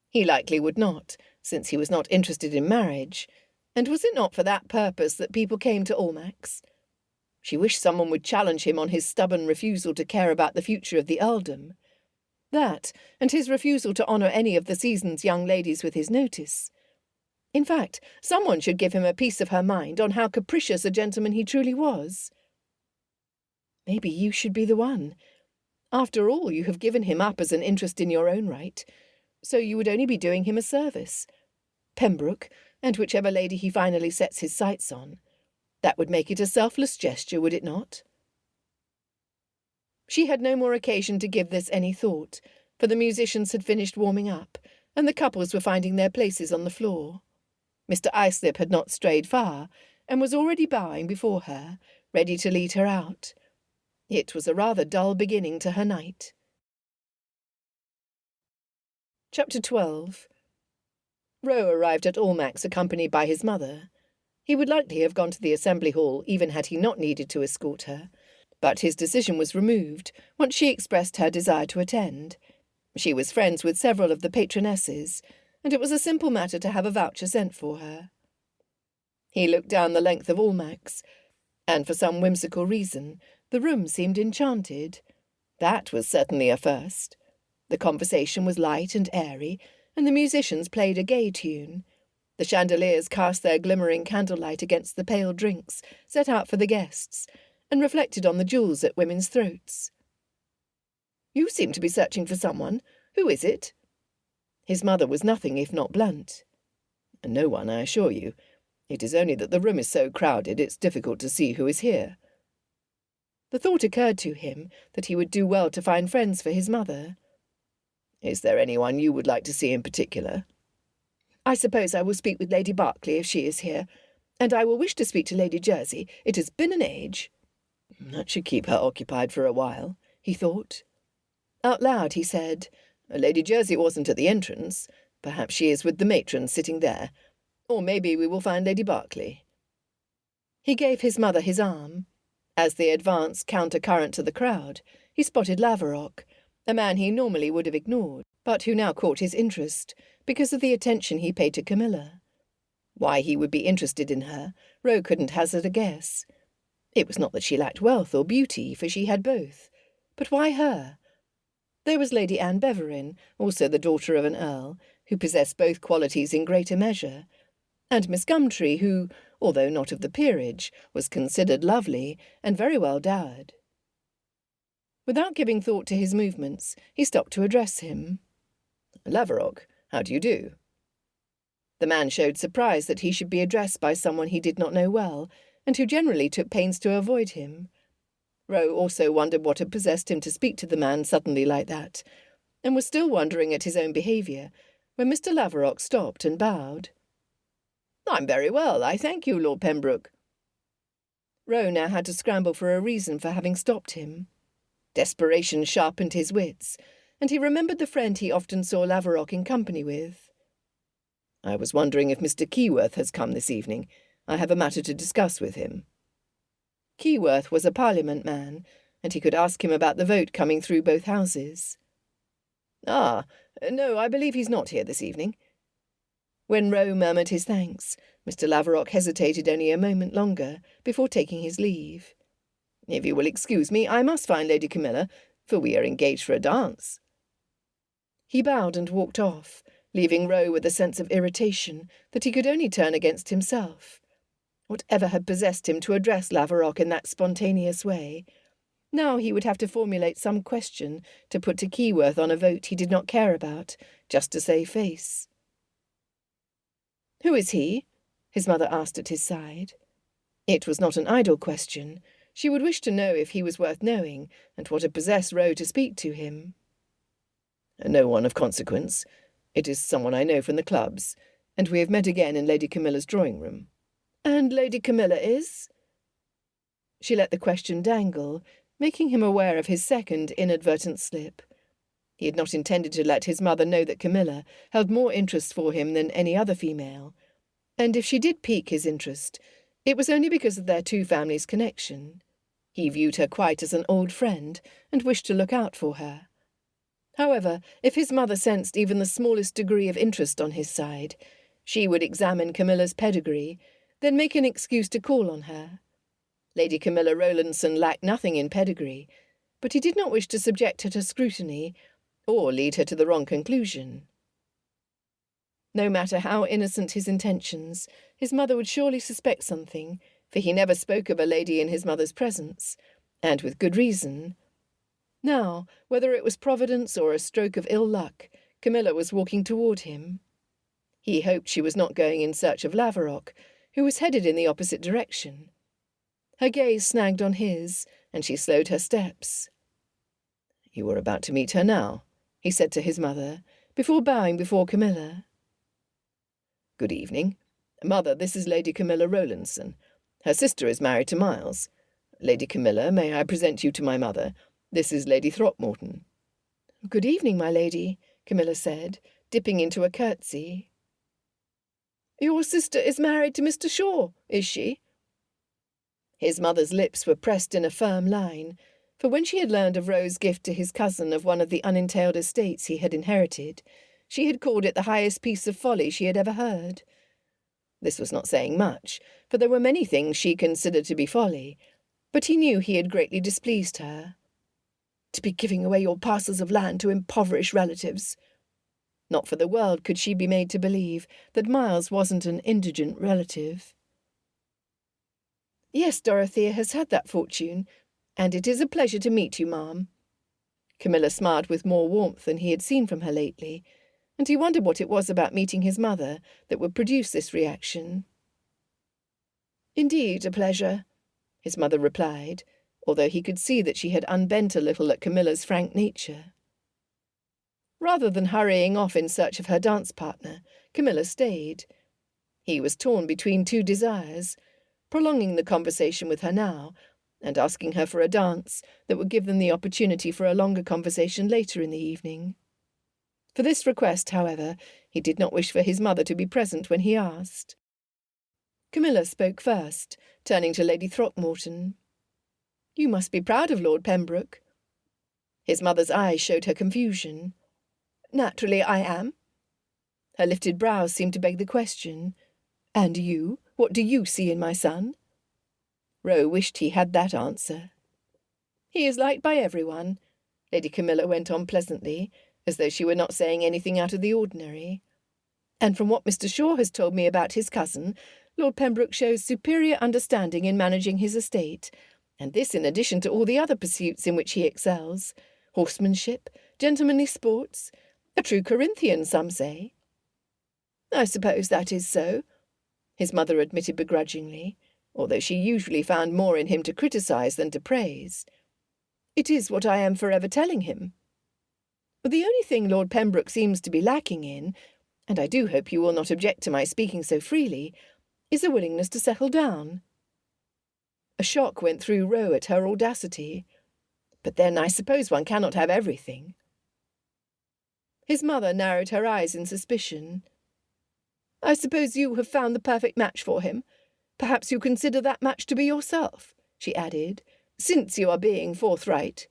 He likely would not, since he was not interested in marriage, and was it not for that purpose that people came to Almack's? She wished someone would challenge him on his stubborn refusal to care about the future of the earldom. That, and his refusal to honour any of the season's young ladies with his notice. In fact, someone should give him a piece of her mind on how capricious a gentleman he truly was. Maybe you should be the one. After all, you have given him up as an interest in your own right, so you would only be doing him a service. Pembroke, and whichever lady he finally sets his sights on. That would make it a selfless gesture, would it not? She had no more occasion to give this any thought, for the musicians had finished warming up, and the couples were finding their places on the floor. Mr. Islip had not strayed far, and was already bowing before her, ready to lead her out. It was a rather dull beginning to her night. Chapter 12. Roe arrived at Almack's accompanied by his mother. He would likely have gone to the assembly hall even had he not needed to escort her, but his decision was removed once she expressed her desire to attend. She was friends with several of the patronesses, and it was a simple matter to have a voucher sent for her. He looked down the length of Almack's, and for some whimsical reason the room seemed enchanted. That was certainly a first. The conversation was light and airy, and the musicians played a gay tune. The chandeliers cast their glimmering candlelight against the pale drinks set out for the guests, and reflected on the jewels at women's throats. "You seem to be searching for someone. Who is it?" His mother was nothing if not blunt. "No one, I assure you. It is only that the room is so crowded it's difficult to see who is here." The thought occurred to him that he would do well to find friends for his mother. "Is there anyone you would like to see in particular?" "I suppose I will speak with Lady Berkeley if she is here, and I will wish to speak to Lady Jersey. It has been an age." "That should keep her occupied for a while," he thought. Out loud he said, "Lady Jersey wasn't at the entrance. Perhaps she is with the matron sitting there. Or maybe we will find Lady Berkeley." He gave his mother his arm. As they advanced counter-current to the crowd, he spotted Laverock, a man he normally would have ignored, but who now caught his interest because of the attention he paid to Camilla. Why he would be interested in her, Ro couldn't hazard a guess. It was not that she lacked wealth or beauty, for she had both. But why her? There was Lady Anne Beverin, also the daughter of an earl, who possessed both qualities in greater measure, and Miss Gumtree, who, although not of the peerage, was considered lovely and very well dowered. Without giving thought to his movements, he stopped to address him. "Laverock, how do you do?" The man showed surprise that he should be addressed by someone he did not know well, and who generally took pains to avoid him. Ro also wondered what had possessed him to speak to the man suddenly like that, and was still wondering at his own behaviour, when Mr. Laverock stopped and bowed. "I'm very well, I thank you, Lord Pembroke." Ro now had to scramble for a reason for having stopped him. Desperation sharpened his wits, and he remembered the friend he often saw Laverock in company with. "I was wondering if Mr. Keyworth has come this evening. I have a matter to discuss with him." Keyworth was a Parliament man, and he could ask him about the vote coming through both houses. "Ah, no, I believe he's not here this evening." When Ro murmured his thanks, Mr. Laverock hesitated only a moment longer before taking his leave. "If you will excuse me, I must find Lady Camilla, for we are engaged for a dance." He bowed and walked off, leaving Ro with a sense of irritation that he could only turn against himself. Whatever had possessed him to address Laverock in that spontaneous way? Now he would have to formulate some question to put to Keyworth on a vote he did not care about, just to save face. "Who is he?" his mother asked at his side. It was not an idle question. She would wish to know if he was worth knowing, and what had possessed Ro to speak to him. "No one of consequence. It is someone I know from the clubs, and we have met again in Lady Camilla's drawing-room." "And Lady Camilla is?" She let the question dangle, making him aware of his second inadvertent slip. He had not intended to let his mother know that Camilla held more interest for him than any other female, and if she did pique his interest, it was only because of their two families' connection. He viewed her quite as an old friend, and wished to look out for her. However, if his mother sensed even the smallest degree of interest on his side, she would examine Camilla's pedigree, then make an excuse to call on her. Lady Camilla Rowlandson lacked nothing in pedigree, but he did not wish to subject her to scrutiny, or lead her to the wrong conclusion. No matter how innocent his intentions, his mother would surely suspect something, for he never spoke of a lady in his mother's presence, and with good reason. Now, whether it was providence or a stroke of ill luck, Camilla was walking toward him. He hoped she was not going in search of Laverock, who was headed in the opposite direction. Her gaze snagged on his, and she slowed her steps. "You are about to meet her now," he said to his mother, before bowing before Camilla. "Good evening. Mother, this is Lady Camilla Rowlandson. Her sister is married to Miles. Lady Camilla, may I present you to my mother? This is Lady Throckmorton." "Good evening, my lady," Camilla said, dipping into a curtsy. "Your sister is married to Mr. Shaw, is she?" His mother's lips were pressed in a firm line, for when she had learned of Ro's gift to his cousin of one of the unentailed estates he had inherited, she had called it the highest piece of folly she had ever heard. This was not saying much, for there were many things she considered to be folly, but he knew he had greatly displeased her. To be giving away your parcels of land to impoverished relatives. Not for the world could she be made to believe that Miles wasn't an indigent relative. "Yes, Dorothea has had that fortune, and it is a pleasure to meet you, ma'am." Camilla smiled with more warmth than he had seen from her lately, and he wondered what it was about meeting his mother that would produce this reaction. "Indeed, a pleasure," his mother replied, although he could see that she had unbent a little at Camilla's frank nature. Rather than hurrying off in search of her dance partner, Camilla stayed. He was torn between two desires, prolonging the conversation with her now, and asking her for a dance that would give them the opportunity for a longer conversation later in the evening. For this request, however, he did not wish for his mother to be present when he asked. Camilla spoke first, turning to Lady Throckmorton. "You must be proud of Lord Pembroke." His mother's eyes showed her confusion. "Naturally I am." Her lifted brows seemed to beg the question. "And you? What do you see in my son?" Roe wished he had that answer. "He is liked by everyone," Lady Camilla went on pleasantly, as though she were not saying anything out of the ordinary. "And from what Mr. Shaw has told me about his cousin, Lord Pembroke shows superior understanding in managing his estate, and this in addition to all the other pursuits in which he excels. Horsemanship, gentlemanly sports, a true Corinthian, some say." "I suppose that is so," his mother admitted begrudgingly, although she usually found more in him to criticize than to praise. "It is what I am forever telling him. But the only thing Lord Pembroke seems to be lacking in, and I do hope you will not object to my speaking so freely, is a willingness to settle down." A shock went through Roe at her audacity. "But then I suppose one cannot have everything." His mother narrowed her eyes in suspicion. "I suppose you have found the perfect match for him. Perhaps you consider that match to be yourself," she added, "since you are being forthright."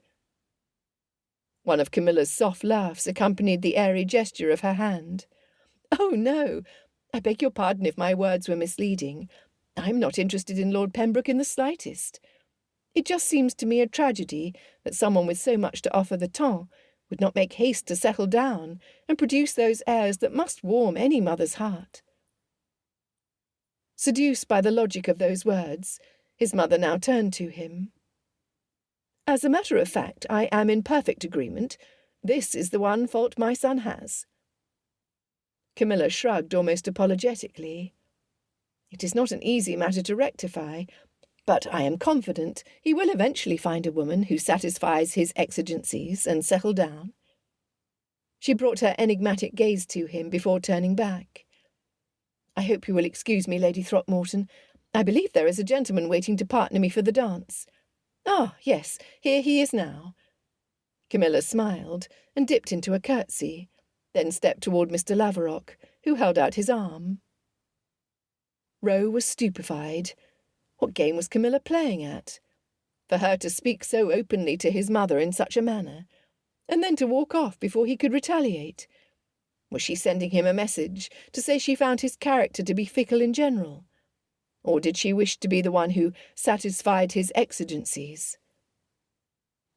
One of Camilla's soft laughs accompanied the airy gesture of her hand. "Oh, no! I beg your pardon if my words were misleading. I'm not interested in Lord Pembroke in the slightest. It just seems to me a tragedy that someone with so much to offer the temps would not make haste to settle down and produce those heirs that must warm any mother's heart." Seduced by the logic of those words, his mother now turned to him. "As a matter of fact, I am in perfect agreement. This is the one fault my son has." Camilla shrugged almost apologetically. "It is not an easy matter to rectify, but I am confident he will eventually find a woman who satisfies his exigencies and settle down." She brought her enigmatic gaze to him before turning back. "I hope you will excuse me, Lady Throckmorton. I believe there is a gentleman waiting to partner me for the dance. Ah, yes, here he is now." Camilla smiled and dipped into a curtsy, then stepped toward Mr. Laverock, who held out his arm. Roe was stupefied. What game was Camilla playing at? For her to speak so openly to his mother in such a manner, and then to walk off before he could retaliate. Was she sending him a message to say she found his character to be fickle in general? Or did she wish to be the one who satisfied his exigencies?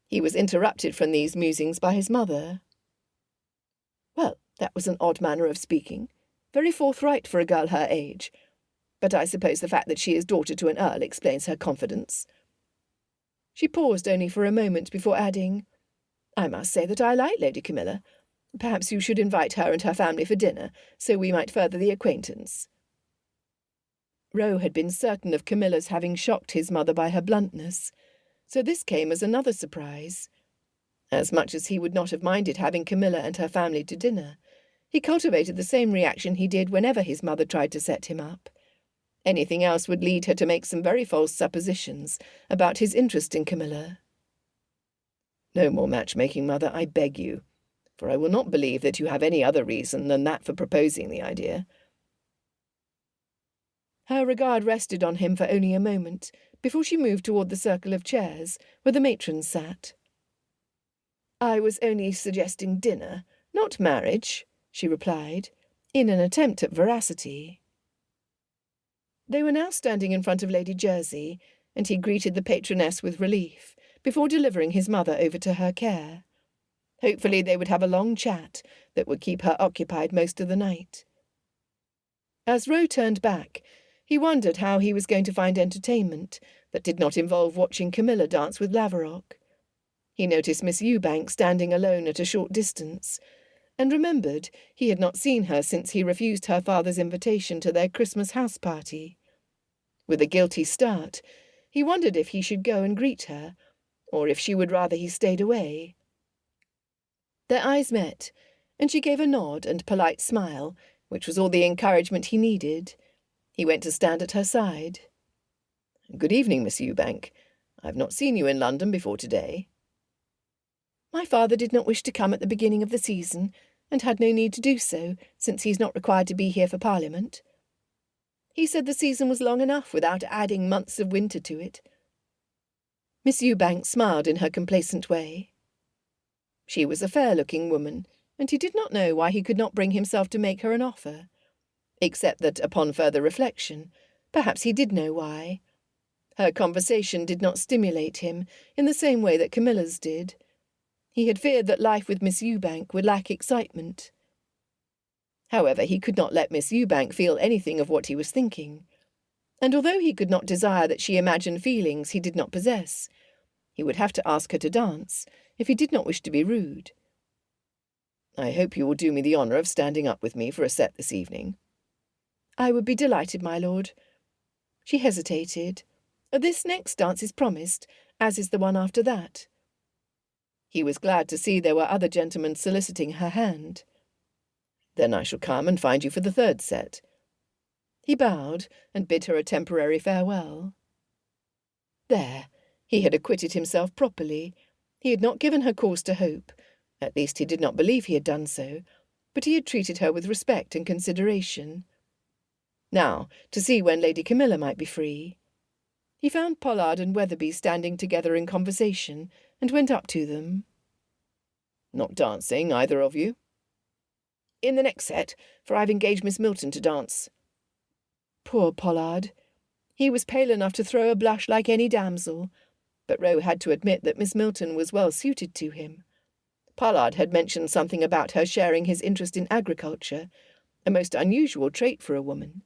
He was interrupted from these musings by his mother. "Well, that was an odd manner of speaking. Very forthright for a girl her age. But I suppose the fact that she is daughter to an earl explains her confidence." She paused only for a moment before adding, "I must say that I like Lady Camilla. Perhaps you should invite her and her family for dinner, so we might further the acquaintance." Roe had been certain of Camilla's having shocked his mother by her bluntness, so this came as another surprise. As much as he would not have minded having Camilla and her family to dinner, he cultivated the same reaction he did whenever his mother tried to set him up. Anything else would lead her to make some very false suppositions about his interest in Camilla. "No more matchmaking, mother, I beg you, for I will not believe that you have any other reason than that for proposing the idea." Her regard rested on him for only a moment, before she moved toward the circle of chairs where the matrons sat. "I was only suggesting dinner, not marriage," she replied, in an attempt at veracity. They were now standing in front of Lady Jersey, and he greeted the patroness with relief, before delivering his mother over to her care. Hopefully they would have a long chat that would keep her occupied most of the night. As Roe turned back, he wondered how he was going to find entertainment that did not involve watching Camilla dance with Laverock. He noticed Miss Ewbank standing alone at a short distance, and remembered he had not seen her since he refused her father's invitation to their Christmas house party. With a guilty start, he wondered if he should go and greet her, or if she would rather he stayed away. Their eyes met, and she gave a nod and polite smile, which was all the encouragement he needed. He went to stand at her side. "Good evening, Miss Ewbank. I have not seen you in London before today." "My father did not wish to come at the beginning of the season, and had no need to do so, since he's not required to be here for Parliament. He said the season was long enough without adding months of winter to it. Miss Ewbank smiled in her complacent way. She was a fair-looking woman, and he did not know why he could not bring himself to make her an offer, except that, upon further reflection, perhaps he did know why. Her conversation did not stimulate him in the same way that Camilla's did. He had feared that life with Miss Ewbank would lack excitement. However, he could not let Miss Ewbank feel anything of what he was thinking, and although he could not desire that she imagine feelings he did not possess, he would have to ask her to dance, if he did not wish to be rude. "I hope you will do me the honour of standing up with me for a set this evening." "I would be delighted, my lord." She hesitated. "This next dance is promised, as is the one after that." He was glad to see there were other gentlemen soliciting her hand. "Then I shall come and find you for the third set." He bowed and bid her a temporary farewell. There, he had acquitted himself properly. He had not given her cause to hope, at least he did not believe he had done so, but he had treated her with respect and consideration. Now, to see when Lady Camilla might be free. He found Pollard and Weatherby standing together in conversation, and went up to them. "Not dancing, either of you?" "In the next set, for I've engaged Miss Milton to dance." Poor Pollard. He was pale enough to throw a blush like any damsel, but Rowe had to admit that Miss Milton was well suited to him. Pollard had mentioned something about her sharing his interest in agriculture, a most unusual trait for a woman.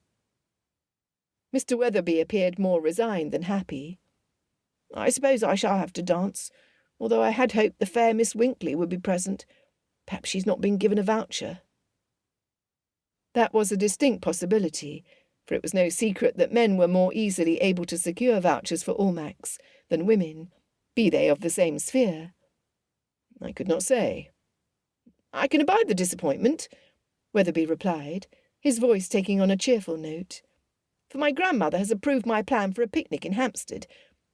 Mr. Weatherby appeared more resigned than happy. "I suppose I shall have to dance, although I had hoped the fair Miss Winkley would be present. Perhaps she's not been given a voucher." That was a distinct possibility, for it was no secret that men were more easily able to secure vouchers for Almacs than women, be they of the same sphere. "I could not say." "I can abide the disappointment," Weatherby replied, his voice taking on a cheerful note. "For my grandmother has approved my plan for a picnic in Hampstead.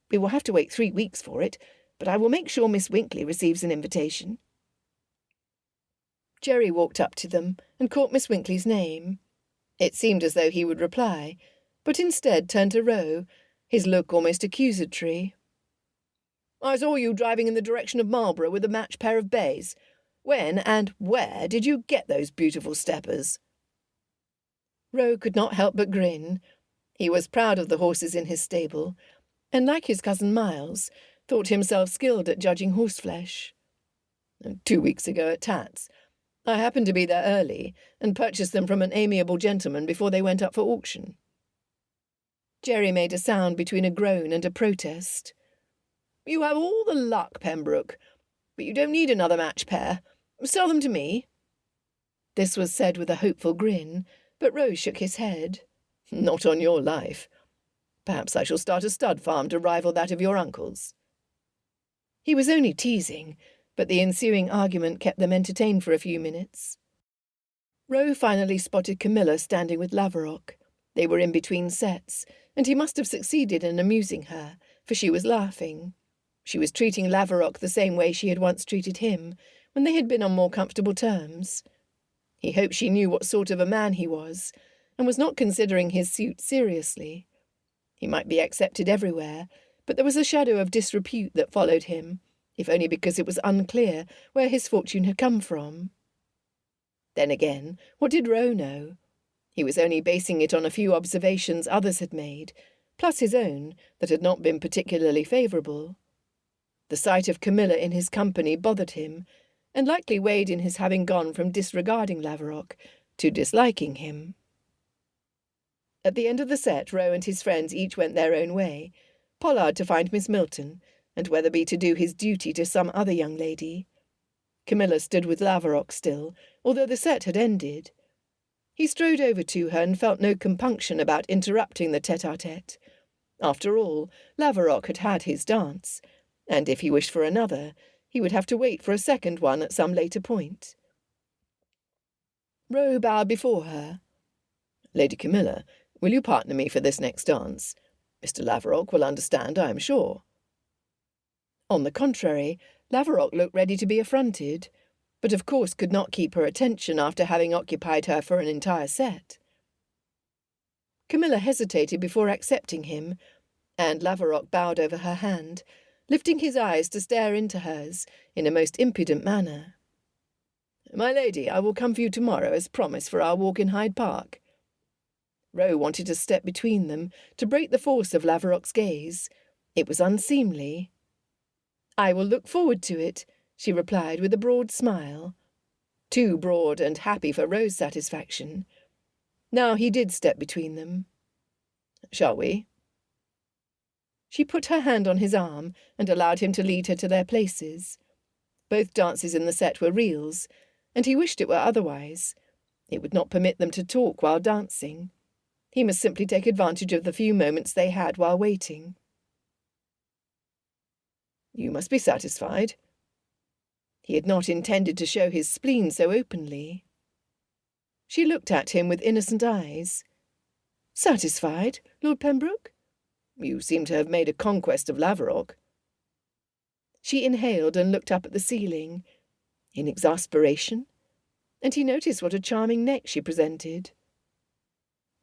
We will have to wait 3 weeks for it, but I will make sure Miss Winkley receives an invitation." Jerry walked up to them and caught Miss Winkley's name. It seemed as though he would reply, but instead turned to Rowe, his look almost accusatory. "I saw you driving in the direction of Marlborough with a matched pair of bays. When and where did you get those beautiful steppers?" Rowe could not help but grin. He was proud of the horses in his stable, and, like his cousin Miles, thought himself skilled at judging horseflesh. 2 weeks ago at Tat's. I happened to be there early, and purchased them from an amiable gentleman before they went up for auction." Jerry made a sound between a groan and a protest. "You have all the luck, Pembroke, but you don't need another match pair. Sell them to me." This was said with a hopeful grin, but Rose shook his head. "Not on your life. Perhaps I shall start a stud farm to rival that of your uncle's." He was only teasing, but the ensuing argument kept them entertained for a few minutes. Rowe finally spotted Camilla standing with Laverock. They were in between sets, and he must have succeeded in amusing her, for she was laughing. She was treating Laverock the same way she had once treated him, when they had been on more comfortable terms. He hoped she knew what sort of a man he was, and was not considering his suit seriously. He might be accepted everywhere, but there was a shadow of disrepute that followed him, if only because it was unclear where his fortune had come from. Then again, what did Rowe know? He was only basing it on a few observations others had made, plus his own that had not been particularly favourable. The sight of Camilla in his company bothered him, and likely weighed in his having gone from disregarding Laverock to disliking him. At the end of the set, Rowe and his friends each went their own way, Pollard to find Miss Milton, and Weatherby to do his duty to some other young lady. Camilla stood with Laverock still, although the set had ended. He strode over to her and felt no compunction about interrupting the tete-a-tete. After all, Laverock had had his dance, and if he wished for another, he would have to wait for a second one at some later point. Rowe bowed before her. "Lady Camilla, will you partner me for this next dance? Mr. Laverock will understand, I am sure." On the contrary, Laverock looked ready to be affronted. but of course could not keep her attention after having occupied her for an entire set. Camilla hesitated before accepting him, and Laverock bowed over her hand, lifting his eyes to stare into hers in a most impudent manner. "My lady, I will come for you tomorrow as promised for our walk in Hyde Park." Rowe wanted to step between them to break the force of Laverock's gaze. It was unseemly. "I will look forward to it," she replied with a broad smile. Too broad and happy for Rowe's satisfaction. Now he did step between them. "Shall we?" She put her hand on his arm and allowed him to lead her to their places. Both dances in the set were reels, and he wished it were otherwise. It would not permit them to talk while dancing. He must simply take advantage of the few moments they had while waiting. "You must be satisfied." He had not intended to show his spleen so openly. She looked at him with innocent eyes. "Satisfied, Lord Pembroke? You seem to have made a conquest of Laverock." She inhaled and looked up at the ceiling, in exasperation, and he noticed what a charming neck she presented.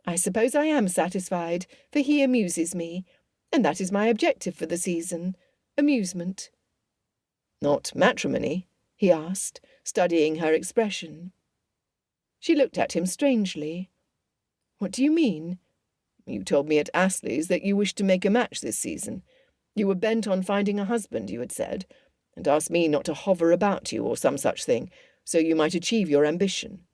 "I suppose I am satisfied, for he amuses me, and that is my objective for the season, amusement." "Not matrimony?" he asked, studying her expression. She looked at him strangely. "What do you mean?" "You told me at Astley's that you wished to make a match this season. You were bent on finding a husband, you had said, and asked me not to hover about you or some such thing, so you might achieve your ambition."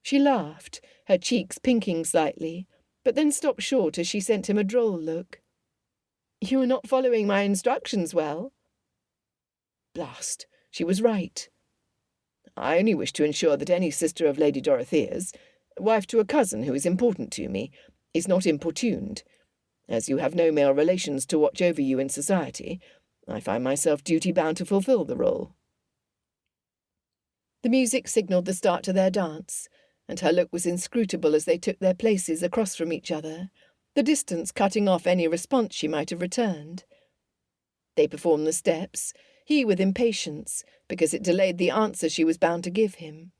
She laughed, her cheeks pinking slightly, but then stopped short as she sent him a droll look. "You are not following my instructions well." Blast! She was right. "I only wish to ensure that any sister of Lady Dorothea's, wife to a cousin who is important to me, is not importuned. As you have no male relations to watch over you in society, I find myself duty-bound to fulfil the role." The music signalled the start to their dance, and her look was inscrutable as they took their places across from each other, the distance cutting off any response she might have returned. They performed the steps, he with impatience, because it delayed the answer she was bound to give him.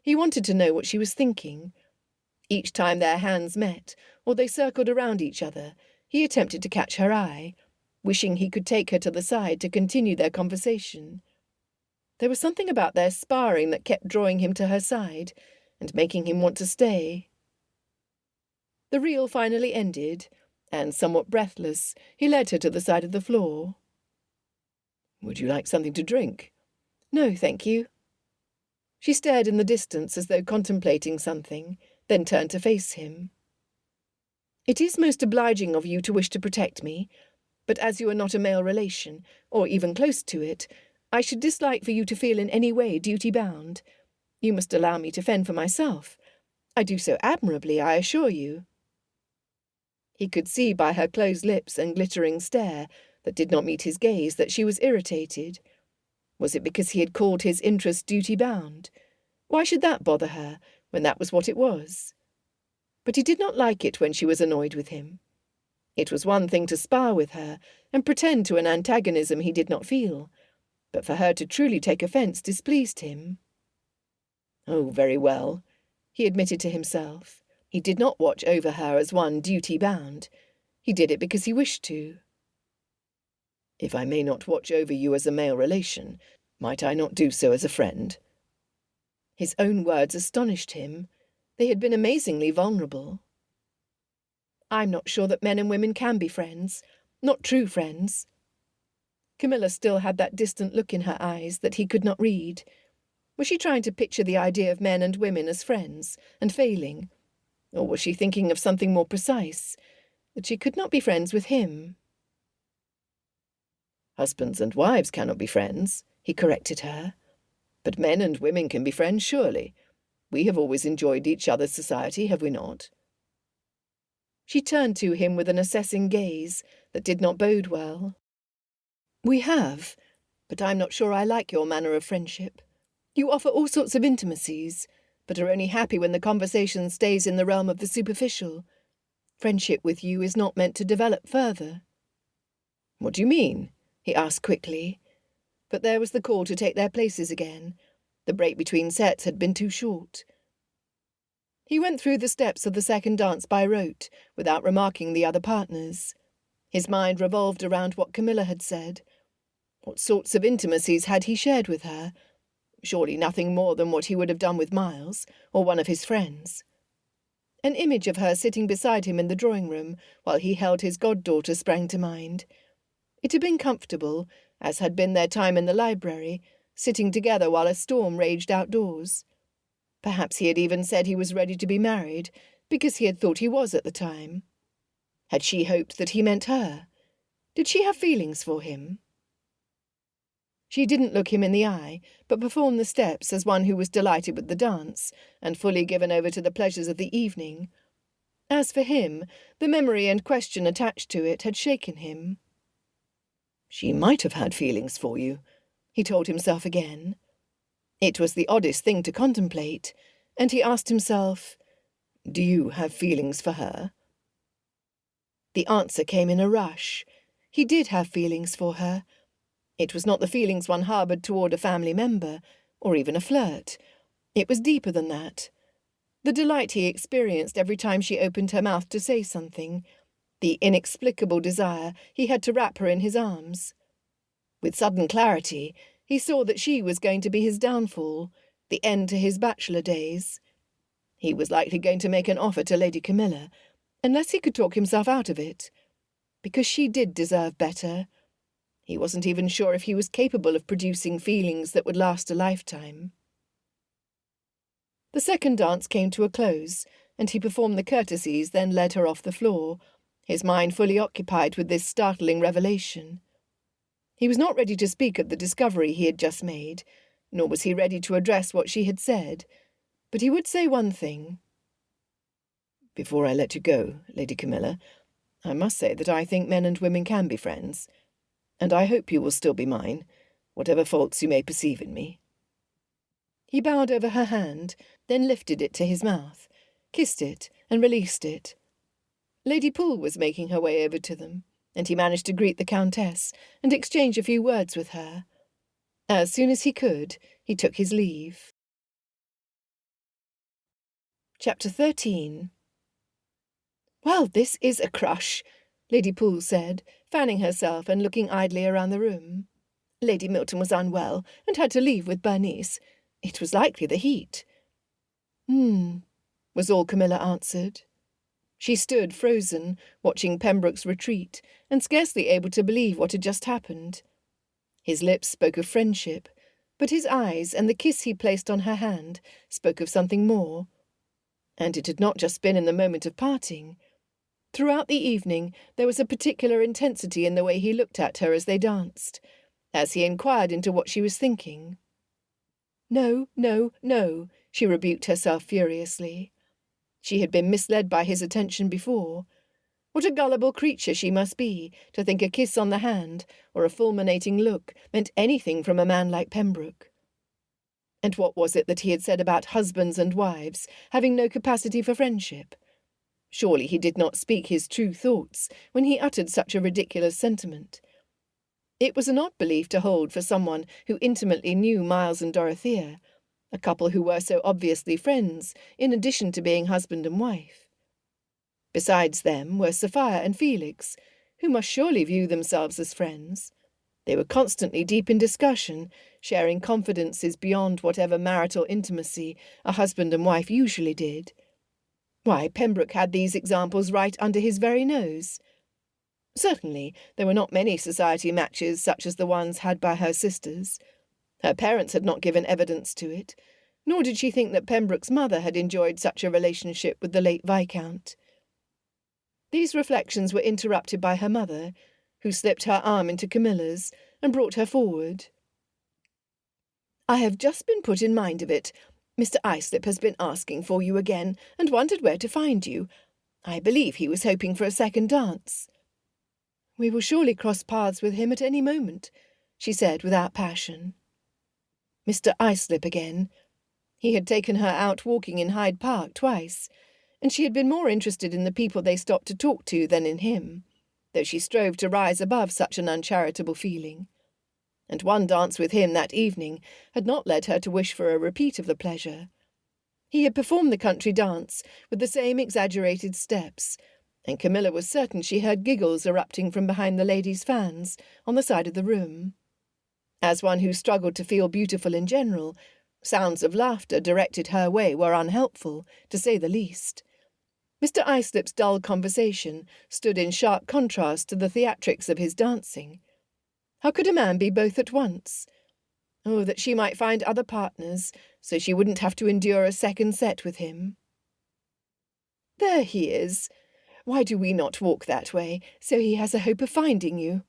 He wanted to know what she was thinking. Each time their hands met, or they circled around each other, he attempted to catch her eye, wishing he could take her to the side to continue their conversation. There was something about their sparring that kept drawing him to her side and making him want to stay. The reel finally ended, and somewhat breathless, he led her to the side of the floor. "Would you like something to drink?" "No, thank you." She stared in the distance as though contemplating something, then turned to face him. "It is most obliging of you to wish to protect me, but as you are not a male relation, or even close to it, I should dislike for you to feel in any way duty-bound. You must allow me to fend for myself. I do so admirably, I assure you." He could see by her closed lips and glittering stare that did not meet his gaze that she was irritated. Was it because he had called his interest duty-bound? Why should that bother her, when that was what it was? But he did not like it when she was annoyed with him. It was one thing to spar with her and pretend to an antagonism he did not feel, but for her to truly take offence displeased him. Oh, very well, he admitted to himself. He did not watch over her as one duty-bound. He did it because he wished to. "If I may not watch over you as a male relation, might I not do so as a friend?" His own words astonished him. They had been amazingly vulnerable. "I'm not sure that men and women can be friends, not true friends." Camilla still had that distant look in her eyes that he could not read. Was she trying to picture the idea of men and women as friends, and failing? Or was she thinking of something more precise, that she could not be friends with him? "Husbands and wives cannot be friends," he corrected her. "But men and women can be friends, surely. We have always enjoyed each other's society, have we not?" She turned to him with an assessing gaze that did not bode well. "We have, but I'm not sure I like your manner of friendship. You offer all sorts of intimacies, but are only happy when the conversation stays in the realm of the superficial. Friendship with you is not meant to develop further." "What do you mean?" he asked quickly. But there was the call to take their places again. The break between sets had been too short. He went through the steps of the second dance by rote, without remarking the other partners. His mind revolved around what Camilla had said. What sorts of intimacies had he shared with her? Surely nothing more than what he would have done with Miles, or one of his friends. An image of her sitting beside him in the drawing-room while he held his goddaughter sprang to mind. It had been comfortable, as had been their time in the library, sitting together while a storm raged outdoors. Perhaps he had even said he was ready to be married, because he had thought he was at the time. Had she hoped that he meant her? Did she have feelings for him? She didn't look him in the eye, but performed the steps as one who was delighted with the dance, and fully given over to the pleasures of the evening. As for him, the memory and question attached to it had shaken him. "She might have had feelings for you," he told himself again. It was the oddest thing to contemplate, and he asked himself, "Do you have feelings for her?" The answer came in a rush. He did have feelings for her. It was not the feelings one harboured toward a family member, or even a flirt. It was deeper than that. The delight he experienced every time she opened her mouth to say something, the inexplicable desire he had to wrap her in his arms. With sudden clarity, he saw that she was going to be his downfall, the end to his bachelor days. He was likely going to make an offer to Lady Camilla, unless he could talk himself out of it, because she did deserve better. He wasn't even sure if he was capable of producing feelings that would last a lifetime. The second dance came to a close, and he performed the courtesies, then led her off the floor, his mind fully occupied with this startling revelation. He was not ready to speak of the discovery he had just made, nor was he ready to address what she had said, but he would say one thing. "Before I let you go, Lady Camilla, I must say that I think men and women can be friends, and I hope you will still be mine, whatever faults you may perceive in me." He bowed over her hand, then lifted it to his mouth, kissed it, and released it. Lady Poole was making her way over to them, and he managed to greet the Countess and exchange a few words with her. As soon as he could, he took his leave. Chapter 13. "Well, this is a crush," Lady Poole said, fanning herself and looking idly around the room. "Lady Milton was unwell and had to leave with Bernice. It was likely the heat." Was all Camilla answered. She stood frozen, watching Pembroke's retreat, and scarcely able to believe what had just happened. His lips spoke of friendship, but his eyes and the kiss he placed on her hand spoke of something more. And it had not just been in the moment of parting. Throughout the evening there was a particular intensity in the way he looked at her as they danced, as he inquired into what she was thinking. "No, no, no," she rebuked herself furiously. She had been misled by his attention before. What a gullible creature she must be to think a kiss on the hand or a fulminating look meant anything from a man like Pembroke. And what was it that he had said about husbands and wives having no capacity for friendship? Surely he did not speak his true thoughts when he uttered such a ridiculous sentiment. It was an odd belief to hold for someone who intimately knew Miles and Dorothea, a couple who were so obviously friends, in addition to being husband and wife. Besides them were Sophia and Felix, who must surely view themselves as friends. They were constantly deep in discussion, sharing confidences beyond whatever marital intimacy a husband and wife usually did. Why, Pembroke had these examples right under his very nose. Certainly, there were not many society matches such as the ones had by her sisters. Her parents had not given evidence to it, nor did she think that Pembroke's mother had enjoyed such a relationship with the late Viscount. These reflections were interrupted by her mother, who slipped her arm into Camilla's and brought her forward. "I have just been put in mind of it. Mr. Islip has been asking for you again, and wondered where to find you. I believe he was hoping for a second dance." "We will surely cross paths with him at any moment," she said without passion. Mr. Islip again. He had taken her out walking in Hyde Park twice, and she had been more interested in the people they stopped to talk to than in him, though she strove to rise above such an uncharitable feeling. and one dance with him that evening had not led her to wish for a repeat of the pleasure. He had performed the country dance with the same exaggerated steps, and Camilla was certain she heard giggles erupting from behind the ladies' fans on the side of the room. As one who struggled to feel beautiful in general, sounds of laughter directed her way were unhelpful, to say the least. Mr. Islip's dull conversation stood in sharp contrast to the theatrics of his dancing. How could a man be both at once? Oh, that she might find other partners, so she wouldn't have to endure a second set with him. There he is. Why do we not walk that way, so he has a hope of finding you?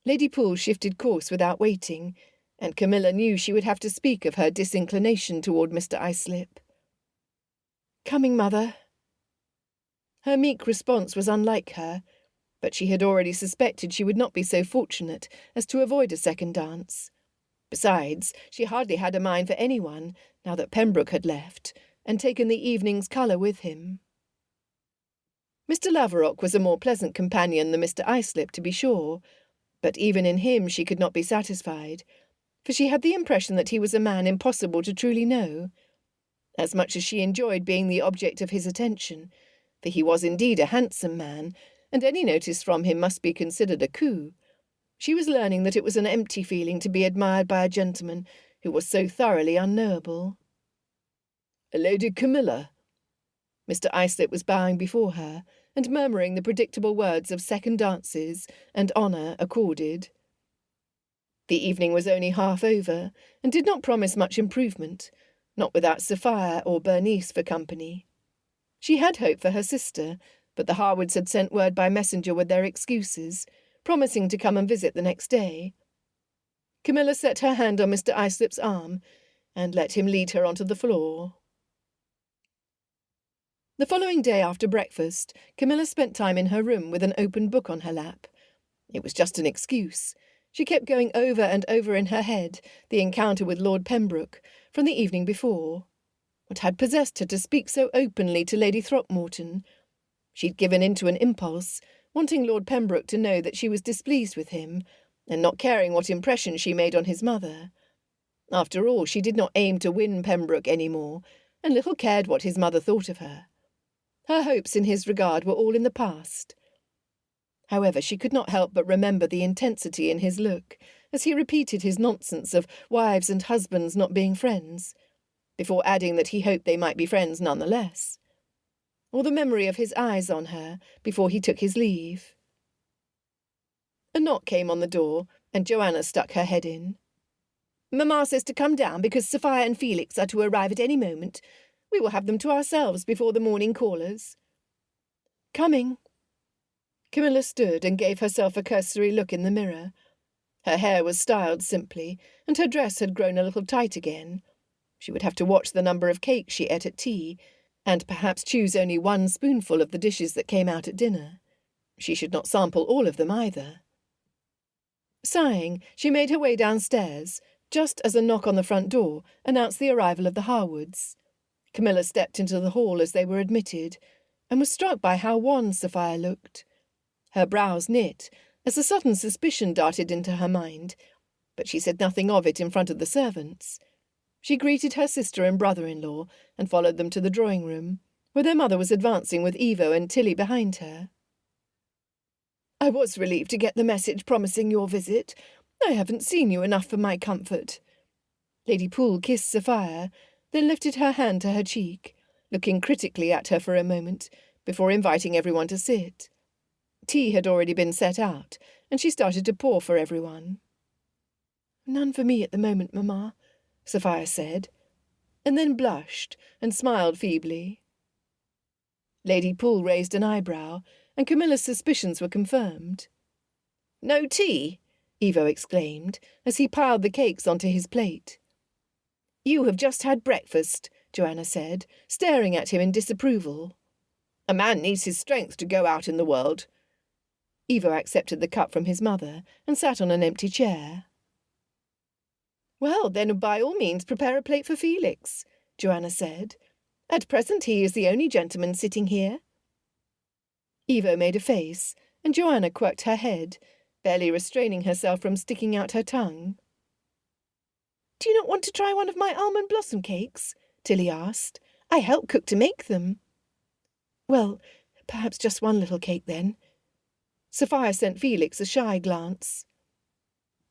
Lady Poole shifted course without waiting, and Camilla knew she would have to speak of her disinclination toward Mr. Islip. Coming, mother. Her meek response was unlike her, but she had already suspected she would not be so fortunate as to avoid a second dance. Besides, she hardly had a mind for anyone, now that Pembroke had left, and taken the evening's colour with him. Mr. Laverock was a more pleasant companion than Mr. Islip, to be sure, but even in him she could not be satisfied, for she had the impression that he was a man impossible to truly know. As much as she enjoyed being the object of his attention, for he was indeed a handsome man, and any notice from him must be considered a coup, she was learning that it was an empty feeling to be admired by a gentleman who was so thoroughly unknowable. Lady Camilla. Mr. Islip was bowing before her, and murmuring the predictable words of second dances and honour accorded. The evening was only half over, and did not promise much improvement, not without Sophia or Bernice for company. She had hoped for her sister, but the Harwoods had sent word by messenger with their excuses, promising to come and visit the next day. Camilla set her hand on Mr. Islip's arm, and let him lead her onto the floor. The following day after breakfast, Camilla spent time in her room with an open book on her lap. It was just an excuse. She kept going over and over in her head the encounter with Lord Pembroke from the evening before. What had possessed her to speak so openly to Lady Throckmorton? She'd given in to an impulse, wanting Lord Pembroke to know that she was displeased with him, and not caring what impression she made on his mother. After all, she did not aim to win Pembroke any more, and little cared what his mother thought of her. Her hopes in his regard were all in the past. However, she could not help but remember the intensity in his look, as he repeated his nonsense of wives and husbands not being friends, before adding that he hoped they might be friends none the less, or the memory of his eyes on her before he took his leave. A knock came on the door, and Joanna stuck her head in. Mamma says to come down because Sophia and Felix are to arrive at any moment. We will have them to ourselves before the morning callers. Coming. Camilla stood and gave herself a cursory look in the mirror. Her hair was styled simply, and her dress had grown a little tight again. She would have to watch the number of cakes she ate at tea, and perhaps choose only one spoonful of the dishes that came out at dinner. She should not sample all of them either. Sighing, she made her way downstairs, just as a knock on the front door announced the arrival of the Harwoods. Camilla stepped into the hall as they were admitted, and was struck by how wan Sophia looked. Her brows knit, as a sudden suspicion darted into her mind, but she said nothing of it in front of the servants. She greeted her sister and brother-in-law, and followed them to the drawing-room, where their mother was advancing with Evo and Tilly behind her. I was relieved to get the message promising your visit. I haven't seen you enough for my comfort. Lady Poole kissed Sophia, then lifted her hand to her cheek, looking critically at her for a moment, before inviting everyone to sit. Tea had already been set out, and she started to pour for everyone. None for me at the moment, Mamma, Sophia said, and then blushed and smiled feebly. Lady Poole raised an eyebrow, and Camilla's suspicions were confirmed. No tea? Evo exclaimed, as he piled the cakes onto his plate. You have just had breakfast, Joanna said, staring at him in disapproval. A man needs his strength to go out in the world. Evo accepted the cup from his mother and sat on an empty chair. Well, then by all means prepare a plate for Felix, Joanna said. At present he is the only gentleman sitting here. Evo made a face, and Joanna quirked her head, barely restraining herself from sticking out her tongue. "Do you not want to try one of my almond blossom cakes?" Tilly asked. "I help cook to make them." "Well, perhaps just one little cake, then." Sophia sent Felix a shy glance.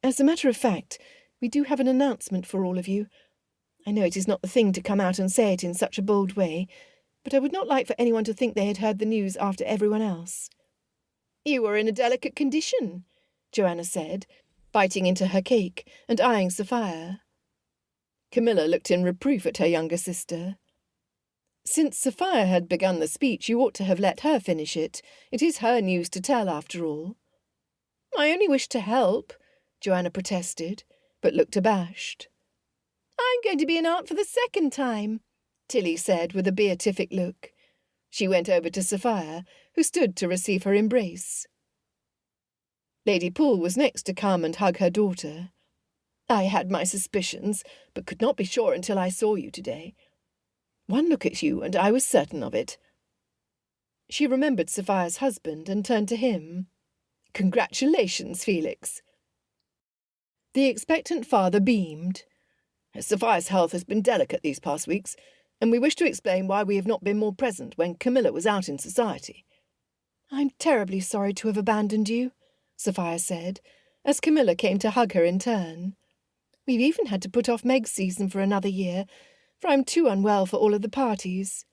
"As a matter of fact, we do have an announcement for all of you. I know it is not the thing to come out and say it in such a bold way, but I would not like for anyone to think they had heard the news after everyone else." "You are in a delicate condition," Joanna said, biting into her cake and eyeing Sophia. Camilla looked in reproof at her younger sister. "Since Sophia had begun the speech, you ought to have let her finish it. It is her news to tell, after all." "I only wish to help," Joanna protested, but looked abashed. "I'm going to be an aunt for the second time," Tilly said with a beatific look. She went over to Sophia, who stood to receive her embrace. Lady Poole was next to come and hug her daughter. "I had my suspicions, but could not be sure until I saw you today. One look at you, and I was certain of it." She remembered Sophia's husband and turned to him. "Congratulations, Felix." The expectant father beamed. "Sophia's health has been delicate these past weeks, and we wish to explain why we have not been more present when Camilla was out in society." "I'm terribly sorry to have abandoned you," Sophia said, as Camilla came to hug her in turn. "We've even had to put off Meg's season for another year, for I'm too unwell for all of the parties."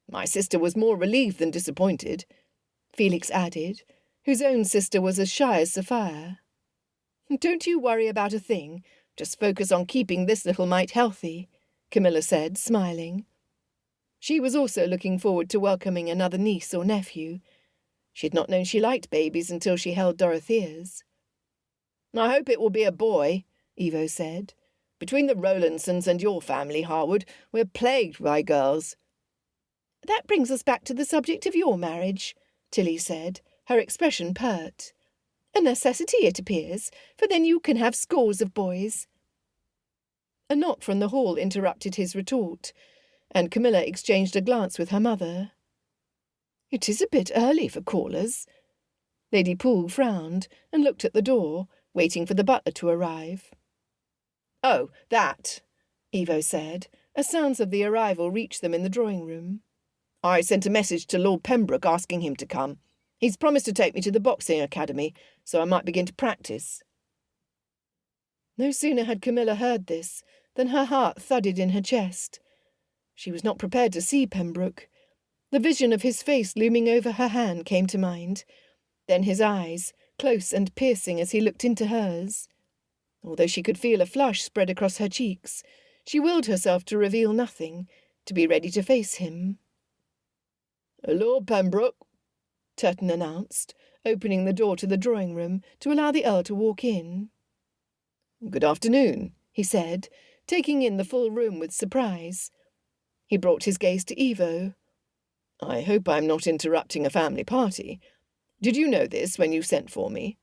"My sister was more relieved than disappointed," Felix added, whose own sister was as shy as Sophia. "Don't you worry about a thing. Just focus on keeping this little mite healthy," Camilla said, smiling. She was also looking forward to welcoming another niece or nephew. She had not known she liked babies until she held Dorothea's. "I hope it will be a boy," Evo said. "Between the Rowlandsons and your family, Harwood, we're plagued by girls." "That brings us back to the subject of your marriage," Tilly said, her expression pert. "A necessity, it appears, for then you can have scores of boys." A knock from the hall interrupted his retort, and Camilla exchanged a glance with her mother. "It is a bit early for callers." Lady Poole frowned and looked at the door, waiting for the butler to arrive. "Oh, that," Evo said, as sounds of the arrival reached them in the drawing-room. "I sent a message to Lord Pembroke asking him to come. He's promised to take me to the boxing academy, so I might begin to practice." No sooner had Camilla heard this than her heart thudded in her chest. She was not prepared to see Pembroke. The vision of his face looming over her hand came to mind, then his eyes, close and piercing as he looked into hers. Although she could feel a flush spread across her cheeks, she willed herself to reveal nothing, to be ready to face him. "Lord Pembroke," Turton announced, opening the door to the drawing-room to allow the Earl to walk in. "Good afternoon," he said, taking in the full room with surprise. He brought his gaze to Evo. "I hope I'm not interrupting a family party. Did you know this when you sent for me?"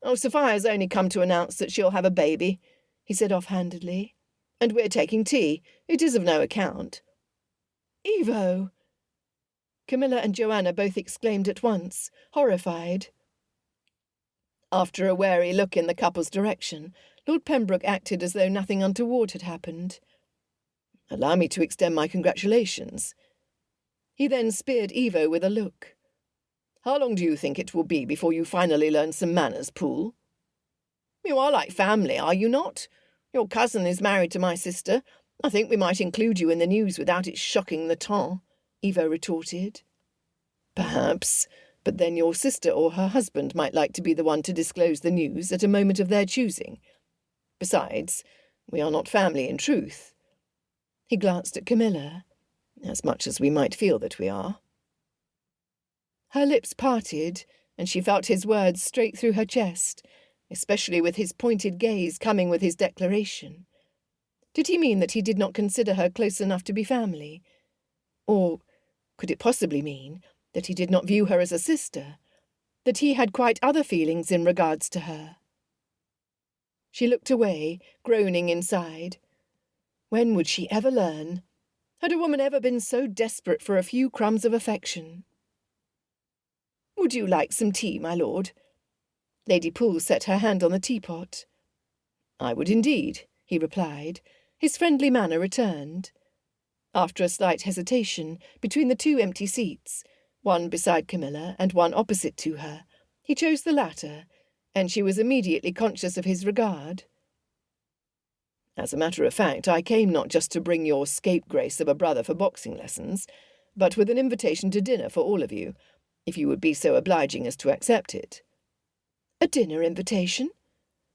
"Oh, Sophia's only come to announce that she'll have a baby," he said offhandedly. "And we're taking tea. It is of no account." "Evo!" Camilla and Joanna both exclaimed at once, horrified. After a wary look in the couple's direction, Lord Pembroke acted as though nothing untoward had happened. "Allow me to extend my congratulations." He then speared Evo with a look. "How long do you think it will be before you finally learn some manners, Poole?" "You are like family, are you not? Your cousin is married to my sister. I think we might include you in the news without it shocking the ton," Evo retorted. "Perhaps, but then your sister or her husband might like to be the one to disclose the news at a moment of their choosing. Besides, we are not family in truth." He glanced at Camilla, "as much as we might feel that we are." Her lips parted, and she felt his words straight through her chest, especially with his pointed gaze coming with his declaration. Did he mean that he did not consider her close enough to be family? Or could it possibly mean that he did not view her as a sister, that he had quite other feelings in regards to her? She looked away, groaning inside. When would she ever learn? Had a woman ever been so desperate for a few crumbs of affection? "Would you like some tea, my lord?" Lady Poole set her hand on the teapot. "I would indeed," he replied. His friendly manner returned. After a slight hesitation between the two empty seats, one beside Camilla and one opposite to her, he chose the latter, and she was immediately conscious of his regard. "As a matter of fact, I came not just to bring your scapegrace of a brother for boxing lessons, but with an invitation to dinner for all of you, if you would be so obliging as to accept it." "A dinner invitation?"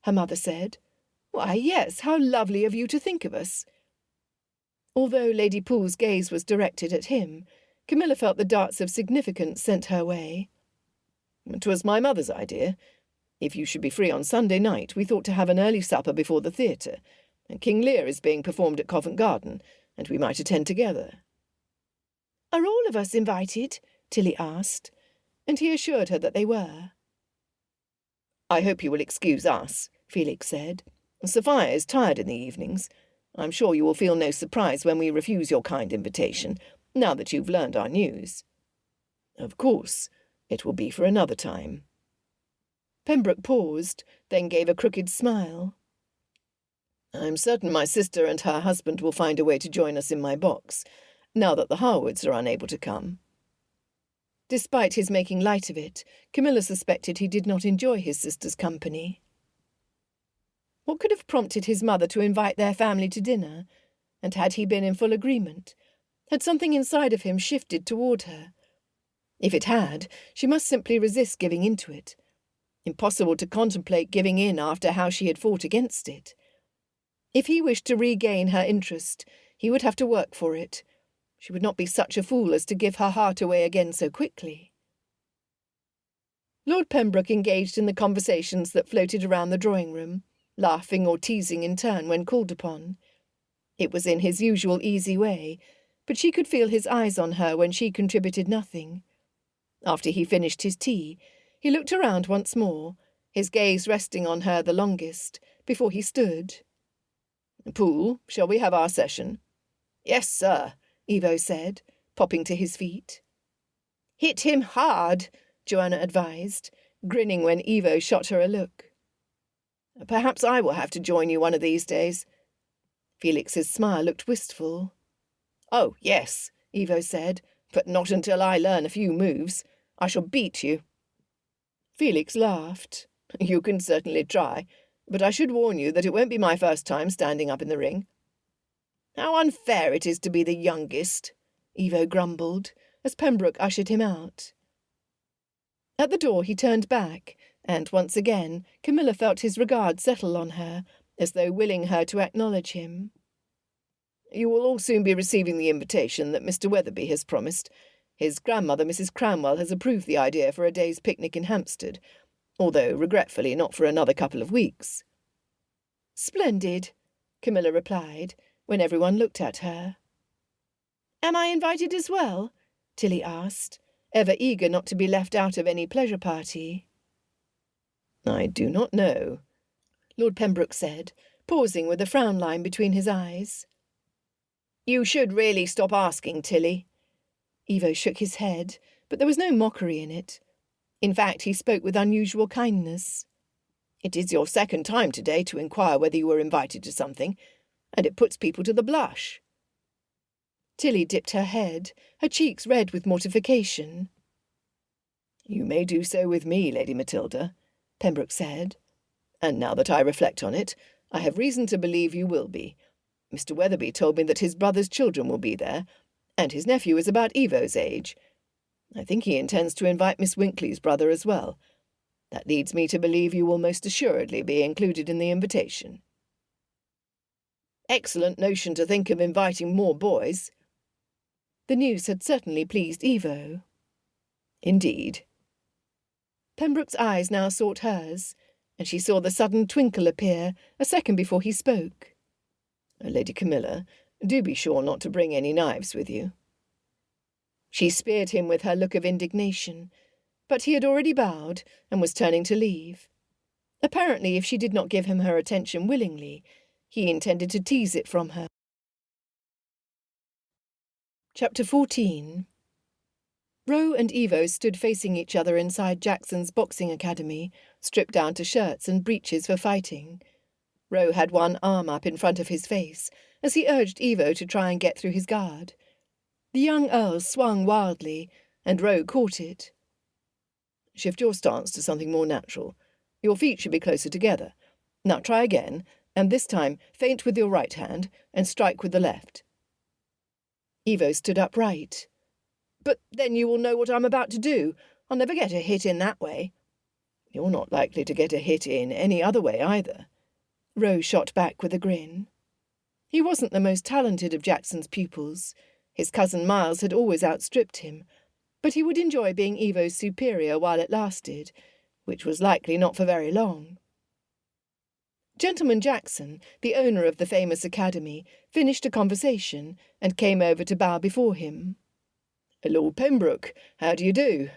her mother said. "Why, yes, how lovely of you to think of us." Although Lady Poole's gaze was directed at him, Camilla felt the darts of significance sent her way. "'Twas my mother's idea. If you should be free on Sunday night, we thought to have an early supper before the theatre. King Lear is being performed at Covent Garden, and we might attend together." "Are all of us invited?" Tilly asked, and he assured her that they were. "I hope you will excuse us," Felix said. "Sophia is tired in the evenings. I'm sure you will feel no surprise when we refuse your kind invitation, now that you've learned our news." "Of course. It will be for another time." Pembroke paused, then gave a crooked smile. "I'm certain my sister and her husband will find a way to join us in my box, now that the Harwoods are unable to come." Despite his making light of it, Camilla suspected he did not enjoy his sister's company. What could have prompted his mother to invite their family to dinner? And had he been in full agreement? Had something inside of him shifted toward her? If it had, she must simply resist giving into it. Impossible to contemplate giving in after how she had fought against it. If he wished to regain her interest, he would have to work for it. She would not be such a fool as to give her heart away again so quickly. Lord Pembroke engaged in the conversations that floated around the drawing-room, laughing or teasing in turn when called upon. It was in his usual easy way, but she could feel his eyes on her when she contributed nothing. After he finished his tea, he looked around once more, his gaze resting on her the longest, before he stood. "Poole, shall we have our session?" "Yes, sir," Evo said, popping to his feet. "Hit him hard," Joanna advised, grinning when Evo shot her a look. "Perhaps I will have to join you one of these days." Felix's smile looked wistful. "Oh, yes," Evo said, "but not until I learn a few moves. I shall beat you." Felix laughed. "You can certainly try, but I should warn you that it won't be my first time standing up in the ring." "How unfair it is to be the youngest," Evo grumbled, as Pembroke ushered him out. At the door he turned back, and once again Camilla felt his regard settle on her, as though willing her to acknowledge him. "You will all soon be receiving the invitation that Mr. Weatherby has promised. His grandmother, Mrs. Cranwell, has approved the idea for a day's picnic in Hampstead, although, regretfully, not for another couple of weeks." "Splendid," Camilla replied, when everyone looked at her. "Am I invited as well?" Tilly asked, ever eager not to be left out of any pleasure party. "I do not know," Lord Pembroke said, pausing with a frown line between his eyes. "You should really stop asking, Tilly." Evo shook his head, but there was no mockery in it. In fact, he spoke with unusual kindness. "It is your second time today to inquire whether you were invited to something, and it puts people to the blush." Tilly dipped her head, her cheeks red with mortification. "You may do so with me, Lady Matilda," Pembroke said. "And now that I reflect on it, I have reason to believe you will be. Mr. Weatherby told me that his brother's children will be there, and his nephew is about Evo's age. I think he intends to invite Miss Winkley's brother as well. That leads me to believe you will most assuredly be included in the invitation." "Excellent notion to think of inviting more boys." The news had certainly pleased Evo. "Indeed." Pembroke's eyes now sought hers, and she saw the sudden twinkle appear a second before he spoke. "Lady Camilla, do be sure not to bring any knives with you." She speared him with her look of indignation, but he had already bowed and was turning to leave. Apparently, if she did not give him her attention willingly, he intended to tease it from her. Chapter 14. Ro and Evo stood facing each other inside Jackson's boxing academy, stripped down to shirts and breeches for fighting. Ro had one arm up in front of his face, as he urged Evo to try and get through his guard. The young earl swung wildly, and Ro caught it. Shift your stance to something more natural. Your feet should be closer together. Now try again, and this time feint with your right hand and strike with the left. Evo stood upright. But then you will know what I'm about to do. I'll never get a hit in that way. You're not likely to get a hit in any other way either. Ro shot back with a grin. He wasn't the most talented of Jackson's pupils. His cousin Miles had always outstripped him, but he would enjoy being Evo's superior while it lasted, which was likely not for very long. Gentleman Jackson, the owner of the famous academy, finished a conversation and came over to bow before him. Lord Pembroke, how do you do?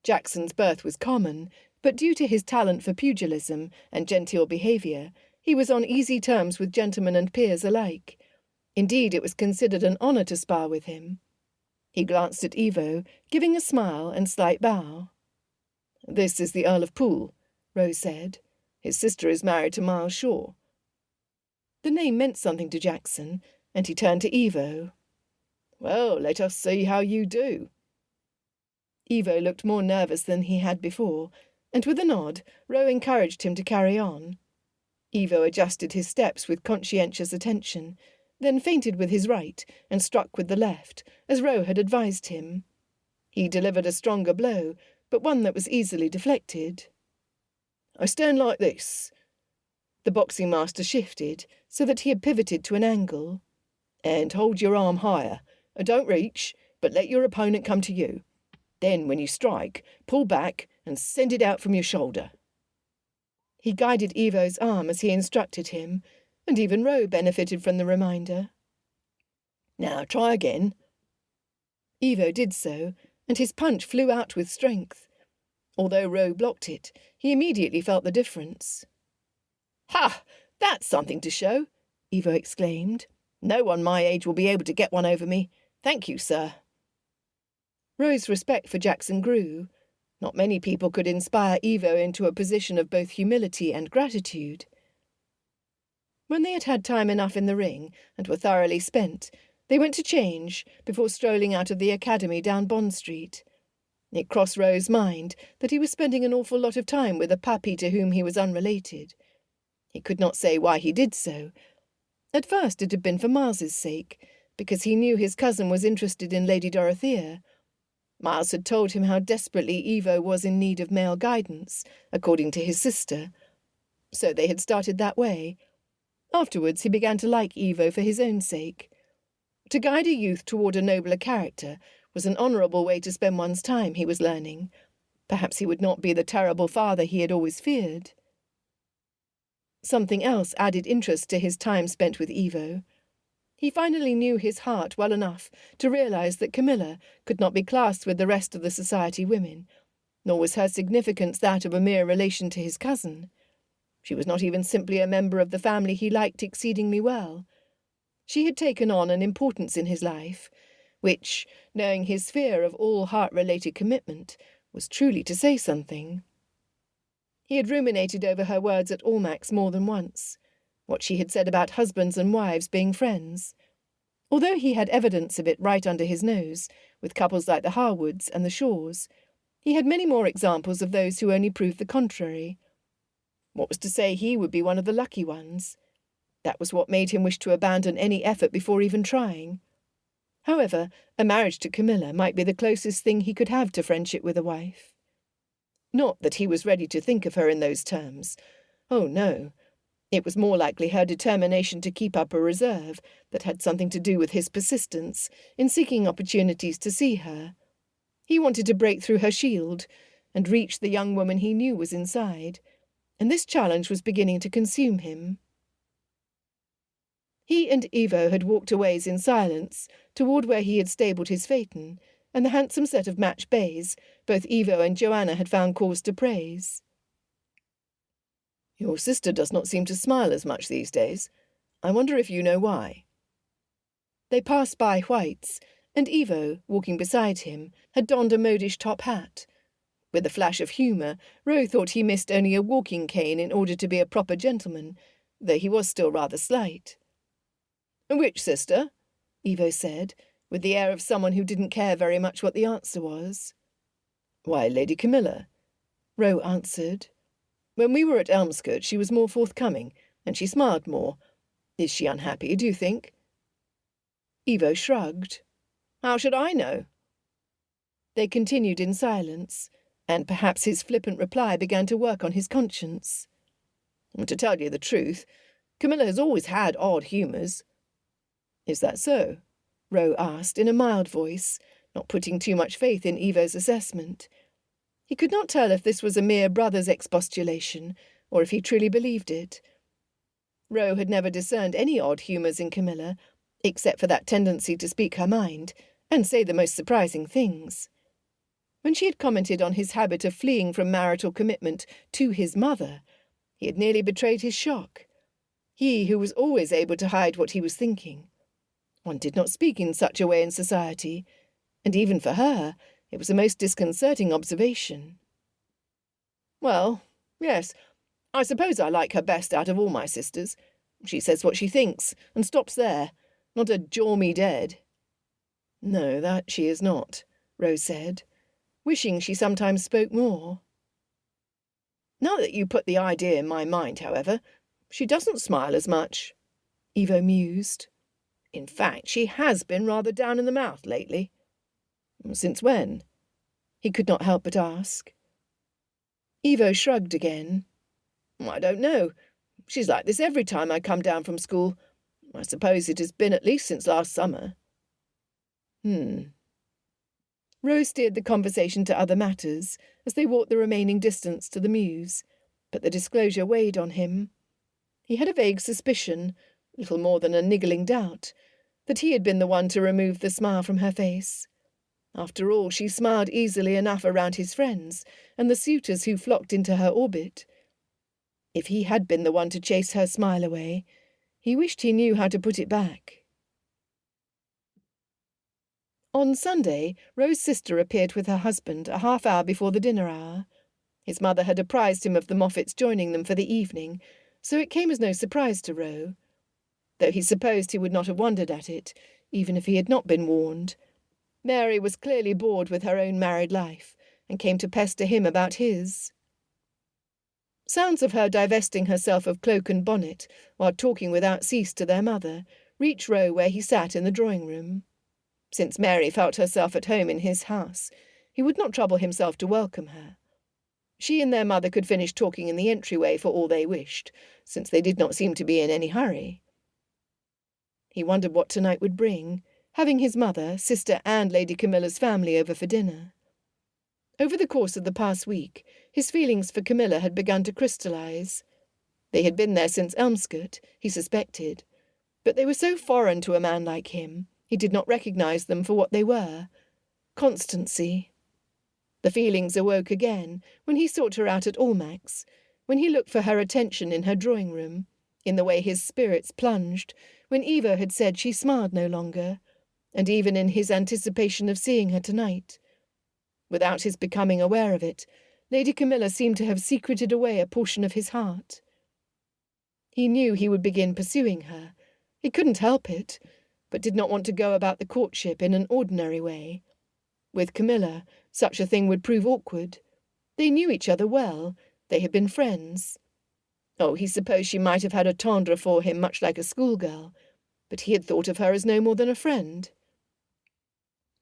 Jackson's birth was common, but due to his talent for pugilism and genteel behaviour, he was on easy terms with gentlemen and peers alike. Indeed, it was considered an honour to spar with him. He glanced at Evo, giving a smile and slight bow. This is the Earl of Poole, Rose said. His sister is married to Miles Shaw. The name meant something to Jackson, and he turned to Evo. Well, let us see how you do. Evo looked more nervous than he had before, and with a nod, Ro encouraged him to carry on. Evo adjusted his steps with conscientious attention, then feinted with his right and struck with the left, as Ro had advised him. He delivered a stronger blow, but one that was easily deflected. I stand like this. The boxing master shifted, so that he had pivoted to an angle. And hold your arm higher. Don't reach, but let your opponent come to you. Then, when you strike, pull back and send it out from your shoulder. He guided Evo's arm as he instructed him, and even Ro benefited from the reminder. Now try again. Evo did so, and his punch flew out with strength. Although Ro blocked it, he immediately felt the difference. Ha! That's something to show, Evo exclaimed. No one my age will be able to get one over me. Thank you, sir. Ro's respect for Jackson grew. Not many people could inspire Evo into a position of both humility and gratitude. When they had had time enough in the ring and were thoroughly spent, they went to change before strolling out of the academy down Bond Street. It crossed Ro's mind that he was spending an awful lot of time with a puppy to whom he was unrelated. He could not say why he did so. At first it had been for Miles's sake, because he knew his cousin was interested in Lady Dorothea. Miles had told him how desperately Evo was in need of male guidance, according to his sister. So they had started that way. Afterwards he began to like Evo for his own sake. To guide a youth toward a nobler character was an honourable way to spend one's time, he was learning. Perhaps he would not be the terrible father he had always feared. Something else added interest to his time spent with Evo. He finally knew his heart well enough to realise that Camilla could not be classed with the rest of the society women, nor was her significance that of a mere relation to his cousin. She was not even simply a member of the family he liked exceedingly well. She had taken on an importance in his life, which, knowing his fear of all heart-related commitment, was truly to say something. He had ruminated over her words at Almack's more than once, what she had said about husbands and wives being friends. Although he had evidence of it right under his nose, with couples like the Harwoods and the Shaws, he had many more examples of those who only proved the contrary. What was to say he would be one of the lucky ones? That was what made him wish to abandon any effort before even trying. However, a marriage to Camilla might be the closest thing he could have to friendship with a wife. Not that he was ready to think of her in those terms. Oh, no. It was more likely her determination to keep up a reserve that had something to do with his persistence in seeking opportunities to see her. He wanted to break through her shield and reach the young woman he knew was inside, and this challenge was beginning to consume him. He and Evo had walked a ways in silence toward where he had stabled his phaeton, and the handsome set of matched bays both Evo and Joanna had found cause to praise. Your sister does not seem to smile as much these days. I wonder if you know why. They passed by White's, and Evo, walking beside him, had donned a modish top hat. With a flash of humour, Roe thought he missed only a walking cane in order to be a proper gentleman, though he was still rather slight. "Which sister?" Evo said, with the air of someone who didn't care very much what the answer was. "Why, Lady Camilla," Roe answered. "When we were at Elmscote she was more forthcoming, and she smiled more. Is she unhappy, do you think?" Evo shrugged. "How should I know?" They continued in silence, and perhaps his flippant reply began to work on his conscience. "To tell you the truth, Camilla has always had odd humours." "Is that so?" Roe asked in a mild voice, not putting too much faith in Evo's assessment. He could not tell if this was a mere brother's expostulation, or if he truly believed it. Roe had never discerned any odd humours in Camilla, except for that tendency to speak her mind, and say the most surprising things. When she had commented on his habit of fleeing from marital commitment to his mother, he had nearly betrayed his shock. He who was always able to hide what he was thinking. One did not speak in such a way in society, and even for her, it was a most disconcerting observation. "Well, yes, I suppose I like her best out of all my sisters. She says what she thinks, and stops there. Not a jaw me dead." "No, that she is not," Rose said, wishing she sometimes spoke more. "Now that you put the idea in my mind, however, she doesn't smile as much," Evo mused. "In fact, she has been rather down in the mouth lately." "Since when?" he could not help but ask. Evo shrugged again. "I don't know. She's like this every time I come down from school. I suppose it has been at least since last summer." Rose steered the conversation to other matters as they walked the remaining distance to the mews, but the disclosure weighed on him. He had a vague suspicion, little more than a niggling doubt, that he had been the one to remove the smile from her face. After all, she smiled easily enough around his friends and the suitors who flocked into her orbit. If he had been the one to chase her smile away, he wished he knew how to put it back. On Sunday, Rose's sister appeared with her husband a half-hour before the dinner hour. His mother had apprised him of the Moffats joining them for the evening, so it came as no surprise to Roe, though he supposed he would not have wondered at it, even if he had not been warned. Mary was clearly bored with her own married life, and came to pester him about his. Sounds of her divesting herself of cloak and bonnet, while talking without cease to their mother, reached Roe where he sat in the drawing-room. Since Mary felt herself at home in his house, he would not trouble himself to welcome her. She and their mother could finish talking in the entryway for all they wished, since they did not seem to be in any hurry. He wondered what tonight would bring, having his mother, sister and Lady Camilla's family over for dinner. Over the course of the past week, his feelings for Camilla had begun to crystallize. They had been there since Elmscote, he suspected, but they were so foreign to a man like him, he did not recognize them for what they were. Constancy. The feelings awoke again when he sought her out at Almack's, when he looked for her attention in her drawing-room, in the way his spirits plunged, when Eva had said she smiled no longer, and even in his anticipation of seeing her tonight. Without his becoming aware of it, Lady Camilla seemed to have secreted away a portion of his heart. He knew he would begin pursuing her. He couldn't help it, but did not want to go about the courtship in an ordinary way. With Camilla, such a thing would prove awkward. They knew each other well. They had been friends. Oh, he supposed she might have had a tendre for him much like a schoolgirl, but he had thought of her as no more than a friend.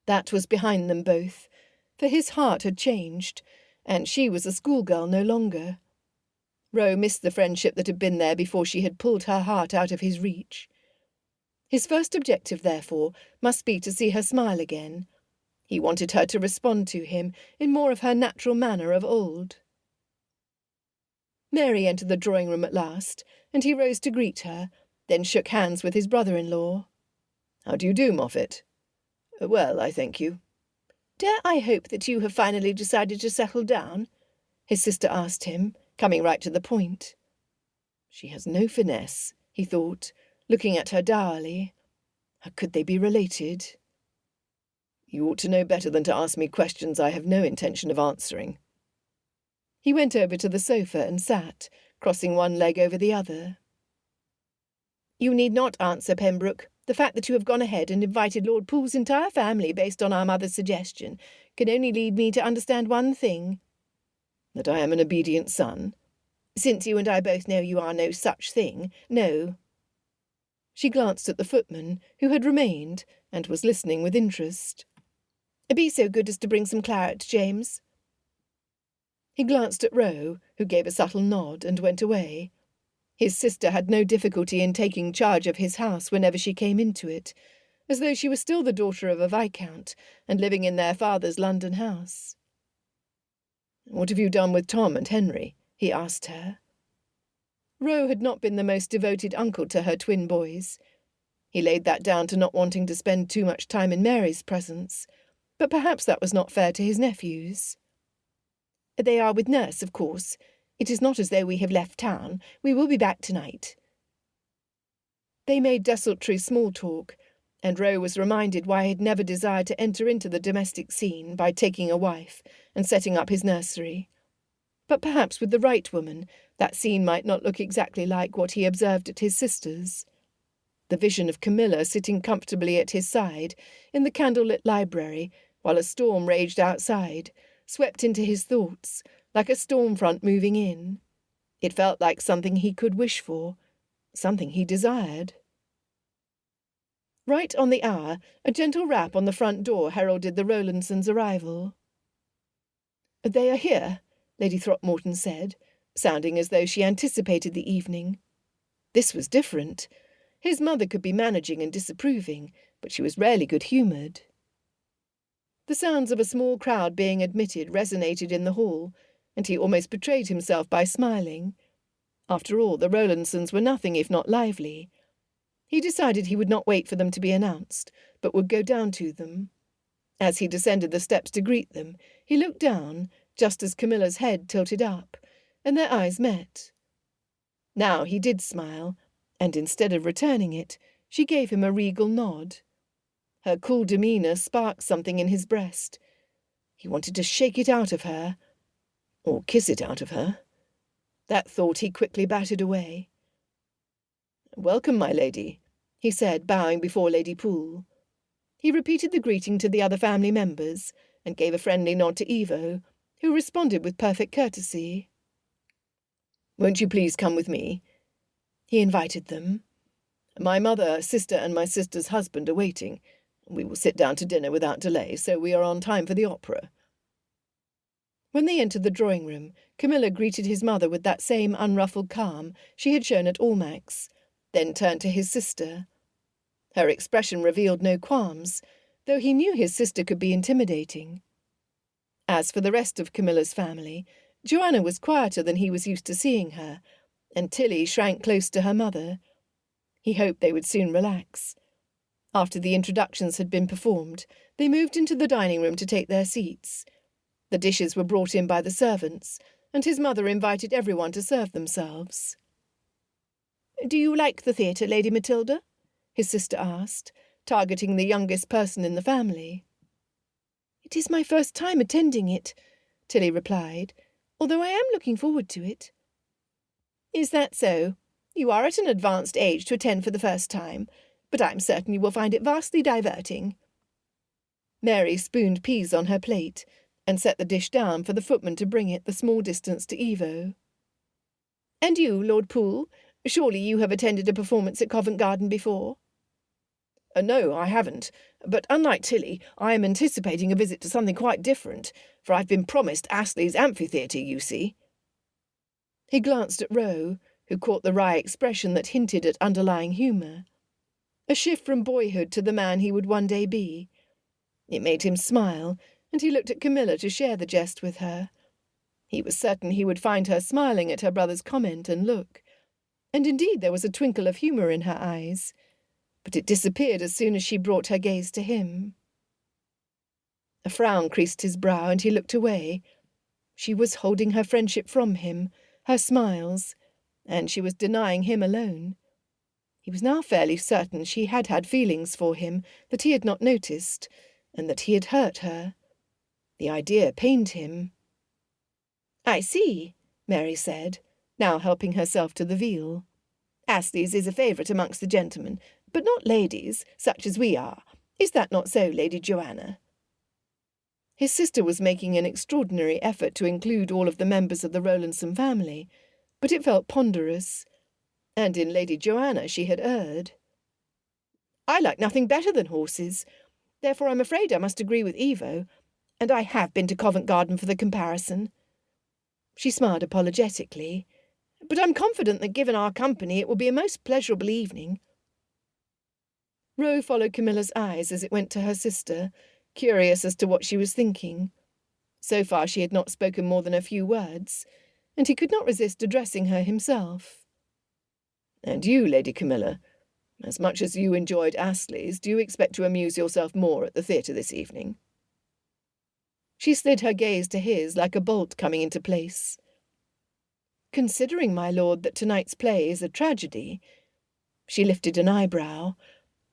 That was behind them both, for his heart had changed, and she was a schoolgirl no longer. Roe missed the friendship that had been there before she had pulled her heart out of his reach. His first objective, therefore, must be to see her smile again. He wanted her to respond to him in more of her natural manner of old. Mary entered the drawing-room at last, and he rose to greet her, then shook hands with his brother-in-law. "How do you do, Moffat?" "Well, I thank you." "Dare I hope that you have finally decided to settle down?" his sister asked him, coming right to the point. She has no finesse, he thought, looking at her dourly. How could they be related? You ought to know better than to ask me questions I have no intention of answering." He went over to the sofa and sat, crossing one leg over the other. "You need not answer, Pembroke. The fact that you have gone ahead and invited Lord Poole's entire family based on our mother's suggestion can only lead me to understand one thing." "That I am an obedient son?" "Since you and I both know you are no such thing, no." She glanced at the footman, who had remained, and was listening with interest. "Be so good as to bring some claret, James." He glanced at Roe, who gave a subtle nod and went away. His sister had no difficulty in taking charge of his house whenever she came into it, as though she was still the daughter of a viscount and living in their father's London house. "What have you done with Tom and Henry?" he asked her. Roe had not been the most devoted uncle to her twin boys. He laid that down to not wanting to spend too much time in Mary's presence, but perhaps that was not fair to his nephews. "They are with nurse, of course. It is not as though we have left town. We will be back tonight." They made desultory small talk, and Roe was reminded why he had never desired to enter into the domestic scene by taking a wife and setting up his nursery. But perhaps with the right woman, that scene might not look exactly like what he observed at his sister's. The vision of Camilla sitting comfortably at his side in the candlelit library while a storm raged outside swept into his thoughts like a storm front moving in. It felt like something he could wish for, something he desired. Right on the hour, a gentle rap on the front door heralded the Rowlandsons' arrival. "They are here," Lady Throckmorton said, sounding as though she anticipated the evening. This was different. His mother could be managing and disapproving, but she was rarely good-humoured. The sounds of a small crowd being admitted resonated in the hall, and he almost betrayed himself by smiling. After all, the Rowlandsons were nothing if not lively. He decided he would not wait for them to be announced, but would go down to them. As he descended the steps to greet them, he looked down, just as Camilla's head tilted up, and their eyes met. Now he did smile, and instead of returning it, she gave him a regal nod. Her cool demeanour sparked something in his breast. He wanted to shake it out of her, or kiss it out of her. That thought he quickly battered away. "Welcome, my lady," he said, bowing before Lady Poole. He repeated the greeting to the other family members, and gave a friendly nod to Evo, who responded with perfect courtesy. "Won't you please come with me?" He invited them. "My mother, sister, and my sister's husband are waiting. We will sit down to dinner without delay, so we are on time for the opera." When they entered the drawing-room, Camilla greeted his mother with that same unruffled calm she had shown at Almack's, then turned to his sister. Her expression revealed no qualms, though he knew his sister could be intimidating. As for the rest of Camilla's family, Joanna was quieter than he was used to seeing her, and Tilly shrank close to her mother. He hoped they would soon relax. After the introductions had been performed, they moved into the dining-room to take their seats. The dishes were brought in by the servants, and his mother invited everyone to serve themselves. "Do you like the theatre, Lady Matilda?" his sister asked, targeting the youngest person in the family. "It is my first time attending it," Tilly replied, "although I am looking forward to it." "Is that so? You are at an advanced age to attend for the first time, but I'm certain you will find it vastly diverting." Mary spooned peas on her plate, and set the dish down for the footman to bring it the small distance to Evo. "And you, Lord Poole, surely you have attended a performance at Covent Garden before?" No, I haven't, but unlike Tilly, I am anticipating a visit to something quite different, for I've been promised Astley's amphitheatre, you see." He glanced at Roe, who caught the wry expression that hinted at underlying humour. A shift from boyhood to the man he would one day be. It made him smile, and he looked at Camilla to share the jest with her. He was certain he would find her smiling at her brother's comment and look, and indeed there was a twinkle of humour in her eyes, but it disappeared as soon as she brought her gaze to him. A frown creased his brow, and he looked away. She was holding her friendship from him, her smiles, and she was denying him alone. He was now fairly certain she had had feelings for him that he had not noticed, and that he had hurt her. The idea pained him. "I see," Mary said, now helping herself to the veal. "Astley's is a favourite amongst the gentlemen, but not ladies, such as we are. Is that not so, Lady Joanna?" His sister was making an extraordinary effort to include all of the members of the Rowlandson family, but it felt ponderous, and in Lady Joanna she had erred. "I like nothing better than horses. Therefore I'm afraid I must agree with Evo, and I have been to Covent Garden for the comparison." She smiled apologetically. "But I'm confident that given our company it will be a most pleasurable evening." Roe followed Camilla's eyes as it went to her sister, curious as to what she was thinking. So far she had not spoken more than a few words, and he could not resist addressing her himself. "And you, Lady Camilla, as much as you enjoyed Astley's, do you expect to amuse yourself more at the theatre this evening?" She slid her gaze to his like a bolt coming into place. "Considering, my lord, that tonight's play is a tragedy," she lifted an eyebrow,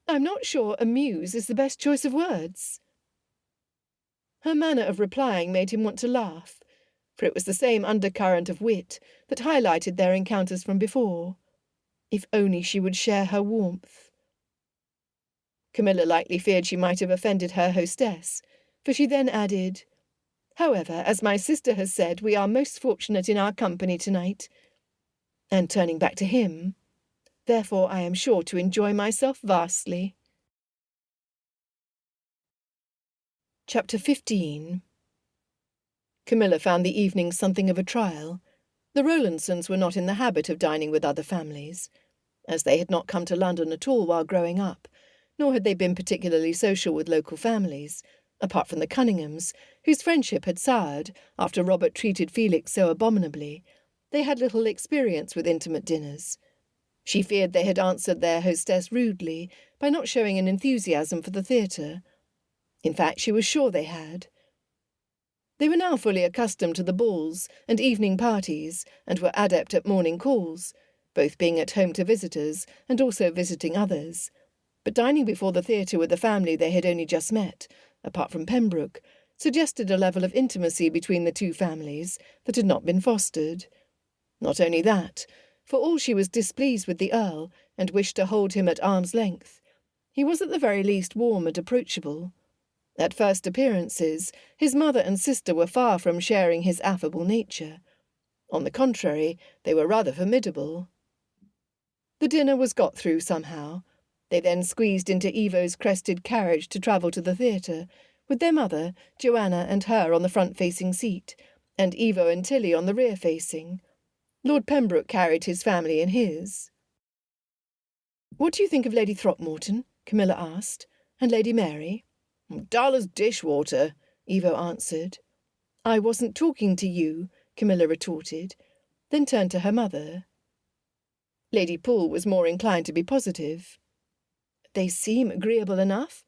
"I'm not sure amuse is the best choice of words." Her manner of replying made him want to laugh, for it was the same undercurrent of wit that highlighted their encounters from before. If only she would share her warmth. Camilla lightly feared she might have offended her hostess, for she then added, "However, as my sister has said, we are most fortunate in our company tonight." And turning back to him, "Therefore I am sure to enjoy myself vastly." Chapter 15. Camilla found the evening something of a trial. The Rowlandsons were not in the habit of dining with other families, as they had not come to London at all while growing up, nor had they been particularly social with local families, apart from the Cunninghams, whose friendship had soured after Robert treated Felix so abominably. They had little experience with intimate dinners. She feared they had answered their hostess rudely by not showing an enthusiasm for the theatre. In fact, she was sure they had. They were now fully accustomed to the balls and evening parties, and were adept at morning calls, both being at home to visitors and also visiting others. But dining before the theatre with a family they had only just met, apart from Pembroke, suggested a level of intimacy between the two families that had not been fostered. Not only that, for all she was displeased with the Earl and wished to hold him at arm's length, he was at the very least warm and approachable. At first appearances, his mother and sister were far from sharing his affable nature. On the contrary, they were rather formidable. The dinner was got through somehow. They then squeezed into Evo's crested carriage to travel to the theatre, with their mother, Joanna, and her on the front-facing seat, and Evo and Tilly on the rear-facing. Lord Pembroke carried his family in his. "What do you think of Lady Throckmorton?" Camilla asked, "and Lady Mary?" "Dull as dishwater," Evo answered. "I wasn't talking to you," Camilla retorted, then turned to her mother. Lady Poole was more inclined to be positive. "They seem agreeable enough.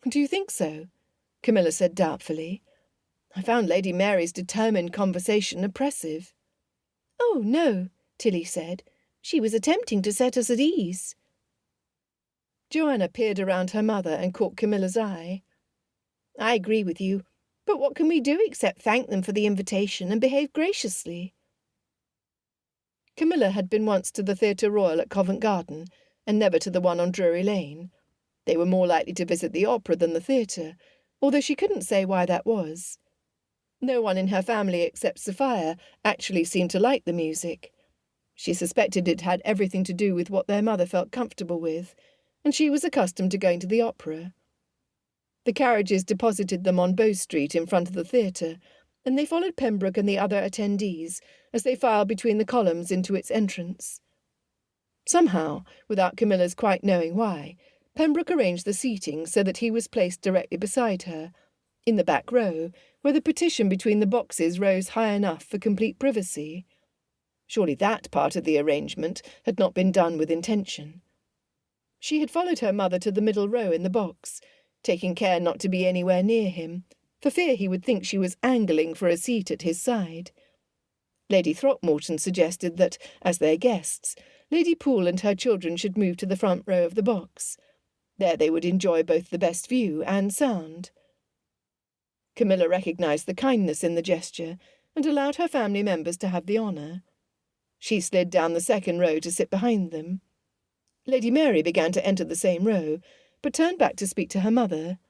Do you think so?" Camilla said doubtfully. "I found Lady Mary's determined conversation oppressive." "Oh, no," Tilly said. "She was attempting to set us at ease." Joanna peered around her mother and caught Camilla's eye. "I agree with you, but what can we do except thank them for the invitation and behave graciously?" Camilla had been once to the Theatre Royal at Covent Garden, and never to the one on Drury Lane. They were more likely to visit the opera than the theatre, although she couldn't say why that was. No one in her family except Sophia actually seemed to like the music. She suspected it had everything to do with what their mother felt comfortable with, and she was accustomed to going to the opera. The carriages deposited them on Bow Street in front of the theatre, and they followed Pembroke and the other attendees as they filed between the columns into its entrance. Somehow, without Camilla's quite knowing why, Pembroke arranged the seating so that he was placed directly beside her, in the back row, where the partition between the boxes rose high enough for complete privacy. Surely that part of the arrangement had not been done with intention. She had followed her mother to the middle row in the box, taking care not to be anywhere near him, for fear he would think she was angling for a seat at his side. Lady Throckmorton suggested that, as their guests, Lady Poole and her children should move to the front row of the box. There they would enjoy both the best view and sound. Camilla recognised the kindness in the gesture and allowed her family members to have the honour. She slid down the second row to sit behind them. Lady Mary began to enter the same row, but turned back to speak to her mother.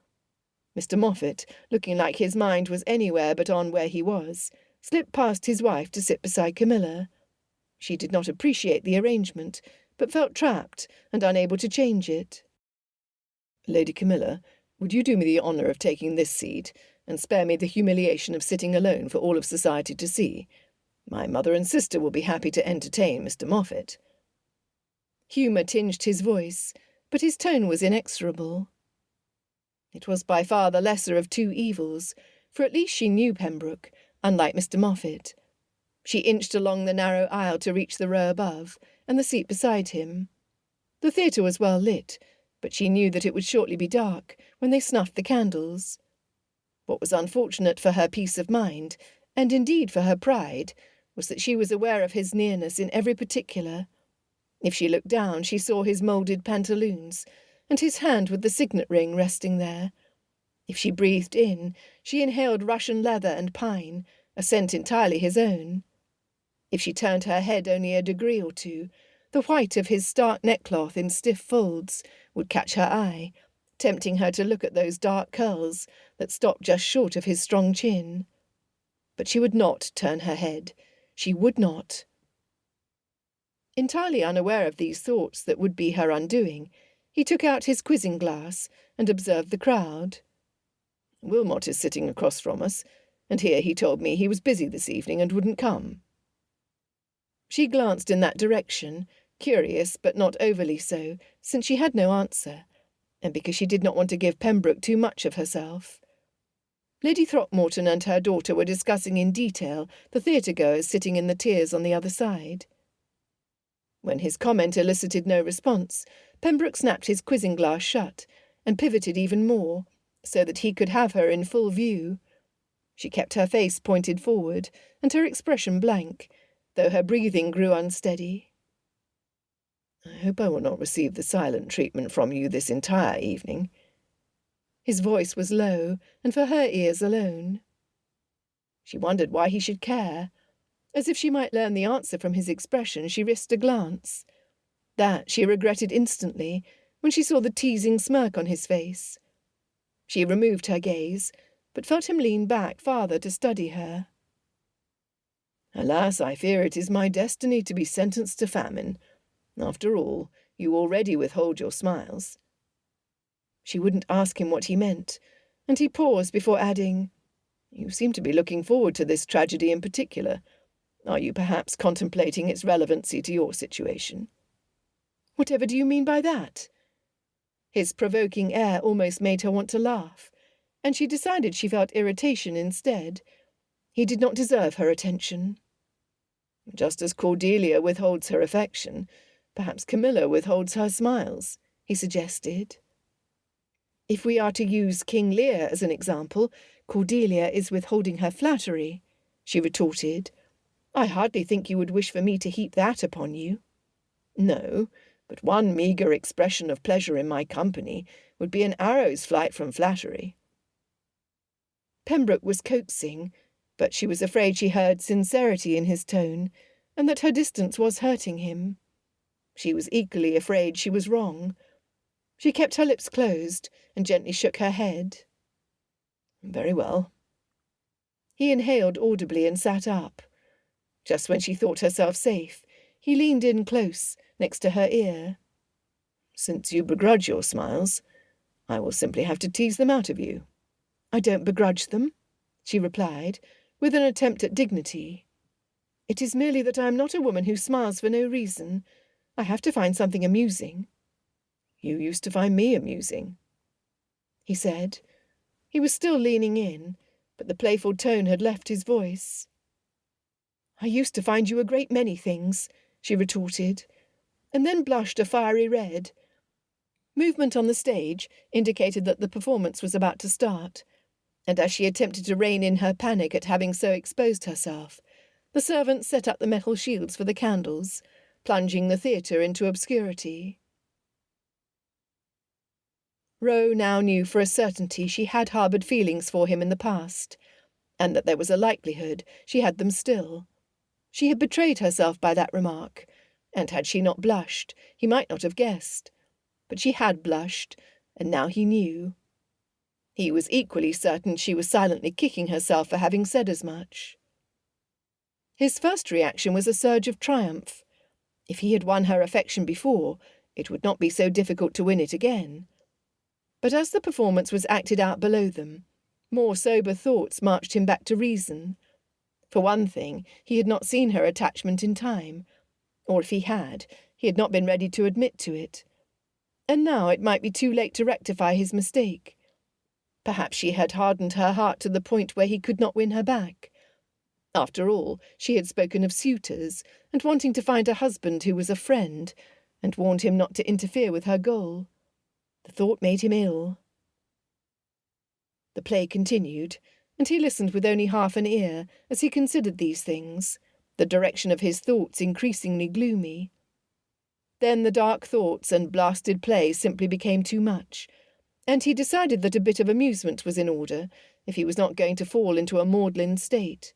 Mr. Moffat, looking like his mind was anywhere but on where he was, slipped past his wife to sit beside Camilla. She did not appreciate the arrangement, but felt trapped and unable to change it. Lady Camilla, would you do me the honour of taking this seat, and spare me the humiliation of sitting alone for all of society to see? My mother and sister will be happy to entertain Mr. Moffat. Humour tinged his voice, but his tone was inexorable. It was by far the lesser of two evils, for at least she knew Pembroke, unlike Mr. Moffat. She inched along the narrow aisle to reach the row above, and the seat beside him. The theatre was well lit, but she knew that it would shortly be dark when they snuffed the candles. What was unfortunate for her peace of mind, and indeed for her pride, was that she was aware of his nearness in every particular. If she looked down, she saw his moulded pantaloons, and his hand with the signet ring resting there. If she breathed in, she inhaled Russian leather and pine, a scent entirely his own. If she turned her head only a degree or two, the white of his stark neckcloth in stiff folds would catch her eye, tempting her to look at those dark curls that stopped just short of his strong chin. But she would not turn her head. She would not. Entirely unaware of these thoughts that would be her undoing, he took out his quizzing glass and observed the crowd. Wilmot is sitting across from us, and here he told me he was busy this evening and wouldn't come. She glanced in that direction, curious but not overly so, since she had no answer, and because she did not want to give Pembroke too much of herself. Lady Throckmorton and her daughter were discussing in detail the theatre-goers sitting in the tiers on the other side. When his comment elicited no response, Pembroke snapped his quizzing glass shut and pivoted even more, so that he could have her in full view. She kept her face pointed forward and her expression blank, though her breathing grew unsteady. I hope I will not receive the silent treatment from you this entire evening. His voice was low, and for her ears alone. She wondered why he should care. As if she might learn the answer from his expression, she risked a glance. That she regretted instantly, when she saw the teasing smirk on his face. She removed her gaze, but felt him lean back farther to study her. Alas, I fear it is my destiny to be sentenced to famine. After all, you already withhold your smiles. She wouldn't ask him what he meant, and he paused before adding, You seem to be looking forward to this tragedy in particular. Are you perhaps contemplating its relevancy to your situation? Whatever do you mean by that? His provoking air almost made her want to laugh, and she decided she felt irritation instead. He did not deserve her attention. Just as Cordelia withholds her affection, perhaps Camilla withholds her smiles, he suggested. If we are to use King Lear as an example, Cordelia is withholding her flattery, she retorted. I hardly think you would wish for me to heap that upon you. No, but one meagre expression of pleasure in my company would be an arrow's flight from flattery. Pembroke was coaxing, but she was afraid she heard sincerity in his tone, and that her distance was hurting him. She was equally afraid she was wrong. She kept her lips closed and gently shook her head. Very well. He inhaled audibly and sat up. Just when she thought herself safe, he leaned in close, next to her ear. Since you begrudge your smiles, I will simply have to tease them out of you. I don't begrudge them, she replied, with an attempt at dignity. It is merely that I am not a woman who smiles for no reason. I have to find something amusing. You used to find me amusing, he said. He was still leaning in, but the playful tone had left his voice. I used to find you a great many things, she retorted, and then blushed a fiery red. Movement on the stage indicated that the performance was about to start, and as she attempted to rein in her panic at having so exposed herself, the servants set up the metal shields for the candles, plunging the theatre into obscurity. Roe now knew for a certainty she had harboured feelings for him in the past, and that there was a likelihood she had them still. She had betrayed herself by that remark, and had she not blushed, he might not have guessed. But she had blushed, and now he knew. He was equally certain she was silently kicking herself for having said as much. His first reaction was a surge of triumph. If he had won her affection before, it would not be so difficult to win it again. But as the performance was acted out below them, more sober thoughts marched him back to reason. For one thing, he had not seen her attachment in time, or if he had not been ready to admit to it. And now it might be too late to rectify his mistake. Perhaps she had hardened her heart to the point where he could not win her back. After all, she had spoken of suitors, and wanting to find a husband who was a friend, and warned him not to interfere with her goal. The thought made him ill. The play continued, and he listened with only half an ear as he considered these things, the direction of his thoughts increasingly gloomy. Then the dark thoughts and blasted play simply became too much, and he decided that a bit of amusement was in order if he was not going to fall into a maudlin state.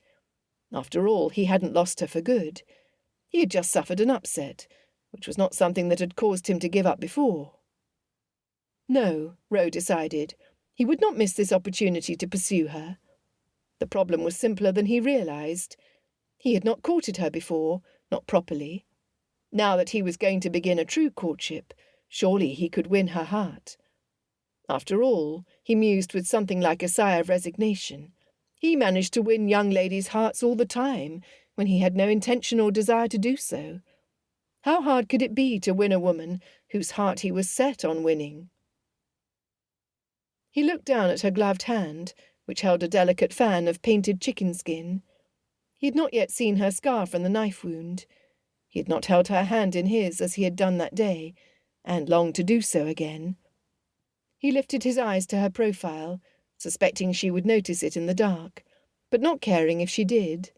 After all, he hadn't lost her for good. He had just suffered an upset, which was not something that had caused him to give up before. No, Roe decided, he would not miss this opportunity to pursue her. The problem was simpler than he realized. He had not courted her before, not properly. Now that he was going to begin a true courtship, surely he could win her heart. After all, he mused with something like a sigh of resignation, he managed to win young ladies' hearts all the time, when he had no intention or desire to do so. How hard could it be to win a woman whose heart he was set on winning? He looked down at her gloved hand, which held a delicate fan of painted chicken skin. He had not yet seen her scar from the knife wound. He had not held her hand in his as he had done that day, and longed to do so again. He lifted his eyes to her profile, suspecting she would notice it in the dark, but not caring if she did.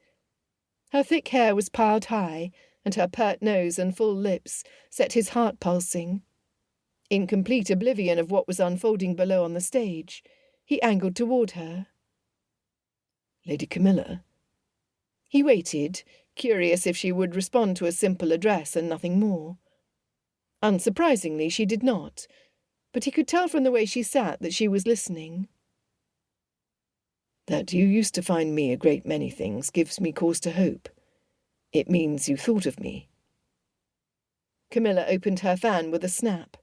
Her thick hair was piled high, and her pert nose and full lips set his heart pulsing. In complete oblivion of what was unfolding below on the stage, he angled toward her. "Lady Camilla?" He waited, curious if she would respond to a simple address and nothing more. Unsurprisingly, she did not, but he could tell from the way she sat that she was listening. "That you used to find me a great many things gives me cause to hope. It means you thought of me." Camilla opened her fan with a snap,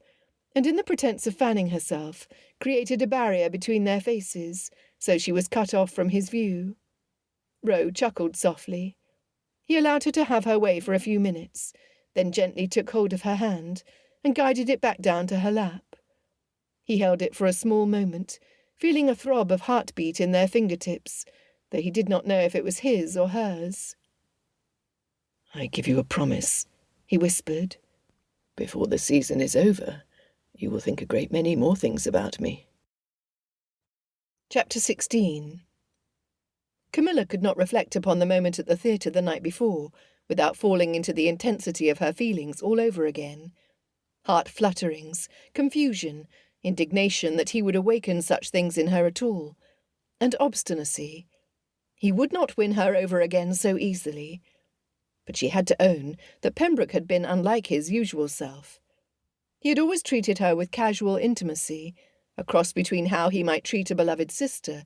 and in the pretence of fanning herself, created a barrier between their faces, so she was cut off from his view. Roe chuckled softly. He allowed her to have her way for a few minutes, then gently took hold of her hand and guided it back down to her lap. He held it for a small moment, feeling a throb of heartbeat in their fingertips, though he did not know if it was his or hers. "I give you a promise," he whispered. "Before the season is over, you will think a great many more things about me." Chapter 16. Camilla could not reflect upon the moment at the theatre the night before, without falling into the intensity of her feelings all over again. Heart-flutterings, confusion, indignation that he would awaken such things in her at all, and obstinacy. He would not win her over again so easily. But she had to own that Pembroke had been unlike his usual self. He had always treated her with casual intimacy, a cross between how he might treat a beloved sister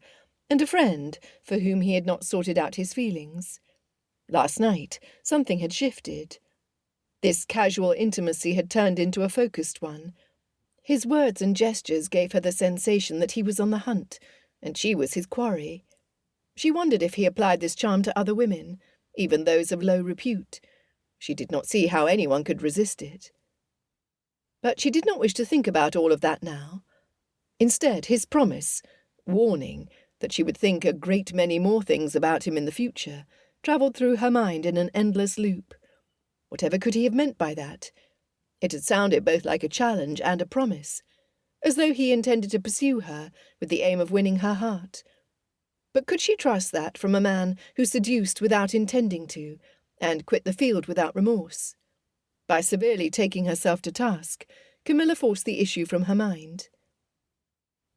and a friend for whom he had not sorted out his feelings. Last night, something had shifted. This casual intimacy had turned into a focused one. His words and gestures gave her the sensation that he was on the hunt, and she was his quarry. She wondered if he applied this charm to other women, even those of low repute. She did not see how anyone could resist it. But she did not wish to think about all of that now. Instead, his promise, warning, that she would think a great many more things about him in the future, travelled through her mind in an endless loop. Whatever could he have meant by that? It had sounded both like a challenge and a promise, as though he intended to pursue her with the aim of winning her heart. But could she trust that from a man who seduced without intending to, and quit the field without remorse? By severely taking herself to task, Camilla forced the issue from her mind.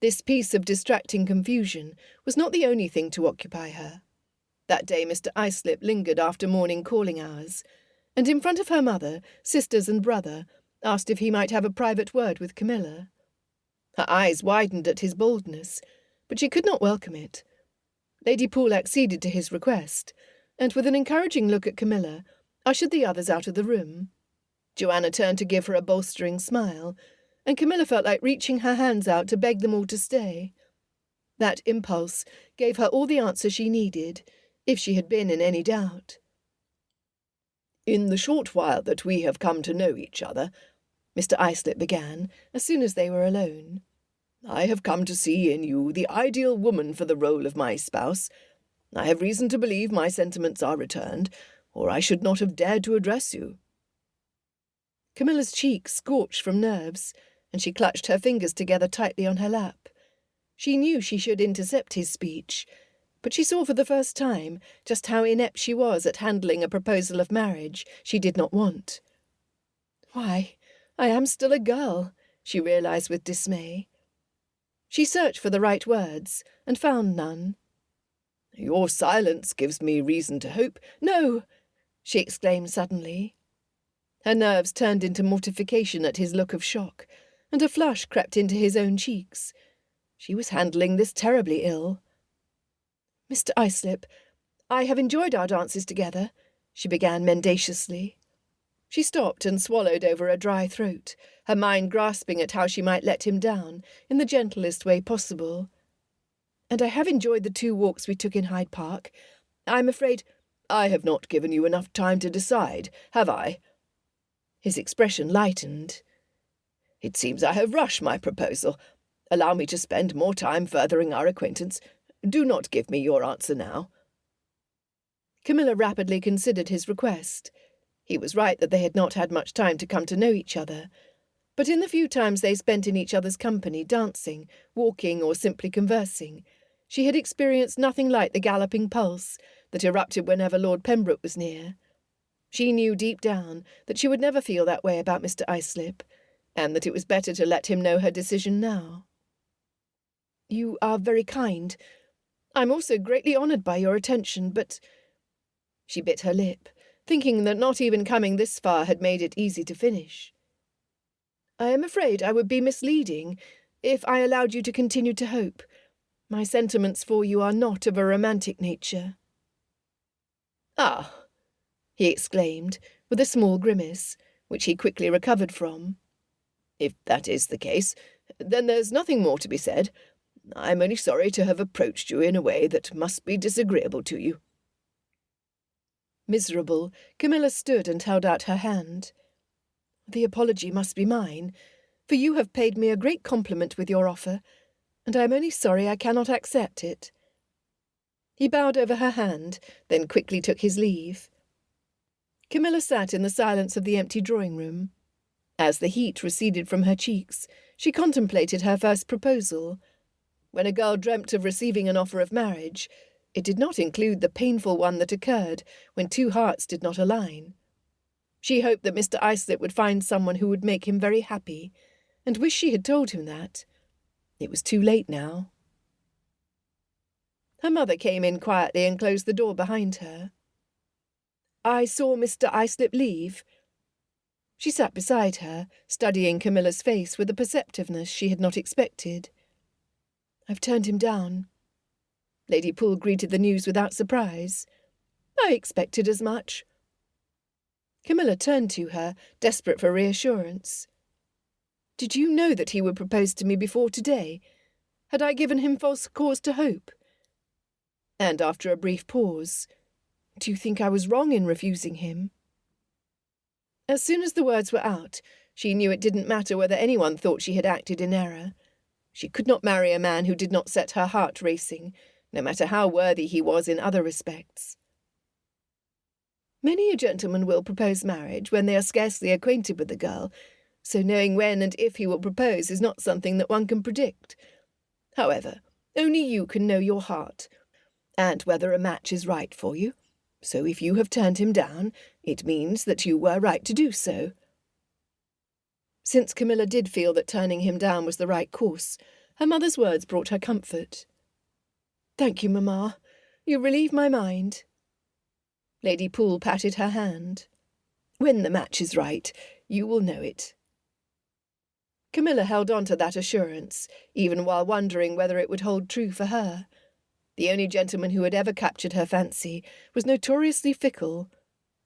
This piece of distracting confusion was not the only thing to occupy her. That day Mr. Islip lingered after morning calling hours, and in front of her mother, sisters and brother, asked if he might have a private word with Camilla. Her eyes widened at his boldness, but she could not welcome it. Lady Poole acceded to his request, and with an encouraging look at Camilla, ushered the others out of the room. Joanna turned to give her a bolstering smile, and Camilla felt like reaching her hands out to beg them all to stay. That impulse gave her all the answer she needed, if she had been in any doubt. "In the short while that we have come to know each other," Mr. Islip began, as soon as they were alone, "I have come to see in you the ideal woman for the role of my spouse. I have reason to believe my sentiments are returned, or I should not have dared to address you." Camilla's cheeks scorched from nerves, and she clutched her fingers together tightly on her lap. She knew she should intercept his speech, but she saw for the first time just how inept she was at handling a proposal of marriage she did not want. Why, I am still a girl, she realized with dismay. She searched for the right words, and found none. "Your silence gives me reason to hope—" "No!" she exclaimed suddenly. Her nerves turned into mortification at his look of shock, and a flush crept into his own cheeks. She was handling this terribly ill. "Mr. Islip, I have enjoyed our dances together," she began mendaciously. She stopped and swallowed over a dry throat, her mind grasping at how she might let him down in the gentlest way possible. "And I have enjoyed the 2 walks we took in Hyde Park. I'm afraid—" "I have not given you enough time to decide, have I?" His expression lightened. "It seems I have rushed my proposal. Allow me to spend more time furthering our acquaintance. Do not give me your answer now." Camilla rapidly considered his request. He was right that they had not had much time to come to know each other, but in the few times they spent in each other's company, dancing, walking, or simply conversing, she had experienced nothing like the galloping pulse that erupted whenever Lord Pembroke was near. She knew deep down that she would never feel that way about Mr. Islip, and that it was better to let him know her decision now. "You are very kind. I'm also greatly honoured by your attention, but—" She bit her lip, thinking that not even coming this far had made it easy to finish. "I am afraid I would be misleading if I allowed you to continue to hope. My sentiments for you are not of a romantic nature." "Ah!" he exclaimed, with a small grimace, which he quickly recovered from. "If that is the case, then there's nothing more to be said. I'm only sorry to have approached you in a way that must be disagreeable to you." Miserable, Camilla stood and held out her hand. "The apology must be mine, for you have paid me a great compliment with your offer, and I am only sorry I cannot accept it." He bowed over her hand, then quickly took his leave. Camilla sat in the silence of the empty drawing-room. As the heat receded from her cheeks, she contemplated her first proposal. When a girl dreamt of receiving an offer of marriage, it did not include the painful one that occurred when 2 hearts did not align. She hoped that Mr. Islip would find someone who would make him very happy, and wished she had told him that. It was too late now. Her mother came in quietly and closed the door behind her. "I saw Mr. Islip leave." She sat beside her, studying Camilla's face with a perceptiveness she had not expected. "I've turned him down." Lady Poole greeted the news without surprise. "I expected as much." Camilla turned to her, desperate for reassurance. "Did you know that he would propose to me before today? Had I given him false cause to hope?" And after a brief pause, "Do you think I was wrong in refusing him?" As soon as the words were out, she knew it didn't matter whether anyone thought she had acted in error. She could not marry a man who did not set her heart racing, no matter how worthy he was in other respects. Many a gentleman will propose marriage when they are scarcely acquainted with the girl, so knowing when and if he will propose is not something that one can predict. However, only you can know your heart, and whether a match is right for you. So if you have turned him down, it means that you were right to do so. Since Camilla did feel that turning him down was the right course, Her mother's words brought her comfort. "Thank you, Mamma. You relieve my mind." Lady Poole patted her hand. "When the match is right, you will know it." Camilla held on to that assurance, even while wondering whether it would hold true for her. The only gentleman who had ever captured her fancy was notoriously fickle.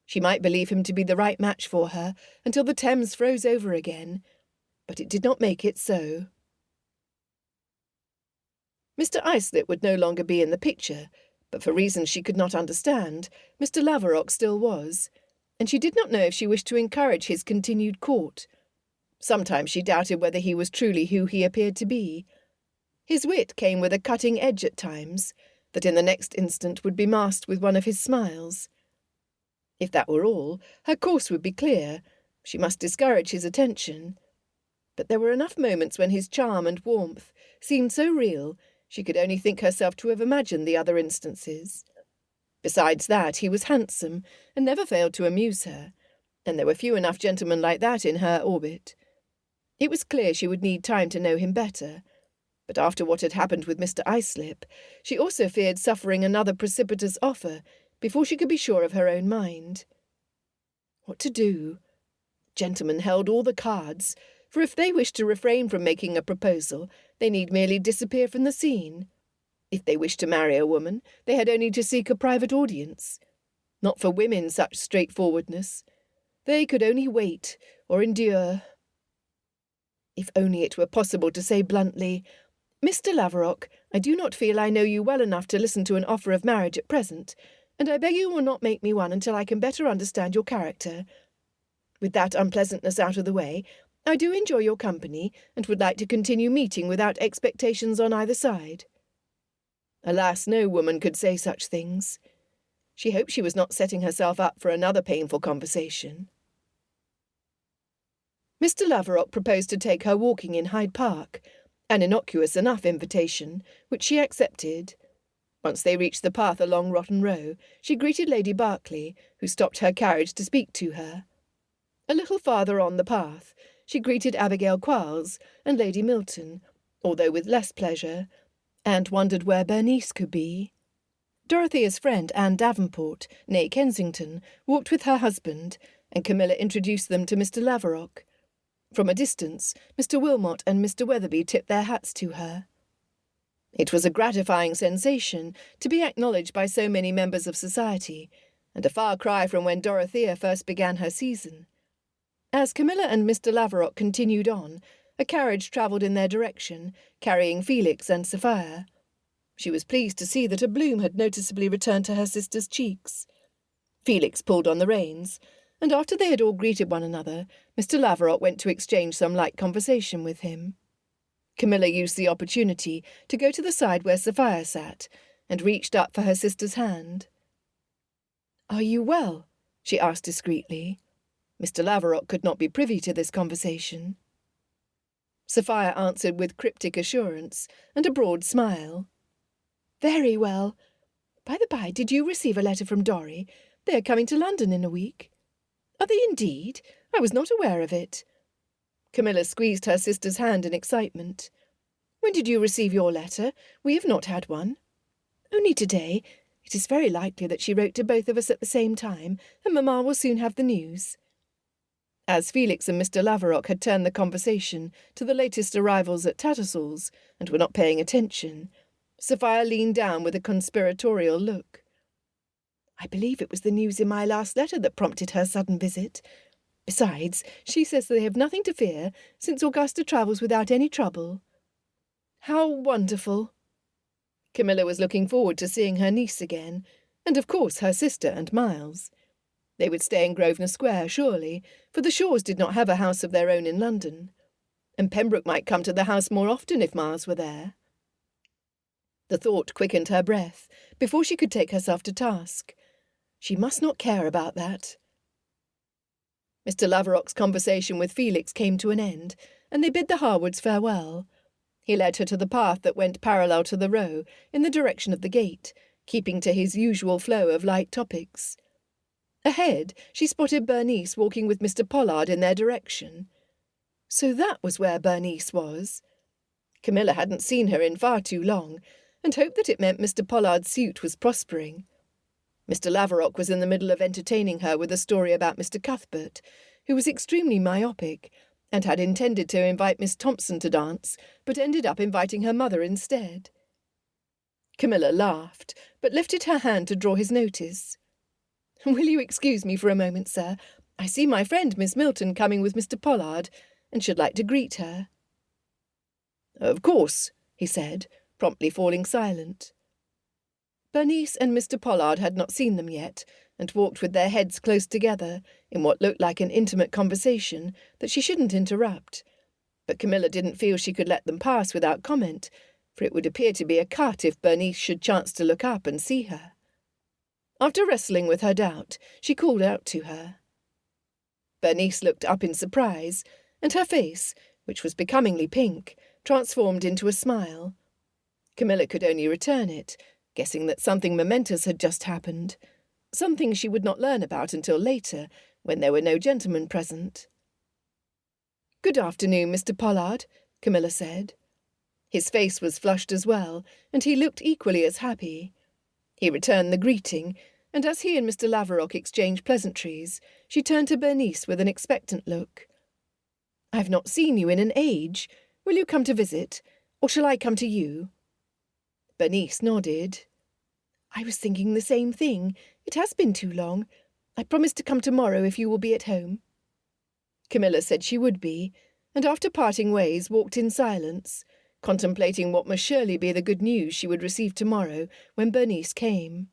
She might believe him to be the right match for her until the Thames froze over again, but it did not make it so. Mr. Islip would no longer be in the picture, but for reasons she could not understand, Mr. Laverock still was, and she did not know if she wished to encourage his continued court. Sometimes she doubted whether he was truly who he appeared to be. His wit came with a cutting edge at times, that in the next instant would be masked with one of his smiles. If that were all, her course would be clear. She must discourage his attention. But there were enough moments when his charm and warmth seemed so real she could only think herself to have imagined the other instances. Besides that, he was handsome, and never failed to amuse her, and there were few enough gentlemen like that in her orbit. It was clear she would need time to know him better, but after what had happened with Mr. Islip, she also feared suffering another precipitous offer before she could be sure of her own mind. What to do? Gentlemen held all the cards, for if they wished to refrain from making a proposal, they need merely disappear from the scene. If they wished to marry a woman, they had only to seek a private audience. Not for women such straightforwardness. They could only wait or endure. If only it were possible to say bluntly, "Mr. Laverock, I do not feel I know you well enough to listen to an offer of marriage at present, and I beg you will not make me one until I can better understand your character. With that unpleasantness out of the way, I do enjoy your company, and would like to continue meeting without expectations on either side." Alas, no woman could say such things. She hoped she was not setting herself up for another painful conversation. Mr. Laverock proposed to take her walking in Hyde Park, an innocuous enough invitation, which she accepted. Once they reached the path along Rotten Row, she greeted Lady Berkeley, who stopped her carriage to speak to her. A little farther on the path, she greeted Abigail Quarles and Lady Milton, although with less pleasure, and wondered where Bernice could be. Dorothea's friend Anne Davenport, née Kensington, walked with her husband, and Camilla introduced them to Mr. Laverock. From a distance, Mr. Wilmot and Mr. Weatherby tipped their hats to her. It was a gratifying sensation to be acknowledged by so many members of society, and a far cry from when Dorothea first began her season. As Camilla and Mr. Laverock continued on, a carriage travelled in their direction, carrying Felix and Sophia. She was pleased to see that a bloom had noticeably returned to her sister's cheeks. Felix pulled on the reins, and after they had all greeted one another, Mr. Laverock went to exchange some light conversation with him. Camilla used the opportunity to go to the side where Sophia sat, and reached up for her sister's hand. "Are you well?" she asked discreetly. Mr. Laverock could not be privy to this conversation. Sophia answered with cryptic assurance and a broad smile. "Very well. By the by, did you receive a letter from Dorry? They are coming to London in a week." "Are they indeed? I was not aware of it." Camilla squeezed her sister's hand in excitement. "When did you receive your letter? We have not had one." "Only today. It is very likely that she wrote to both of us at the same time, and Mamma will soon have the news." As Felix and Mr. Laverock had turned the conversation to the latest arrivals at Tattersall's, and were not paying attention, Sophia leaned down with a conspiratorial look. "I believe it was the news in my last letter that prompted her sudden visit. Besides, she says they have nothing to fear, since Augusta travels without any trouble." "How wonderful!" Camilla was looking forward to seeing her niece again, and of course her sister and Miles. They would stay in Grosvenor Square, surely, for the Shaws did not have a house of their own in London, and Pembroke might come to the house more often if Miles were there. The thought quickened her breath before she could take herself to task. She must not care about that. Mr. Laverock's conversation with Felix came to an end, and they bid the Harwoods farewell. He led her to the path that went parallel to the Row, in the direction of the gate, keeping to his usual flow of light topics. Ahead, she spotted Bernice walking with Mr. Pollard in their direction. So that was where Bernice was. Camilla hadn't seen her in far too long, and hoped that it meant Mr. Pollard's suit was prospering. Mr. Laverock was in the middle of entertaining her with a story about Mr. Cuthbert, who was extremely myopic, and had intended to invite Miss Thompson to dance, but ended up inviting her mother instead. Camilla laughed, but lifted her hand to draw his notice. "Will you excuse me for a moment, sir? I see my friend Miss Milton coming with Mr. Pollard, and should like to greet her." "Of course," he said, promptly falling silent. Bernice and Mr. Pollard had not seen them yet, and walked with their heads close together, in what looked like an intimate conversation that she shouldn't interrupt. But Camilla didn't feel she could let them pass without comment, for it would appear to be a cut if Bernice should chance to look up and see her. After wrestling with her doubt, she called out to her. Bernice looked up in surprise, and her face, which was becomingly pink, transformed into a smile. Camilla could only return it, guessing that something momentous had just happened, something she would not learn about until later, when there were no gentlemen present. "Good afternoon, Mr. Pollard," Camilla said. His face was flushed as well, and he looked equally as happy. He returned the greeting, and as he and Mr. Laverock exchanged pleasantries, she turned to Bernice with an expectant look. "I've not seen you in an age. Will you come to visit, or shall I come to you?" Bernice nodded. "I was thinking the same thing. It has been too long. I promise to come tomorrow if you will be at home." Camilla said she would be, and after parting ways walked in silence, contemplating what must surely be the good news she would receive tomorrow when Bernice came.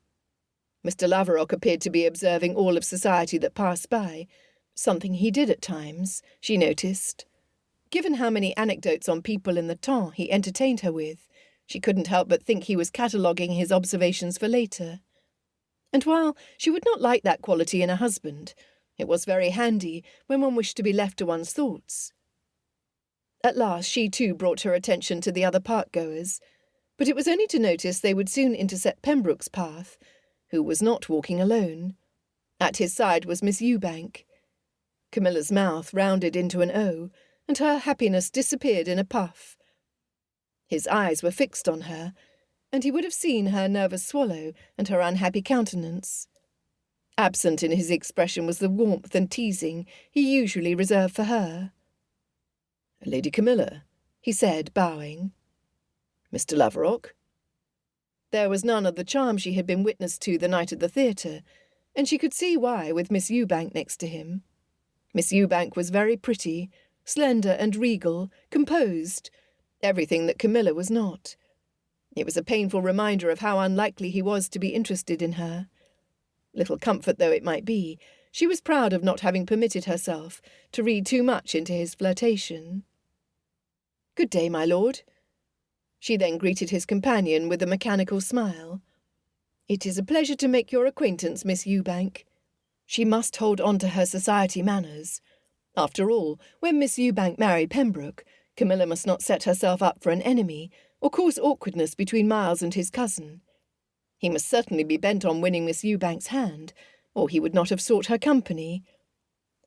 Mr. Laverock appeared to be observing all of society that passed by, something he did at times, she noticed. Given how many anecdotes on people in the temps he entertained her with, she couldn't help but think he was cataloguing his observations for later. And while she would not like that quality in a husband, it was very handy when one wished to be left to one's thoughts. At last she too brought her attention to the other park-goers, but it was only to notice they would soon intercept Pembroke's path, who was not walking alone. At his side was Miss Ewbank. Camilla's mouth rounded into an O, and her happiness disappeared in a puff. His eyes were fixed on her, and he would have seen her nervous swallow and her unhappy countenance. Absent in his expression was the warmth and teasing he usually reserved for her. "Lady Camilla," he said, bowing. "Mr. Laverock." There was none of the charm she had been witness to the night at the theatre, and she could see why with Miss Ewbank next to him. Miss Ewbank was very pretty, slender and regal, composed, everything that Camilla was not. It was a painful reminder of how unlikely he was to be interested in her. Little comfort though it might be, she was proud of not having permitted herself to read too much into his flirtation. "Good day, my lord." She then greeted his companion with a mechanical smile. "It is a pleasure to make your acquaintance, Miss Ewbank." She must hold on to her society manners. After all, when Miss Ewbank married Pembroke, Camilla must not set herself up for an enemy, or cause awkwardness between Miles and his cousin. He must certainly be bent on winning Miss Ewbank's hand, or he would not have sought her company.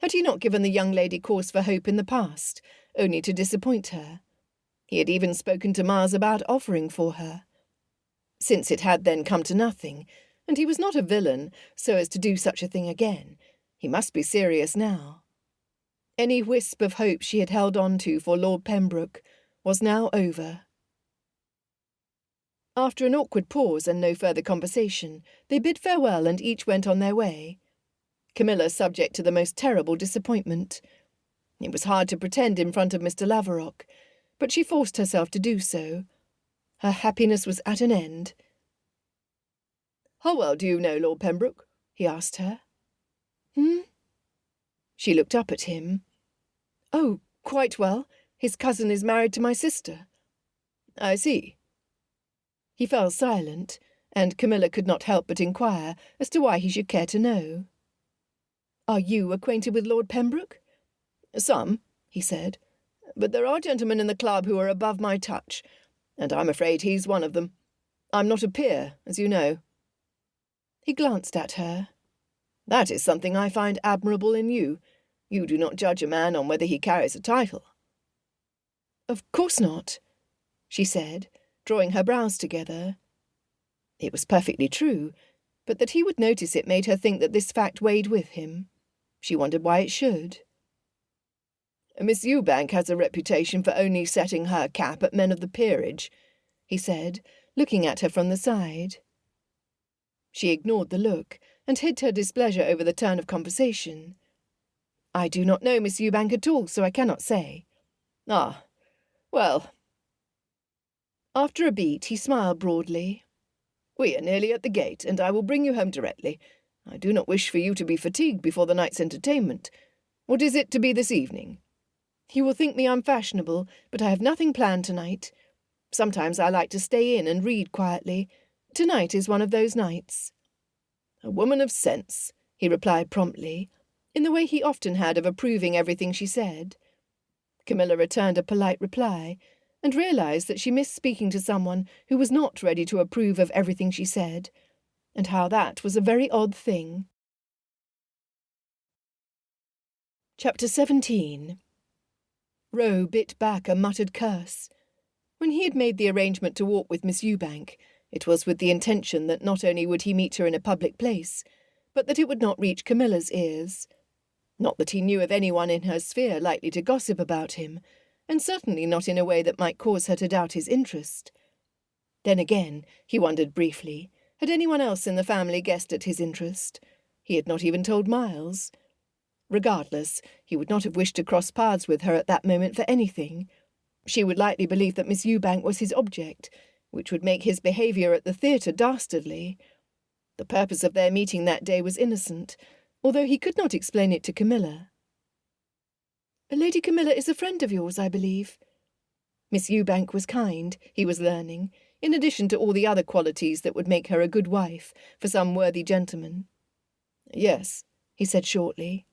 Had he not given the young lady cause for hope in the past, only to disappoint her? He had even spoken to Miles about offering for her. Since it had then come to nothing, and he was not a villain so as to do such a thing again, he must be serious now. Any wisp of hope she had held on to for Lord Pembroke was now over. After an awkward pause and no further conversation, they bid farewell and each went on their way. Camilla subject to the most terrible disappointment. It was hard to pretend in front of Mr. Laverock, but she forced herself to do so. Her happiness was at an end. "How well do you know Lord Pembroke?" he asked her. She looked up at him. "Oh, quite well. His cousin is married to my sister." "I see." He fell silent, and Camilla could not help but inquire as to why he should care to know. "Are you acquainted with Lord Pembroke?" "Some," he said, "but there are gentlemen in the club who are above my touch, and I'm afraid he's one of them. I'm not a peer, as you know." He glanced at her. "That is something I find admirable in you. You do not judge a man on whether he carries a title." "Of course not." she said, drawing her brows together. It was perfectly true, but that he would notice it made her think that this fact weighed with him. She wondered why it should. Miss Ewbank has a reputation for only setting her cap at men of the peerage, he said, looking at her from the side. She ignored the look and hid her displeasure over the turn of conversation. I do not know Miss Ewbank at all, so I cannot say. Ah, well. After a beat, he smiled broadly. We are nearly at the gate, and I will bring you home directly. I do not wish for you to be fatigued before the night's entertainment. What is it to be this evening? You will think me unfashionable, but I have nothing planned tonight. Sometimes I like to stay in and read quietly. Tonight is one of those nights. A woman of sense, he replied promptly, in the way he often had of approving everything she said. Camilla returned a polite reply, and realised that she missed speaking to someone who was not ready to approve of everything she said, and how that was a very odd thing. Chapter 17. Roe bit back a muttered curse. When he had made the arrangement to walk with Miss Ewbank, it was with the intention that not only would he meet her in a public place, but that it would not reach Camilla's ears. Not that he knew of anyone in her sphere likely to gossip about him, and certainly not in a way that might cause her to doubt his interest. Then again, he wondered briefly, had anyone else in the family guessed at his interest? He had not even told Miles. Regardless, he would not have wished to cross paths with her at that moment for anything. She would likely believe that Miss Ewbank was his object, which would make his behaviour at the theatre dastardly. The purpose of their meeting that day was innocent, although he could not explain it to Camilla. Lady Camilla is a friend of yours, I believe. Miss Ewbank was kind, he was learning, in addition to all the other qualities that would make her a good wife for some worthy gentleman. Yes, he said shortly.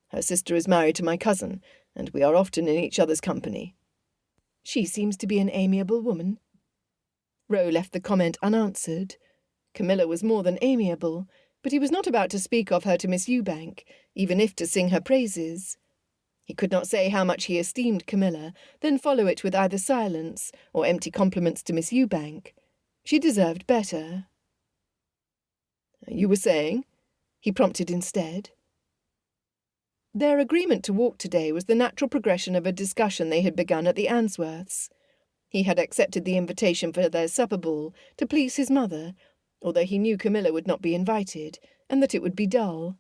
Her sister is married to my cousin, and we are often in each other's company. She seems to be an amiable woman. Roe left the comment unanswered. Camilla was more than amiable, but he was not about to speak of her to Miss Ewbank, even if to sing her praises. He could not say how much he esteemed Camilla, then follow it with either silence or empty compliments to Miss Ewbank. She deserved better. You were saying? He prompted instead. Their agreement to walk today was the natural progression of a discussion they had begun at the Answorths. He had accepted the invitation for their supper ball to please his mother, although he knew Camilla would not be invited, and that it would be dull.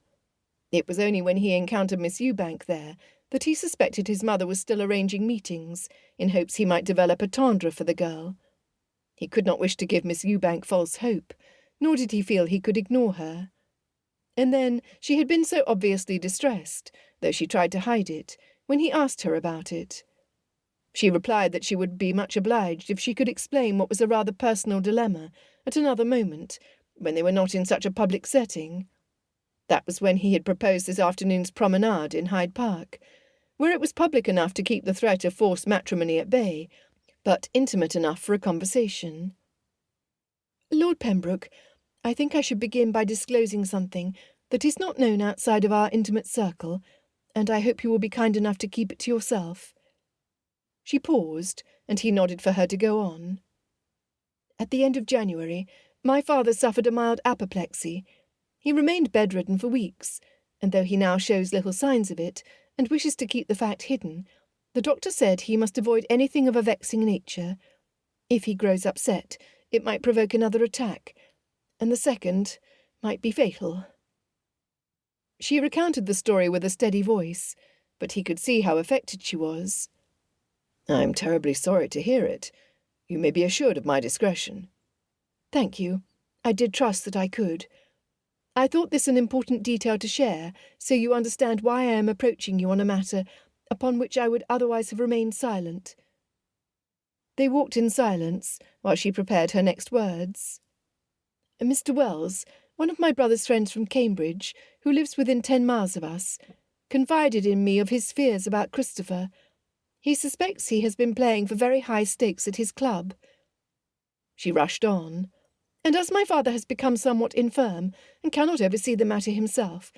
It was only when he encountered Miss Ewbank there that he suspected his mother was still arranging meetings, in hopes he might develop a tendre for the girl. He could not wish to give Miss Ewbank false hope, nor did he feel he could ignore her. And then she had been so obviously distressed, though she tried to hide it, when he asked her about it. She replied that she would be much obliged if she could explain what was a rather personal dilemma at another moment, when they were not in such a public setting. That was when he had proposed this afternoon's promenade in Hyde Park, where it was public enough to keep the threat of forced matrimony at bay, but intimate enough for a conversation. Lord Pembroke, I think I should begin by disclosing something that is not known outside of our intimate circle, and I hope you will be kind enough to keep it to yourself. She paused, and he nodded for her to go on. At the end of January, my father suffered a mild apoplexy. He remained bedridden for weeks, and though he now shows little signs of it, and wishes to keep the fact hidden, the doctor said he must avoid anything of a vexing nature. If he grows upset, it might provoke another attack, and the second might be fatal. She recounted the story with a steady voice, but he could see how affected she was. I'm terribly sorry to hear it. You may be assured of my discretion. Thank you. I did trust that I could. I thought this an important detail to share, so you understand why I am approaching you on a matter upon which I would otherwise have remained silent. They walked in silence while she prepared her next words. Mr. Wells, one of my brother's friends from Cambridge, who lives within 10 miles of us, confided in me of his fears about Christopher. He suspects he has been playing for very high stakes at his club. She rushed on. And as my father has become somewhat infirm and cannot oversee the matter himself,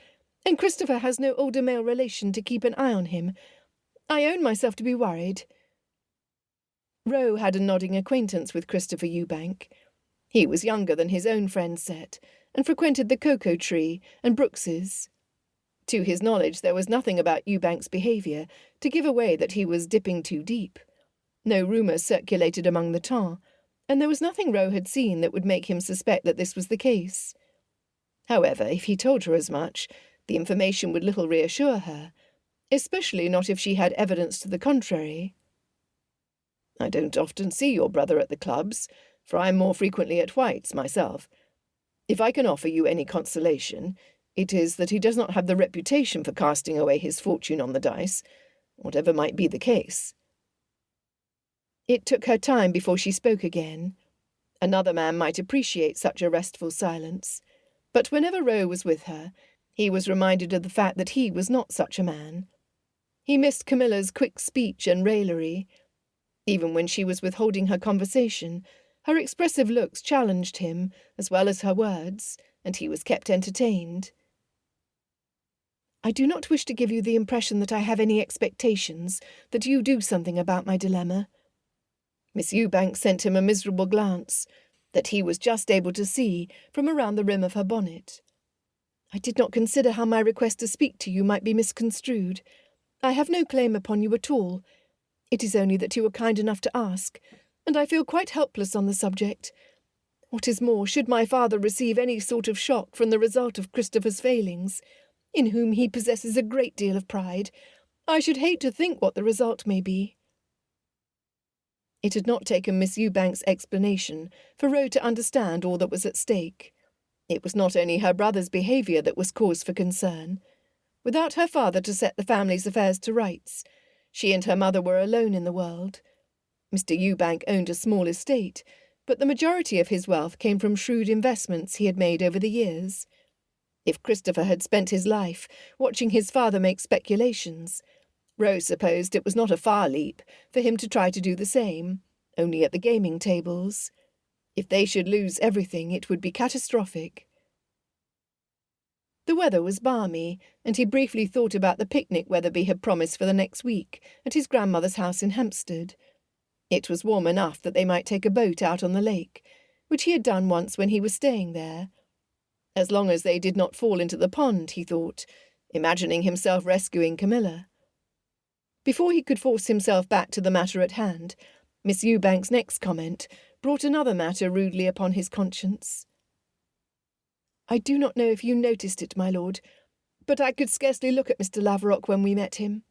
and Christopher has no older male relation to keep an eye on him, I own myself to be worried. Roe had a nodding acquaintance with Christopher Ewbank. He was younger than his own friend set, and frequented the Cocoa Tree and Brooks's. To his knowledge, there was nothing about Ewbank's behaviour to give away that he was dipping too deep. No rumour circulated among the tar, and there was nothing Roe had seen that would make him suspect that this was the case. However, if he told her as much, the information would little reassure her, especially not if she had evidence to the contrary. "I don't often see your brother at the clubs, for I am more frequently at White's myself. If I can offer you any consolation, it is that he does not have the reputation for casting away his fortune on the dice, whatever might be the case." It took her time before she spoke again. Another man might appreciate such a restful silence, but whenever Roe was with her, he was reminded of the fact that he was not such a man. He missed Camilla's quick speech and raillery. Even when she was withholding her conversation, her expressive looks challenged him, as well as her words, and he was kept entertained. "I do not wish to give you the impression that I have any expectations that you do something about my dilemma." Miss Ewbank sent him a miserable glance that he was just able to see from around the rim of her bonnet. "I did not consider how my request to speak to you might be misconstrued. I have no claim upon you at all. It is only that you were kind enough to ask, and I feel quite helpless on the subject. What is more, should my father receive any sort of shock from the result of Christopher's failings, in whom he possesses a great deal of pride, I should hate to think what the result may be." It had not taken Miss Ewbank's explanation for Roe to understand all that was at stake. It was not only her brother's behaviour that was cause for concern. Without her father to set the family's affairs to rights, she and her mother were alone in the world. Mr. Ewbank owned a small estate, but the majority of his wealth came from shrewd investments he had made over the years. If Christopher had spent his life watching his father make speculations, Rose supposed it was not a far leap for him to try to do the same, only at the gaming tables. If they should lose everything, it would be catastrophic. The weather was balmy, and he briefly thought about the picnic Weatherby had promised for the next week at his grandmother's house in Hampstead. It was warm enough that they might take a boat out on the lake, which he had done once when he was staying there. As long as they did not fall into the pond, he thought, imagining himself rescuing Camilla. Before he could force himself back to the matter at hand, Miss Ewbank's next comment brought another matter rudely upon his conscience. "I do not know if you noticed it, my lord, but I could scarcely look at Mr. Laverock when we met him.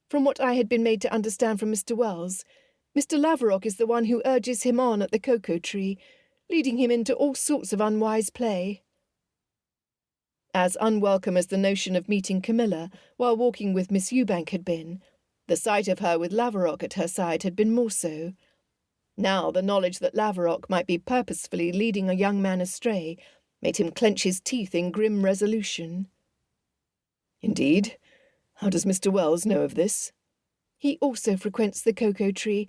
From what I had been made to understand from Mr. Wells, Mr. Laverock is the one who urges him on at the Cocoa Tree, leading him into all sorts of unwise play." As unwelcome as the notion of meeting Camilla while walking with Miss Ewbank had been, the sight of her with Laverock at her side had been more so. Now the knowledge that Laverock might be purposefully leading a young man astray made him clench his teeth in grim resolution. "Indeed? How does Mr. Wells know of this?" "He also frequents the Cocoa Tree,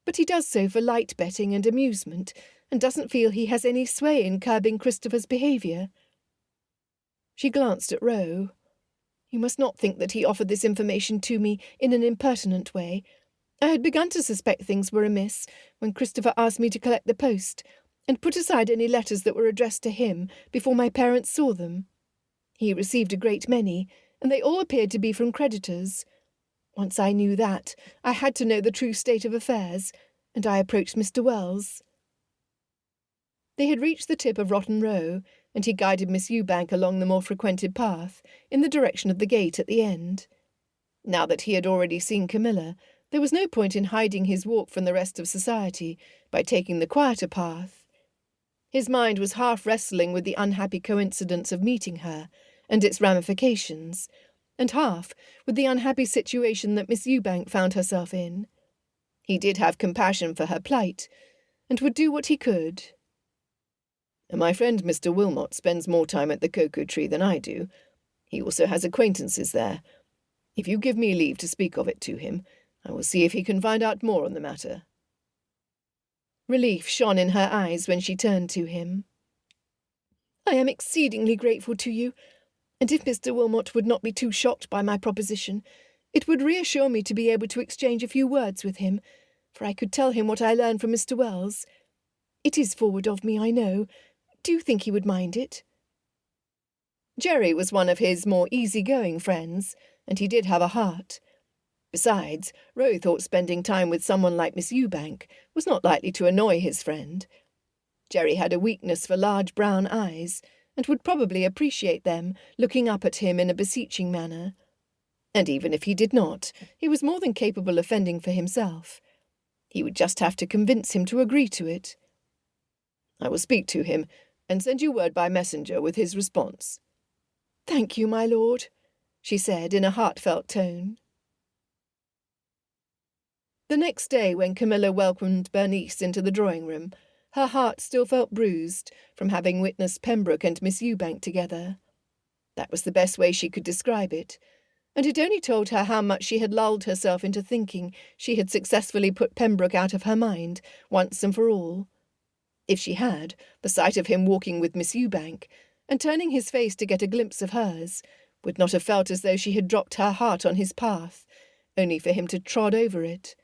but he does so for light betting and amusement, and doesn't feel he has any sway in curbing Christopher's behaviour." She glanced at Roe. "You must not think that he offered this information to me in an impertinent way. I had begun to suspect things were amiss when Christopher asked me to collect the post, and put aside any letters that were addressed to him before my parents saw them. He received a great many, and they all appeared to be from creditors. Once I knew that, I had to know the true state of affairs, and I approached Mr. Wells." They had reached the tip of Rotten Row, and he guided Miss Ewbank along the more frequented path, in the direction of the gate at the end. Now that he had already seen Camilla, there was no point in hiding his walk from the rest of society by taking the quieter path. His mind was half wrestling with the unhappy coincidence of meeting her, and its ramifications, and half with the unhappy situation that Miss Ewbank found herself in. He did have compassion for her plight, and would do what he could. "My friend Mr. Wilmot spends more time at the Cocoa Tree than I do. He also has acquaintances there. If you give me leave to speak of it to him, I will see if he can find out more on the matter." Relief shone in her eyes when she turned to him. "I am exceedingly grateful to you, and if Mr. Wilmot would not be too shocked by my proposition, it would reassure me to be able to exchange a few words with him. for I could tell him what I learned from Mr. Wells. It is forward of me, I know. Do you think he would mind it?" Jerry was one of his more easy-going friends, and he did have a heart. Besides, Roe thought spending time with someone like Miss Ewbank was not likely to annoy his friend. Jerry had a weakness for large brown eyes, and would probably appreciate them looking up at him in a beseeching manner. And even if he did not, he was more than capable of fending for himself. He would just have to convince him to agree to it. "I will speak to him, and send you word by messenger with his response." "Thank you, my lord," she said in a heartfelt tone. The next day, when Camilla welcomed Bernice into the drawing-room, her heart still felt bruised from having witnessed Pembroke and Miss Ewbank together. That was the best way she could describe it, and it only told her how much she had lulled herself into thinking she had successfully put Pembroke out of her mind, once and for all. If she had, the sight of him walking with Miss Ewbank, and turning his face to get a glimpse of hers, would not have felt as though she had dropped her heart on his path, only for him to trod over it.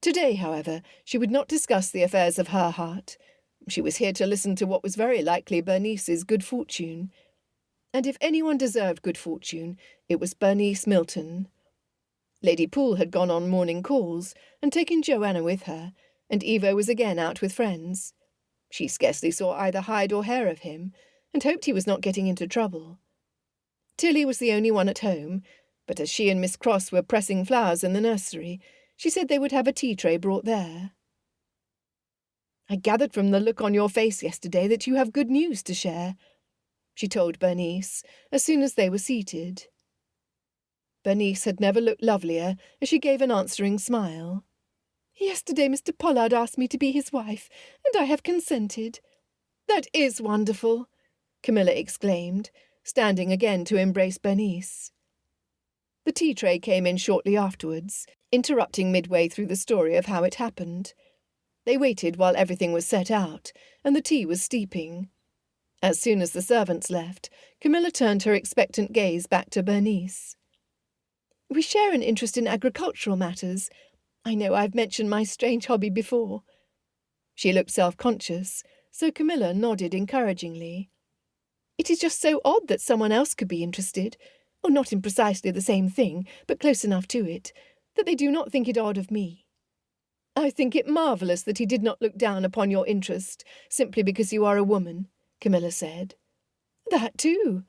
Today, however, she would not discuss the affairs of her heart. She was here to listen to what was very likely Bernice's good fortune. And if anyone deserved good fortune, it was Bernice Milton. Lady Poole had gone on morning calls and taken Joanna with her, and Eva was again out with friends. She scarcely saw either hide or hair of him, and hoped he was not getting into trouble. Tilly was the only one at home, but as she and Miss Cross were pressing flowers in the nursery, she said they would have a tea-tray brought there. "I gathered from the look on your face yesterday that you have good news to share," she told Bernice, as soon as they were seated. Bernice had never looked lovelier as she gave an answering smile. "Yesterday Mr. Pollard asked me to be his wife, and I have consented." "That is wonderful," Camilla exclaimed, standing again to embrace Bernice. The tea-tray came in shortly afterwards, interrupting midway through the story of how it happened. They waited while everything was set out, and the tea was steeping. As soon as the servants left, Camilla turned her expectant gaze back to Bernice. "We share an interest in agricultural matters. I know I've mentioned my strange hobby before." She looked self-conscious, so Camilla nodded encouragingly. "It is just so odd that someone else could be interested, or not in precisely the same thing, but close enough to it, that they do not think it odd of me." "I think it marvellous that he did not look down upon your interest, simply because you are a woman," Camilla said. "That too.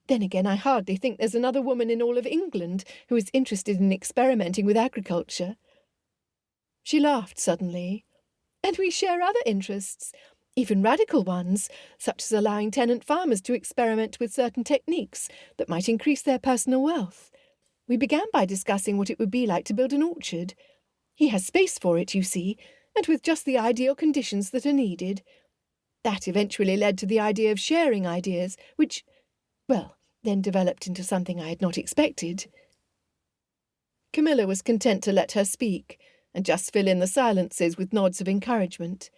Then again, I hardly think there's another woman in all of England who is interested in experimenting with agriculture." She laughed suddenly. "And we share other interests, even radical ones, such as allowing tenant farmers to experiment with certain techniques that might increase their personal wealth. We began by discussing what it would be like to build an orchard. He has space for it, you see, and with just the ideal conditions that are needed. That eventually led to the idea of sharing ideas, which, well, then developed into something I had not expected." Camilla was content to let her speak, and just fill in the silences with nods of encouragement.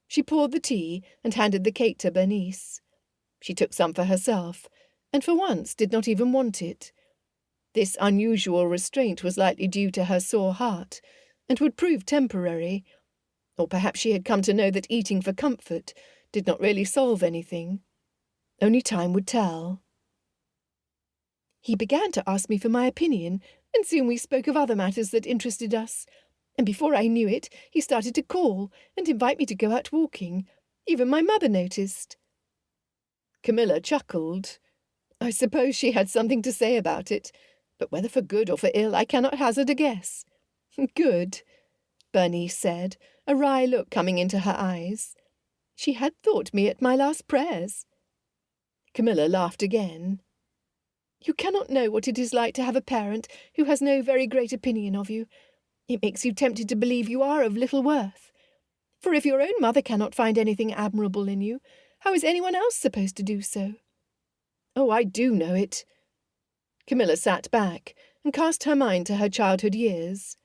She poured the tea and handed the cake to Bernice. She took some for herself, and for once did not even want it. This unusual restraint was likely due to her sore heart, and would prove temporary. Or perhaps she had come to know that eating for comfort did not really solve anything. Only time would tell. "He began to ask me for my opinion, and soon we spoke of other matters that interested us. And before I knew it, he started to call and invite me to go out walking. Even my mother noticed." Camilla chuckled. "I suppose she had something to say about it, but whether for good or for ill I cannot hazard a guess." "Good," Bernice said, a wry look coming into her eyes. "She had thought me at my last prayers." Camilla laughed again. "You cannot know what it is like to have a parent who has no very great opinion of you. It makes you tempted to believe you are of little worth. For if your own mother cannot find anything admirable in you, how is anyone else supposed to do so?" "Oh, I do know it." Camilla sat back and cast her mind to her childhood years.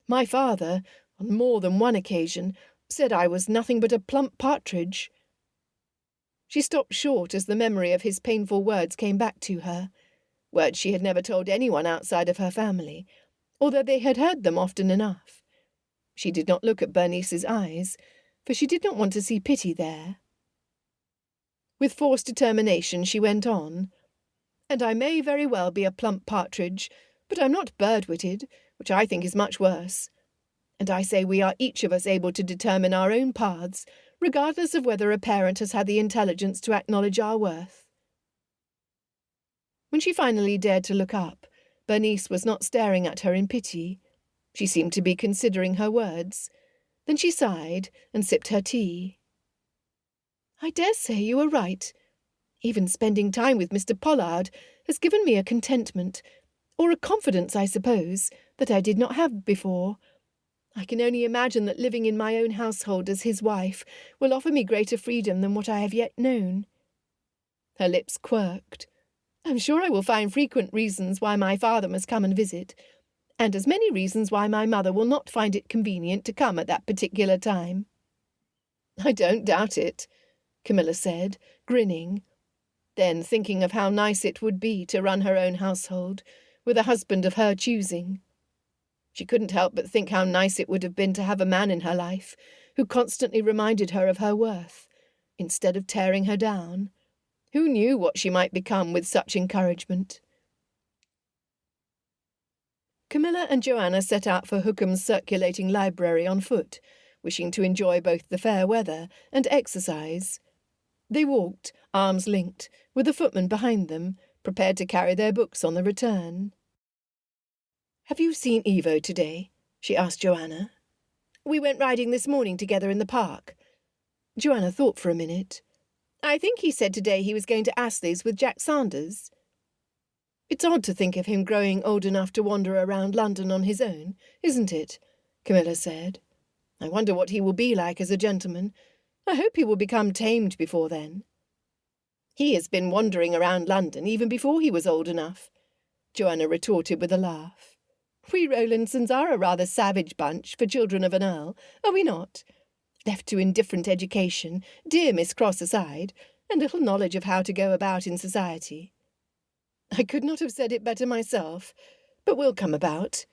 "My father, on more than one occasion, said I was nothing but a plump partridge." She stopped short as the memory of his painful words came back to her, words she had never told anyone outside of her family, although they had heard them often enough. She did not look at Bernice's eyes, for she did not want to see pity there. With forced determination she went on, "And I may very well be a plump partridge, but I'm not bird-witted, which I think is much worse. And I say we are each of us able to determine our own paths, regardless of whether a parent has had the intelligence to acknowledge our worth." When she finally dared to look up, Bernice was not staring at her in pity. She seemed to be considering her words. Then she sighed and sipped her tea. "I dare say you are right. Even spending time with Mr. Pollard has given me a contentment, or a confidence, I suppose, that I did not have before. I can only imagine that living in my own household as his wife will offer me greater freedom than what I have yet known." Her lips quirked. "I'm sure I will find frequent reasons why my father must come and visit, and as many reasons why my mother will not find it convenient to come at that particular time." "I don't doubt it," Camilla said, grinning. Then, thinking of how nice it would be to run her own household, with a husband of her choosing. She couldn't help but think how nice it would have been to have a man in her life who constantly reminded her of her worth, instead of tearing her down. Who knew what she might become with such encouragement? Camilla and Joanna set out for Hookham's circulating library on foot, wishing to enjoy both the fair weather and exercise. They walked, arms linked, with a footman behind them, prepared to carry their books on the return. "Have you seen Evo today?" she asked Joanna. "We went riding this morning together in the park." Joanna thought for a minute. "I think he said today he was going to Astley's with Jack Sanders." "It's odd to think of him growing old enough to wander around London on his own, isn't it?" Camilla said. "I wonder what he will be like as a gentleman. I hope he will become tamed before then." "He has been wandering around London even before he was old enough," Joanna retorted with a laugh. "We Rowlandsons are a rather savage bunch for children of an earl, are we not? Left to indifferent education, dear Miss Cross aside, and little knowledge of how to go about in society." "I could not have said it better myself, but we'll come about."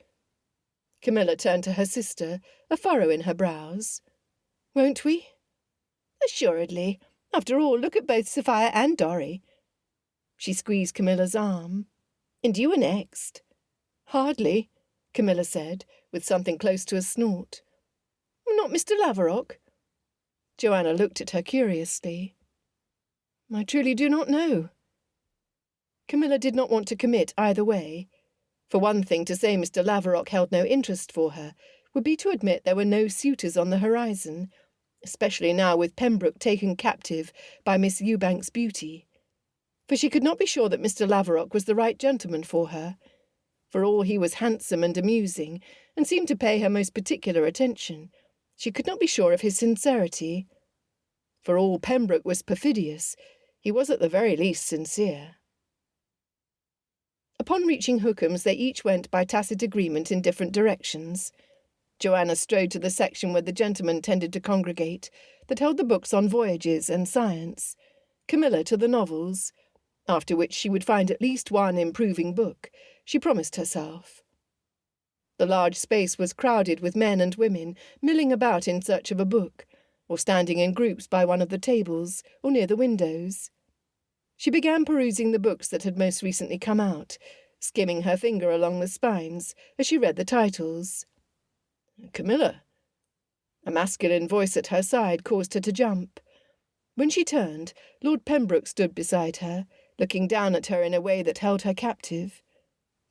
Camilla turned to her sister, a furrow in her brows. "Won't we?" "Assuredly. After all, look at both Sophia and Dorry." She squeezed Camilla's arm. "And you are next." "Hardly," Camilla said, with something close to a snort. "Not Mr. Laverock?" Joanna looked at her curiously. "I truly do not know." Camilla did not want to commit either way. For one thing, to say Mr. Laverock held no interest for her would be to admit there were no suitors on the horizon, especially now with Pembroke taken captive by Miss Ewbank's beauty. For she could not be sure that Mr. Laverock was the right gentleman for her. For all he was handsome and amusing, and seemed to pay her most particular attention, she could not be sure of his sincerity. For all Pembroke was perfidious, he was at the very least sincere. Upon reaching Hookham's, they each went by tacit agreement in different directions. Joanna strode to the section where the gentlemen tended to congregate, that held the books on voyages and science, Camilla to the novels, after which she would find at least one improving book, she promised herself. The large space was crowded with men and women milling about in search of a book, or standing in groups by one of the tables or near the windows. She began perusing the books that had most recently come out, skimming her finger along the spines as she read the titles. "Camilla!" A masculine voice at her side caused her to jump. When she turned, Lord Pembroke stood beside her, looking down at her in a way that held her captive.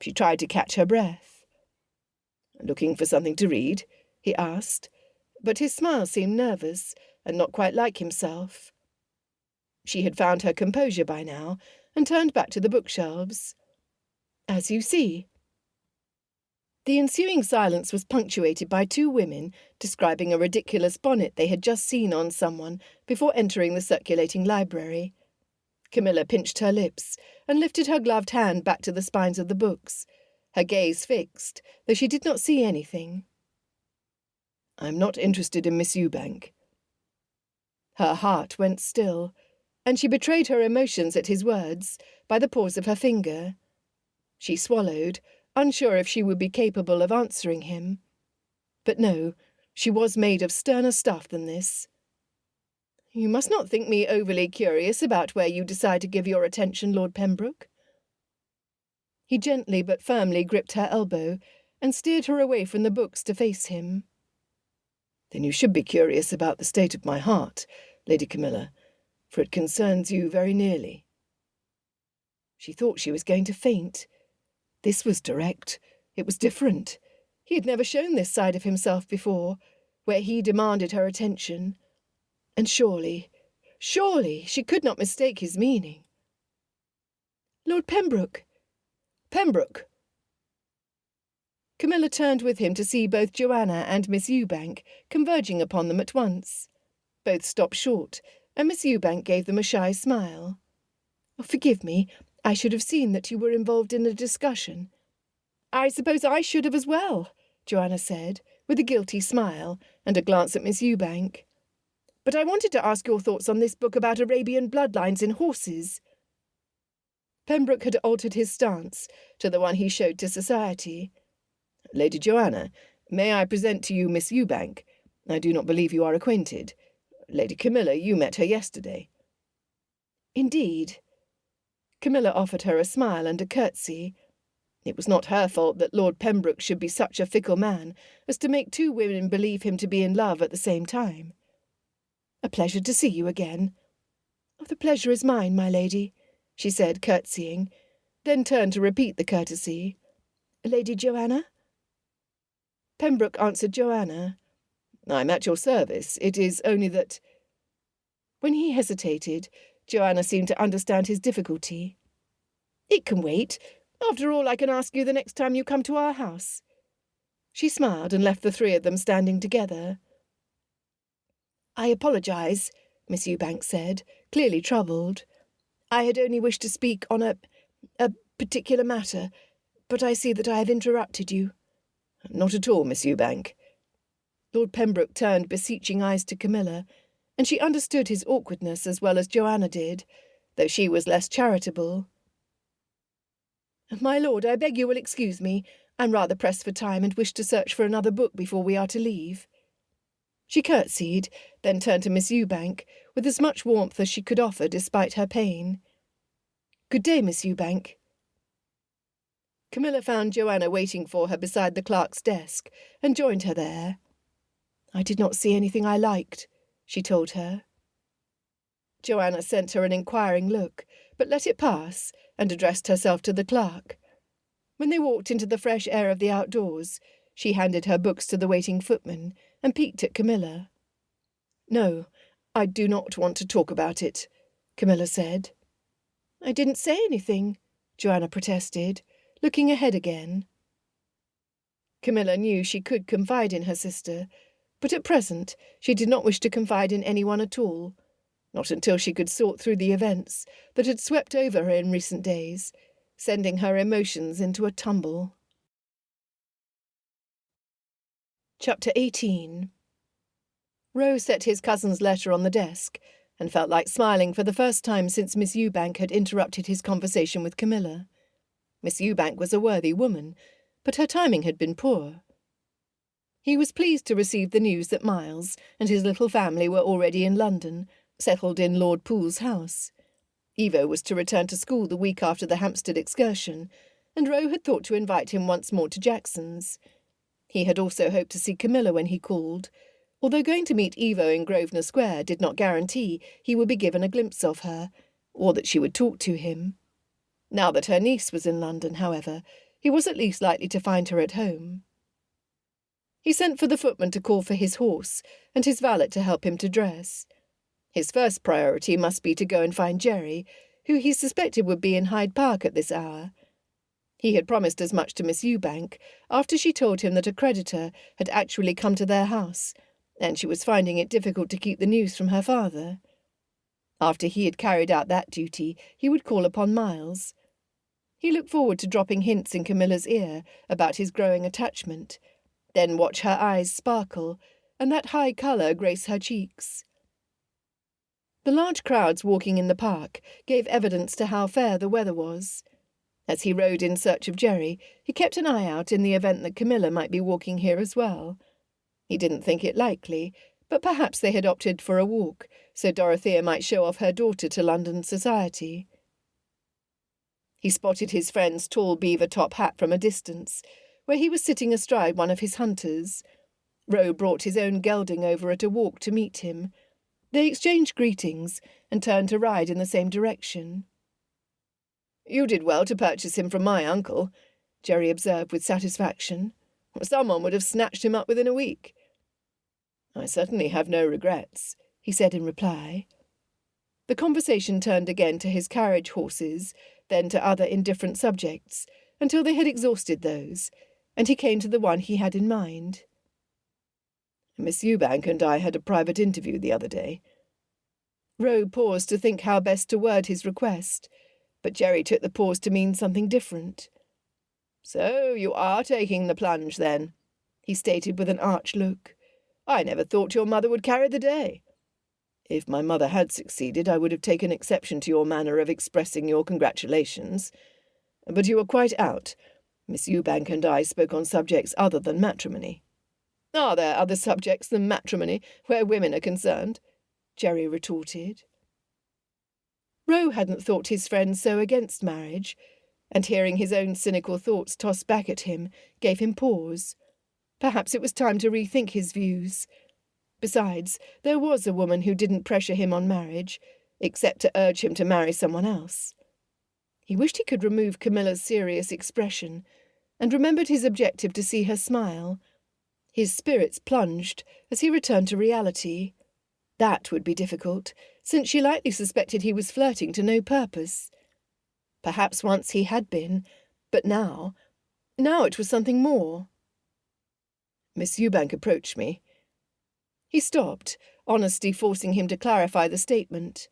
She tried to catch her breath. "Looking for something to read?" he asked, but his smile seemed nervous and not quite like himself. She had found her composure by now, and turned back to the bookshelves. "As you see." The ensuing silence was punctuated by two women describing a ridiculous bonnet they had just seen on someone before entering the circulating library. Camilla pinched her lips and lifted her gloved hand back to the spines of the books, her gaze fixed, though she did not see anything. "I'm not interested in Miss Ewbank." Her heart went still, and she betrayed her emotions at his words by the pause of her finger. She swallowed, unsure if she would be capable of answering him. But no, She was made of sterner stuff than this. You must not think me overly curious about where you decide to give your attention, Lord Pembroke. He gently but firmly gripped her elbow and steered her away from the books to face him. Then you should be curious about the state of my heart, Lady Camilla, for it concerns you very nearly. She thought she was going to faint. This was direct. It was different. He had never shown this side of himself before, where he demanded her attention. And surely, she could not mistake his meaning. Lord Pembroke! Pembroke! Camilla turned with him to see both Joanna and Miss Ewbank converging upon them at once. Both stopped short, and Miss Ewbank gave them a shy smile. Forgive me, I should have seen that you were involved in a discussion. I suppose I should have as well, Joanna said, with a guilty smile and a glance at Miss Ewbank. But I wanted to ask your thoughts on this book about Arabian bloodlines in horses. Pembroke had altered his stance to the one he showed to society. Lady Joanna, may I present to you Miss Ewbank? I do not believe you are acquainted. Lady Camilla, you met her yesterday. Indeed. Camilla offered her a smile and a curtsy. It was not her fault that Lord Pembroke should be such a fickle man as to make two women believe him to be in love at the same time. A pleasure to see you again. The pleasure is mine, my lady, she said, curtsying, then turned to repeat the courtesy. Lady Joanna? Pembroke answered Joanna. I'm at your service. It is only that... When he hesitated, Joanna seemed to understand his difficulty. It can wait. After all, I can ask you the next time you come to our house. She smiled and left the three of them standing together. I apologise, Miss Ewbank said, clearly troubled. I had only wished to speak on a particular matter, but I see that I have interrupted you. Not at all, Miss Ewbank. Lord Pembroke turned beseeching eyes to Camilla, and she understood his awkwardness as well as Joanna did, though she was less charitable. My lord, I beg you will excuse me. I'm rather pressed for time and wish to search for another book before we are to leave. She curtsied, then turned to Miss Ewbank, with as much warmth as she could offer despite her pain. Good day, Miss Ewbank. Camilla found Joanna waiting for her beside the clerk's desk, and joined her there. I did not see anything I liked, she told her. Joanna sent her an inquiring look, but let it pass, and addressed herself to the clerk. When they walked into the fresh air of the outdoors, she handed her books to the waiting footman, and peeked at Camilla. No, I do not want to talk about it, Camilla said. I didn't say anything, Joanna protested, looking ahead again. Camilla knew she could confide in her sister, but at present she did not wish to confide in anyone at all, not until she could sort through the events that had swept over her in recent days, sending her emotions into a tumble. Chapter 18. Roe set his cousin's letter on the desk, and felt like smiling for the first time since Miss Ewbank had interrupted his conversation with Camilla. Miss Ewbank was a worthy woman, but her timing had been poor. He was pleased to receive the news that Miles and his little family were already in London, settled in Lord Poole's house. Evo was to return to school the week after the Hampstead excursion, and Roe had thought to invite him once more to Jackson's. He had also hoped to see Camilla when he called, although going to meet Evo in Grosvenor Square did not guarantee he would be given a glimpse of her, or that she would talk to him. Now that her niece was in London, however, he was at least likely to find her at home. He sent for the footman to call for his horse, and his valet to help him to dress. His first priority must be to go and find Jerry, who he suspected would be in Hyde Park at this hour. He had promised as much to Miss Ewbank after she told him that a creditor had actually come to their house, and she was finding it difficult to keep the news from her father. After he had carried out that duty, he would call upon Miles. He looked forward to dropping hints in Camilla's ear about his growing attachment, then watch her eyes sparkle, and that high colour grace her cheeks. The large crowds walking in the park gave evidence to how fair the weather was. As he rode in search of Jerry, he kept an eye out in the event that Camilla might be walking here as well. He didn't think it likely, but perhaps they had opted for a walk, so Dorothea might show off her daughter to London society. He spotted his friend's tall beaver top hat from a distance, where he was sitting astride one of his hunters. Roe brought his own gelding over at a walk to meet him. They exchanged greetings and turned to ride in the same direction. "You did well to purchase him from my uncle," Jerry observed with satisfaction. "Someone would have snatched him up within a week." "I certainly have no regrets," he said in reply. The conversation turned again to his carriage horses, then to other indifferent subjects, until they had exhausted those, and he came to the one he had in mind. "Miss Ewbank and I had a private interview the other day." Roe paused to think how best to word his request, but Jerry took the pause to mean something different. "So you are taking the plunge, then," he stated with an arch look. "I never thought your mother would carry the day." "If my mother had succeeded, I would have taken exception to your manner of expressing your congratulations. But you were quite out. Miss Ewbank and I spoke on subjects other than matrimony." "Are there other subjects than matrimony where women are concerned?" Jerry retorted. Roe hadn't thought his friend so against marriage, and hearing his own cynical thoughts tossed back at him gave him pause. Perhaps it was time to rethink his views. Besides, there was a woman who didn't pressure him on marriage, except to urge him to marry someone else. He wished he could remove Camilla's serious expression, and remembered his objective to see her smile. His spirits plunged as he returned to reality. That would be difficult, since she likely suspected he was flirting to no purpose. Perhaps once he had been, but now it was something more. "Miss Ewbank approached me." He stopped, honesty forcing him to clarify the statement.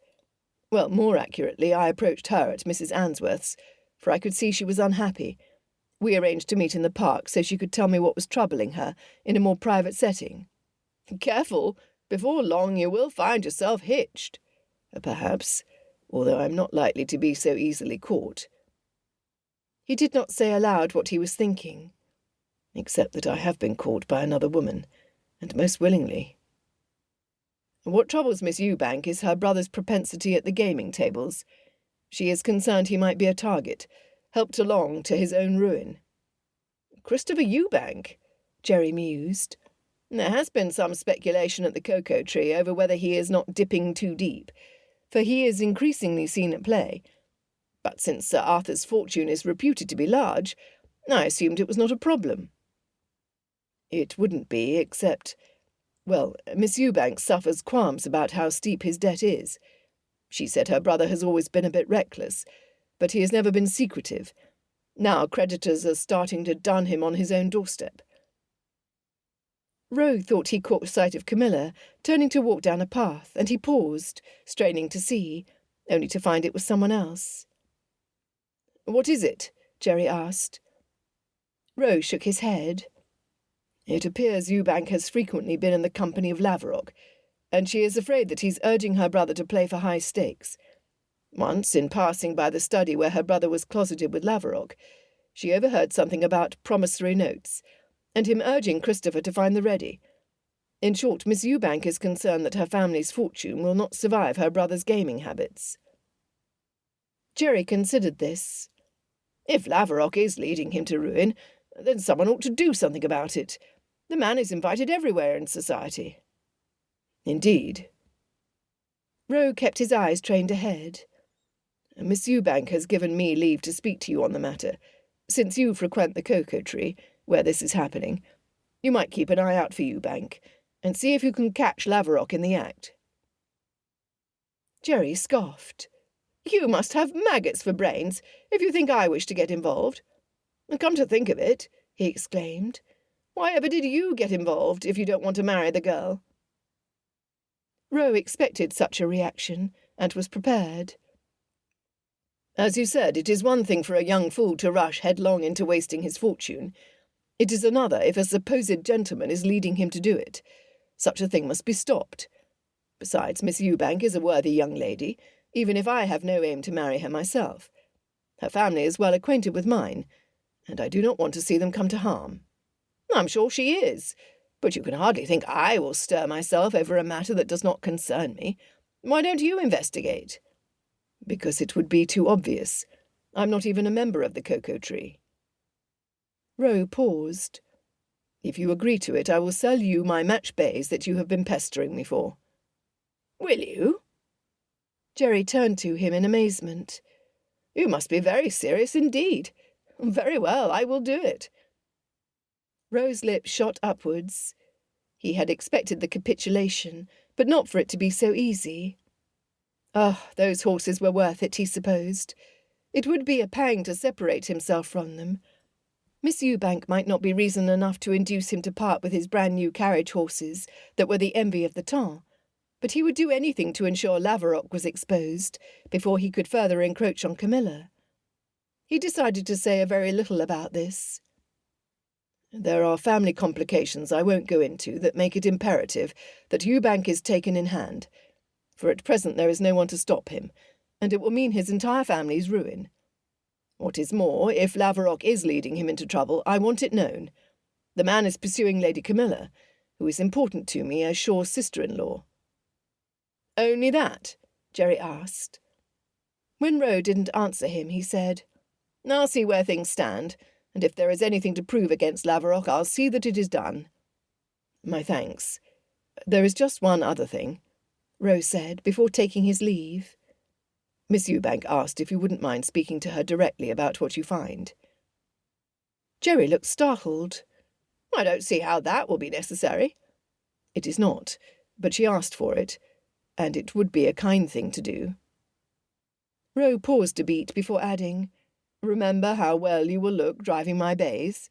"Well, more accurately, I approached her at Mrs. Answorth's, for I could see she was unhappy. We arranged to meet in the park so she could tell me what was troubling her in a more private setting." "Careful! Before long you will find yourself hitched." "Perhaps, although I'm not likely to be so easily caught." He did not say aloud what he was thinking. "Except that I have been caught by another woman, and most willingly." "What troubles Miss Ewbank is her brother's propensity at the gaming tables. She is concerned he might be a target, helped along to his own ruin." "Christopher Ewbank?" Jerry mused. "There has been some speculation at the Cocoa Tree over whether he is not dipping too deep, for he is increasingly seen at play. But since Sir Arthur's fortune is reputed to be large, I assumed it was not a problem." "It wouldn't be, except... Well, Miss Ewbank suffers qualms about how steep his debt is. She said her brother has always been a bit reckless, but he has never been secretive. Now creditors are starting to dun him on his own doorstep." Roe thought he caught sight of Camilla, turning to walk down a path, and he paused, straining to see, only to find it was someone else. "What is it?" Jerry asked. Roe shook his head. "It appears Ewbank has frequently been in the company of Laverock, and she is afraid that he's urging her brother to play for high stakes. Once, in passing by the study where her brother was closeted with Laverock, she overheard something about promissory notes, and him urging Christopher to find the ready. In short, Miss Ewbank is concerned that her family's fortune will not survive her brother's gaming habits." Jerry considered this. "If Laverock is leading him to ruin, then someone ought to do something about it. The man is invited everywhere in society." "Indeed." Roe kept his eyes trained ahead. "Miss Ewbank has given me leave to speak to you on the matter. Since you frequent the Cocoa Tree, where this is happening, you might keep an eye out for Ewbank, and see if you can catch Laverock in the act." Jerry scoffed. "You must have maggots for brains, if you think I wish to get involved. Come to think of it," he exclaimed, "why ever did you get involved if you don't want to marry the girl?" Roe expected such a reaction, and was prepared. "As you said, it is one thing for a young fool to rush headlong into wasting his fortune. It is another if a supposed gentleman is leading him to do it. Such a thing must be stopped. Besides, Miss Ewbank is a worthy young lady, even if I have no aim to marry her myself. Her family is well acquainted with mine, and I do not want to see them come to harm." "I'm sure she is. But you can hardly think I will stir myself over a matter that does not concern me. Why don't you investigate?" "Because it would be too obvious. I'm not even a member of the Cocoa Tree." Roe paused. "If you agree to it, I will sell you my match bays that you have been pestering me for." "Will you?" Jerry turned to him in amazement. "You must be very serious indeed. Very well, I will do it." Roe's lips shot upwards. He had expected the capitulation, but not for it to be so easy. Those horses were worth it, he supposed. It would be a pang to separate himself from them. Miss Ewbank might not be reason enough to induce him to part with his brand-new carriage horses that were the envy of the temps, but he would do anything to ensure Laverock was exposed before he could further encroach on Camilla. He decided to say a very little about this. "There are family complications I won't go into that make it imperative that Ewbank is taken in hand, for at present there is no one to stop him, and it will mean his entire family's ruin. What is more, if Laverock is leading him into trouble, I want it known. The man is pursuing Lady Camilla, who is important to me as Shaw's sister-in-law." "Only that?" Jerry asked. When Roe didn't answer him, he said, "I'll see where things stand, and if there is anything to prove against Laverock, I'll see that it is done." "My thanks. There is just one other thing," Roe said, before taking his leave. "Miss Ewbank asked if you wouldn't mind speaking to her directly about what you find." Jerry looked startled. "I don't see how that will be necessary." "It is not, but she asked for it, and it would be a kind thing to do." Roe paused a beat before adding, "Remember how well you will look driving my bays?"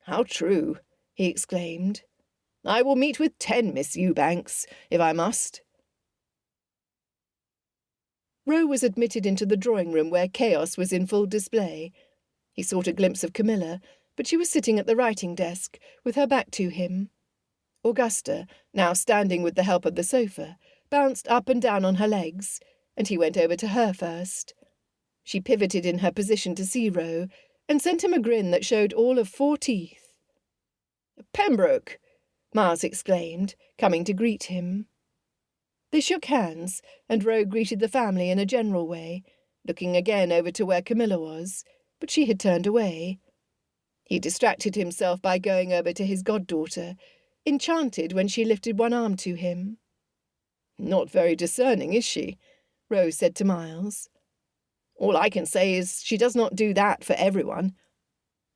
"How true," he exclaimed. "I will meet with 10 Miss Ewbanks, if I must." Roe was admitted into the drawing-room where chaos was in full display. He sought a glimpse of Camilla, but she was sitting at the writing desk, with her back to him. Augusta, now standing with the help of the sofa, bounced up and down on her legs, and he went over to her first. She pivoted in her position to see Roe, and sent him a grin that showed all of 4 teeth. "Pembroke!" Miles exclaimed, coming to greet him. They shook hands, and Roe greeted the family in a general way, looking again over to where Camilla was, but she had turned away. He distracted himself by going over to his goddaughter, enchanted when she lifted one arm to him. "Not very discerning, is she?" Roe said to Miles. "All I can say is she does not do that for everyone,"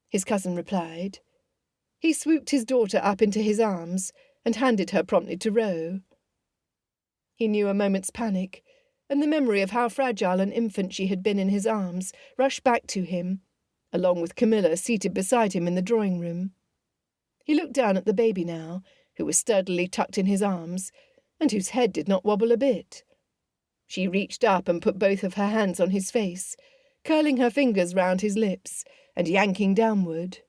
his cousin replied. He swooped his daughter up into his arms and handed her promptly to Roe. He knew a moment's panic, and the memory of how fragile an infant she had been in his arms rushed back to him, along with Camilla seated beside him in the drawing-room. He looked down at the baby now, who was sturdily tucked in his arms, and whose head did not wobble a bit. She reached up and put both of her hands on his face, curling her fingers round his lips and yanking downward.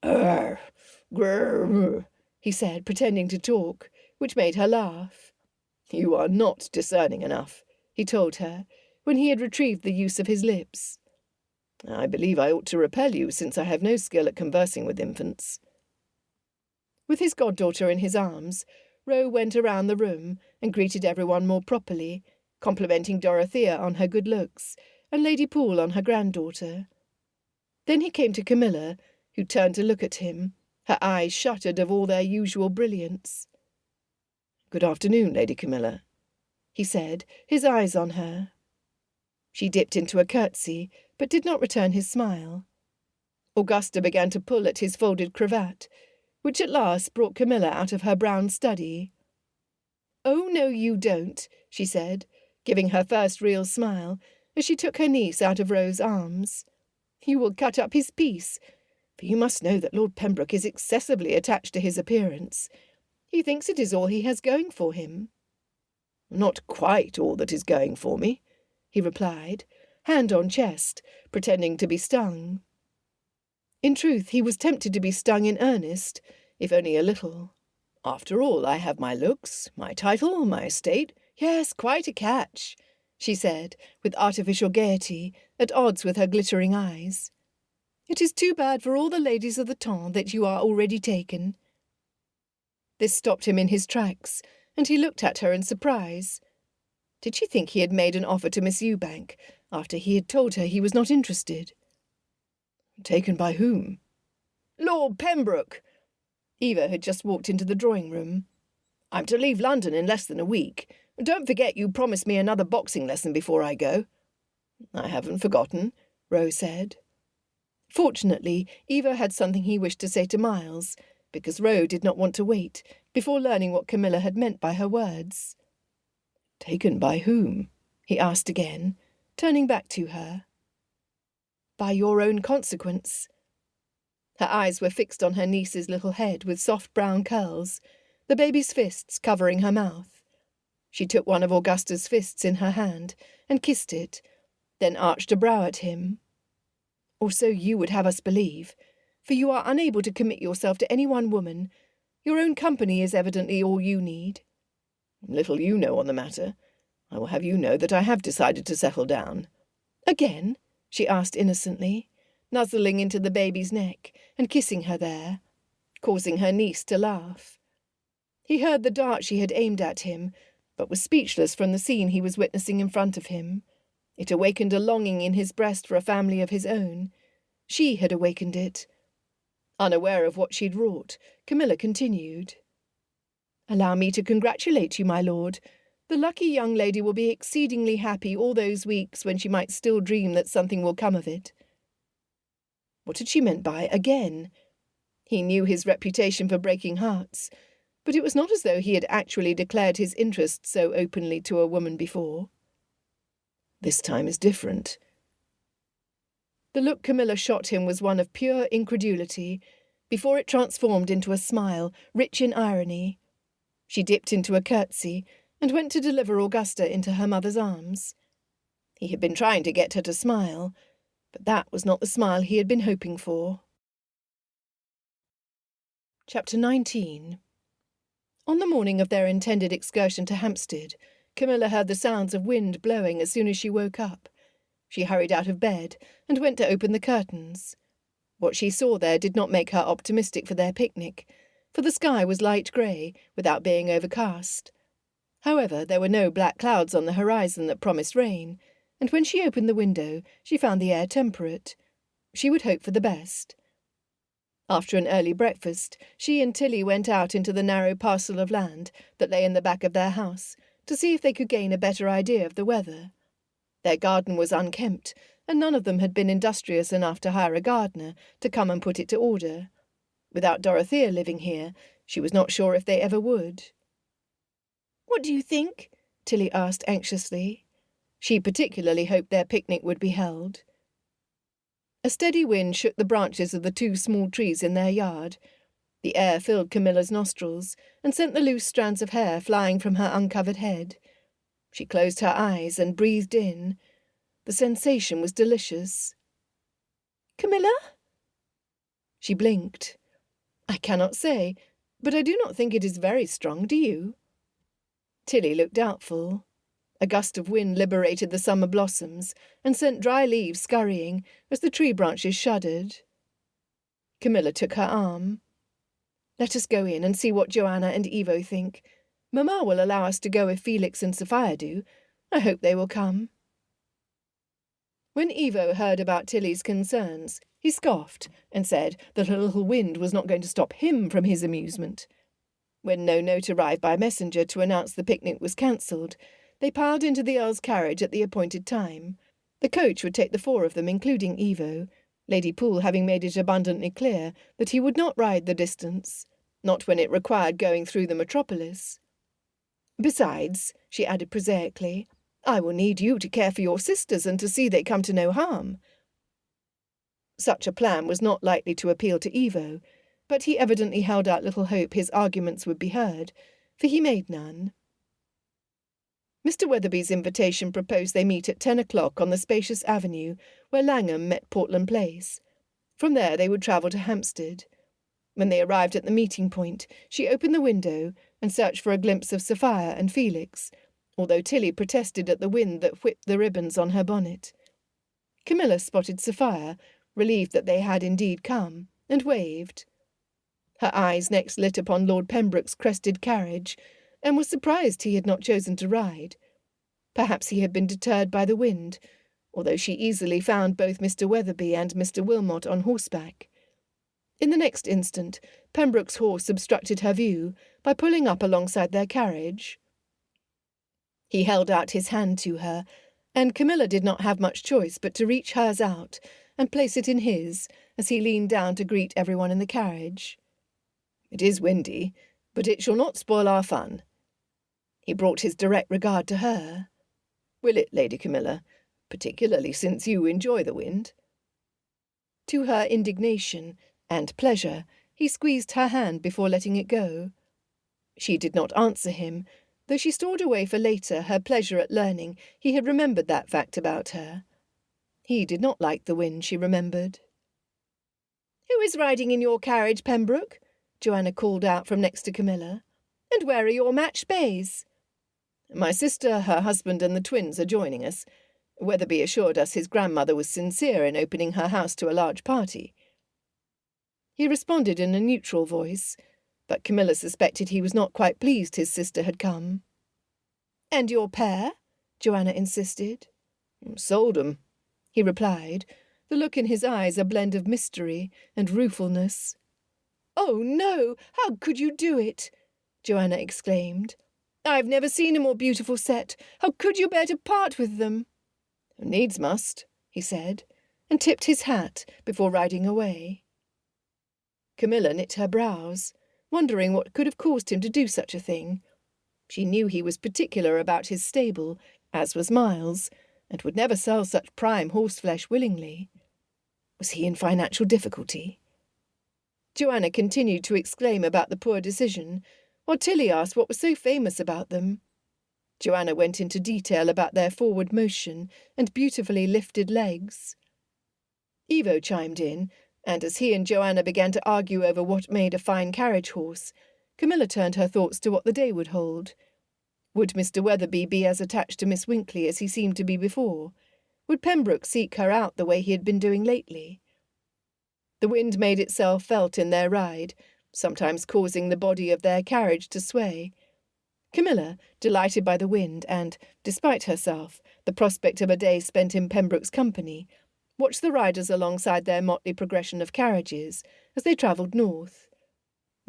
Grrr," he said, pretending to talk, which made her laugh. "You are not discerning enough," he told her, when he had retrieved the use of his lips. "I believe I ought to repel you, since I have no skill at conversing with infants." With his goddaughter in his arms, Roe went around the room and greeted everyone more properly, complimenting Dorothea on her good looks and Lady Poole on her granddaughter. Then he came to Camilla, who turned to look at him, her eyes shuttered of all their usual brilliance. "Good afternoon, Lady Camilla," he said, his eyes on her. She dipped into a curtsy, but did not return his smile. Augusta began to pull at his folded cravat, which at last brought Camilla out of her brown study. "Oh, no, you don't," she said, giving her first real smile, as she took her niece out of Roe's arms. "You will cut up his piece, for you must know that Lord Pembroke is excessively attached to his appearance. He thinks it is all he has going for him." "Not quite all that is going for me," he replied, hand on chest, pretending to be stung. In truth, he was tempted to be stung in earnest, if only a little. "After all, I have my looks, my title, my estate. Yes, quite a catch," she said, with artificial gaiety, at odds with her glittering eyes. "It is too bad for all the ladies of the temps that you are already taken." This stopped him in his tracks, and he looked at her in surprise. Did she think he had made an offer to Miss Ewbank, after he had told her he was not interested? Taken by whom? Lord Pembroke. Eva had just walked into the drawing-room. I'm to leave London in less than a week. Don't forget you promised me another boxing lesson before I go. I haven't forgotten, Rose said. Fortunately, Eva had something he wished to say to Miles, because Rose did not want to wait before learning what Camilla had meant by her words. Taken by whom? He asked again, turning back to her. By your own consequence. Her eyes were fixed on her niece's little head with soft brown curls, the baby's fists covering her mouth. She took one of Augusta's fists in her hand and kissed it, then arched a brow at him. Or so you would have us believe, for you are unable to commit yourself to any one woman. Your own company is evidently all you need. Little you know on the matter. I will have you know that I have decided to settle down. Again? She asked innocently, nuzzling into the baby's neck and kissing her there, causing her niece to laugh. He heard the dart she had aimed at him, but was speechless from the scene he was witnessing in front of him. It awakened a longing in his breast for a family of his own. She had awakened it. Unaware of what she'd wrought, Camilla continued. Allow me to congratulate you, my lord. The lucky young lady will be exceedingly happy all those weeks when she might still dream that something will come of it. What had she meant by again? He knew his reputation for breaking hearts, but it was not as though he had actually declared his interest so openly to a woman before. This time is different. The look Camilla shot him was one of pure incredulity, before it transformed into a smile, rich in irony. She dipped into a curtsy and went to deliver Augusta into her mother's arms. He had been trying to get her to smile, but that was not the smile he had been hoping for. Chapter 19. On the morning of their intended excursion to Hampstead, Camilla heard the sounds of wind blowing as soon as she woke up. She hurried out of bed and went to open the curtains. What she saw there did not make her optimistic for their picnic, for the sky was light grey, without being overcast. However, there were no black clouds on the horizon that promised rain, and when she opened the window, she found the air temperate. She would hope for the best. After an early breakfast, she and Tilly went out into the narrow parcel of land that lay in the back of their house to see if they could gain a better idea of the weather. Their garden was unkempt, and none of them had been industrious enough to hire a gardener to come and put it to order. Without Dorothea living here, she was not sure if they ever would. "What do you think?" Tilly asked anxiously. She particularly hoped their picnic would be held. A steady wind shook the branches of the two small trees in their yard. The air filled Camilla's nostrils and sent the loose strands of hair flying from her uncovered head. She closed her eyes and breathed in. The sensation was delicious. "Camilla?" She blinked. "I cannot say, but I do not think it is very strong, do you?" Tilly looked doubtful. A gust of wind liberated the summer blossoms and sent dry leaves scurrying as the tree branches shuddered. Camilla took her arm. "Let us go in and see what Joanna and Evo think. Mamma will allow us to go if Felix and Sophia do. I hope they will come." When Evo heard about Tilly's concerns, he scoffed and said that a little wind was not going to stop him from his amusement. When no note arrived by messenger to announce the picnic was cancelled, they piled into the Earl's carriage at the appointed time. The coach would take the four of them, including Evo, Lady Poole having made it abundantly clear that he would not ride the distance, not when it required going through the metropolis. "Besides," she added prosaically, "I will need you to care for your sisters and to see they come to no harm." Such a plan was not likely to appeal to Evo, but he evidently held out little hope his arguments would be heard, for he made none. Mr. Weatherby's invitation proposed they meet at 10 o'clock on the spacious avenue where Langham met Portland Place. From there they would travel to Hampstead. When they arrived at the meeting point, she opened the window and searched for a glimpse of Sophia and Felix, although Tilly protested at the wind that whipped the ribbons on her bonnet. Camilla spotted Sophia, relieved that they had indeed come, and waved. Her eyes next lit upon Lord Pembroke's crested carriage, and was surprised he had not chosen to ride. Perhaps he had been deterred by the wind, although she easily found both Mr. Weatherby and Mr. Wilmot on horseback. In the next instant, Pembroke's horse obstructed her view by pulling up alongside their carriage. He held out his hand to her, and Camilla did not have much choice but to reach hers out and place it in his as he leaned down to greet everyone in the carriage. "It is windy, but it shall not spoil our fun." He brought his direct regard to her. "Will it, Lady Camilla, particularly since you enjoy the wind?" To her indignation and pleasure, he squeezed her hand before letting it go. She did not answer him, though she stored away for later her pleasure at learning he had remembered that fact about her. He did not like the wind, she remembered. "Who is riding in your carriage, Pembroke?" Joanna called out from next to Camilla. "And where are your matched bays?" "My sister, her husband, and the twins are joining us. Weatherby assured us his grandmother was sincere in opening her house to a large party." He responded in a neutral voice, but Camilla suspected he was not quite pleased his sister had come. "And your pair?" Joanna insisted. "Sold 'em," he replied, the look in his eyes a blend of mystery and ruefulness. "Oh, no! How could you do it?" Joanna exclaimed. "I've never seen a more beautiful set. How could you bear to part with them?" "Needs must," he said, and tipped his hat before riding away. Camilla knit her brows, wondering what could have caused him to do such a thing. She knew he was particular about his stable, as was Miles, and would never sell such prime horseflesh willingly. Was he in financial difficulty? Joanna continued to exclaim about the poor decision, while Tilly asked what was so famous about them. Joanna went into detail about their forward motion and beautifully lifted legs. Evo chimed in, and as he and Joanna began to argue over what made a fine carriage horse, Camilla turned her thoughts to what the day would hold. Would Mr. Weatherby be as attached to Miss Winkley as he seemed to be before? Would Pembroke seek her out the way he had been doing lately? The wind made itself felt in their ride, sometimes causing the body of their carriage to sway. Camilla, delighted by the wind and, despite herself, the prospect of a day spent in Pembroke's company, watched the riders alongside their motley progression of carriages as they travelled north.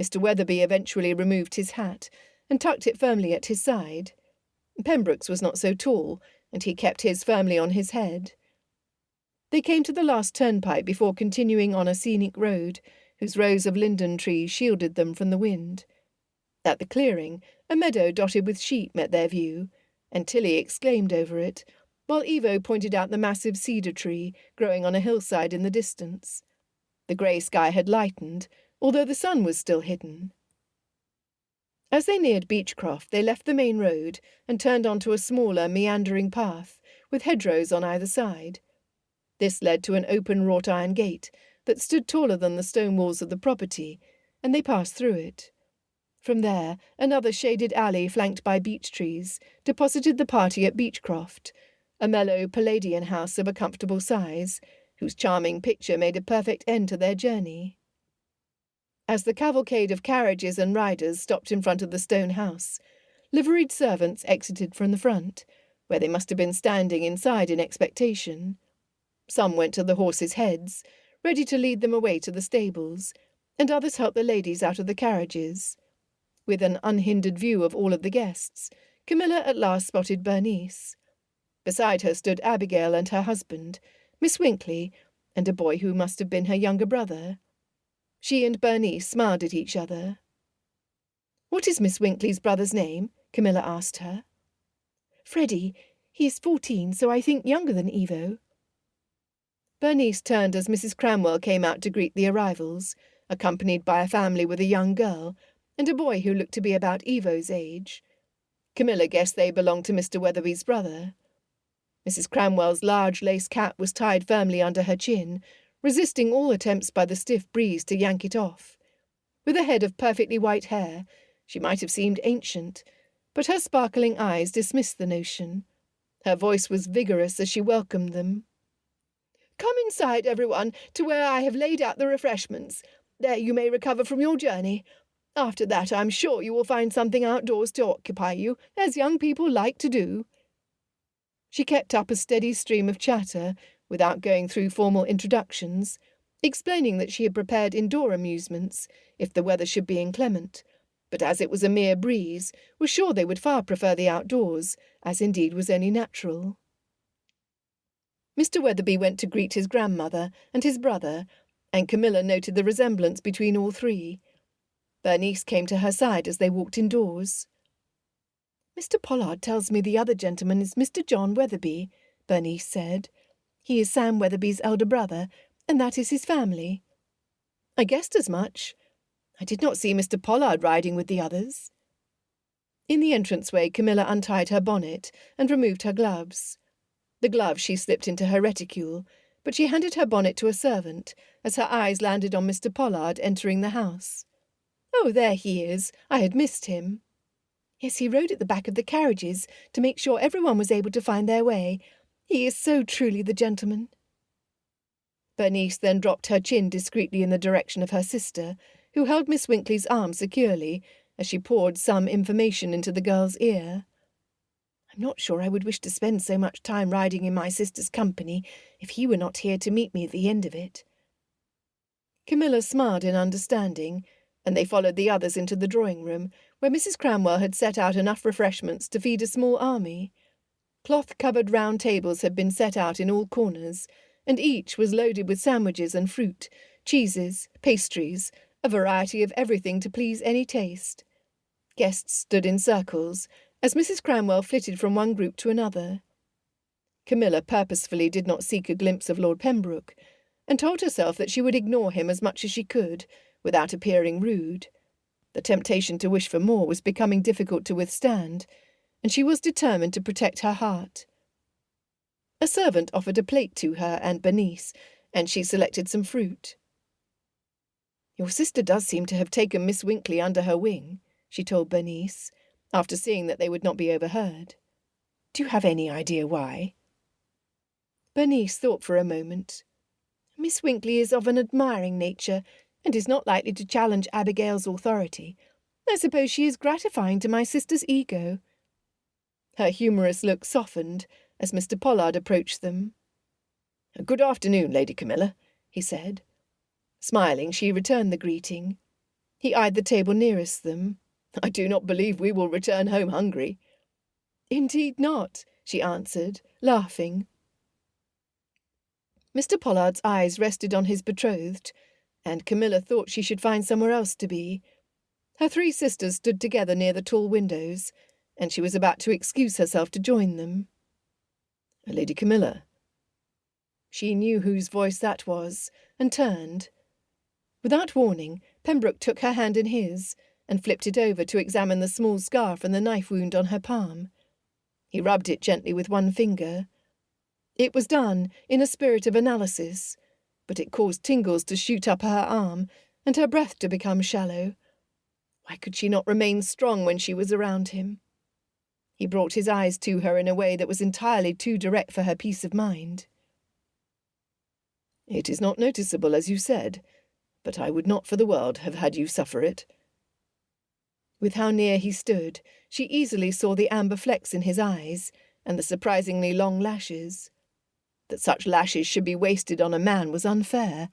Mr. Weatherby eventually removed his hat and tucked it firmly at his side. Pembroke's was not so tall, and he kept his firmly on his head. They came to the last turnpike before continuing on a scenic road, whose rows of linden trees shielded them from the wind. At the clearing, a meadow dotted with sheep met their view, and Tilly exclaimed over it, while Evo pointed out the massive cedar tree growing on a hillside in the distance. The grey sky had lightened, although the sun was still hidden. As they neared Beechcroft, they left the main road and turned onto a smaller, meandering path, with hedgerows on either side. This led to an open wrought-iron gate that stood taller than the stone walls of the property, and they passed through it. From there, another shaded alley flanked by beech trees deposited the party at Beechcroft, a mellow Palladian house of a comfortable size, whose charming picture made a perfect end to their journey. As the cavalcade of carriages and riders stopped in front of the stone house, liveried servants exited from the front, where they must have been standing inside in expectation. Some went to the horses' heads, ready to lead them away to the stables, and others helped the ladies out of the carriages. With an unhindered view of all of the guests, Camilla at last spotted Bernice. Beside her stood Abigail and her husband, Miss Winkley, and a boy who must have been her younger brother. She and Bernice smiled at each other. "What is Miss Winkley's brother's name?" Camilla asked her. "Freddie. He is 14, so I think younger than Evo." Bernice turned as Mrs. Cranwell came out to greet the arrivals, accompanied by a family with a young girl and a boy who looked to be about Evo's age. Camilla guessed they belonged to Mr. Weatherby's brother. Mrs. Cranwell's large lace cap was tied firmly under her chin, resisting all attempts by the stiff breeze to yank it off. With a head of perfectly white hair, she might have seemed ancient, but her sparkling eyes dismissed the notion. Her voice was vigorous as she welcomed them. "Come inside, everyone, to where I have laid out the refreshments. There you may recover from your journey. After that, I'm sure you will find something outdoors to occupy you, as young people like to do." She kept up a steady stream of chatter, without going through formal introductions, explaining that she had prepared indoor amusements, if the weather should be inclement, but as it was a mere breeze, was sure they would far prefer the outdoors, as indeed was only natural. Mr. Weatherby went to greet his grandmother and his brother, and Camilla noted the resemblance between all three. Bernice came to her side as they walked indoors. "Mr. Pollard tells me the other gentleman is Mr. John Weatherby," Bernice said. "He is Sam Weatherby's elder brother, and that is his family." "I guessed as much. I did not see Mr. Pollard riding with the others." In the entranceway, Camilla untied her bonnet and removed her gloves. The gloves she slipped into her reticule, but she handed her bonnet to a servant as her eyes landed on Mr. Pollard entering the house. "Oh, there he is. I had missed him." "Yes, he rode at the back of the carriages to make sure everyone was able to find their way. He is so truly the gentleman." Bernice then dropped her chin discreetly in the direction of her sister, who held Miss Winkley's arm securely as she poured some information into the girl's ear. "I'm not sure I would wish to spend so much time riding in my sister's company if he were not here to meet me at the end of it." Camilla smiled in understanding, and they followed the others into the drawing-room, where Mrs. Cranwell had set out enough refreshments to feed a small army. Cloth-covered round tables had been set out in all corners, and each was loaded with sandwiches and fruit, cheeses, pastries, a variety of everything to please any taste. Guests stood in circles, as Mrs. Cranwell flitted from one group to another. Camilla purposefully did not seek a glimpse of Lord Pembroke, and told herself that she would ignore him as much as she could, without appearing rude. The temptation to wish for more was becoming difficult to withstand, and she was determined to protect her heart. A servant offered a plate to her and Bernice, and she selected some fruit. "Your sister does seem to have taken Miss Winkley under her wing," she told Bernice, after seeing that they would not be overheard. "Do you have any idea why?" Bernice thought for a moment. "Miss Winkley is of an admiring nature, and is not likely to challenge Abigail's authority. I suppose she is gratifying to my sister's ego." Her humorous look softened as Mr. Pollard approached them. "Good afternoon, Lady Camilla," he said. Smiling, she returned the greeting. He eyed the table nearest them. "I do not believe we will return home hungry." "Indeed not," she answered, laughing. Mr. Pollard's eyes rested on his betrothed, and Camilla thought she should find somewhere else to be. Her three sisters stood together near the tall windows, and she was about to excuse herself to join them. "Lady Camilla." She knew whose voice that was, and turned. Without warning, Pembroke took her hand in his, and flipped it over to examine the small scar from the knife wound on her palm. He rubbed it gently with one finger. It was done in a spirit of analysis, but it caused tingles to shoot up her arm, and her breath to become shallow. Why could she not remain strong when she was around him? He brought his eyes to her in a way that was entirely too direct for her peace of mind. "It is not noticeable, as you said, but I would not for the world have had you suffer it." With how near he stood, she easily saw the amber flecks in his eyes, and the surprisingly long lashes. That such lashes should be wasted on a man was unfair.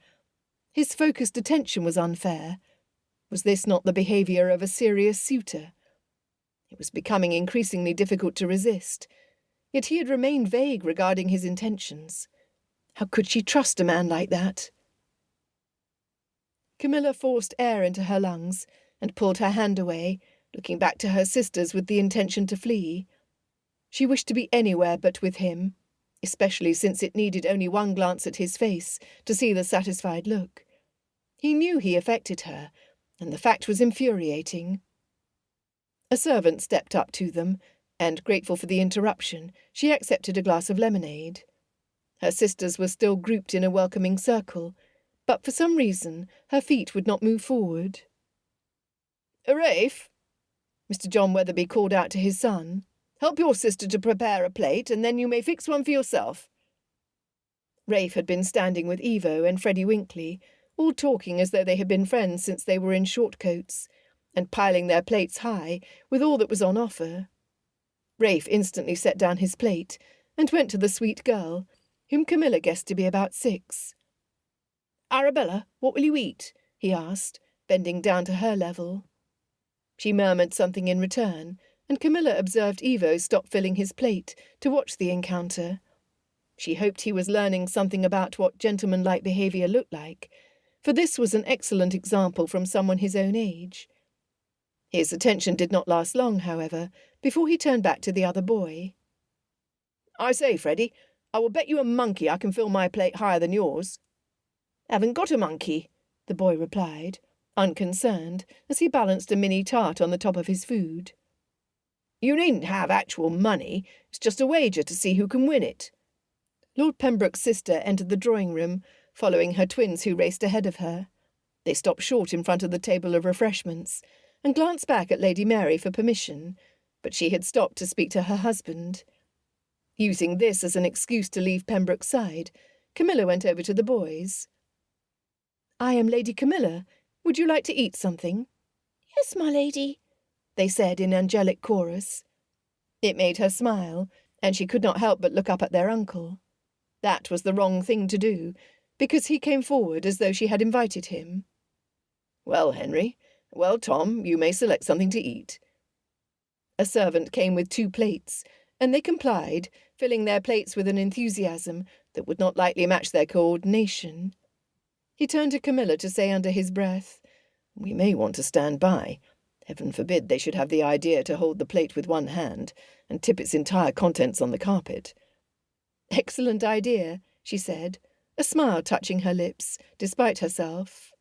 His focused attention was unfair. Was this not the behaviour of a serious suitor? It was becoming increasingly difficult to resist, yet he had remained vague regarding his intentions. How could she trust a man like that? Camilla forced air into her lungs and pulled her hand away, looking back to her sisters with the intention to flee. She wished to be anywhere but with him, especially since it needed only one glance at his face to see the satisfied look. He knew he affected her, and the fact was infuriating. A servant stepped up to them, and, grateful for the interruption, she accepted a glass of lemonade. Her sisters were still grouped in a welcoming circle, but for some reason her feet would not move forward. "Rafe," Mr. John Weatherby called out to his son, "help your sister to prepare a plate, and then you may fix one for yourself." Rafe had been standing with Evo and Freddie Winkley, all talking as though they had been friends since they were in short coats, and piling their plates high with all that was on offer. Rafe instantly set down his plate and went to the sweet girl, whom Camilla guessed to be about 6. "Arabella, what will you eat?" he asked, bending down to her level. She murmured something in return, and Camilla observed Ivo stop filling his plate to watch the encounter. She hoped he was learning something about what gentlemanlike behaviour looked like, for this was an excellent example from someone his own age. His attention did not last long, however, before he turned back to the other boy. "I say, Freddie, I will bet you a monkey I can fill my plate higher than yours." "Haven't got a monkey," the boy replied, unconcerned, as he balanced a mini tart on the top of his food. "You needn't have actual money. It's just a wager to see who can win it." Lord Pembroke's sister entered the drawing-room, following her twins who raced ahead of her. They stopped short in front of the table of refreshments, and glanced back at Lady Mary for permission, but she had stopped to speak to her husband. Using this as an excuse to leave Pembroke's side, Camilla went over to the boys. "I am Lady Camilla. Would you like to eat something?" "Yes, my lady," they said in angelic chorus. It made her smile, and she could not help but look up at their uncle. That was the wrong thing to do, because he came forward as though she had invited him. "Well, Henry, well, Tom, you may select something to eat." A servant came with 2 plates, and they complied, filling their plates with an enthusiasm that would not likely match their coordination. He turned to Camilla to say under his breath, "We may want to stand by. Heaven forbid they should have the idea to hold the plate with one hand and tip its entire contents on the carpet." "Excellent idea," she said, a smile touching her lips, despite herself.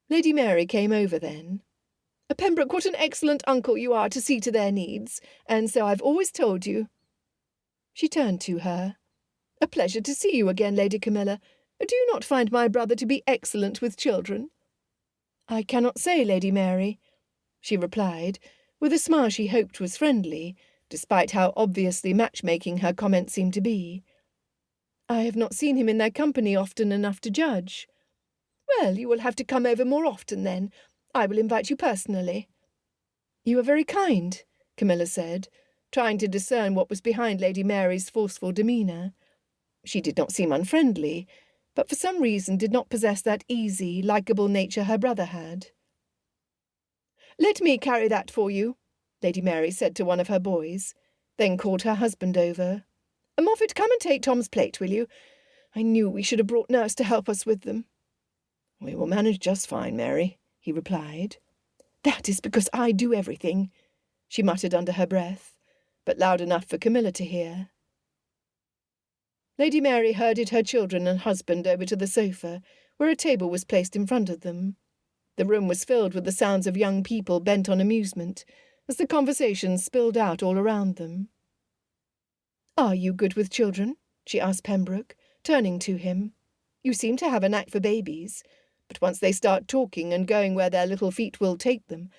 Lady Mary came over then. "Pembroke, what an excellent uncle you are to see to their needs, and so I've always told you." She turned to her. "A pleasure to see you again, Lady Camilla. Do you not find my brother to be excellent with children?" "I cannot say, Lady Mary," she replied, with a smile she hoped was friendly, despite how obviously matchmaking her comment seemed to be. "I have not seen him in their company often enough to judge." "Well, you will have to come over more often, then. I will invite you personally." "You are very kind," Camilla said, trying to discern what was behind Lady Mary's forceful demeanour. She did not seem unfriendly, but for some reason did not possess that easy, likeable nature her brother had. "Let me carry that for you," Lady Mary said to one of her boys, then called her husband over. "Moffat, come and take Tom's plate, will you? I knew we should have brought Nurse to help us with them." "We will manage just fine, Mary," he replied. "That is because I do everything," she muttered under her breath, but loud enough for Camilla to hear. Lady Mary herded her children and husband over to the sofa, where a table was placed in front of them. The room was filled with the sounds of young people bent on amusement, as the conversation spilled out all around them. "Are you good with children?" she asked Pembroke, turning to him. "You seem to have a knack for babies, but once they start talking and going where their little feet will take them,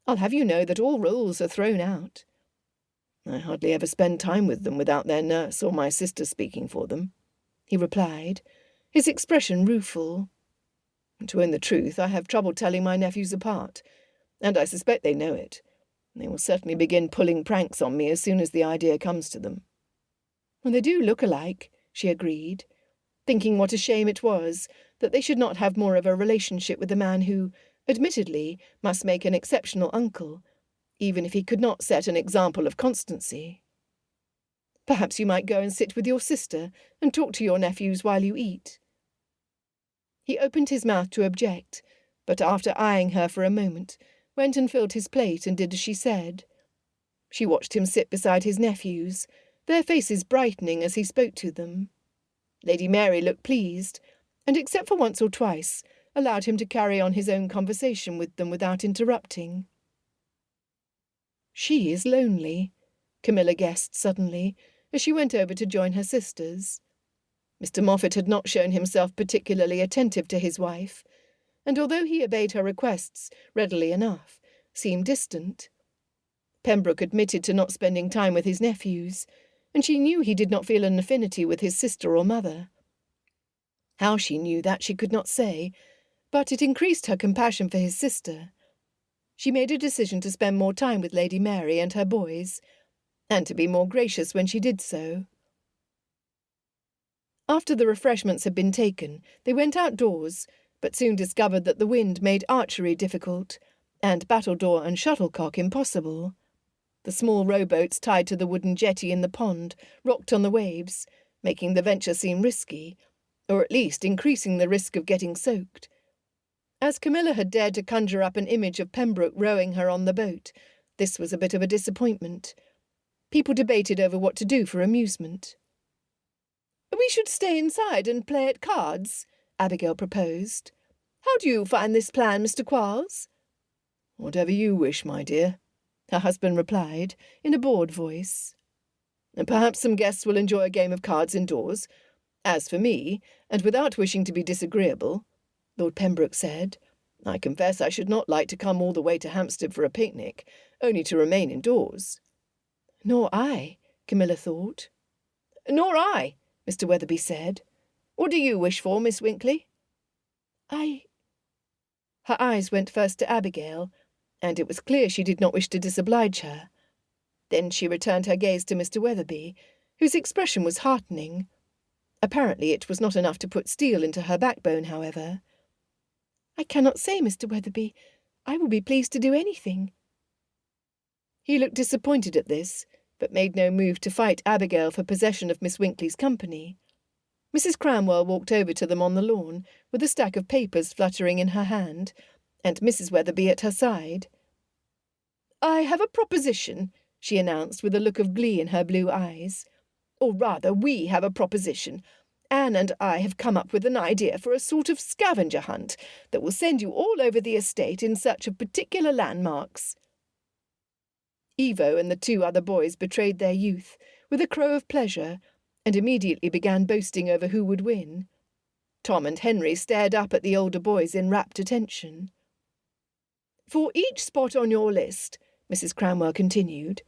I'll have you know that all rules are thrown out." "I hardly ever spend time with them without their nurse or my sister speaking for them," he replied, his expression rueful. "To own the truth, I have trouble telling my nephews apart, and I suspect they know it. They will certainly begin pulling pranks on me as soon as the idea comes to them." "Well, they do look alike," she agreed, thinking what a shame it was that they should not have more of a relationship with the man who, admittedly, must make an exceptional uncle, even if he could not set an example of constancy. "Perhaps you might go and sit with your sister and talk to your nephews while you eat." He opened his mouth to object, but after eyeing her for a moment, went and filled his plate and did as she said. She watched him sit beside his nephews, their faces brightening as he spoke to them. Lady Mary looked pleased, and except for once or twice, allowed him to carry on his own conversation with them without interrupting. "She is lonely," Camilla guessed suddenly, as she went over to join her sisters. Mr. Moffat had not shown himself particularly attentive to his wife, and although he obeyed her requests readily enough, seemed distant. Pembroke admitted to not spending time with his nephews, and she knew he did not feel an affinity with his sister or mother. How she knew that she could not say, but it increased her compassion for his sister. She made a decision to spend more time with Lady Mary and her boys, and to be more gracious when she did so. After the refreshments had been taken, they went outdoors, but soon discovered that the wind made archery difficult, and battledore and shuttlecock impossible. The small rowboats tied to the wooden jetty in the pond rocked on the waves, making the venture seem risky, or at least increasing the risk of getting soaked. As Camilla had dared to conjure up an image of Pembroke rowing her on the boat, this was a bit of a disappointment. People debated over what to do for amusement. "We should stay inside and play at cards," Abigail proposed. "How do you find this plan, Mr. Quarles?" "Whatever you wish, my dear," her husband replied, in a bored voice. "Perhaps some guests will enjoy a game of cards indoors. As for me, and without wishing to be disagreeable," Lord Pembroke said, "I confess I should not like to come all the way to Hampstead for a picnic, only to remain indoors." "Nor I," Camilla thought. "Nor I," Mr. Weatherby said. "What do you wish for, Miss Winkley?" Her eyes went first to Abigail, and it was clear she did not wish to disoblige her. Then she returned her gaze to Mr. Weatherby, whose expression was heartening. Apparently it was not enough to put steel into her backbone, however. "I cannot say, Mr. Weatherby. I will be pleased to do anything." He looked disappointed at this, but made no move to fight Abigail for possession of Miss Winkley's company. Mrs. Cranwell walked over to them on the lawn, with a stack of papers fluttering in her hand, and Mrs. Weatherby at her side. "I have a proposition," she announced with a look of glee in her blue eyes. "Or rather, we have a proposition. Anne and I have come up with an idea for a sort of scavenger hunt that will send you all over the estate in search of particular landmarks." Evo and the two other boys betrayed their youth, with a crow of pleasure, and immediately began boasting over who would win. Tom and Henry stared up at the older boys in rapt attention. "For each spot on your list," Mrs. Cranwell continued,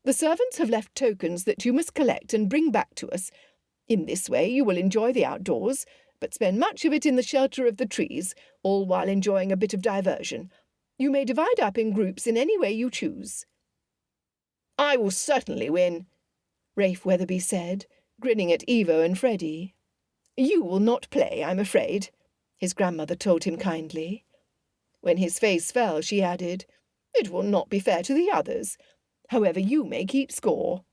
"the servants have left tokens that you must collect and bring back to us. In this way you will enjoy the outdoors, but spend much of it in the shelter of the trees, all while enjoying a bit of diversion. You may divide up in groups in any way you choose." "I will certainly win," Rafe Weatherby said, grinning at Evo and Freddie. "You will not play, I'm afraid," his grandmother told him kindly. When his face fell, she added, "It will not be fair to the others. However, you may keep score."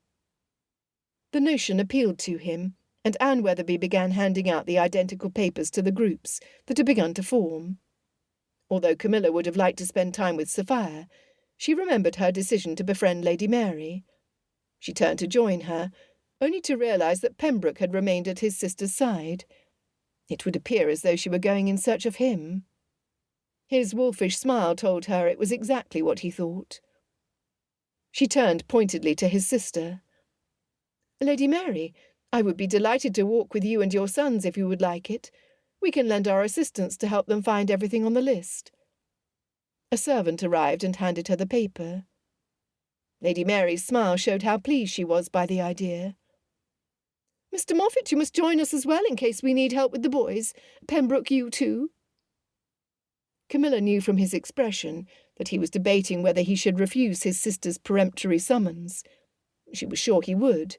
The notion appealed to him, and Anne Weatherby began handing out the identical papers to the groups that had begun to form. Although Camilla would have liked to spend time with Sophia, she remembered her decision to befriend Lady Mary. She turned to join her, only to realise that Pembroke had remained at his sister's side. It would appear as though she were going in search of him. His wolfish smile told her it was exactly what he thought. She turned pointedly to his sister. "Lady Mary, I would be delighted to walk with you and your sons if you would like it. We can lend our assistance to help them find everything on the list." A servant arrived and handed her the paper. Lady Mary's smile showed how pleased she was by the idea. "Mr. Moffat, you must join us as well in case we need help with the boys. Pembroke, you too." Camilla knew from his expression that he was debating whether he should refuse his sister's peremptory summons. She was sure he would,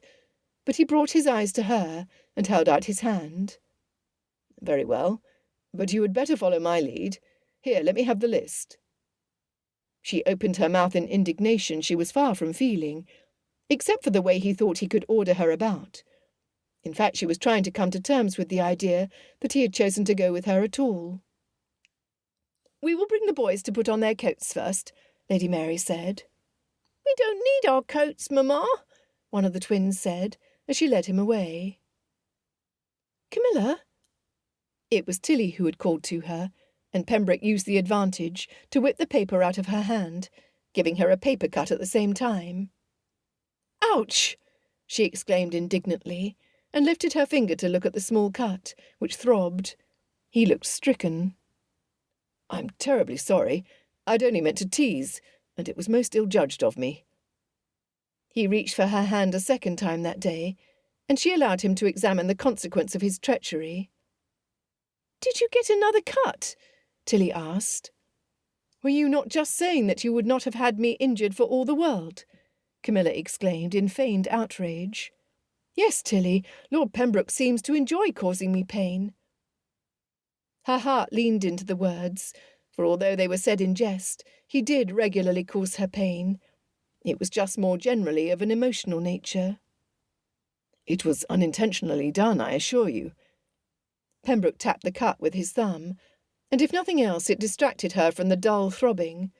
but he brought his eyes to her and held out his hand. "Very well, but you had better follow my lead. Here, let me have the list." She opened her mouth in indignation she was far from feeling, except for the way he thought he could order her about. In fact, she was trying to come to terms with the idea that he had chosen to go with her at all. "We will bring the boys to put on their coats first," Lady Mary said. "We don't need our coats, Mamma," one of the twins said, as she led him away. "Camilla?" It was Tilly who had called to her, and Pembroke used the advantage to whip the paper out of her hand, giving her a paper cut at the same time. "Ouch!" she exclaimed indignantly, and lifted her finger to look at the small cut, which throbbed. He looked stricken. "I'm terribly sorry. I'd only meant to tease, and it was most ill-judged of me." He reached for her hand a second time that day, and she allowed him to examine the consequence of his treachery. Did you get another cut? Tilly asked. Were you not just saying that you would not have had me injured for all the world? Camilla exclaimed in feigned outrage. Yes, Tilly, Lord Pembroke seems to enjoy causing me pain. Her heart leaned into the words, for although they were said in jest, he did regularly cause her pain. It was just more generally of an emotional nature. It was unintentionally done, I assure you. Pembroke tapped the cut with his thumb, and if nothing else it distracted her from the dull throbbing.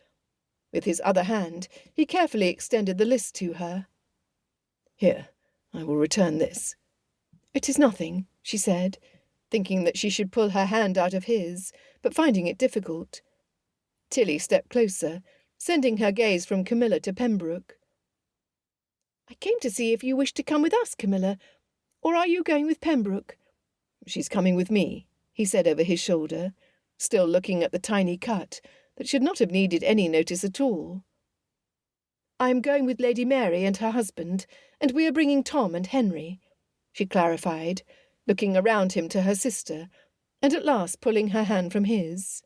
With his other hand, he carefully extended the list to her. Here, I will return this. It is nothing, she said, thinking that she should pull her hand out of his, but finding it difficult. Tilly stepped closer, sending her gaze from Camilla to Pembroke. I came to see if you wished to come with us, Camilla, or are you going with Pembroke? She's coming with me, he said over his shoulder, still looking at the tiny cut that should not have needed any notice at all. I am going with Lady Mary and her husband, and we are bringing Tom and Henry, she clarified, looking around him to her sister, and at last pulling her hand from his.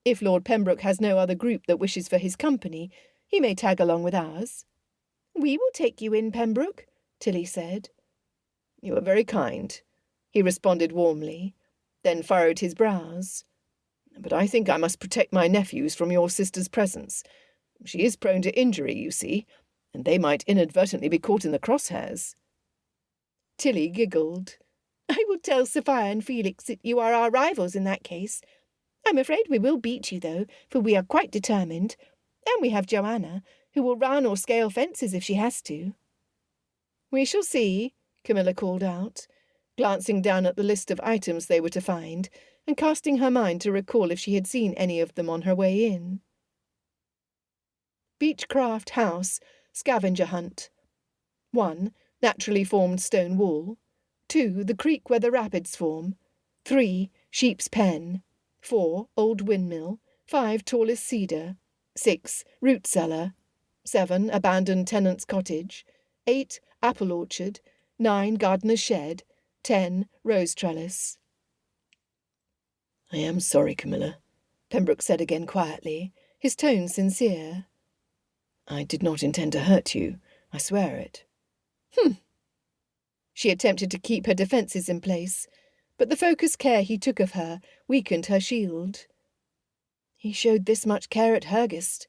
If Lord Pembroke has no other group that wishes for his company, he may tag along with ours. We will take you in, Pembroke, Tilly said. You are very kind, he responded warmly, then furrowed his brows. But I think I must protect my nephews from your sister's presence. She is prone to injury, you see, and they might inadvertently be caught in the crosshairs. Tilly giggled. I will tell Sophia and Felix that you are our rivals in that case. I'm afraid we will beat you, though, for we are quite determined, and we have Joanna, who will run or scale fences if she has to. We shall see, Camilla called out, glancing down at the list of items they were to find, and casting her mind to recall if she had seen any of them on her way in. Beechcraft House, Scavenger Hunt. 1. Naturally formed stone wall. 2. The creek where the rapids form. 3. Sheep's pen. 4. Old windmill. 5. Tallest cedar. 6. Root cellar. 7. Abandoned tenant's cottage. 8. Apple orchard. 9. Gardener's shed. 10. Rose trellis. I am sorry, Camilla, Pembroke said again quietly, his tone sincere. I did not intend to hurt you, I swear it. She attempted to keep her defences in place, but the focused care he took of her weakened her shield. He showed this much care at Hurgist,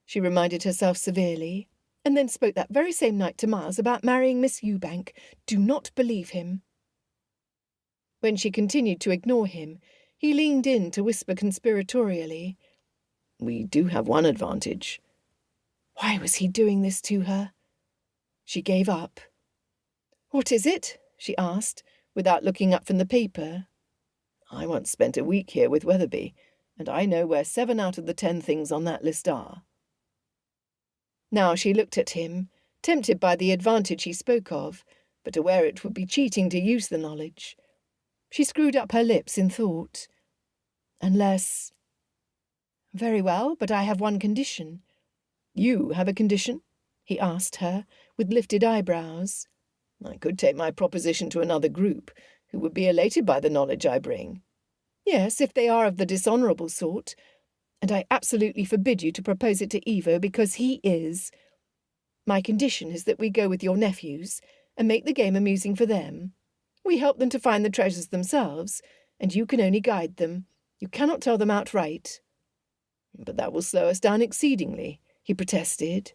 she reminded herself severely, and then spoke that very same night to Miles about marrying Miss Ewbank. Do not believe him. When she continued to ignore him, he leaned in to whisper conspiratorially, We do have one advantage. Why was he doing this to her? She gave up. What is it? She asked, without looking up from the paper. I once spent a week here with Weatherby, and I know where 7 out of the 10 things on that list are. Now she looked at him, tempted by the advantage he spoke of, but aware it would be cheating to use the knowledge. She screwed up her lips in thought. Unless... Very well, but I have one condition. You have a condition? He asked her, with lifted eyebrows. I could take my proposition to another group, who would be elated by the knowledge I bring. Yes, if they are of the dishonourable sort. And I absolutely forbid you to propose it to Evo because he is. My condition is that we go with your nephews and make the game amusing for them. We help them to find the treasures themselves, and you can only guide them. You cannot tell them outright. But that will slow us down exceedingly, he protested.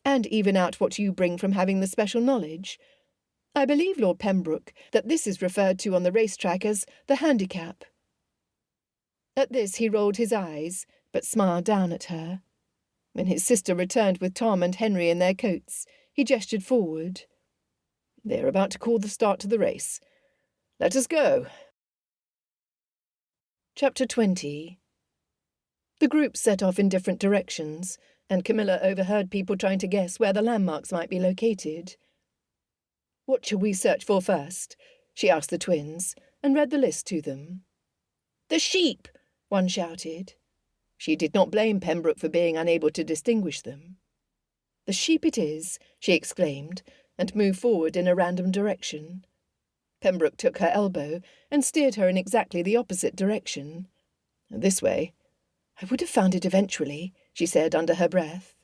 And even out what you bring from having the special knowledge. I believe, Lord Pembroke, that this is referred to on the racetrack as the handicap. At this he rolled his eyes, but smiled down at her. When his sister returned with Tom and Henry in their coats, he gestured forward. They are about to call the start to the race. Let us go. Chapter 20. The group set off in different directions, and Camilla overheard people trying to guess where the landmarks might be located. What shall we search for first? She asked the twins, and read the list to them. The sheep, one shouted. She did not blame Pembroke for being unable to distinguish them. The sheep it is, she exclaimed, and moved forward in a random direction. Pembroke took her elbow and steered her in exactly the opposite direction. "This way." "I would have found it eventually," she said under her breath.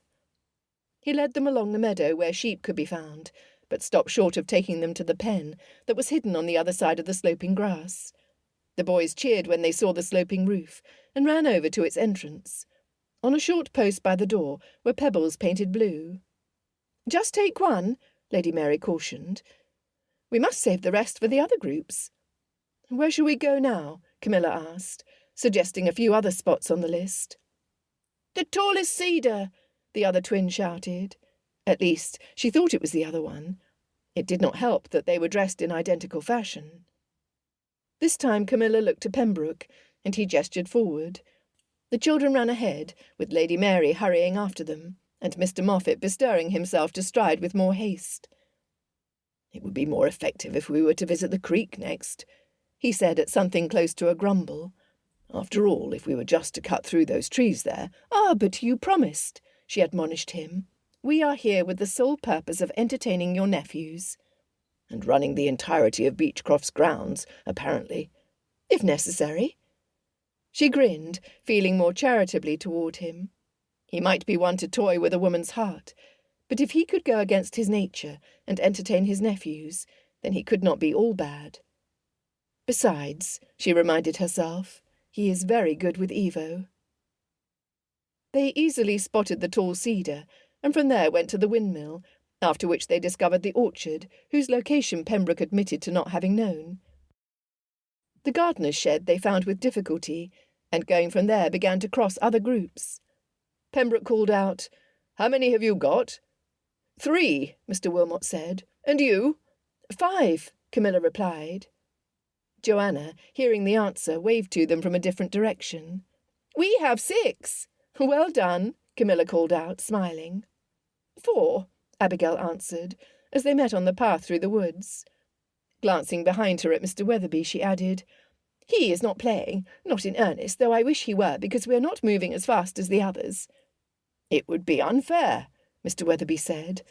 He led them along the meadow where sheep could be found, but stopped short of taking them to the pen that was hidden on the other side of the sloping grass. The boys cheered when they saw the sloping roof and ran over to its entrance. On a short post by the door were pebbles painted blue. "Just take one," Lady Mary cautioned. "We must save the rest for the other groups." "Where shall we go now?" Camilla asked, suggesting a few other spots on the list. "The tallest cedar," the other twin shouted. At least, she thought it was the other one. It did not help that they were dressed in identical fashion. This time Camilla looked to Pembroke, and he gestured forward. The children ran ahead, with Lady Mary hurrying after them, and Mr. Moffat bestirring himself to stride with more haste. "It would be more effective if we were to visit the creek next," he said at something close to a grumble. "After all, if we were just to cut through those trees there—" "Ah, but you promised," she admonished him. "We are here with the sole purpose of entertaining your nephews." "And running the entirety of Beechcroft's grounds, apparently." "If necessary." She grinned, feeling more charitably toward him. He might be one to toy with a woman's heart, but if he could go against his nature and entertain his nephews, then he could not be all bad. Besides, she reminded herself, he is very good with Evo. They easily spotted the tall cedar, and from there went to the windmill, after which they discovered the orchard, whose location Pembroke admitted to not having known. The gardener's shed they found with difficulty, and going from there began to cross other groups. Pembroke called out, "How many have you got?" "3, Mr. Wilmot said. "And you?" "5, Camilla replied. Joanna, hearing the answer, waved to them from a different direction. "We have 6. "Well done," Camilla called out, smiling. 4, Abigail answered, as they met on the path through the woods. Glancing behind her at Mr. Weatherby, she added, "He is not playing, not in earnest, though I wish he were, because we are not moving as fast as the others." "It would be unfair," Mr. Weatherby said,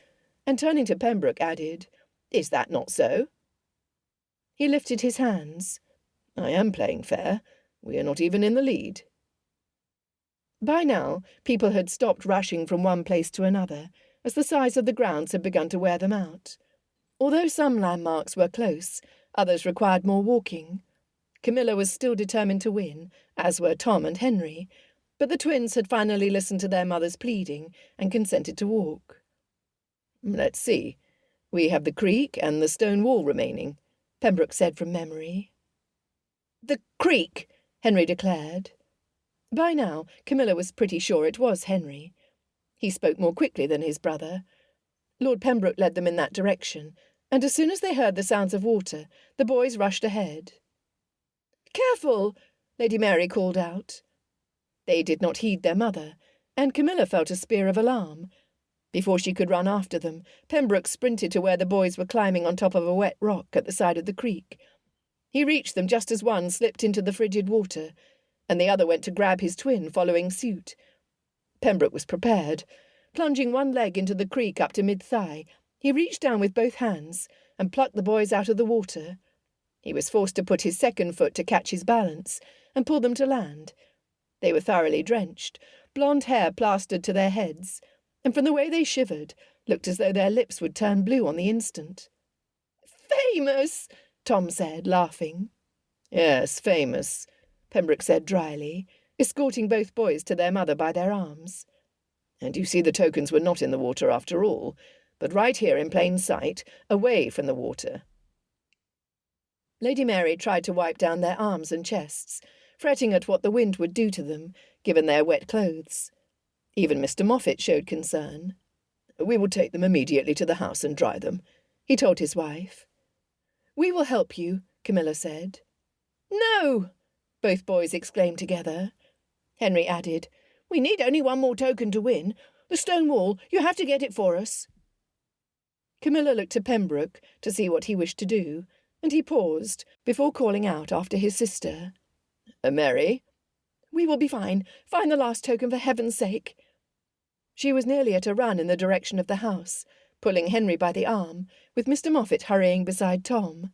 and turning to Pembroke added, "Is that not so?" He lifted his hands. "I am playing fair. We are not even in the lead." By now, people had stopped rushing from one place to another, as the size of the grounds had begun to wear them out. Although some landmarks were close, others required more walking. Camilla was still determined to win, as were Tom and Henry, but the twins had finally listened to their mother's pleading and consented to walk. "Let's see. We have the creek and the stone wall remaining," Pembroke said from memory. "The creek," Henry declared. By now, Camilla was pretty sure it was Henry. He spoke more quickly than his brother. Lord Pembroke led them in that direction, and as soon as they heard the sounds of water, the boys rushed ahead. "Careful!" Lady Mary called out. They did not heed their mother, and Camilla felt a spear of alarm. Before she could run after them, Pembroke sprinted to where the boys were climbing on top of a wet rock at the side of the creek. He reached them just as one slipped into the frigid water, and the other went to grab his twin, following suit. Pembroke was prepared. Plunging one leg into the creek up to mid-thigh, he reached down with both hands and plucked the boys out of the water. He was forced to put his second foot to catch his balance and pull them to land. They were thoroughly drenched, blonde hair plastered to their heads, and from the way they shivered, looked as though their lips would turn blue on the instant. "Famous!" Tom said, laughing. "Yes, famous," Pembroke said dryly, escorting both boys to their mother by their arms. "And you see the tokens were not in the water after all, but right here in plain sight, away from the water." Lady Mary tried to wipe down their arms and chests, fretting at what the wind would do to them, given their wet clothes. Even Mr. Moffat showed concern. "We will take them immediately to the house and dry them," he told his wife. "We will help you," Camilla said. "No!" both boys exclaimed together. Henry added, "We need only one more token to win. The stone wall, you have to get it for us." Camilla looked to Pembroke to see what he wished to do, and he paused before calling out after his sister. "Mary?" "We will be fine. Find the last token for heaven's sake." She was nearly at a run in the direction of the house, pulling Henry by the arm, with Mr. Moffat hurrying beside Tom.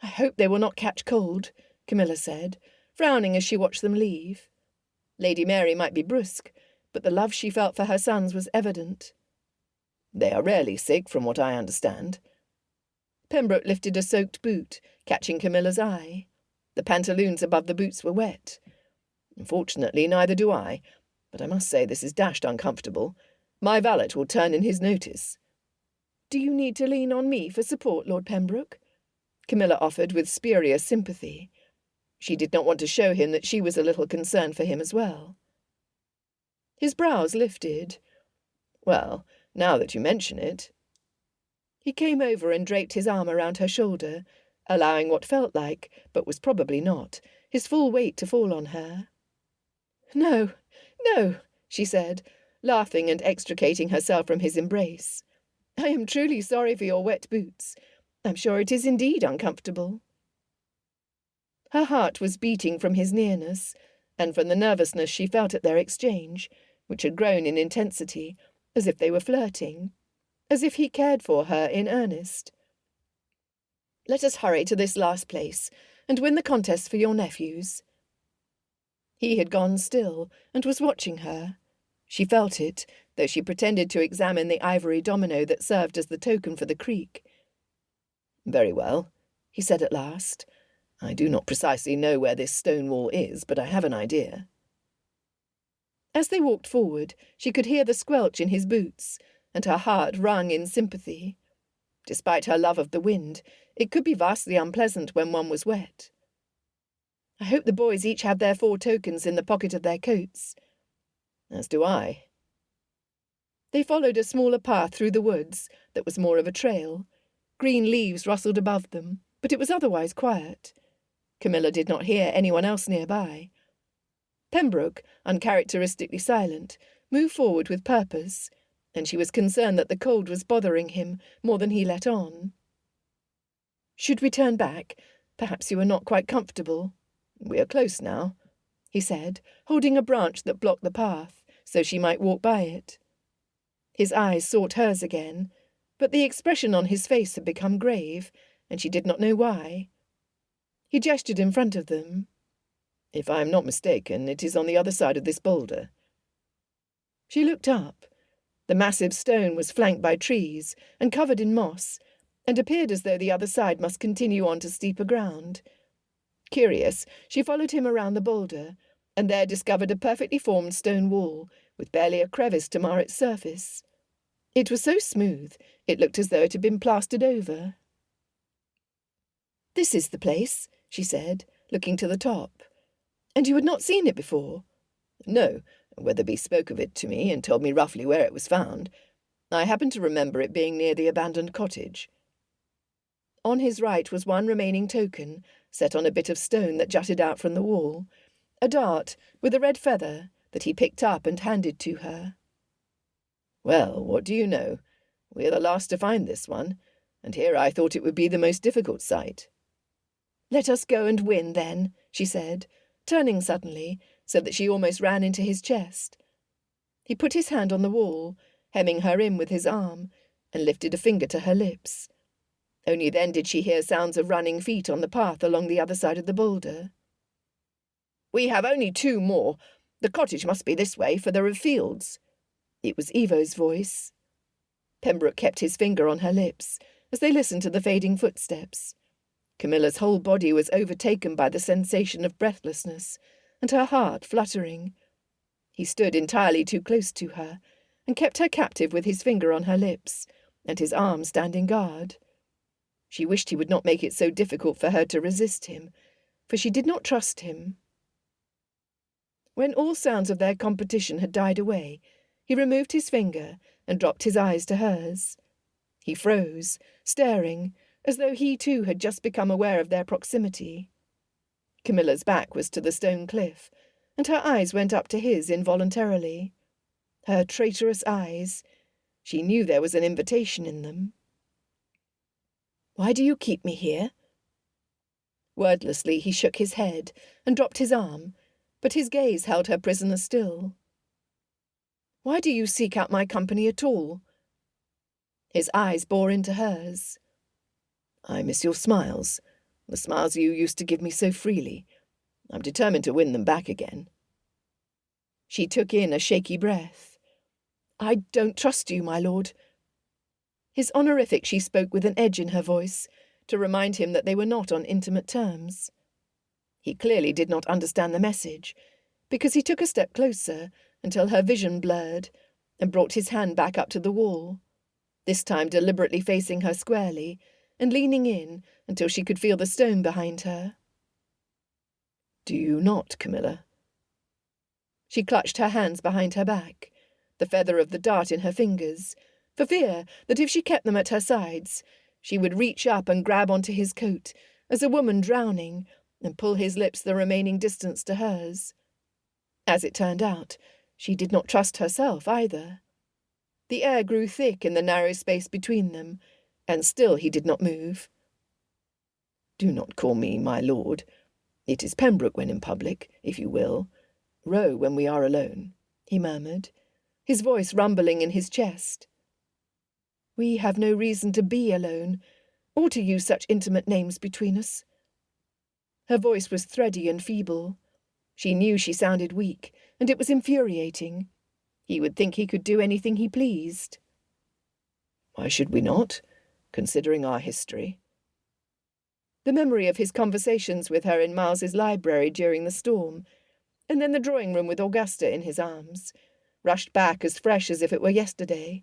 I hope they will not catch cold, Camilla said, frowning as she watched them leave. Lady Mary might be brusque, but the love she felt for her sons was evident. They are rarely sick, from what I understand. Pembroke lifted a soaked boot, catching Camilla's eye. The pantaloons above the boots were wet. Unfortunately, neither do I, but I must say this is dashed uncomfortable. My valet will turn in his notice. Do you need to lean on me for support, Lord Pembroke? Camilla offered with spurious sympathy. She did not want to show him that she was a little concerned for him as well. His brows lifted. Well, now that you mention it. He came over and draped his arm around her shoulder, allowing what felt like, but was probably not, his full weight to fall on her. No, no, she said, laughing and extricating herself from his embrace. I am truly sorry for your wet boots. I'm sure it is indeed uncomfortable. Her heart was beating from his nearness, and from the nervousness she felt at their exchange, which had grown in intensity, as if they were flirting, as if he cared for her in earnest. Let us hurry to this last place, and win the contest for your nephews. He had gone still, and was watching her. She felt it, though she pretended to examine the ivory domino that served as the token for the creek. Very well, he said at last. I do not precisely know where this stone wall is, but I have an idea. As they walked forward, she could hear the squelch in his boots, and her heart wrung in sympathy. Despite her love of the wind, it could be vastly unpleasant when one was wet. I hope the boys each have their 4 tokens in the pocket of their coats. As do I. They followed a smaller path through the woods that was more of a trail. Green leaves rustled above them, but it was otherwise quiet. Camilla did not hear anyone else nearby. Pembroke, uncharacteristically silent, moved forward with purpose, and she was concerned that the cold was bothering him more than he let on. Should we turn back? Perhaps you are not quite comfortable. We are close now, he said, holding a branch that blocked the path, so she might walk by it. His eyes sought hers again, but the expression on his face had become grave, and she did not know why. He gestured in front of them. If I am not mistaken, it is on the other side of this boulder. She looked up. The massive stone was flanked by trees and covered in moss, and appeared as though the other side must continue on to steeper ground. Curious, she followed him around the boulder, and there discovered a perfectly formed stone wall, with barely a crevice to mar its surface. It was so smooth, it looked as though it had been plastered over. This is the place, she said, looking to the top. And you had not seen it before? No, Weatherby spoke of it to me and told me roughly where it was found. I happen to remember it being near the abandoned cottage. On his right was one remaining token, set on a bit of stone that jutted out from the wall, a dart with a red feather that he picked up and handed to her. Well, what do you know? We are the last to find this one, and here I thought it would be the most difficult site. Let us go and win, then, she said, turning suddenly, so that she almost ran into his chest. He put his hand on the wall, hemming her in with his arm, and lifted a finger to her lips. Only then did she hear sounds of running feet on the path along the other side of the boulder. We have only 2 more. The cottage must be this way, for there are fields. It was Evo's voice. Pembroke kept his finger on her lips as they listened to the fading footsteps. Camilla's whole body was overtaken by the sensation of breathlessness, and her heart fluttering. He stood entirely too close to her, and kept her captive with his finger on her lips, and his arm standing guard. She wished he would not make it so difficult for her to resist him, for she did not trust him. When all sounds of their competition had died away, he removed his finger and dropped his eyes to hers. He froze, staring, as though he too had just become aware of their proximity. Camilla's back was to the stone cliff, and her eyes went up to his involuntarily. Her traitorous eyes. She knew there was an invitation in them. Why do you keep me here? Wordlessly he shook his head and dropped his arm, but his gaze held her prisoner still. Why do you seek out my company at all? His eyes bore into hers. I miss your smiles. The smiles you used to give me so freely. I'm determined to win them back again." She took in a shaky breath. "I don't trust you, my lord." His honorific she spoke with an edge in her voice, to remind him that they were not on intimate terms. He clearly did not understand the message, because he took a step closer until her vision blurred, and brought his hand back up to the wall, this time deliberately facing her squarely, and leaning in until she could feel the stone behind her. "Do you not, Camilla?" She clutched her hands behind her back, the feather of the dart in her fingers, for fear that if she kept them at her sides, she would reach up and grab onto his coat, as a woman drowning, and pull his lips the remaining distance to hers. As it turned out, she did not trust herself either. The air grew thick in the narrow space between them, and still he did not move. "Do not call me my lord. It is Pembroke when in public, if you will. Row when we are alone," he murmured, his voice rumbling in his chest. "We have no reason to be alone, or to use such intimate names between us." Her voice was thready and feeble. She knew she sounded weak, and it was infuriating. He would think he could do anything he pleased. "Why should we not, considering our history?" The memory of his conversations with her in Miles's library during the storm, and then the drawing room with Augusta in his arms, rushed back as fresh as if it were yesterday.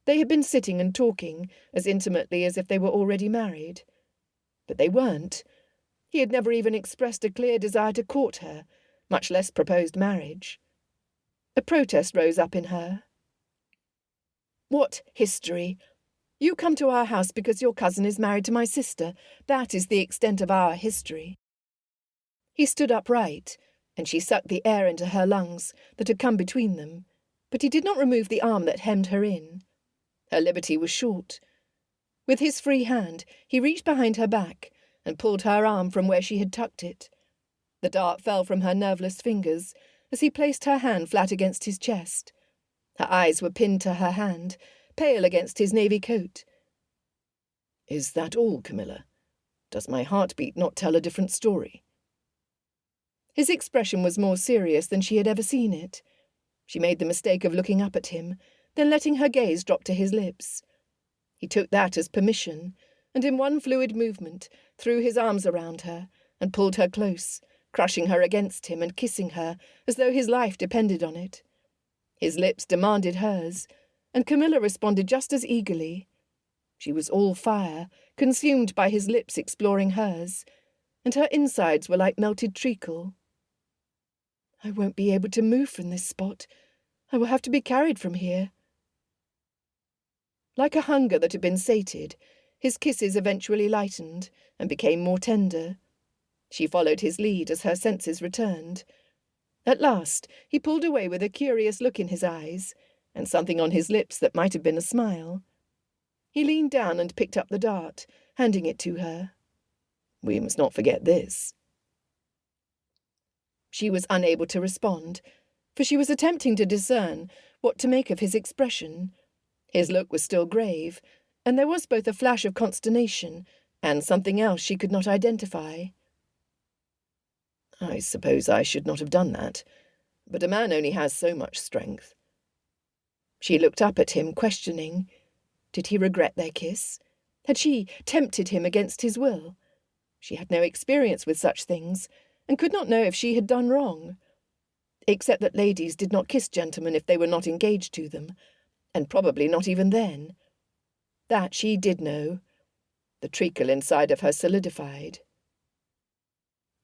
They had been sitting and talking as intimately as if they were already married. But they weren't. He had never even expressed a clear desire to court her, much less proposed marriage. A protest rose up in her. "What history? You come to our house because your cousin is married to my sister. That is the extent of our history." He stood upright, and she sucked the air into her lungs that had come between them, but he did not remove the arm that hemmed her in. Her liberty was short. With his free hand, he reached behind her back and pulled her arm from where she had tucked it. The dart fell from her nerveless fingers as he placed her hand flat against his chest. Her eyes were pinned to her hand, pale against his navy coat. "Is that all, Camilla? Does my heartbeat not tell a different story?" His expression was more serious than she had ever seen it. She made the mistake of looking up at him, then letting her gaze drop to his lips. He took that as permission, and in one fluid movement threw his arms around her and pulled her close, crushing her against him and kissing her as though his life depended on it. His lips demanded hers, and Camilla responded just as eagerly. She was all fire, consumed by his lips exploring hers, and her insides were like melted treacle. "I won't be able to move from this spot. I will have to be carried from here." Like a hunger that had been sated, his kisses eventually lightened and became more tender. She followed his lead as her senses returned. At last, he pulled away with a curious look in his eyes, and something on his lips that might have been a smile. He leaned down and picked up the dart, handing it to her. "We must not forget this." She was unable to respond, for she was attempting to discern what to make of his expression. His look was still grave, and there was both a flash of consternation and something else she could not identify. "I suppose I should not have done that, but a man only has so much strength." She looked up at him, questioning. Did he regret their kiss? Had she tempted him against his will? She had no experience with such things, and could not know if she had done wrong, except that ladies did not kiss gentlemen if they were not engaged to them, and probably not even then. That she did know. The treacle inside of her solidified.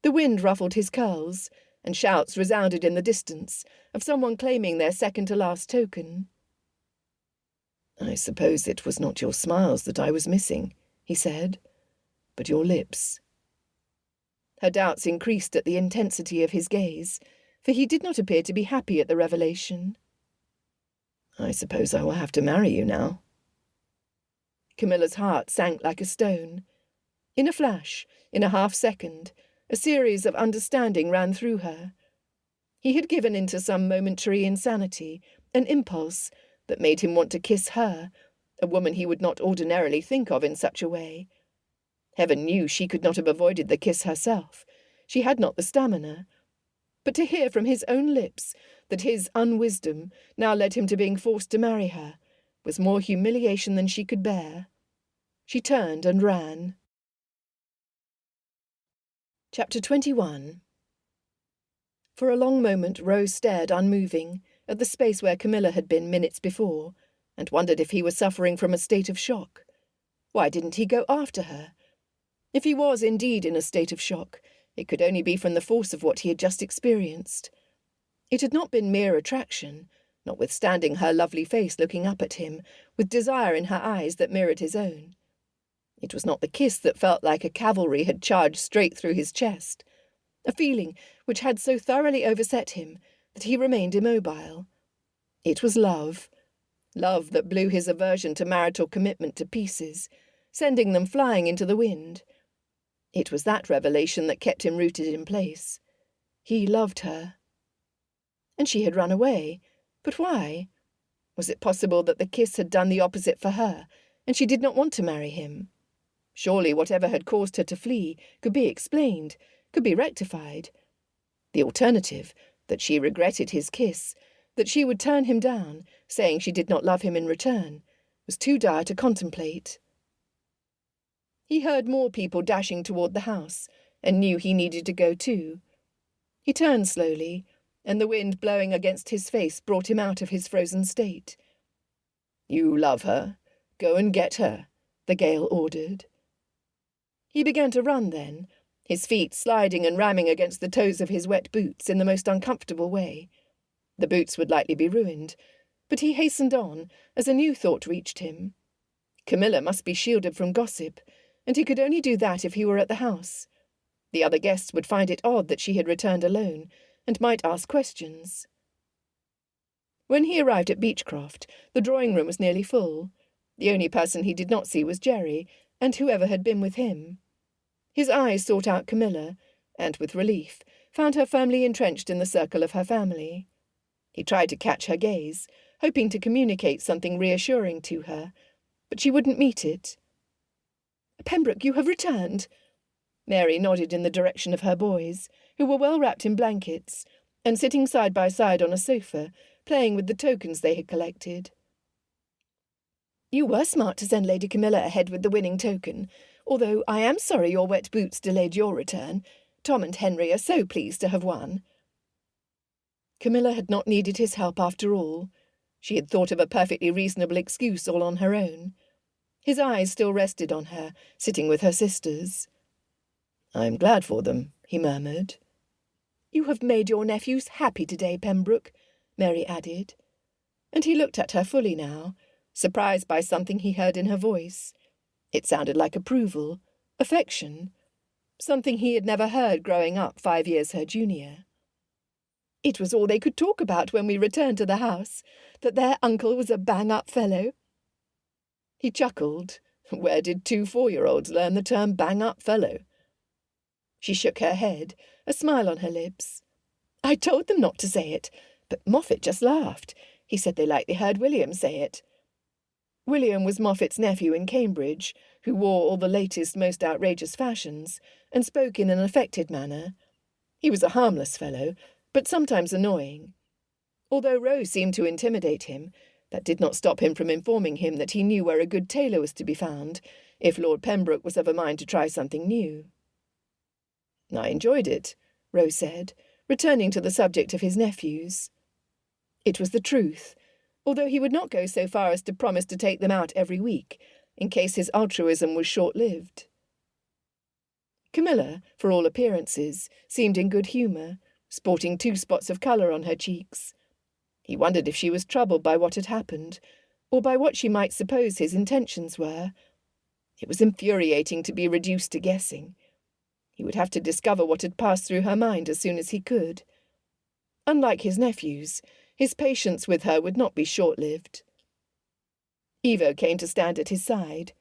The wind ruffled his curls, and shouts resounded in the distance of someone claiming their second-to-last token. "I suppose it was not your smiles that I was missing," he said, "but your lips." Her doubts increased at the intensity of his gaze, for he did not appear to be happy at the revelation. "I suppose I will have to marry you now." Camilla's heart sank like a stone. In a flash, in a half-second, a series of understanding ran through her. He had given into some momentary insanity, an impulse that made him want to kiss her, a woman he would not ordinarily think of in such a way. Heaven knew she could not have avoided the kiss herself. She had not the stamina. But to hear from his own lips that his unwisdom now led him to being forced to marry her was more humiliation than she could bear. She turned and ran. Chapter 21. For a long moment Rose stared unmoving at the space where Camilla had been minutes before, and wondered if he was suffering from a state of shock. Why didn't he go after her? If he was indeed in a state of shock, it could only be from the force of what he had just experienced. It had not been mere attraction, notwithstanding her lovely face looking up at him, with desire in her eyes that mirrored his own. It was not the kiss that felt like a cavalry had charged straight through his chest, a feeling which had so thoroughly overset him that he remained immobile. It was love. Love that blew his aversion to marital commitment to pieces, sending them flying into the wind. It was that revelation that kept him rooted in place. He loved her. And she had run away. But why? Was it possible that the kiss had done the opposite for her, and she did not want to marry him? Surely whatever had caused her to flee could be explained, could be rectified. The alternative, that she regretted his kiss, that she would turn him down, saying she did not love him in return, was too dire to contemplate. He heard more people dashing toward the house, and knew he needed to go too. He turned slowly, and the wind blowing against his face brought him out of his frozen state. "You love her. Go and get her," the gale ordered. He began to run then, his feet sliding and ramming against the toes of his wet boots in the most uncomfortable way. The boots would likely be ruined, but he hastened on as a new thought reached him. Camilla must be shielded from gossip, and he could only do that if he were at the house. The other guests would find it odd that she had returned alone, and might ask questions. When he arrived at Beechcroft, the drawing-room was nearly full. The only person he did not see was Jerry, and whoever had been with him. His eyes sought out Camilla, and with relief found her firmly entrenched in the circle of her family. He tried to catch her gaze, hoping to communicate something reassuring to her, but she wouldn't meet it. "Pembroke, you have returned." Mary nodded in the direction of her boys, who were well wrapped in blankets, and sitting side by side on a sofa, playing with the tokens they had collected. "You were smart to send Lady Camilla ahead with the winning token, although I am sorry your wet boots delayed your return. Tom and Henry are so pleased to have won." Camilla had not needed his help after all. She had thought of a perfectly reasonable excuse all on her own. His eyes still rested on her, sitting with her sisters. "I'm glad for them," he murmured. "You have made your nephews happy today, Pembroke," Mary added. And he looked at her fully now, surprised by something he heard in her voice. It sounded like approval, affection, something he had never heard growing up 5 years her junior. "It was all they could talk about when we returned to the house, that their uncle was a bang-up fellow." He chuckled. Where did 2 4-year-olds learn the term bang-up fellow? She shook her head, a smile on her lips. "I told them not to say it, but Moffat just laughed. He said they likely heard William say it." William was Moffat's nephew in Cambridge, who wore all the latest, most outrageous fashions, and spoke in an affected manner. He was a harmless fellow, but sometimes annoying. Although Rose seemed to intimidate him, that did not stop him from informing him that he knew where a good tailor was to be found, if Lord Pembroke was of a mind to try something new. "I enjoyed it," Rose said, returning to the subject of his nephews. It was the truth, although he would not go so far as to promise to take them out every week, in case his altruism was short-lived. Camilla, for all appearances, seemed in good humour, sporting 2 spots of colour on her cheeks. He wondered if she was troubled by what had happened, or by what she might suppose his intentions were. It was infuriating to be reduced to guessing. He would have to discover what had passed through her mind as soon as he could. Unlike his nephews, his patience with her would not be short-lived. Evo came to stand at his side.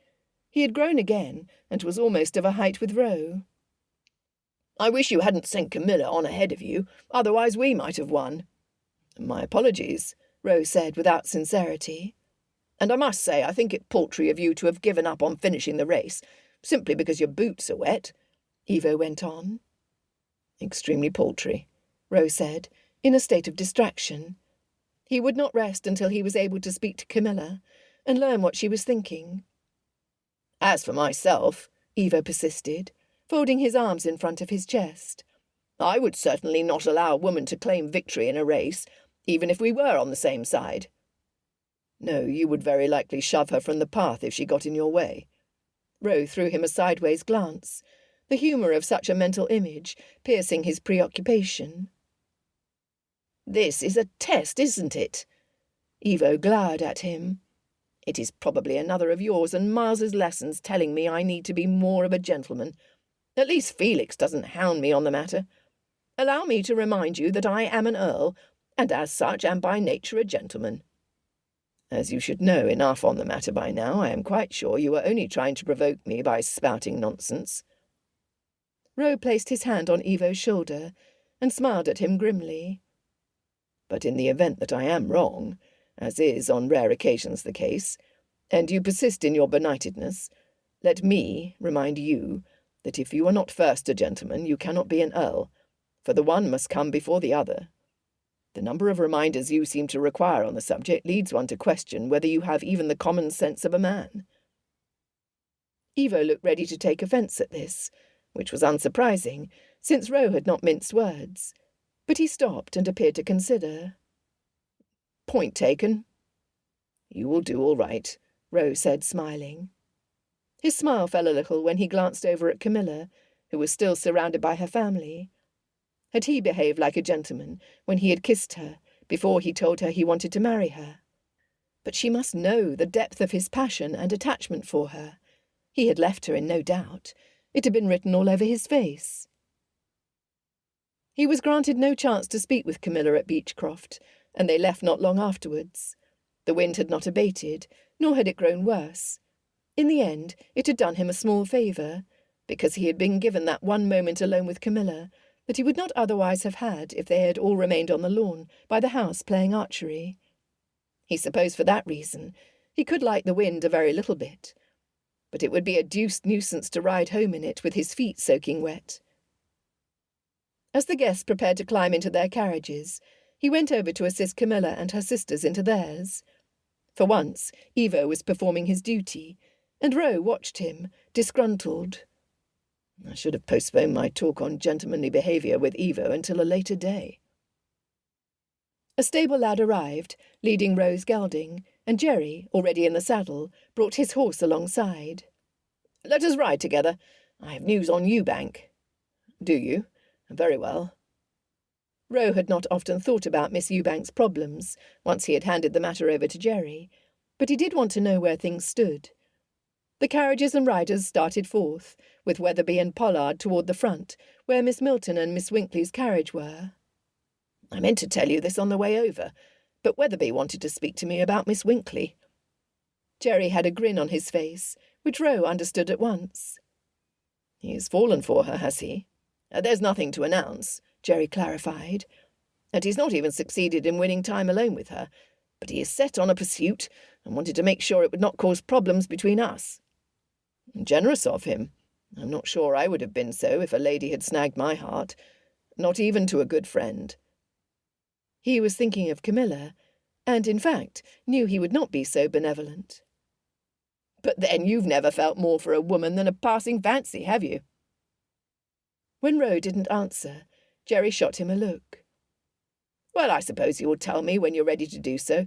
He had grown again, and was almost of a height with Roe. "I wish you hadn't sent Camilla on ahead of you, otherwise we might have won." "My apologies," Roe said without sincerity. "And I must say I think it paltry of you to have given up on finishing the race. simply because your boots are wet," Evo went on. "Extremely paltry," Rose said, in a state of distraction. He would not rest until he was able to speak to Camilla and learn what she was thinking. "As for myself," Evo persisted, folding his arms in front of his chest, "I would certainly not allow a woman to claim victory in a race, even if we were on the same side." "No, you would very likely shove her from the path if she got in your way." Roe threw him a sideways glance, the humour of such a mental image piercing his preoccupation. "This is a test, isn't it?" Evo glowered at him. "It is probably another of yours and Miles's lessons telling me I need to be more of a gentleman. At least Felix doesn't hound me on the matter. Allow me to remind you that I am an earl, and as such am by nature a gentleman." "As you should know enough on the matter by now, I am quite sure you are only trying to provoke me by spouting nonsense." Roe placed his hand on Evo's shoulder and smiled at him grimly. "But in the event that I am wrong, as is on rare occasions the case, and you persist in your benightedness, let me remind you that if you are not first a gentleman, you cannot be an earl, for the one must come before the other. The number of reminders you seem to require on the subject leads one to question whether you have even the common sense of a man." Evo looked ready to take offence at this, which was unsurprising, since Roe had not minced words, but he stopped and appeared to consider. "Point taken." "You will do all right," Roe said, smiling. His smile fell a little when he glanced over at Camilla, who was still surrounded by her family. Had he behaved like a gentleman when he had kissed her before he told her he wanted to marry her? But she must know the depth of his passion and attachment for her. He had left her in no doubt. It had been written all over his face. He was granted no chance to speak with Camilla at Beechcroft, and they left not long afterwards. The wind had not abated, nor had it grown worse. In the end, it had done him a small favour, because he had been given that one moment alone with Camilla that he would not otherwise have had if they had all remained on the lawn by the house playing archery. He supposed for that reason he could like the wind a very little bit, but it would be a deuced nuisance to ride home in it with his feet soaking wet. As the guests prepared to climb into their carriages, he went over to assist Camilla and her sisters into theirs. For once, Evo was performing his duty, and Roe watched him, disgruntled. "I should have postponed my talk on gentlemanly behaviour with Evo until a later day." A stable lad arrived, leading Roe's gelding, and Jerry, already in the saddle, brought his horse alongside. "Let us ride together. I have news on Ewbank." "Do you? Very well." Roe had not often thought about Miss Ewbank's problems once he had handed the matter over to Jerry, but he did want to know where things stood. The carriages and riders started forth, with Weatherby and Pollard toward the front, where Miss Milton and Miss Winkley's carriage were. "I meant to tell you this on the way over, but Weatherby wanted to speak to me about Miss Winkley." Jerry had a grin on his face, which Roe understood at once. "He has fallen for her, has he?" "There's nothing to announce," Jerry clarified. "And he's not even succeeded in winning time alone with her, but he is set on a pursuit and wanted to make sure it would not cause problems between us." "Generous of him. I'm not sure I would have been so if a lady had snagged my heart, not even to a good friend." He was thinking of Camilla, and, in fact, knew he would not be so benevolent. "But then you've never felt more for a woman than a passing fancy, have you?" When Roe didn't answer, Jerry shot him a look. "Well, I suppose you will tell me when you're ready to do so.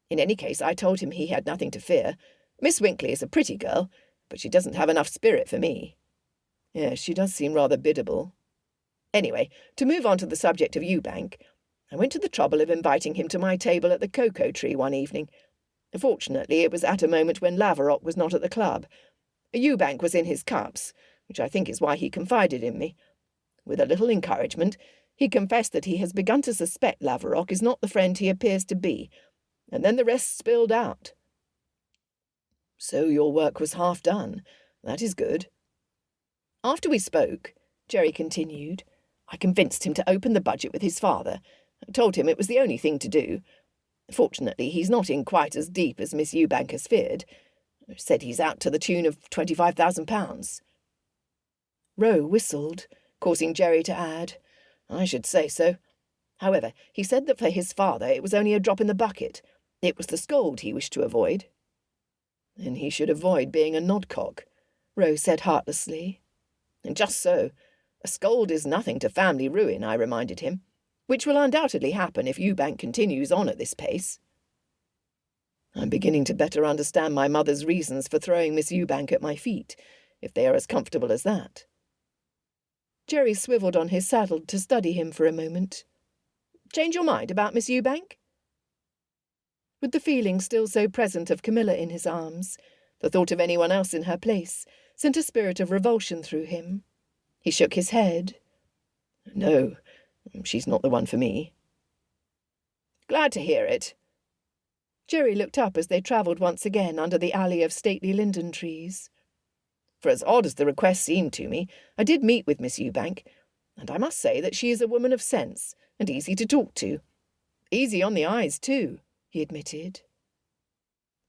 In any case, I told him he had nothing to fear. Miss Winkley is a pretty girl, but she doesn't have enough spirit for me." "Yes, she does seem rather biddable." "Anyway, to move on to the subject of Ewbank, I went to the trouble of inviting him to my table at the Cocoa Tree one evening. Fortunately, it was at a moment when Laverock was not at the club. Ewbank was in his cups, which I think is why he confided in me. With a little encouragement, he confessed that he has begun to suspect Laverock is not the friend he appears to be, and then the rest spilled out." "So your work was half done. That is good." "After we spoke," Jerry continued, "I convinced him to open the budget with his father. I told him it was the only thing to do. Fortunately, he's not in quite as deep as Miss Ewbank has feared. Said he's out to the tune of £25,000. Rowe whistled, causing Jerry to add, I should say so. However, he said that for his father it was only a drop in the bucket. It was the scold he wished to avoid. Then he should avoid being a nodcock, Rowe said heartlessly. And just so. A scold is nothing to family ruin, I reminded him, which will undoubtedly happen if Ewbank continues on at this pace. I'm beginning to better understand my mother's reasons for throwing Miss Ewbank at my feet, if they are as comfortable as that. Jerry swiveled on his saddle to study him for a moment. Change your mind about Miss Ewbank? With the feeling still so present of Camilla in his arms, the thought of anyone else in her place sent a spirit of revulsion through him. He shook his head. No, she's not the one for me. Glad to hear it. Jerry looked up as they travelled once again under the alley of stately linden trees. For as odd as the request seemed to me, I did meet with Miss Ewbank, and I must say that she is a woman of sense and easy to talk to. Easy on the eyes, too, he admitted.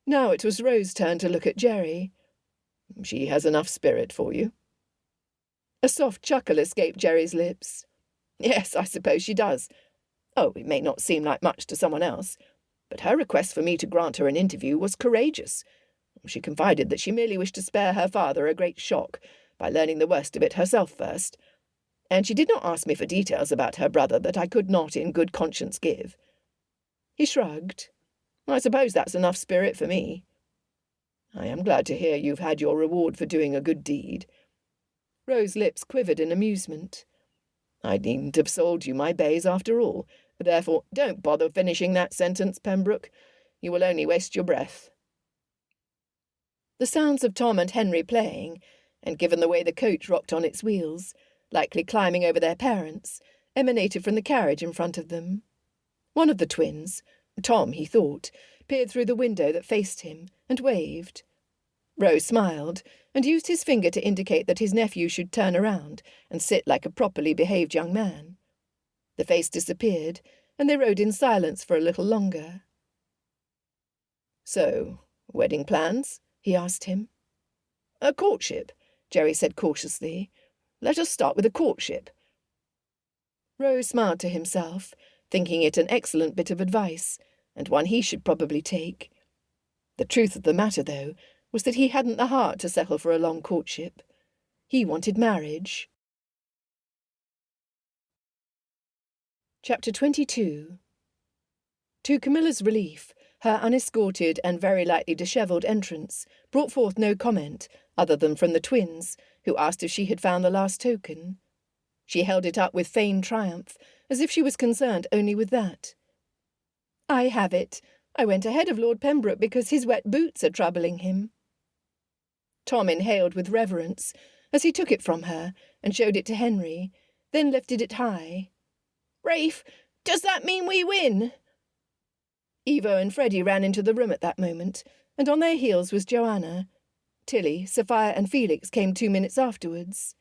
Now it was Rose's turn to look at Jerry. She has enough spirit for you. A soft chuckle escaped Jerry's lips. Yes, I suppose she does. Oh, it may not seem like much to someone else, but her request for me to grant her an interview was courageous. She confided that she merely wished to spare her father a great shock by learning the worst of it herself first, and she did not ask me for details about her brother that I could not in good conscience give. He shrugged. I suppose that's enough spirit for me. I am glad to hear you've had your reward for doing a good deed. Rose's lips quivered in amusement. I needn't have sold you my bays after all. Therefore, don't bother finishing that sentence, Pembroke. You will only waste your breath. The sounds of Tom and Henry playing, and given the way the coach rocked on its wheels, likely climbing over their parents, emanated from the carriage in front of them. One of the twins, Tom, he thought, peered through the window that faced him and waved. Rose smiled and used his finger to indicate that his nephew should turn around and sit like a properly behaved young man. The face disappeared, and they rode in silence for a little longer. So, wedding plans? He asked him. A courtship, Jerry said cautiously. Let us start with a courtship. Rose smiled to himself, thinking it an excellent bit of advice, and one he should probably take. The truth of the matter, though, was that he hadn't the heart to settle for a long courtship. He wanted marriage. Chapter 22. To Camilla's relief, her unescorted and very lightly dishevelled entrance brought forth no comment other than from the twins, who asked if she had found the last token. She held it up with feigned triumph, as if she was concerned only with that. I have it. I went ahead of Lord Pembroke because his wet boots are troubling him. Tom inhaled with reverence as he took it from her and showed it to Henry, then lifted it high. Rafe, does that mean we win? Evo and Freddie ran into the room at that moment, and on their heels was Joanna. Tilly, Sophia and Felix came 2 minutes afterwards.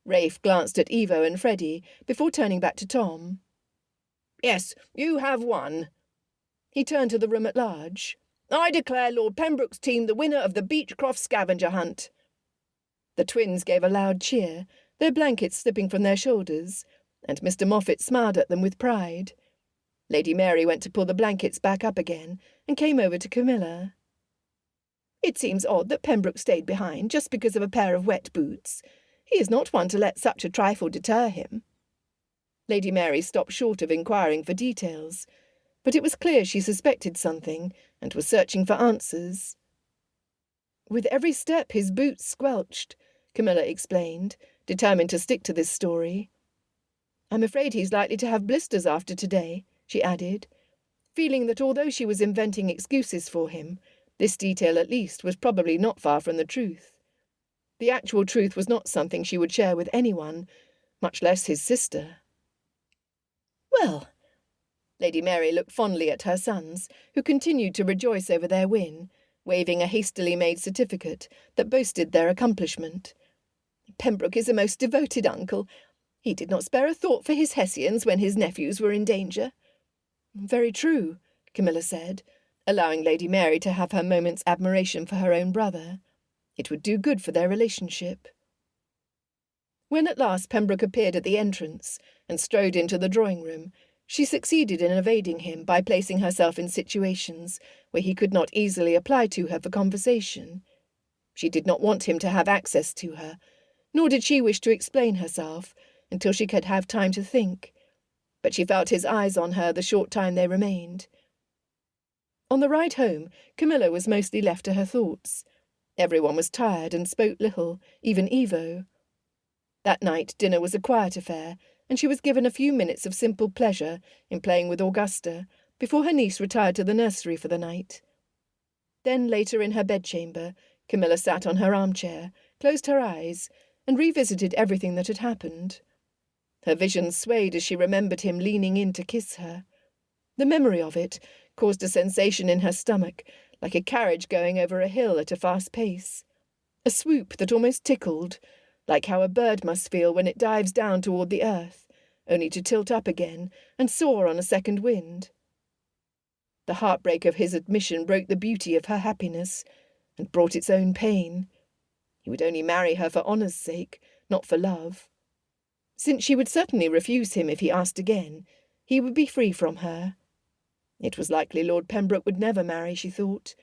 Rafe glanced at Evo and Freddie before turning back to Tom. Yes, you have won. He turned to the room at large. I declare Lord Pembroke's team the winner of the Beechcroft scavenger hunt. The twins gave a loud cheer, their blankets slipping from their shoulders, and Mr. Moffat smiled at them with pride. Lady Mary went to pull the blankets back up again and came over to Camilla. It seems odd that Pembroke stayed behind just because of a pair of wet boots. He is not one to let such a trifle deter him. Lady Mary stopped short of inquiring for details, but it was clear she suspected something and was searching for answers. With every step his boots squelched, Camilla explained, determined to stick to this story. I'm afraid he's likely to have blisters after today, she added, feeling that although she was inventing excuses for him, this detail at least was probably not far from the truth. The actual truth was not something she would share with anyone, much less his sister. Well, Lady Mary looked fondly at her sons, who continued to rejoice over their win, waving a hastily made certificate that boasted their accomplishment. Pembroke is a most devoted uncle. He did not spare a thought for his Hessians when his nephews were in danger. Very true, Camilla said, allowing Lady Mary to have her moment's admiration for her own brother. It would do good for their relationship. When at last Pembroke appeared at the entrance and strode into the drawing-room, she succeeded in evading him by placing herself in situations where he could not easily apply to her for conversation. She did not want him to have access to her, nor did she wish to explain herself until she could have time to think, but she felt his eyes on her the short time they remained. On the ride home, Camilla was mostly left to her thoughts. Everyone was tired and spoke little, even Evo. That night dinner was a quiet affair, and she was given a few minutes of simple pleasure in playing with Augusta before her niece retired to the nursery for the night. Then, later in her bedchamber, Camilla sat on her armchair, closed her eyes, and revisited everything that had happened. Her visions swayed as she remembered him leaning in to kiss her. The memory of it caused a sensation in her stomach, like a carriage going over a hill at a fast pace. A swoop that almost tickled, like how a bird must feel when it dives down toward the earth, only to tilt up again and soar on a second wind. The heartbreak of his admission broke the beauty of her happiness, and brought its own pain. He would only marry her for honour's sake, not for love. Since she would certainly refuse him if he asked again, he would be free from her. It was likely Lord Pembroke would never marry, she thought.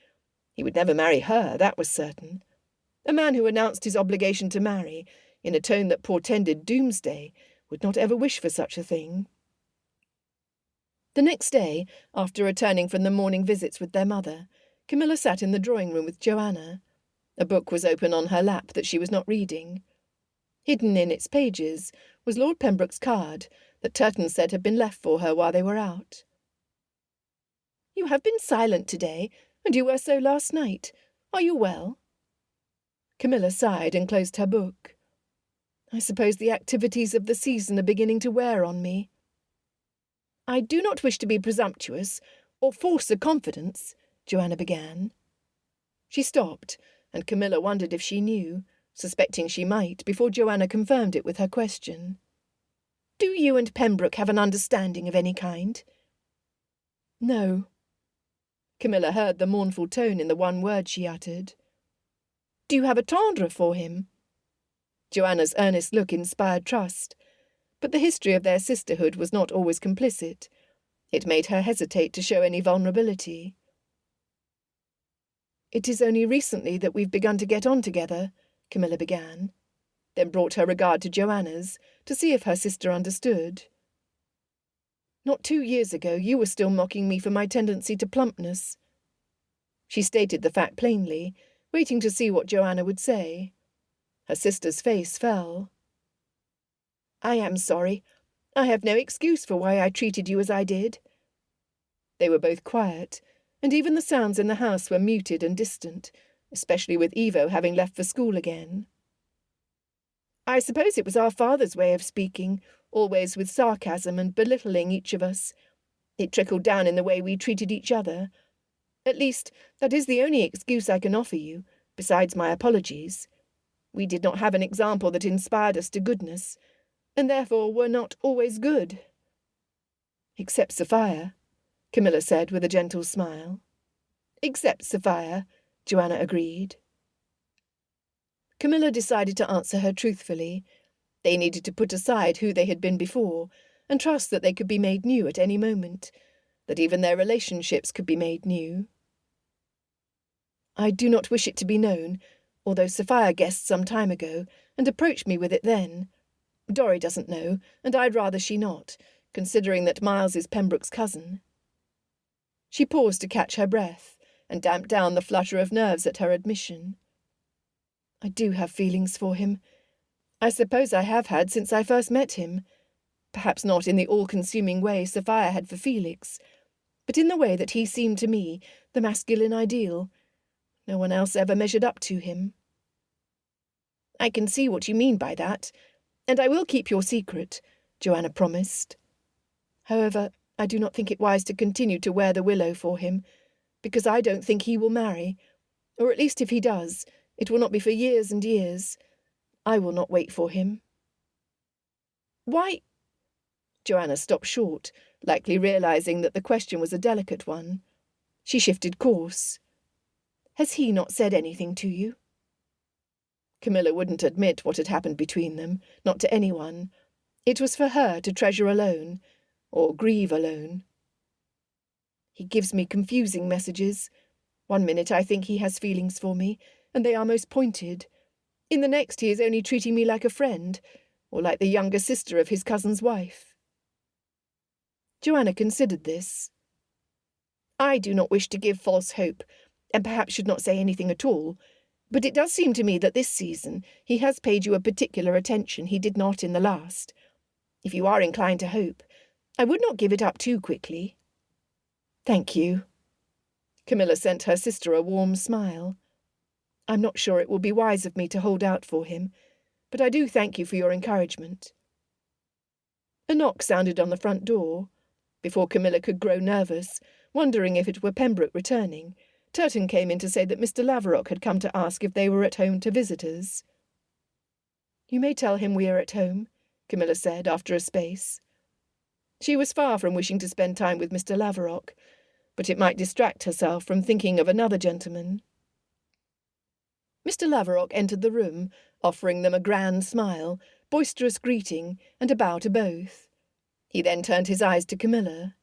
He would never marry her, that was certain. A man who announced his obligation to marry, in a tone that portended doomsday, would not ever wish for such a thing. The next day, after returning from the morning visits with their mother, Camilla sat in the drawing-room with Joanna. A book was open on her lap that she was not reading. Hidden in its pages was Lord Pembroke's card that Turton said had been left for her while they were out. "You have been silent today, and you were so last night. Are you well?" Camilla sighed and closed her book. "I suppose the activities of the season are beginning to wear on me." "I do not wish to be presumptuous, or force a confidence," Joanna began. She stopped, and Camilla wondered if she knew, suspecting she might, before Joanna confirmed it with her question. "Do you and Pembroke have an understanding of any kind?" "No." Camilla heard the mournful tone in the one word she uttered. "Do you have a tendre for him?" Joanna's earnest look inspired trust, but the history of their sisterhood was not always complicit. It made her hesitate to show any vulnerability. "It is only recently that we've begun to get on together," Camilla began, then brought her regard to Joanna's to see if her sister understood. "Not 2 years ago you were still mocking me for my tendency to plumpness." She stated the fact plainly, waiting to see what Joanna would say. Her sister's face fell. "I am sorry. I have no excuse for why I treated you as I did." They were both quiet, and even the sounds in the house were muted and distant, especially with Evo having left for school again. "I suppose it was our father's way of speaking, always with sarcasm and belittling each of us. It trickled down in the way we treated each other. At least, that is the only excuse I can offer you, besides my apologies. We did not have an example that inspired us to goodness, and therefore were not always good." "Except Sophia," Camilla said with a gentle smile. "Except Sophia," Joanna agreed. Camilla decided to answer her truthfully. They needed to put aside who they had been before, and trust that they could be made new at any moment, that even their relationships could be made new. "I do not wish it to be known, although Sophia guessed some time ago, and approached me with it then. Dorry doesn't know, and I'd rather she not, considering that Miles is Pembroke's cousin." She paused to catch her breath, and damp down the flutter of nerves at her admission. "I do have feelings for him. I suppose I have had since I first met him. Perhaps not in the all-consuming way Sophia had for Felix, but in the way that he seemed to me the masculine ideal. No one else ever measured up to him." "I can see what you mean by that, and I will keep your secret," Joanna promised. "However, I do not think it wise to continue to wear the willow for him, because I don't think he will marry, or at least if he does, it will not be for years and years. I will not wait for him." "Why—" Joanna stopped short, likely realizing that the question was a delicate one. She shifted course. Has he not said anything to you? Camilla wouldn't admit what had happened between them, not to anyone. It was for her to treasure alone, or grieve alone. He gives me confusing messages. One minute I think he has feelings for me, and they are most pointed. In the next he is only treating me like a friend, or like the younger sister of his cousin's wife. Joanna considered this. I do not wish to give false hope, and perhaps should not say anything at all, but it does seem to me that this season he has paid you a particular attention he did not in the last. If you are inclined to hope, I would not give it up too quickly. Thank you. Camilla sent her sister a warm smile. I'm not sure it will be wise of me to hold out for him, but I do thank you for your encouragement. A knock sounded on the front door. Before Camilla could grow nervous, wondering if it were Pembroke returning, Turton came in to say that Mr. Laverock had come to ask if they were at home to visitors. You may tell him we are at home, Camilla said after a space. She was far from wishing to spend time with Mr. Laverock, but it might distract herself from thinking of another gentleman. Mr. Laverock entered the room, offering them a grand smile, boisterous greeting, and a bow to both. He then turned his eyes to Camilla.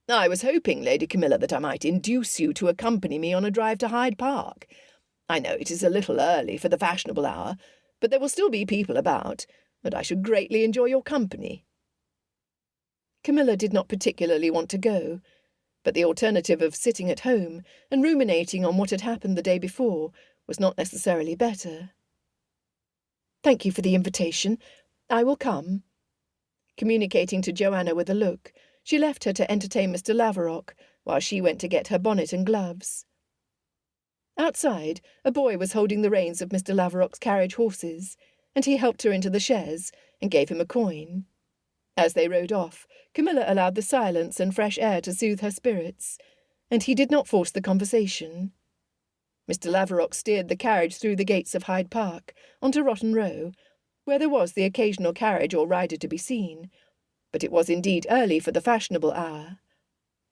I was hoping, Lady Camilla, that I might induce you to accompany me on a drive to Hyde Park. I know it is a little early for the fashionable hour, but there will still be people about, and I should greatly enjoy your company. Camilla did not particularly want to go, but the alternative of sitting at home and ruminating on what had happened the day before was not necessarily better. Thank you for the invitation. I will come. Communicating to Joanna with a look, she left her to entertain Mr. Laverock while she went to get her bonnet and gloves. Outside, a boy was holding the reins of Mr. Laverock's carriage horses, and he helped her into the chaise and gave him a coin. As they rode off, Camilla allowed the silence and fresh air to soothe her spirits, and he did not force the conversation. Mr. Laverock steered the carriage through the gates of Hyde Park, onto Rotten Row, where there was the occasional carriage or rider to be seen, but it was indeed early for the fashionable hour.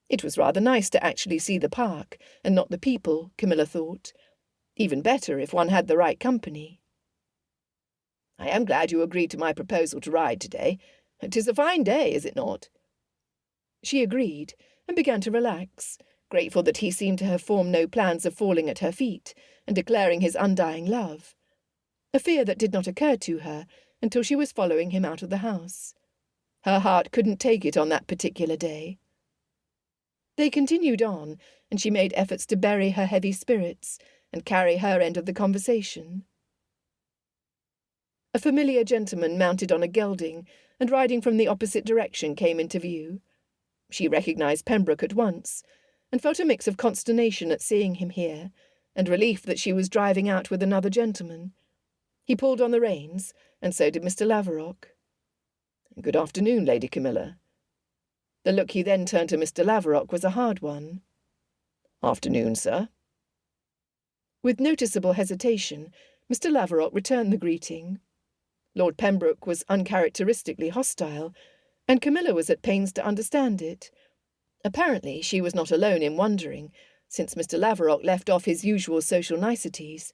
It was rather nice to actually see the park, and not the people, Camilla thought. Even better if one had the right company. I am glad you agreed to my proposal to ride today. 'Tis a fine day, is it not? She agreed, and began to relax, grateful that he seemed to have formed no plans of falling at her feet and declaring his undying love, a fear that did not occur to her until she was following him out of the house. Her heart couldn't take it on that particular day. They continued on, and she made efforts to bury her heavy spirits and carry her end of the conversation. A familiar gentleman mounted on a gelding and riding from the opposite direction came into view. She recognised Pembroke at once, and felt a mix of consternation at seeing him here, and relief that she was driving out with another gentleman. He pulled on the reins, and so did Mr. Laverock. Good afternoon, Lady Camilla. The look he then turned to Mr. Laverock was a hard one. Afternoon, sir. With noticeable hesitation, Mr. Laverock returned the greeting. Lord Pembroke was uncharacteristically hostile, and Camilla was at pains to understand it. Apparently she was not alone in wondering, since Mr. Laverock left off his usual social niceties,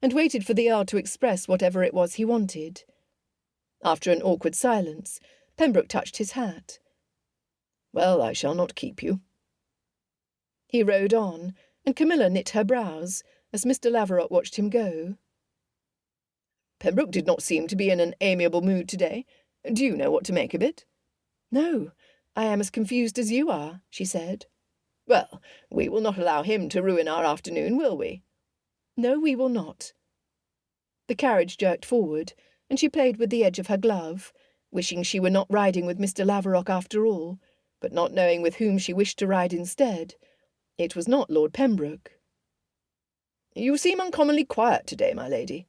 and waited for the Earl to express whatever it was he wanted. After an awkward silence, Pembroke touched his hat. Well, I shall not keep you. He rode on, and Camilla knit her brows, as Mr. Laverock watched him go. Pembroke did not seem to be in an amiable mood today. Do you know what to make of it? No, I am as confused as you are, she said. Well, we will not allow him to ruin our afternoon, will we? No, we will not. The carriage jerked forward, and she played with the edge of her glove, wishing she were not riding with Mr. Laverock after all, but not knowing with whom she wished to ride instead. It was not Lord Pembroke. You seem uncommonly quiet today, my lady.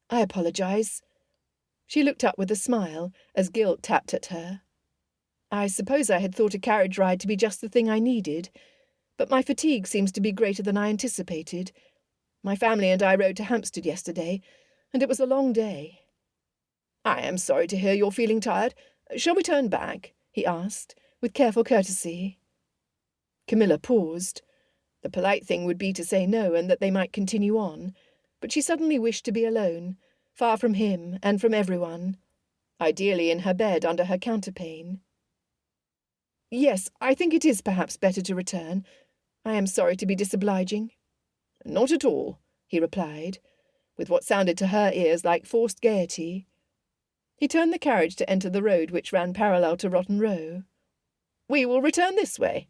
I apologise. She looked up with a smile as guilt tapped at her. I suppose I had thought a carriage ride to be just the thing I needed, but my fatigue seems to be greater than I anticipated. My family and I rode to Hampstead yesterday, and it was a long day. I am sorry to hear you're feeling tired. Shall we turn back? He asked, with careful courtesy. Camilla paused. The polite thing would be to say no and that they might continue on, but she suddenly wished to be alone, far from him and from everyone, ideally in her bed under her counterpane. "Yes, I think it is perhaps better to return. I am sorry to be disobliging." "Not at all," he replied, with what sounded to her ears like forced gaiety. He turned the carriage to enter the road which ran parallel to Rotten Row. "We will return this way."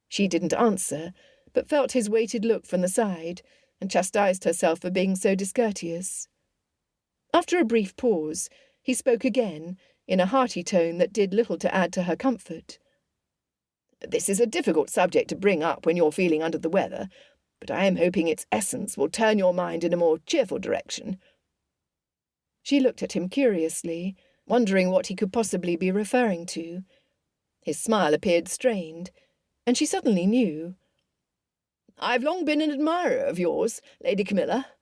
She didn't answer, but felt his weighted look from the side, and chastised herself for being so discourteous. After a brief pause, he spoke again, in a hearty tone that did little to add to her comfort. "This is a difficult subject to bring up when you're feeling under the weather, but I am hoping its essence will turn your mind in a more cheerful direction." She looked at him curiously, wondering what he could possibly be referring to. His smile appeared strained, and she suddenly knew. "I've long been an admirer of yours, Lady Camilla."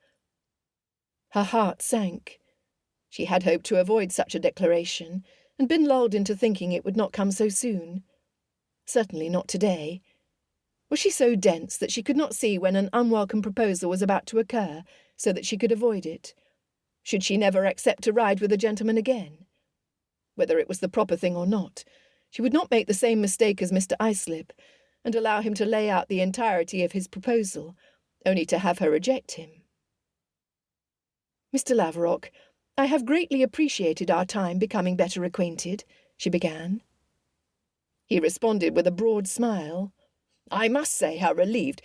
Her heart sank. She had hoped to avoid such a declaration, and been lulled into thinking it would not come so soon. Certainly not today. Was she so dense that she could not see when an unwelcome proposal was about to occur, so that she could avoid it? Should she never accept to ride with a gentleman again? Whether it was the proper thing or not, she would not make the same mistake as Mr. Islip, and allow him to lay out the entirety of his proposal, only to have her reject him. "Mr. Laverock, I have greatly appreciated our time becoming better acquainted," she began. He responded with a broad smile. "I must say how relieved,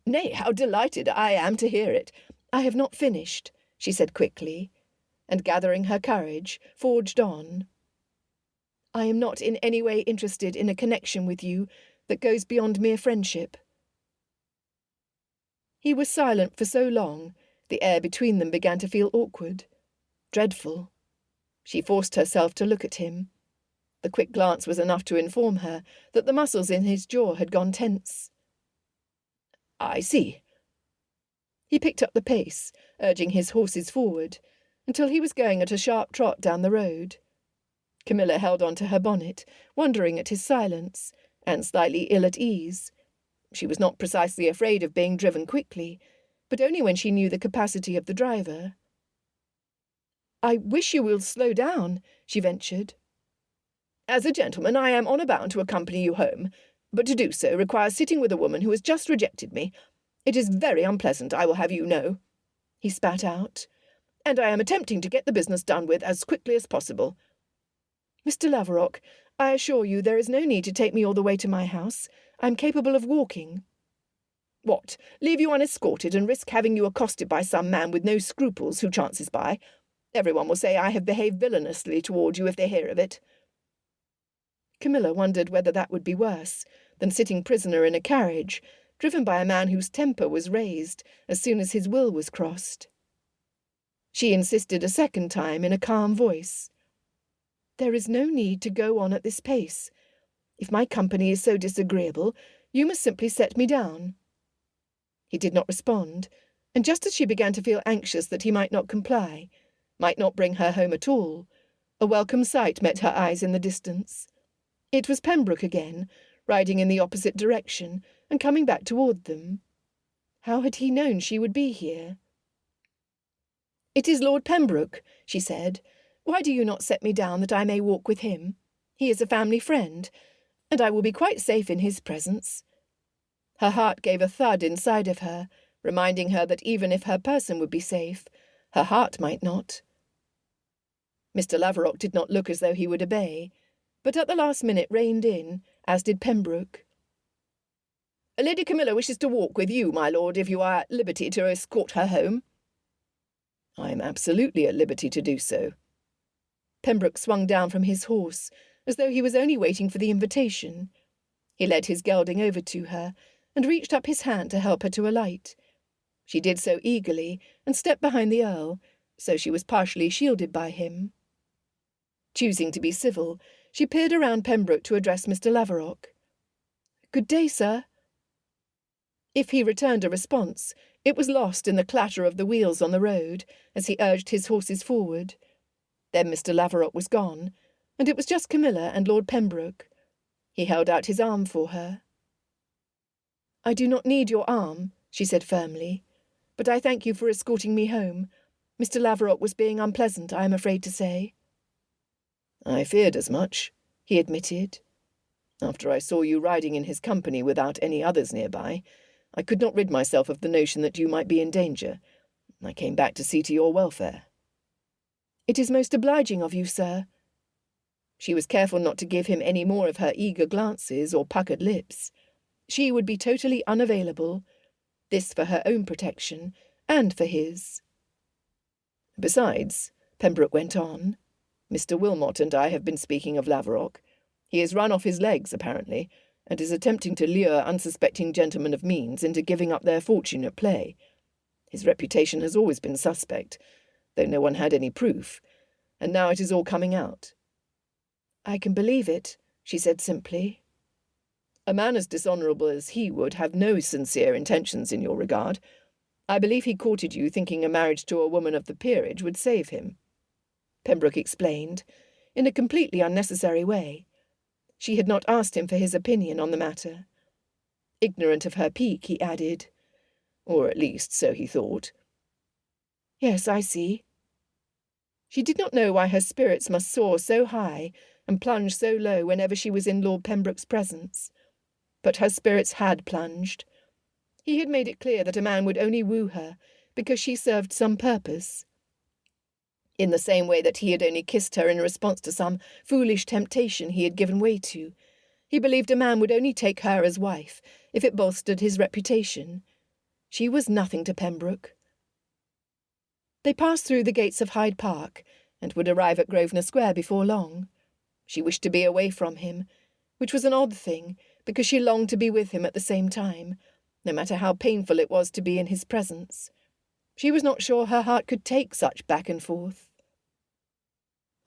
nay, how delighted I am to hear it." "I have not finished," she said quickly, and gathering her courage, forged on. "I am not in any way interested in a connection with you that goes beyond mere friendship." He was silent for so long, the air between them began to feel awkward. Dreadful. She forced herself to look at him. The quick glance was enough to inform her that the muscles in his jaw had gone tense. "I see." He picked up the pace, urging his horses forward, until he was going at a sharp trot down the road. Camilla held on to her bonnet, wondering at his silence, and slightly ill at ease. She was not precisely afraid of being driven quickly, but only when she knew the capacity of the driver. "I wish you will slow down," she ventured. "As a gentleman, I am honour bound to accompany you home, but to do so requires sitting with a woman who has just rejected me. It is very unpleasant, I will have you know," he spat out, "and I am attempting to get the business done with as quickly as possible." "Mr. Laverock, I assure you there is no need to take me all the way to my house. I am capable of walking." "What, leave you unescorted and risk having you accosted by some man with no scruples who chances by? Everyone will say I have behaved villainously toward you if they hear of it." Camilla wondered whether that would be worse than sitting prisoner in a carriage, driven by a man whose temper was raised as soon as his will was crossed. She insisted a second time in a calm voice. "There is no need to go on at this pace. If my company is so disagreeable, you must simply set me down." He did not respond, and just as she began to feel anxious that he might not comply, might not bring her home at all, a welcome sight met her eyes in the distance. It was Pembroke again, riding in the opposite direction and coming back toward them. How had he known she would be here? "It is Lord Pembroke," she said. "Why do you not set me down that I may walk with him? He is a family friend, and I will be quite safe in his presence." Her heart gave a thud inside of her, reminding her that even if her person would be safe, her heart might not. Mr. Laverock did not look as though he would obey, but at the last minute reined in, as did Pembroke. "Lady Camilla wishes to walk with you, my lord, if you are at liberty to escort her home." "I am absolutely at liberty to do so." Pembroke swung down from his horse, as though he was only waiting for the invitation. He led his gelding over to her, and reached up his hand to help her to alight. She did so eagerly, and stepped behind the earl, so she was partially shielded by him. Choosing to be civil, she peered around Pembroke to address Mr. Laverock. "Good day, sir." If he returned a response, it was lost in the clatter of the wheels on the road as he urged his horses forward. Then Mr. Laverock was gone, and it was just Camilla and Lord Pembroke. He held out his arm for her. "I do not need your arm," she said firmly, "but I thank you for escorting me home. Mr. Laverock was being unpleasant, I am afraid to say." "I feared as much," he admitted. "After I saw you riding in his company without any others nearby, I could not rid myself of the notion that you might be in danger. I came back to see to your welfare." "It is most obliging of you, sir." She was careful not to give him any more of her eager glances or puckered lips. She would be totally unavailable, this for her own protection and for his. "Besides," Pembroke went on, "Mr. Wilmot and I have been speaking of Laverock. He has run off his legs, apparently, and is attempting to lure unsuspecting gentlemen of means into giving up their fortune at play. His reputation has always been suspect, though no one had any proof, and now it is all coming out." "I can believe it," she said simply. "A man as dishonourable as he would have no sincere intentions in your regard. I believe he courted you thinking a marriage to a woman of the peerage would save him," Pembroke explained, in a completely unnecessary way. She had not asked him for his opinion on the matter. Ignorant of her pique, he added, "Or at least so he thought." "Yes, I see." She did not know why her spirits must soar so high and plunge so low whenever she was in Lord Pembroke's presence. But her spirits had plunged. He had made it clear that a man would only woo her because she served some purpose. In the same way that he had only kissed her in response to some foolish temptation he had given way to, he believed a man would only take her as wife if it bolstered his reputation. She was nothing to Pembroke. They passed through the gates of Hyde Park and would arrive at Grosvenor Square before long. She wished to be away from him, which was an odd thing, because she longed to be with him at the same time, no matter how painful it was to be in his presence. She was not sure her heart could take such back and forth.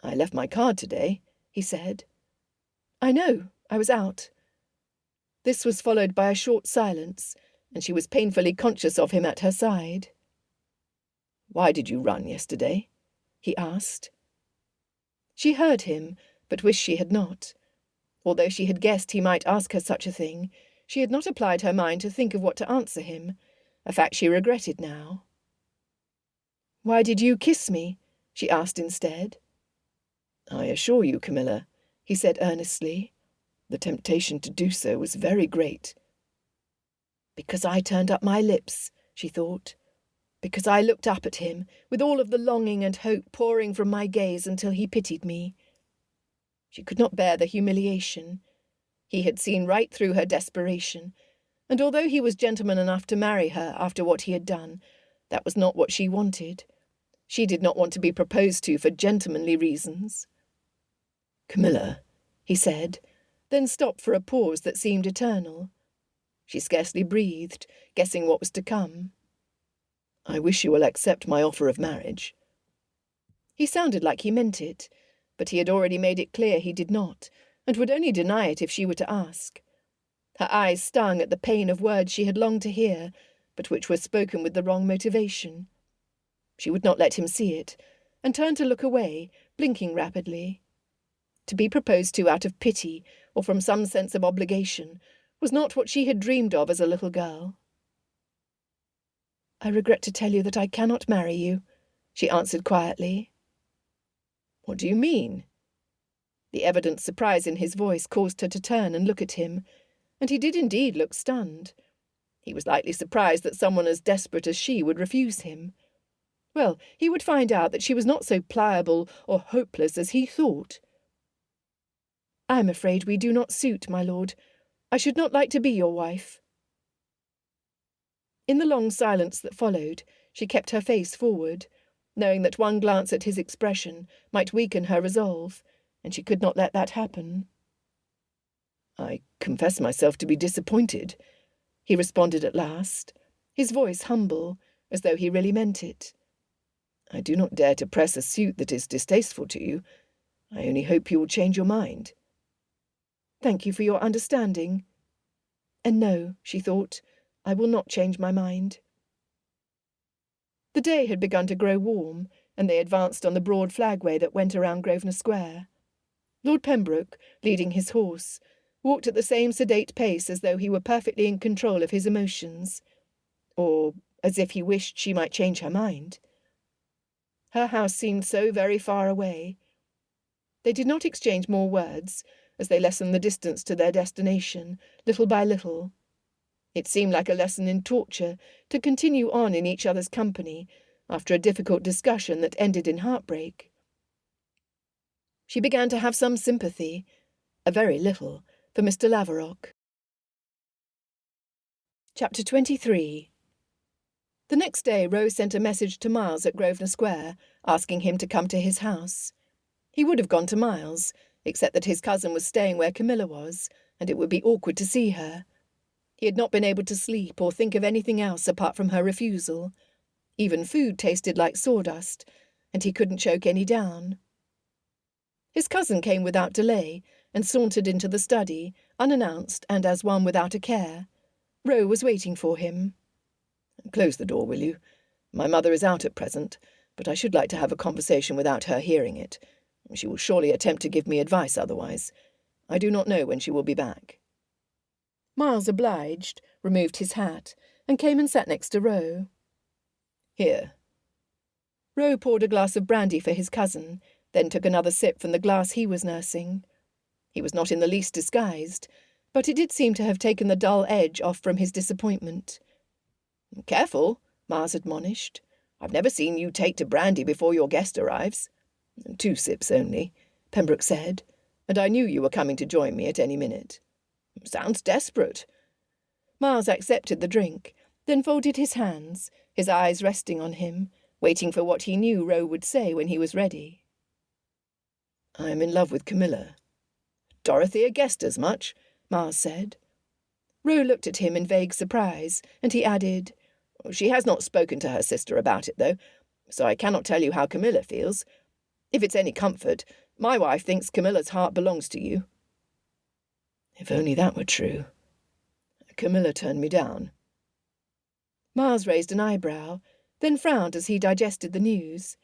"I left my card today," he said. "I know. I was out." This was followed by a short silence, and she was painfully conscious of him at her side. "Why did you run yesterday?" he asked. She heard him, but wished she had not. Although she had guessed he might ask her such a thing, she had not applied her mind to think of what to answer him, a fact she regretted now. "Why did you kiss me?" she asked instead. "I assure you, Camilla," he said earnestly, "the temptation to do so was very great." "Because I turned up my lips," she thought. "Because I looked up at him, with all of the longing and hope pouring from my gaze until he pitied me." She could not bear the humiliation. He had seen right through her desperation, and although he was gentleman enough to marry her after what he had done, that was not what she wanted. She did not want to be proposed to for gentlemanly reasons. "Camilla," he said, then stopped for a pause that seemed eternal. She scarcely breathed, guessing what was to come. "I wish you will accept my offer of marriage." He sounded like he meant it, but he had already made it clear he did not, and would only deny it if she were to ask. Her eyes stung at the pain of words she had longed to hear, but which were spoken with the wrong motivation. She would not let him see it, and turned to look away, blinking rapidly. To be proposed to out of pity or from some sense of obligation was not what she had dreamed of as a little girl. "I regret to tell you that I cannot marry you," she answered quietly. "What do you mean?" The evident surprise in his voice caused her to turn and look at him, and he did indeed look stunned. He was lightly surprised that someone as desperate as she would refuse him. Well, he would find out that she was not so pliable or hopeless as he thought. "I am afraid we do not suit, my lord. I should not like to be your wife." In the long silence that followed, she kept her face forward, knowing that one glance at his expression might weaken her resolve, and she could not let that happen. "I confess myself to be disappointed," he responded at last, his voice humble, as though he really meant it. "I do not dare to press a suit that is distasteful to you. I only hope you will change your mind." "Thank you for your understanding. And no," she thought, "I will not change my mind." The day had begun to grow warm, and they advanced on the broad flagway that went around Grosvenor Square. Lord Pembroke, leading his horse, walked at the same sedate pace as though he were perfectly in control of his emotions, or as if he wished she might change her mind. Her house seemed so very far away. They did not exchange more words as they lessened the distance to their destination, little by little. It seemed like a lesson in torture to continue on in each other's company after a difficult discussion that ended in heartbreak. She began to have some sympathy, a very little, for Mr. Laverock. Chapter 23. The next day Rose sent a message to Miles at Grosvenor Square, asking him to come to his house. He would have gone to Miles, except that his cousin was staying where Camilla was, and it would be awkward to see her. He had not been able to sleep or think of anything else apart from her refusal. Even food tasted like sawdust, and he couldn't choke any down. His cousin came without delay and sauntered into the study, unannounced and as one without a care. Ro was waiting for him. "Close the door, will you? My mother is out at present, but I should like to have a conversation without her hearing it. She will surely attempt to give me advice otherwise. I do not know when she will be back." Miles obliged, removed his hat, and came and sat next to Ro. "Here." Ro poured a glass of brandy for his cousin, then took another sip from the glass he was nursing. He was not in the least disguised, but it did seem to have taken the dull edge off from his disappointment. "Careful," Miles admonished. "I've never seen you take to brandy before your guest arrives." "2 sips only," Pembroke said, "and I knew you were coming to join me at any minute." "Sounds desperate." Miles accepted the drink, then folded his hands, his eyes resting on him, waiting for what he knew Ro would say when he was ready. "I am in love with Camilla." "Dorothea guessed as much," Miles said. Ro looked at him in vague surprise, and he added, "She has not spoken to her sister about it, though, so I cannot tell you how Camilla feels. If it's any comfort, my wife thinks Camilla's heart belongs to you." "If only that were true." "Camilla turned me down." Miles raised an eyebrow, then frowned as he digested the news.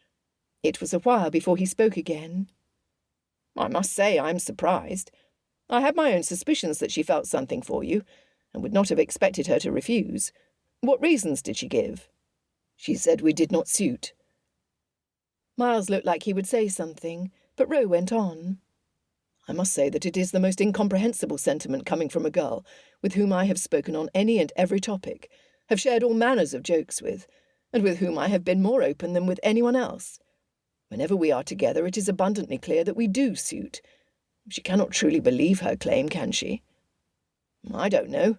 It was a while before he spoke again. "I must say I'm surprised. I had my own suspicions that she felt something for you, and would not have expected her to refuse. What reasons did she give?" "She said we did not suit." Miles looked like he would say something, but Ro went on. "I must say that it is the most incomprehensible sentiment coming from a girl with whom I have spoken on any and every topic, have shared all manners of jokes with, and with whom I have been more open than with anyone else. Whenever we are together, it is abundantly clear that we do suit. She cannot truly believe her claim, can she?" "I don't know."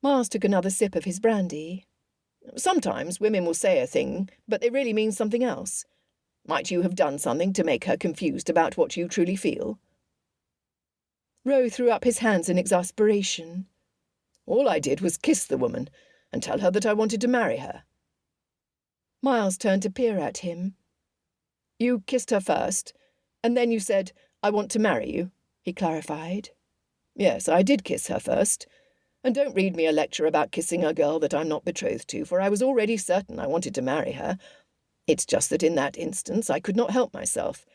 Miles took another sip of his brandy. "Sometimes women will say a thing, but they really mean something else. Might you have done something to make her confused about what you truly feel?" Ro threw up his hands in exasperation. "All I did was kiss the woman and tell her that I wanted to marry her." Miles turned to peer at him. "You kissed her first, and then you said, 'I want to marry you,'" he clarified. "Yes, I did kiss her first. And don't read me a lecture about kissing a girl that I'm not betrothed to, for I was already certain I wanted to marry her. It's just that in that instance I could not help myself.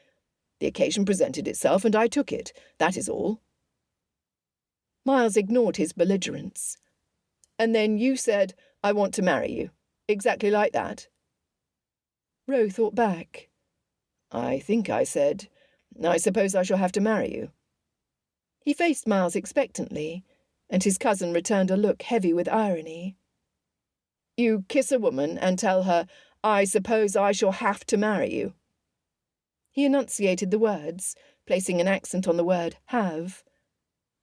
The occasion presented itself, and I took it. That is all." Miles ignored his belligerence. "And then you said, 'I want to marry you.' Exactly like that?" Ro thought back. "I think I said, 'I suppose I shall have to marry you.'" He faced Miles expectantly, and his cousin returned a look heavy with irony. "You kiss a woman and tell her, 'I suppose I shall have to marry you.'" He enunciated the words, placing an accent on the word have.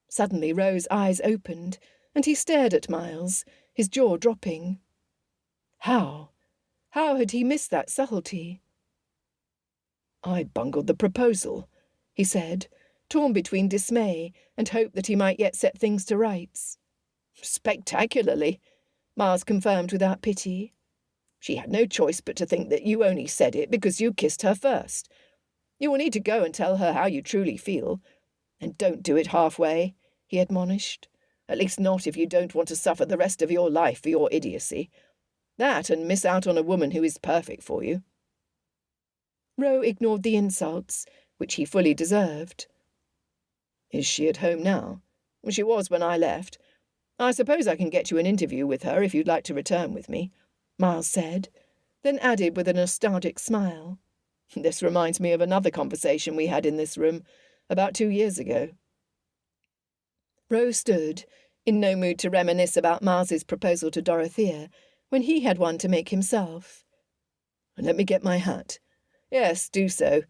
Suddenly Ro's eyes opened, and he stared at Miles, his jaw dropping. How had he missed that subtlety? "I bungled the proposal," he said, torn between dismay and hope that he might yet set things to rights. "Spectacularly," Miles confirmed without pity. "She had no choice but to think that you only said it because you kissed her first. You will need to go and tell her how you truly feel. And don't do it halfway," he admonished. "At least not if you don't want to suffer the rest of your life for your idiocy. That and miss out on a woman who is perfect for you." Ro ignored the insults, which he fully deserved. Is she at home now? She was when I left. I suppose I can get you an interview with her if you'd like to return with me, Miles said, then added with a nostalgic smile. This reminds me of another conversation we had in this room about 2 years ago. Rose stood, in no mood to reminisce about Miles's proposal to Dorothea, when he had one to make himself. Let me get my hat. Yes, do so.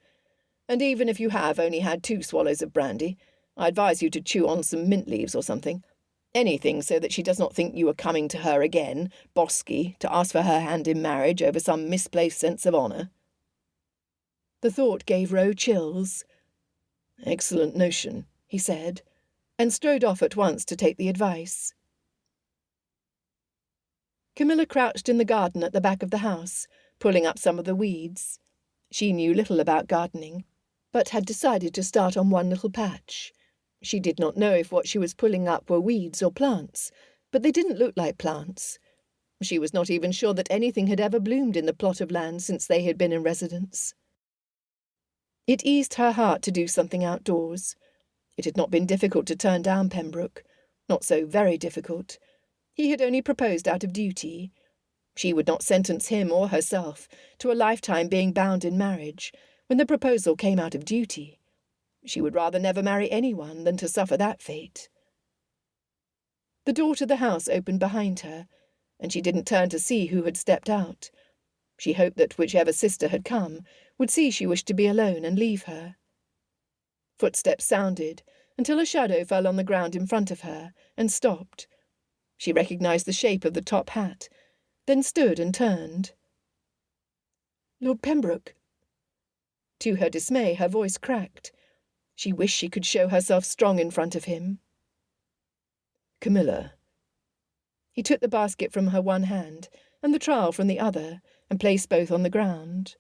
And even if you have only had 2 swallows of brandy, I advise you to chew on some mint leaves or something. Anything so that she does not think you are coming to her again, bosky, to ask for her hand in marriage over some misplaced sense of honour. The thought gave Roe chills. Excellent notion, he said, and strode off at once to take the advice. Camilla crouched in the garden at the back of the house, pulling up some of the weeds. She knew little about gardening, but had decided to start on one little patch. She did not know if what she was pulling up were weeds or plants, but they didn't look like plants. She was not even sure that anything had ever bloomed in the plot of land since they had been in residence. It eased her heart to do something outdoors. It had not been difficult to turn down Pembroke, not so very difficult. He had only proposed out of duty. She would not sentence him or herself to a lifetime being bound in marriage when the proposal came out of duty. She would rather never marry anyone than to suffer that fate. The door to the house opened behind her, and she didn't turn to see who had stepped out. She hoped that whichever sister had come would see she wished to be alone and leave her. Footsteps sounded until a shadow fell on the ground in front of her and stopped. She recognized the shape of the top hat, then stood and turned. Lord Pembroke. To her dismay, her voice cracked. She wished she could show herself strong in front of him. Camilla. He took the basket from her one hand and the trowel from the other and placed both on the ground.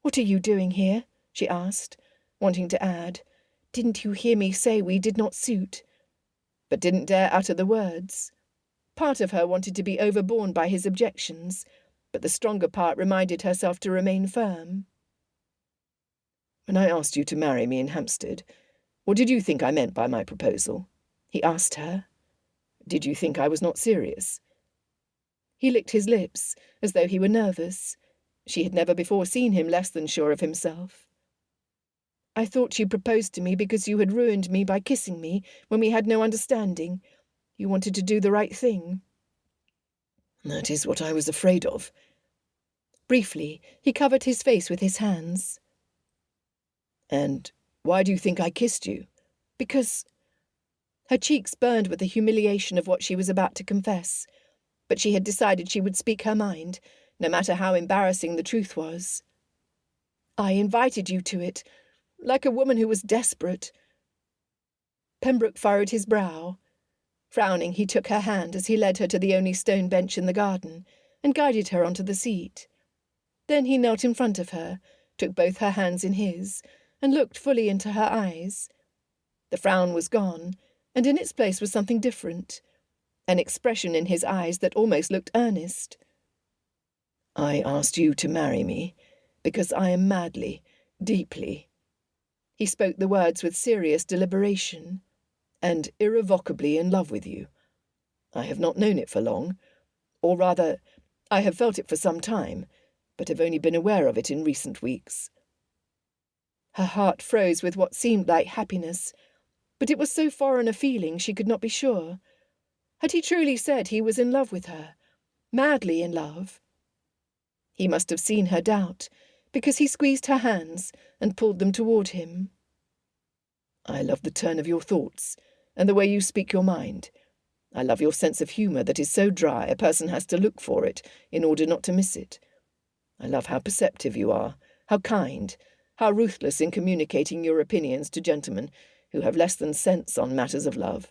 What are you doing here? She asked, wanting to add, Didn't you hear me say we did not suit? But didn't dare utter the words. Part of her wanted to be overborne by his objections, but the stronger part reminded herself to remain firm. When I asked you to marry me in Hampstead, what did you think I meant by my proposal? He asked her. Did you think I was not serious? He licked his lips, as though he were nervous. She had never before seen him less than sure of himself. I thought you proposed to me because you had ruined me by kissing me when we had no understanding. You wanted to do the right thing. That is what I was afraid of. Briefly, he covered his face with his hands. And why do you think I kissed you? Because... Her cheeks burned with the humiliation of what she was about to confess, but she had decided she would speak her mind, no matter how embarrassing the truth was. I invited you to it, like a woman who was desperate. Pembroke furrowed his brow. Frowning, he took her hand as he led her to the only stone bench in the garden and guided her onto the seat. Then he knelt in front of her, took both her hands in his, and looked fully into her eyes. The frown was gone, and in its place was something different, an expression in his eyes that almost looked earnest. I asked you to marry me because I am madly, deeply. He spoke the words with serious deliberation, and irrevocably in love with you. I have not known it for long, or rather, I have felt it for some time, but have only been aware of it in recent weeks. Her heart froze with what seemed like happiness, but it was so foreign a feeling she could not be sure. Had he truly said he was in love with her, madly in love? He must have seen her doubt, because he squeezed her hands and pulled them toward him. I love the turn of your thoughts, and the way you speak your mind. I love your sense of humour that is so dry a person has to look for it in order not to miss it. I love how perceptive you are, how kind, how ruthless in communicating your opinions to gentlemen who have less than sense on matters of love.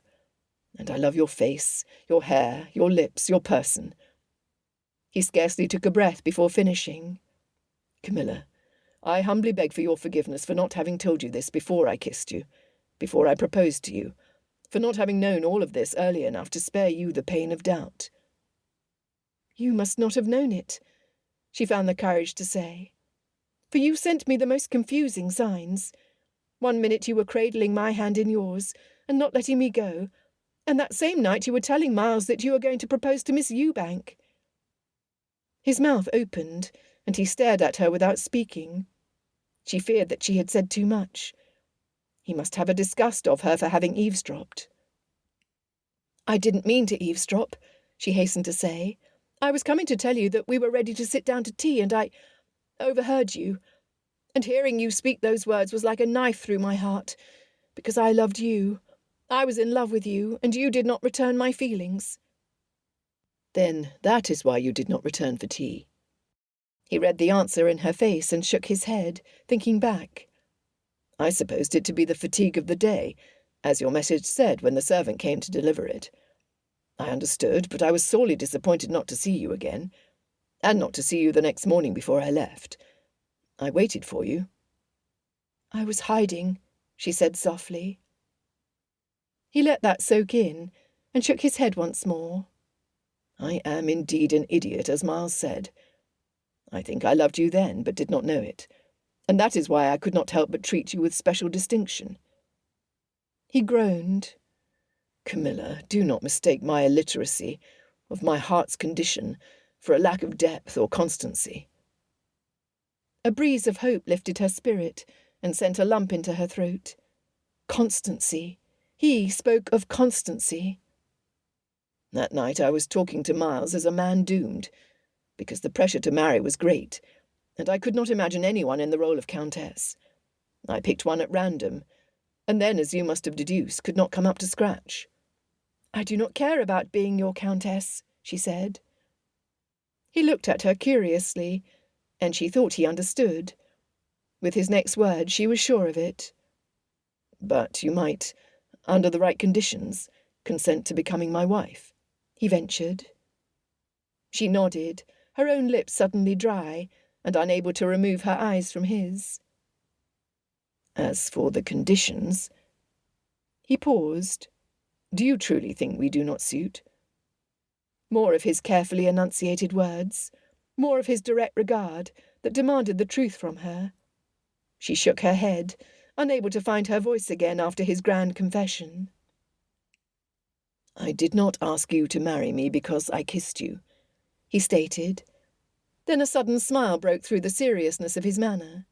And I love your face, your hair, your lips, your person. He scarcely took a breath before finishing. Camilla, I humbly beg for your forgiveness for not having told you this before I kissed you, before I proposed to you, for not having known all of this early enough to spare you the pain of doubt. You must not have known it, she found the courage to say, for you sent me the most confusing signs. One minute you were cradling my hand in yours and not letting me go, and that same night you were telling Miles that you were going to propose to Miss Ewbank." His mouth opened, and he stared at her without speaking. She feared that she had said too much. He must have a disgust of her for having eavesdropped. "I didn't mean to eavesdrop," she hastened to say. "I was coming to tell you that we were ready to sit down to tea, and I overheard you. And hearing you speak those words was like a knife through my heart, because I loved you. I was in love with you, and you did not return my feelings." "Then that is why you did not return for tea." He read the answer in her face and shook his head, thinking back. "I supposed it to be the fatigue of the day, as your message said when the servant came to deliver it. I understood, but I was sorely disappointed not to see you again, and not to see you the next morning before I left. I waited for you." "I was hiding," she said softly. He let that soak in, and shook his head once more. "I am indeed an idiot, as Miles said. I think I loved you then, but did not know it, and that is why I could not help but treat you with special distinction." He groaned. "Camilla, do not mistake my illiteracy of my heart's condition for a lack of depth or constancy." A breeze of hope lifted her spirit and sent a lump into her throat. Constancy. He spoke of constancy. "That night I was talking to Miles as a man doomed, because the pressure to marry was great, and I could not imagine anyone in the role of countess. I picked one at random, and then, as you must have deduced, could not come up to scratch." "I do not care about being your countess," she said. He looked at her curiously, and she thought he understood. With his next word she was sure of it. "But you might, under the right conditions, consent to becoming my wife," he ventured. She nodded, her own lips suddenly dry, and unable to remove her eyes from his. "As for the conditions—" He paused. "Do you truly think we do not suit?" More of his carefully enunciated words, more of his direct regard that demanded the truth from her. She shook her head, unable to find her voice again after his grand confession. "I did not ask you to marry me because I kissed you," he stated. Then a sudden smile broke through the seriousness of his manner.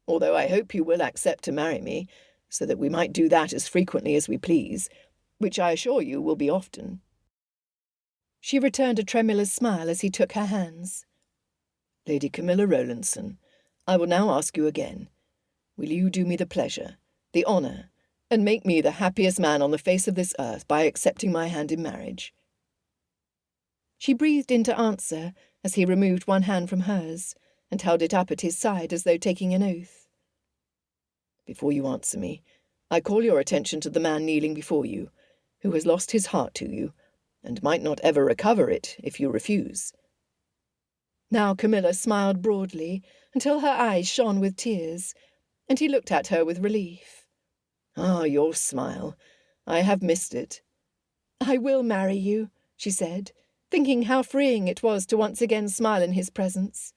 "Although I hope you will accept to marry me, so that we might do that as frequently as we please, which I assure you will be often." She returned a tremulous smile as he took her hands. "Lady Camilla Rowlandson, I will now ask you again. Will you do me the pleasure, the honour, and make me the happiest man on the face of this earth by accepting my hand in marriage?" She breathed into answer as he removed one hand from hers and held it up at his side as though taking an oath. "Before you answer me, I call your attention to the man kneeling before you, who has lost his heart to you, and might not ever recover it if you refuse." Now Camilla smiled broadly until her eyes shone with tears, and he looked at her with relief. "Ah, your smile. I have missed it." "I will marry you," she said, thinking how freeing it was to once again smile in his presence.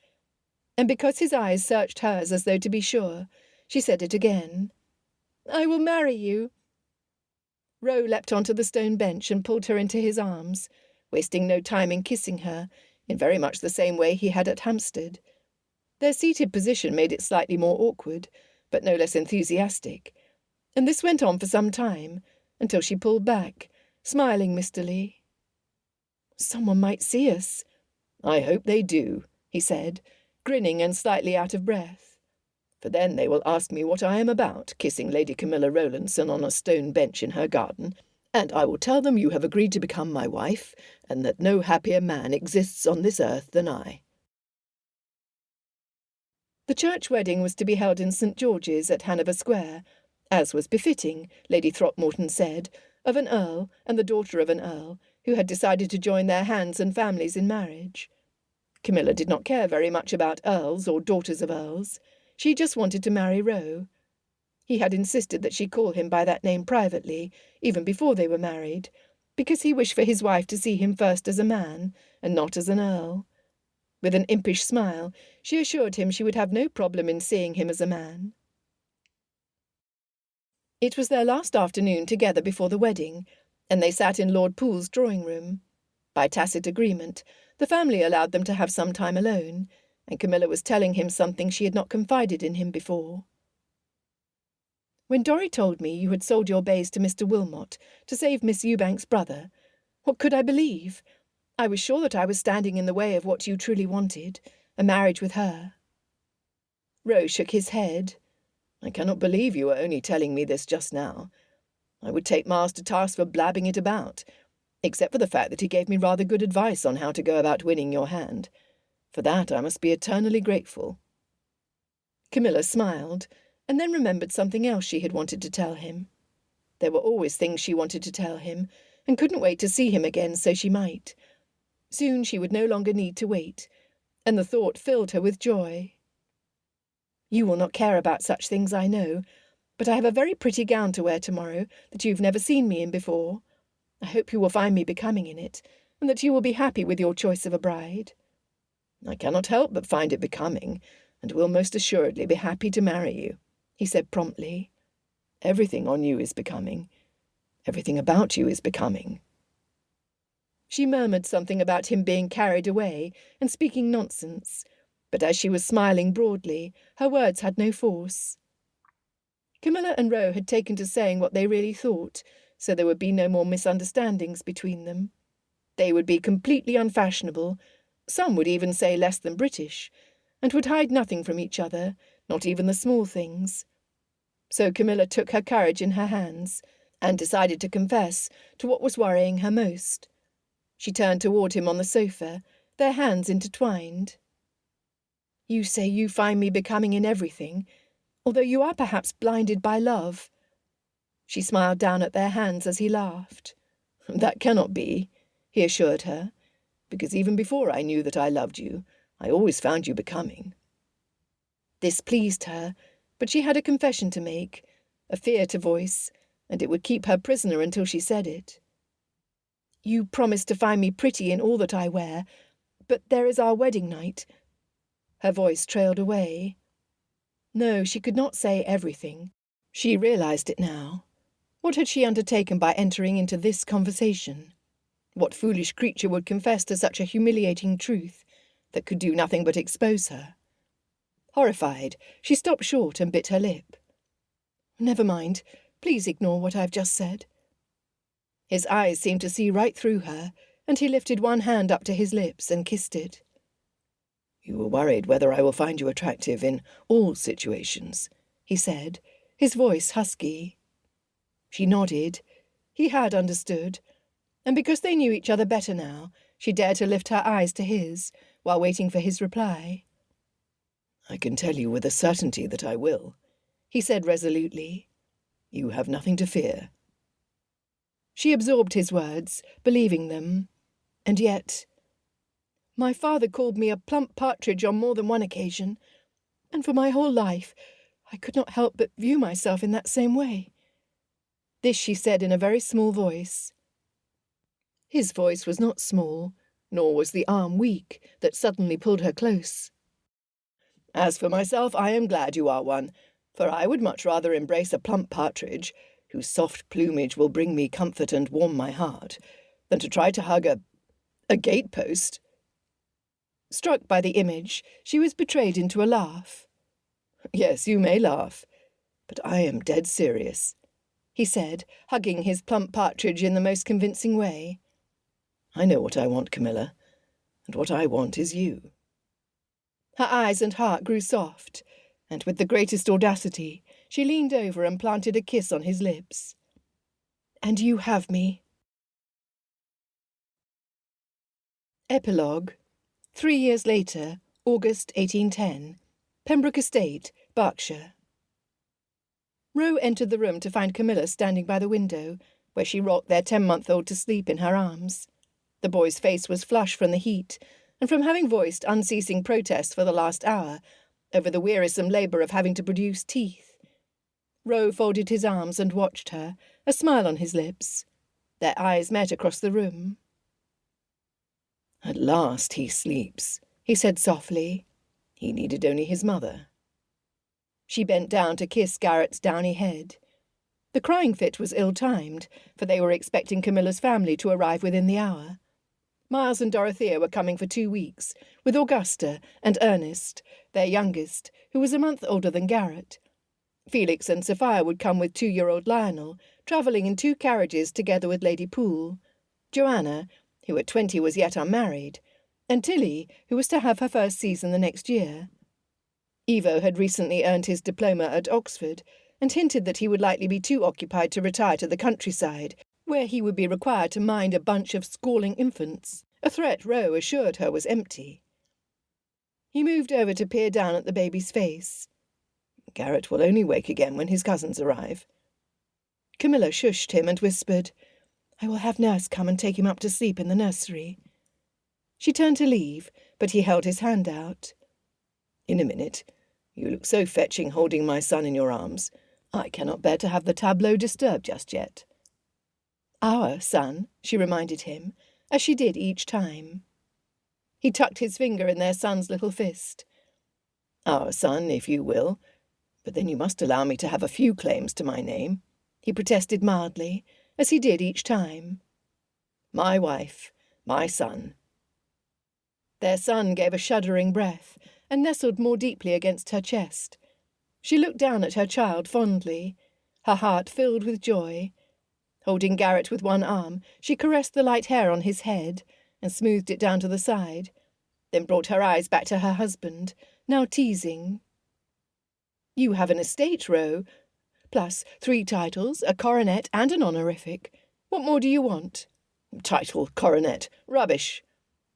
And because his eyes searched hers as though to be sure, she said it again. "I will marry you." Rowe leapt onto the stone bench and pulled her into his arms, wasting no time in kissing her, in very much the same way he had at Hampstead. Their seated position made it slightly more awkward, but no less enthusiastic, and this went on for some time, until she pulled back, smiling mistily. "Someone might see us." "I hope they do," he said, grinning and slightly out of breath. "For then they will ask me what I am about, kissing Lady Camilla Rowlandson on a stone bench in her garden, and I will tell them you have agreed to become my wife, and that no happier man exists on this earth than I." The church wedding was to be held in St. George's at Hanover Square, as was befitting, Lady Throckmorton said, of an earl and the daughter of an earl, who had decided to join their hands and families in marriage. Camilla did not care very much about earls or daughters of earls. She just wanted to marry Rowe. He had insisted that she call him by that name privately, even before they were married, because he wished for his wife to see him first as a man, and not as an earl. With an impish smile, she assured him she would have no problem in seeing him as a man. It was their last afternoon together before the wedding, and they sat in Lord Poole's drawing-room. By tacit agreement, the family allowed them to have some time alone, and Camilla was telling him something she had not confided in him before. When Dorry told me you had sold your bays to Mr. Wilmot to save Miss Ewbank's brother, what could I believe? I was sure that I was standing in the way of what you truly wanted, a marriage with her. Roe shook his head. I cannot believe you are only telling me this just now. I would take Mars to task for blabbing it about, except for the fact that he gave me rather good advice on how to go about winning your hand. For that I must be eternally grateful. Camilla smiled, and then remembered something else she had wanted to tell him. There were always things she wanted to tell him, and couldn't wait to see him again so she might. Soon she would no longer need to wait, and the thought filled her with joy. You will not care about such things, I know, but I have a very pretty gown to wear tomorrow that you've never seen me in before. I hope you will find me becoming in it, and that you will be happy with your choice of a bride. I cannot help but find it becoming, and will most assuredly be happy to marry you, he said promptly. Everything on you is becoming. Everything about you is becoming. She murmured something about him being carried away and speaking nonsense, but as she was smiling broadly, her words had no force. Camilla and Roe had taken to saying what they really thought, so there would be no more misunderstandings between them. They would be completely unfashionable, some would even say less than British, and would hide nothing from each other, not even the small things. So Camilla took her courage in her hands, and decided to confess to what was worrying her most. She turned toward him on the sofa, their hands intertwined. You say you find me becoming in everything, although you are perhaps blinded by love. She smiled down at their hands as he laughed. That cannot be, he assured her, because even before I knew that I loved you, I always found you becoming. This pleased her, but she had a confession to make, a fear to voice, and it would keep her prisoner until she said it. You promised to find me pretty in all that I wear, but there is our wedding night. Her voice trailed away. No, she could not say everything. She realized it now. What had she undertaken by entering into this conversation? What foolish creature would confess to such a humiliating truth that could do nothing but expose her? Horrified, she stopped short and bit her lip. Never mind. Please ignore what I've just said. His eyes seemed to see right through her, and he lifted one hand up to his lips and kissed it. You were worried whether I will find you attractive in all situations, he said, his voice husky. She nodded. He had understood, and because they knew each other better now, she dared to lift her eyes to his, while waiting for his reply. I can tell you with a certainty that I will, he said resolutely. You have nothing to fear. She absorbed his words, believing them, and yet... My father called me a plump partridge on more than one occasion, and for my whole life I could not help but view myself in that same way. This she said in a very small voice. His voice was not small, nor was the arm weak that suddenly pulled her close. As for myself, I am glad you are one, for I would much rather embrace a plump partridge, whose soft plumage will bring me comfort and warm my heart, than to try to hug a gatepost. Struck by the image, she was betrayed into a laugh. Yes, you may laugh, but I am dead serious, he said, hugging his plump partridge in the most convincing way. I know what I want, Camilla, and what I want is you. Her eyes and heart grew soft, and with the greatest audacity, she leaned over and planted a kiss on his lips. And you have me. Epilogue. 3 years later, August 1810, Pembroke Estate, Berkshire. Roe entered the room to find Camilla standing by the window, where she rocked their 10-month-old to sleep in her arms. The boy's face was flushed from the heat, and from having voiced unceasing protests for the last hour over the wearisome labour of having to produce teeth. Roe folded his arms and watched her, a smile on his lips. Their eyes met across the room. At last he sleeps, he said softly. He needed only his mother. She bent down to kiss Garrett's downy head. The crying fit was ill-timed, for they were expecting Camilla's family to arrive within the hour. Miles and Dorothea were coming for 2 weeks, with Augusta and Ernest, their youngest, who was a month older than Garrett. Felix and Sophia would come with 2-year-old Lionel, travelling in 2 carriages together with Lady Poole, Joanna, who at 20 was yet unmarried, and Tilly, who was to have her first season the next year. Evo had recently earned his diploma at Oxford, and hinted that he would likely be too occupied to retire to the countryside, where he would be required to mind a bunch of squalling infants, a threat Roe assured her was empty. He moved over to peer down at the baby's face. Garrett will only wake again when his cousins arrive. Camilla shushed him and whispered, "I will have nurse come and take him up to sleep in the nursery." She turned to leave, but he held his hand out. "In a minute. You look so fetching holding my son in your arms. I cannot bear to have the tableau disturbed just yet." "Our son," she reminded him, as she did each time. He tucked his finger in their son's little fist. "Our son, if you will. But then you must allow me to have a few claims to my name," he protested mildly, as he did each time. "My wife, my son." Their son gave a shuddering breath and nestled more deeply against her chest. She looked down at her child fondly, her heart filled with joy. Holding Garrett with one arm, she caressed the light hair on his head and smoothed it down to the side, then brought her eyes back to her husband, now teasing. "You have an estate, Roe, plus 3 titles, a coronet and an honorific. What more do you want?" "Title, coronet, rubbish,"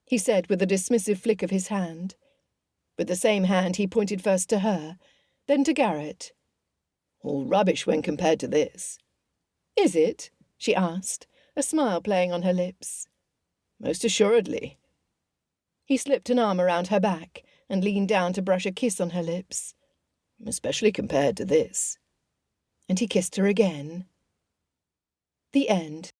he said with a dismissive flick of his hand. With the same hand he pointed first to her, then to Garrett. "All rubbish when compared to this." "Is it?" she asked, a smile playing on her lips. "Most assuredly." He slipped an arm around her back and leaned down to brush a kiss on her lips. "Especially compared to this." And he kissed her again. The end.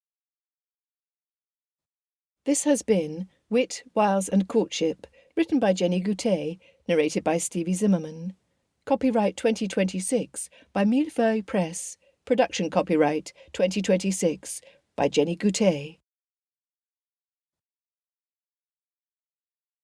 This has been Wit, Wiles and Courtship, written by Jenny Goutet, narrated by Stevie Zimmerman. Copyright 2026 by Millefeuille Press. Production copyright 2026 by Jenny Goutet.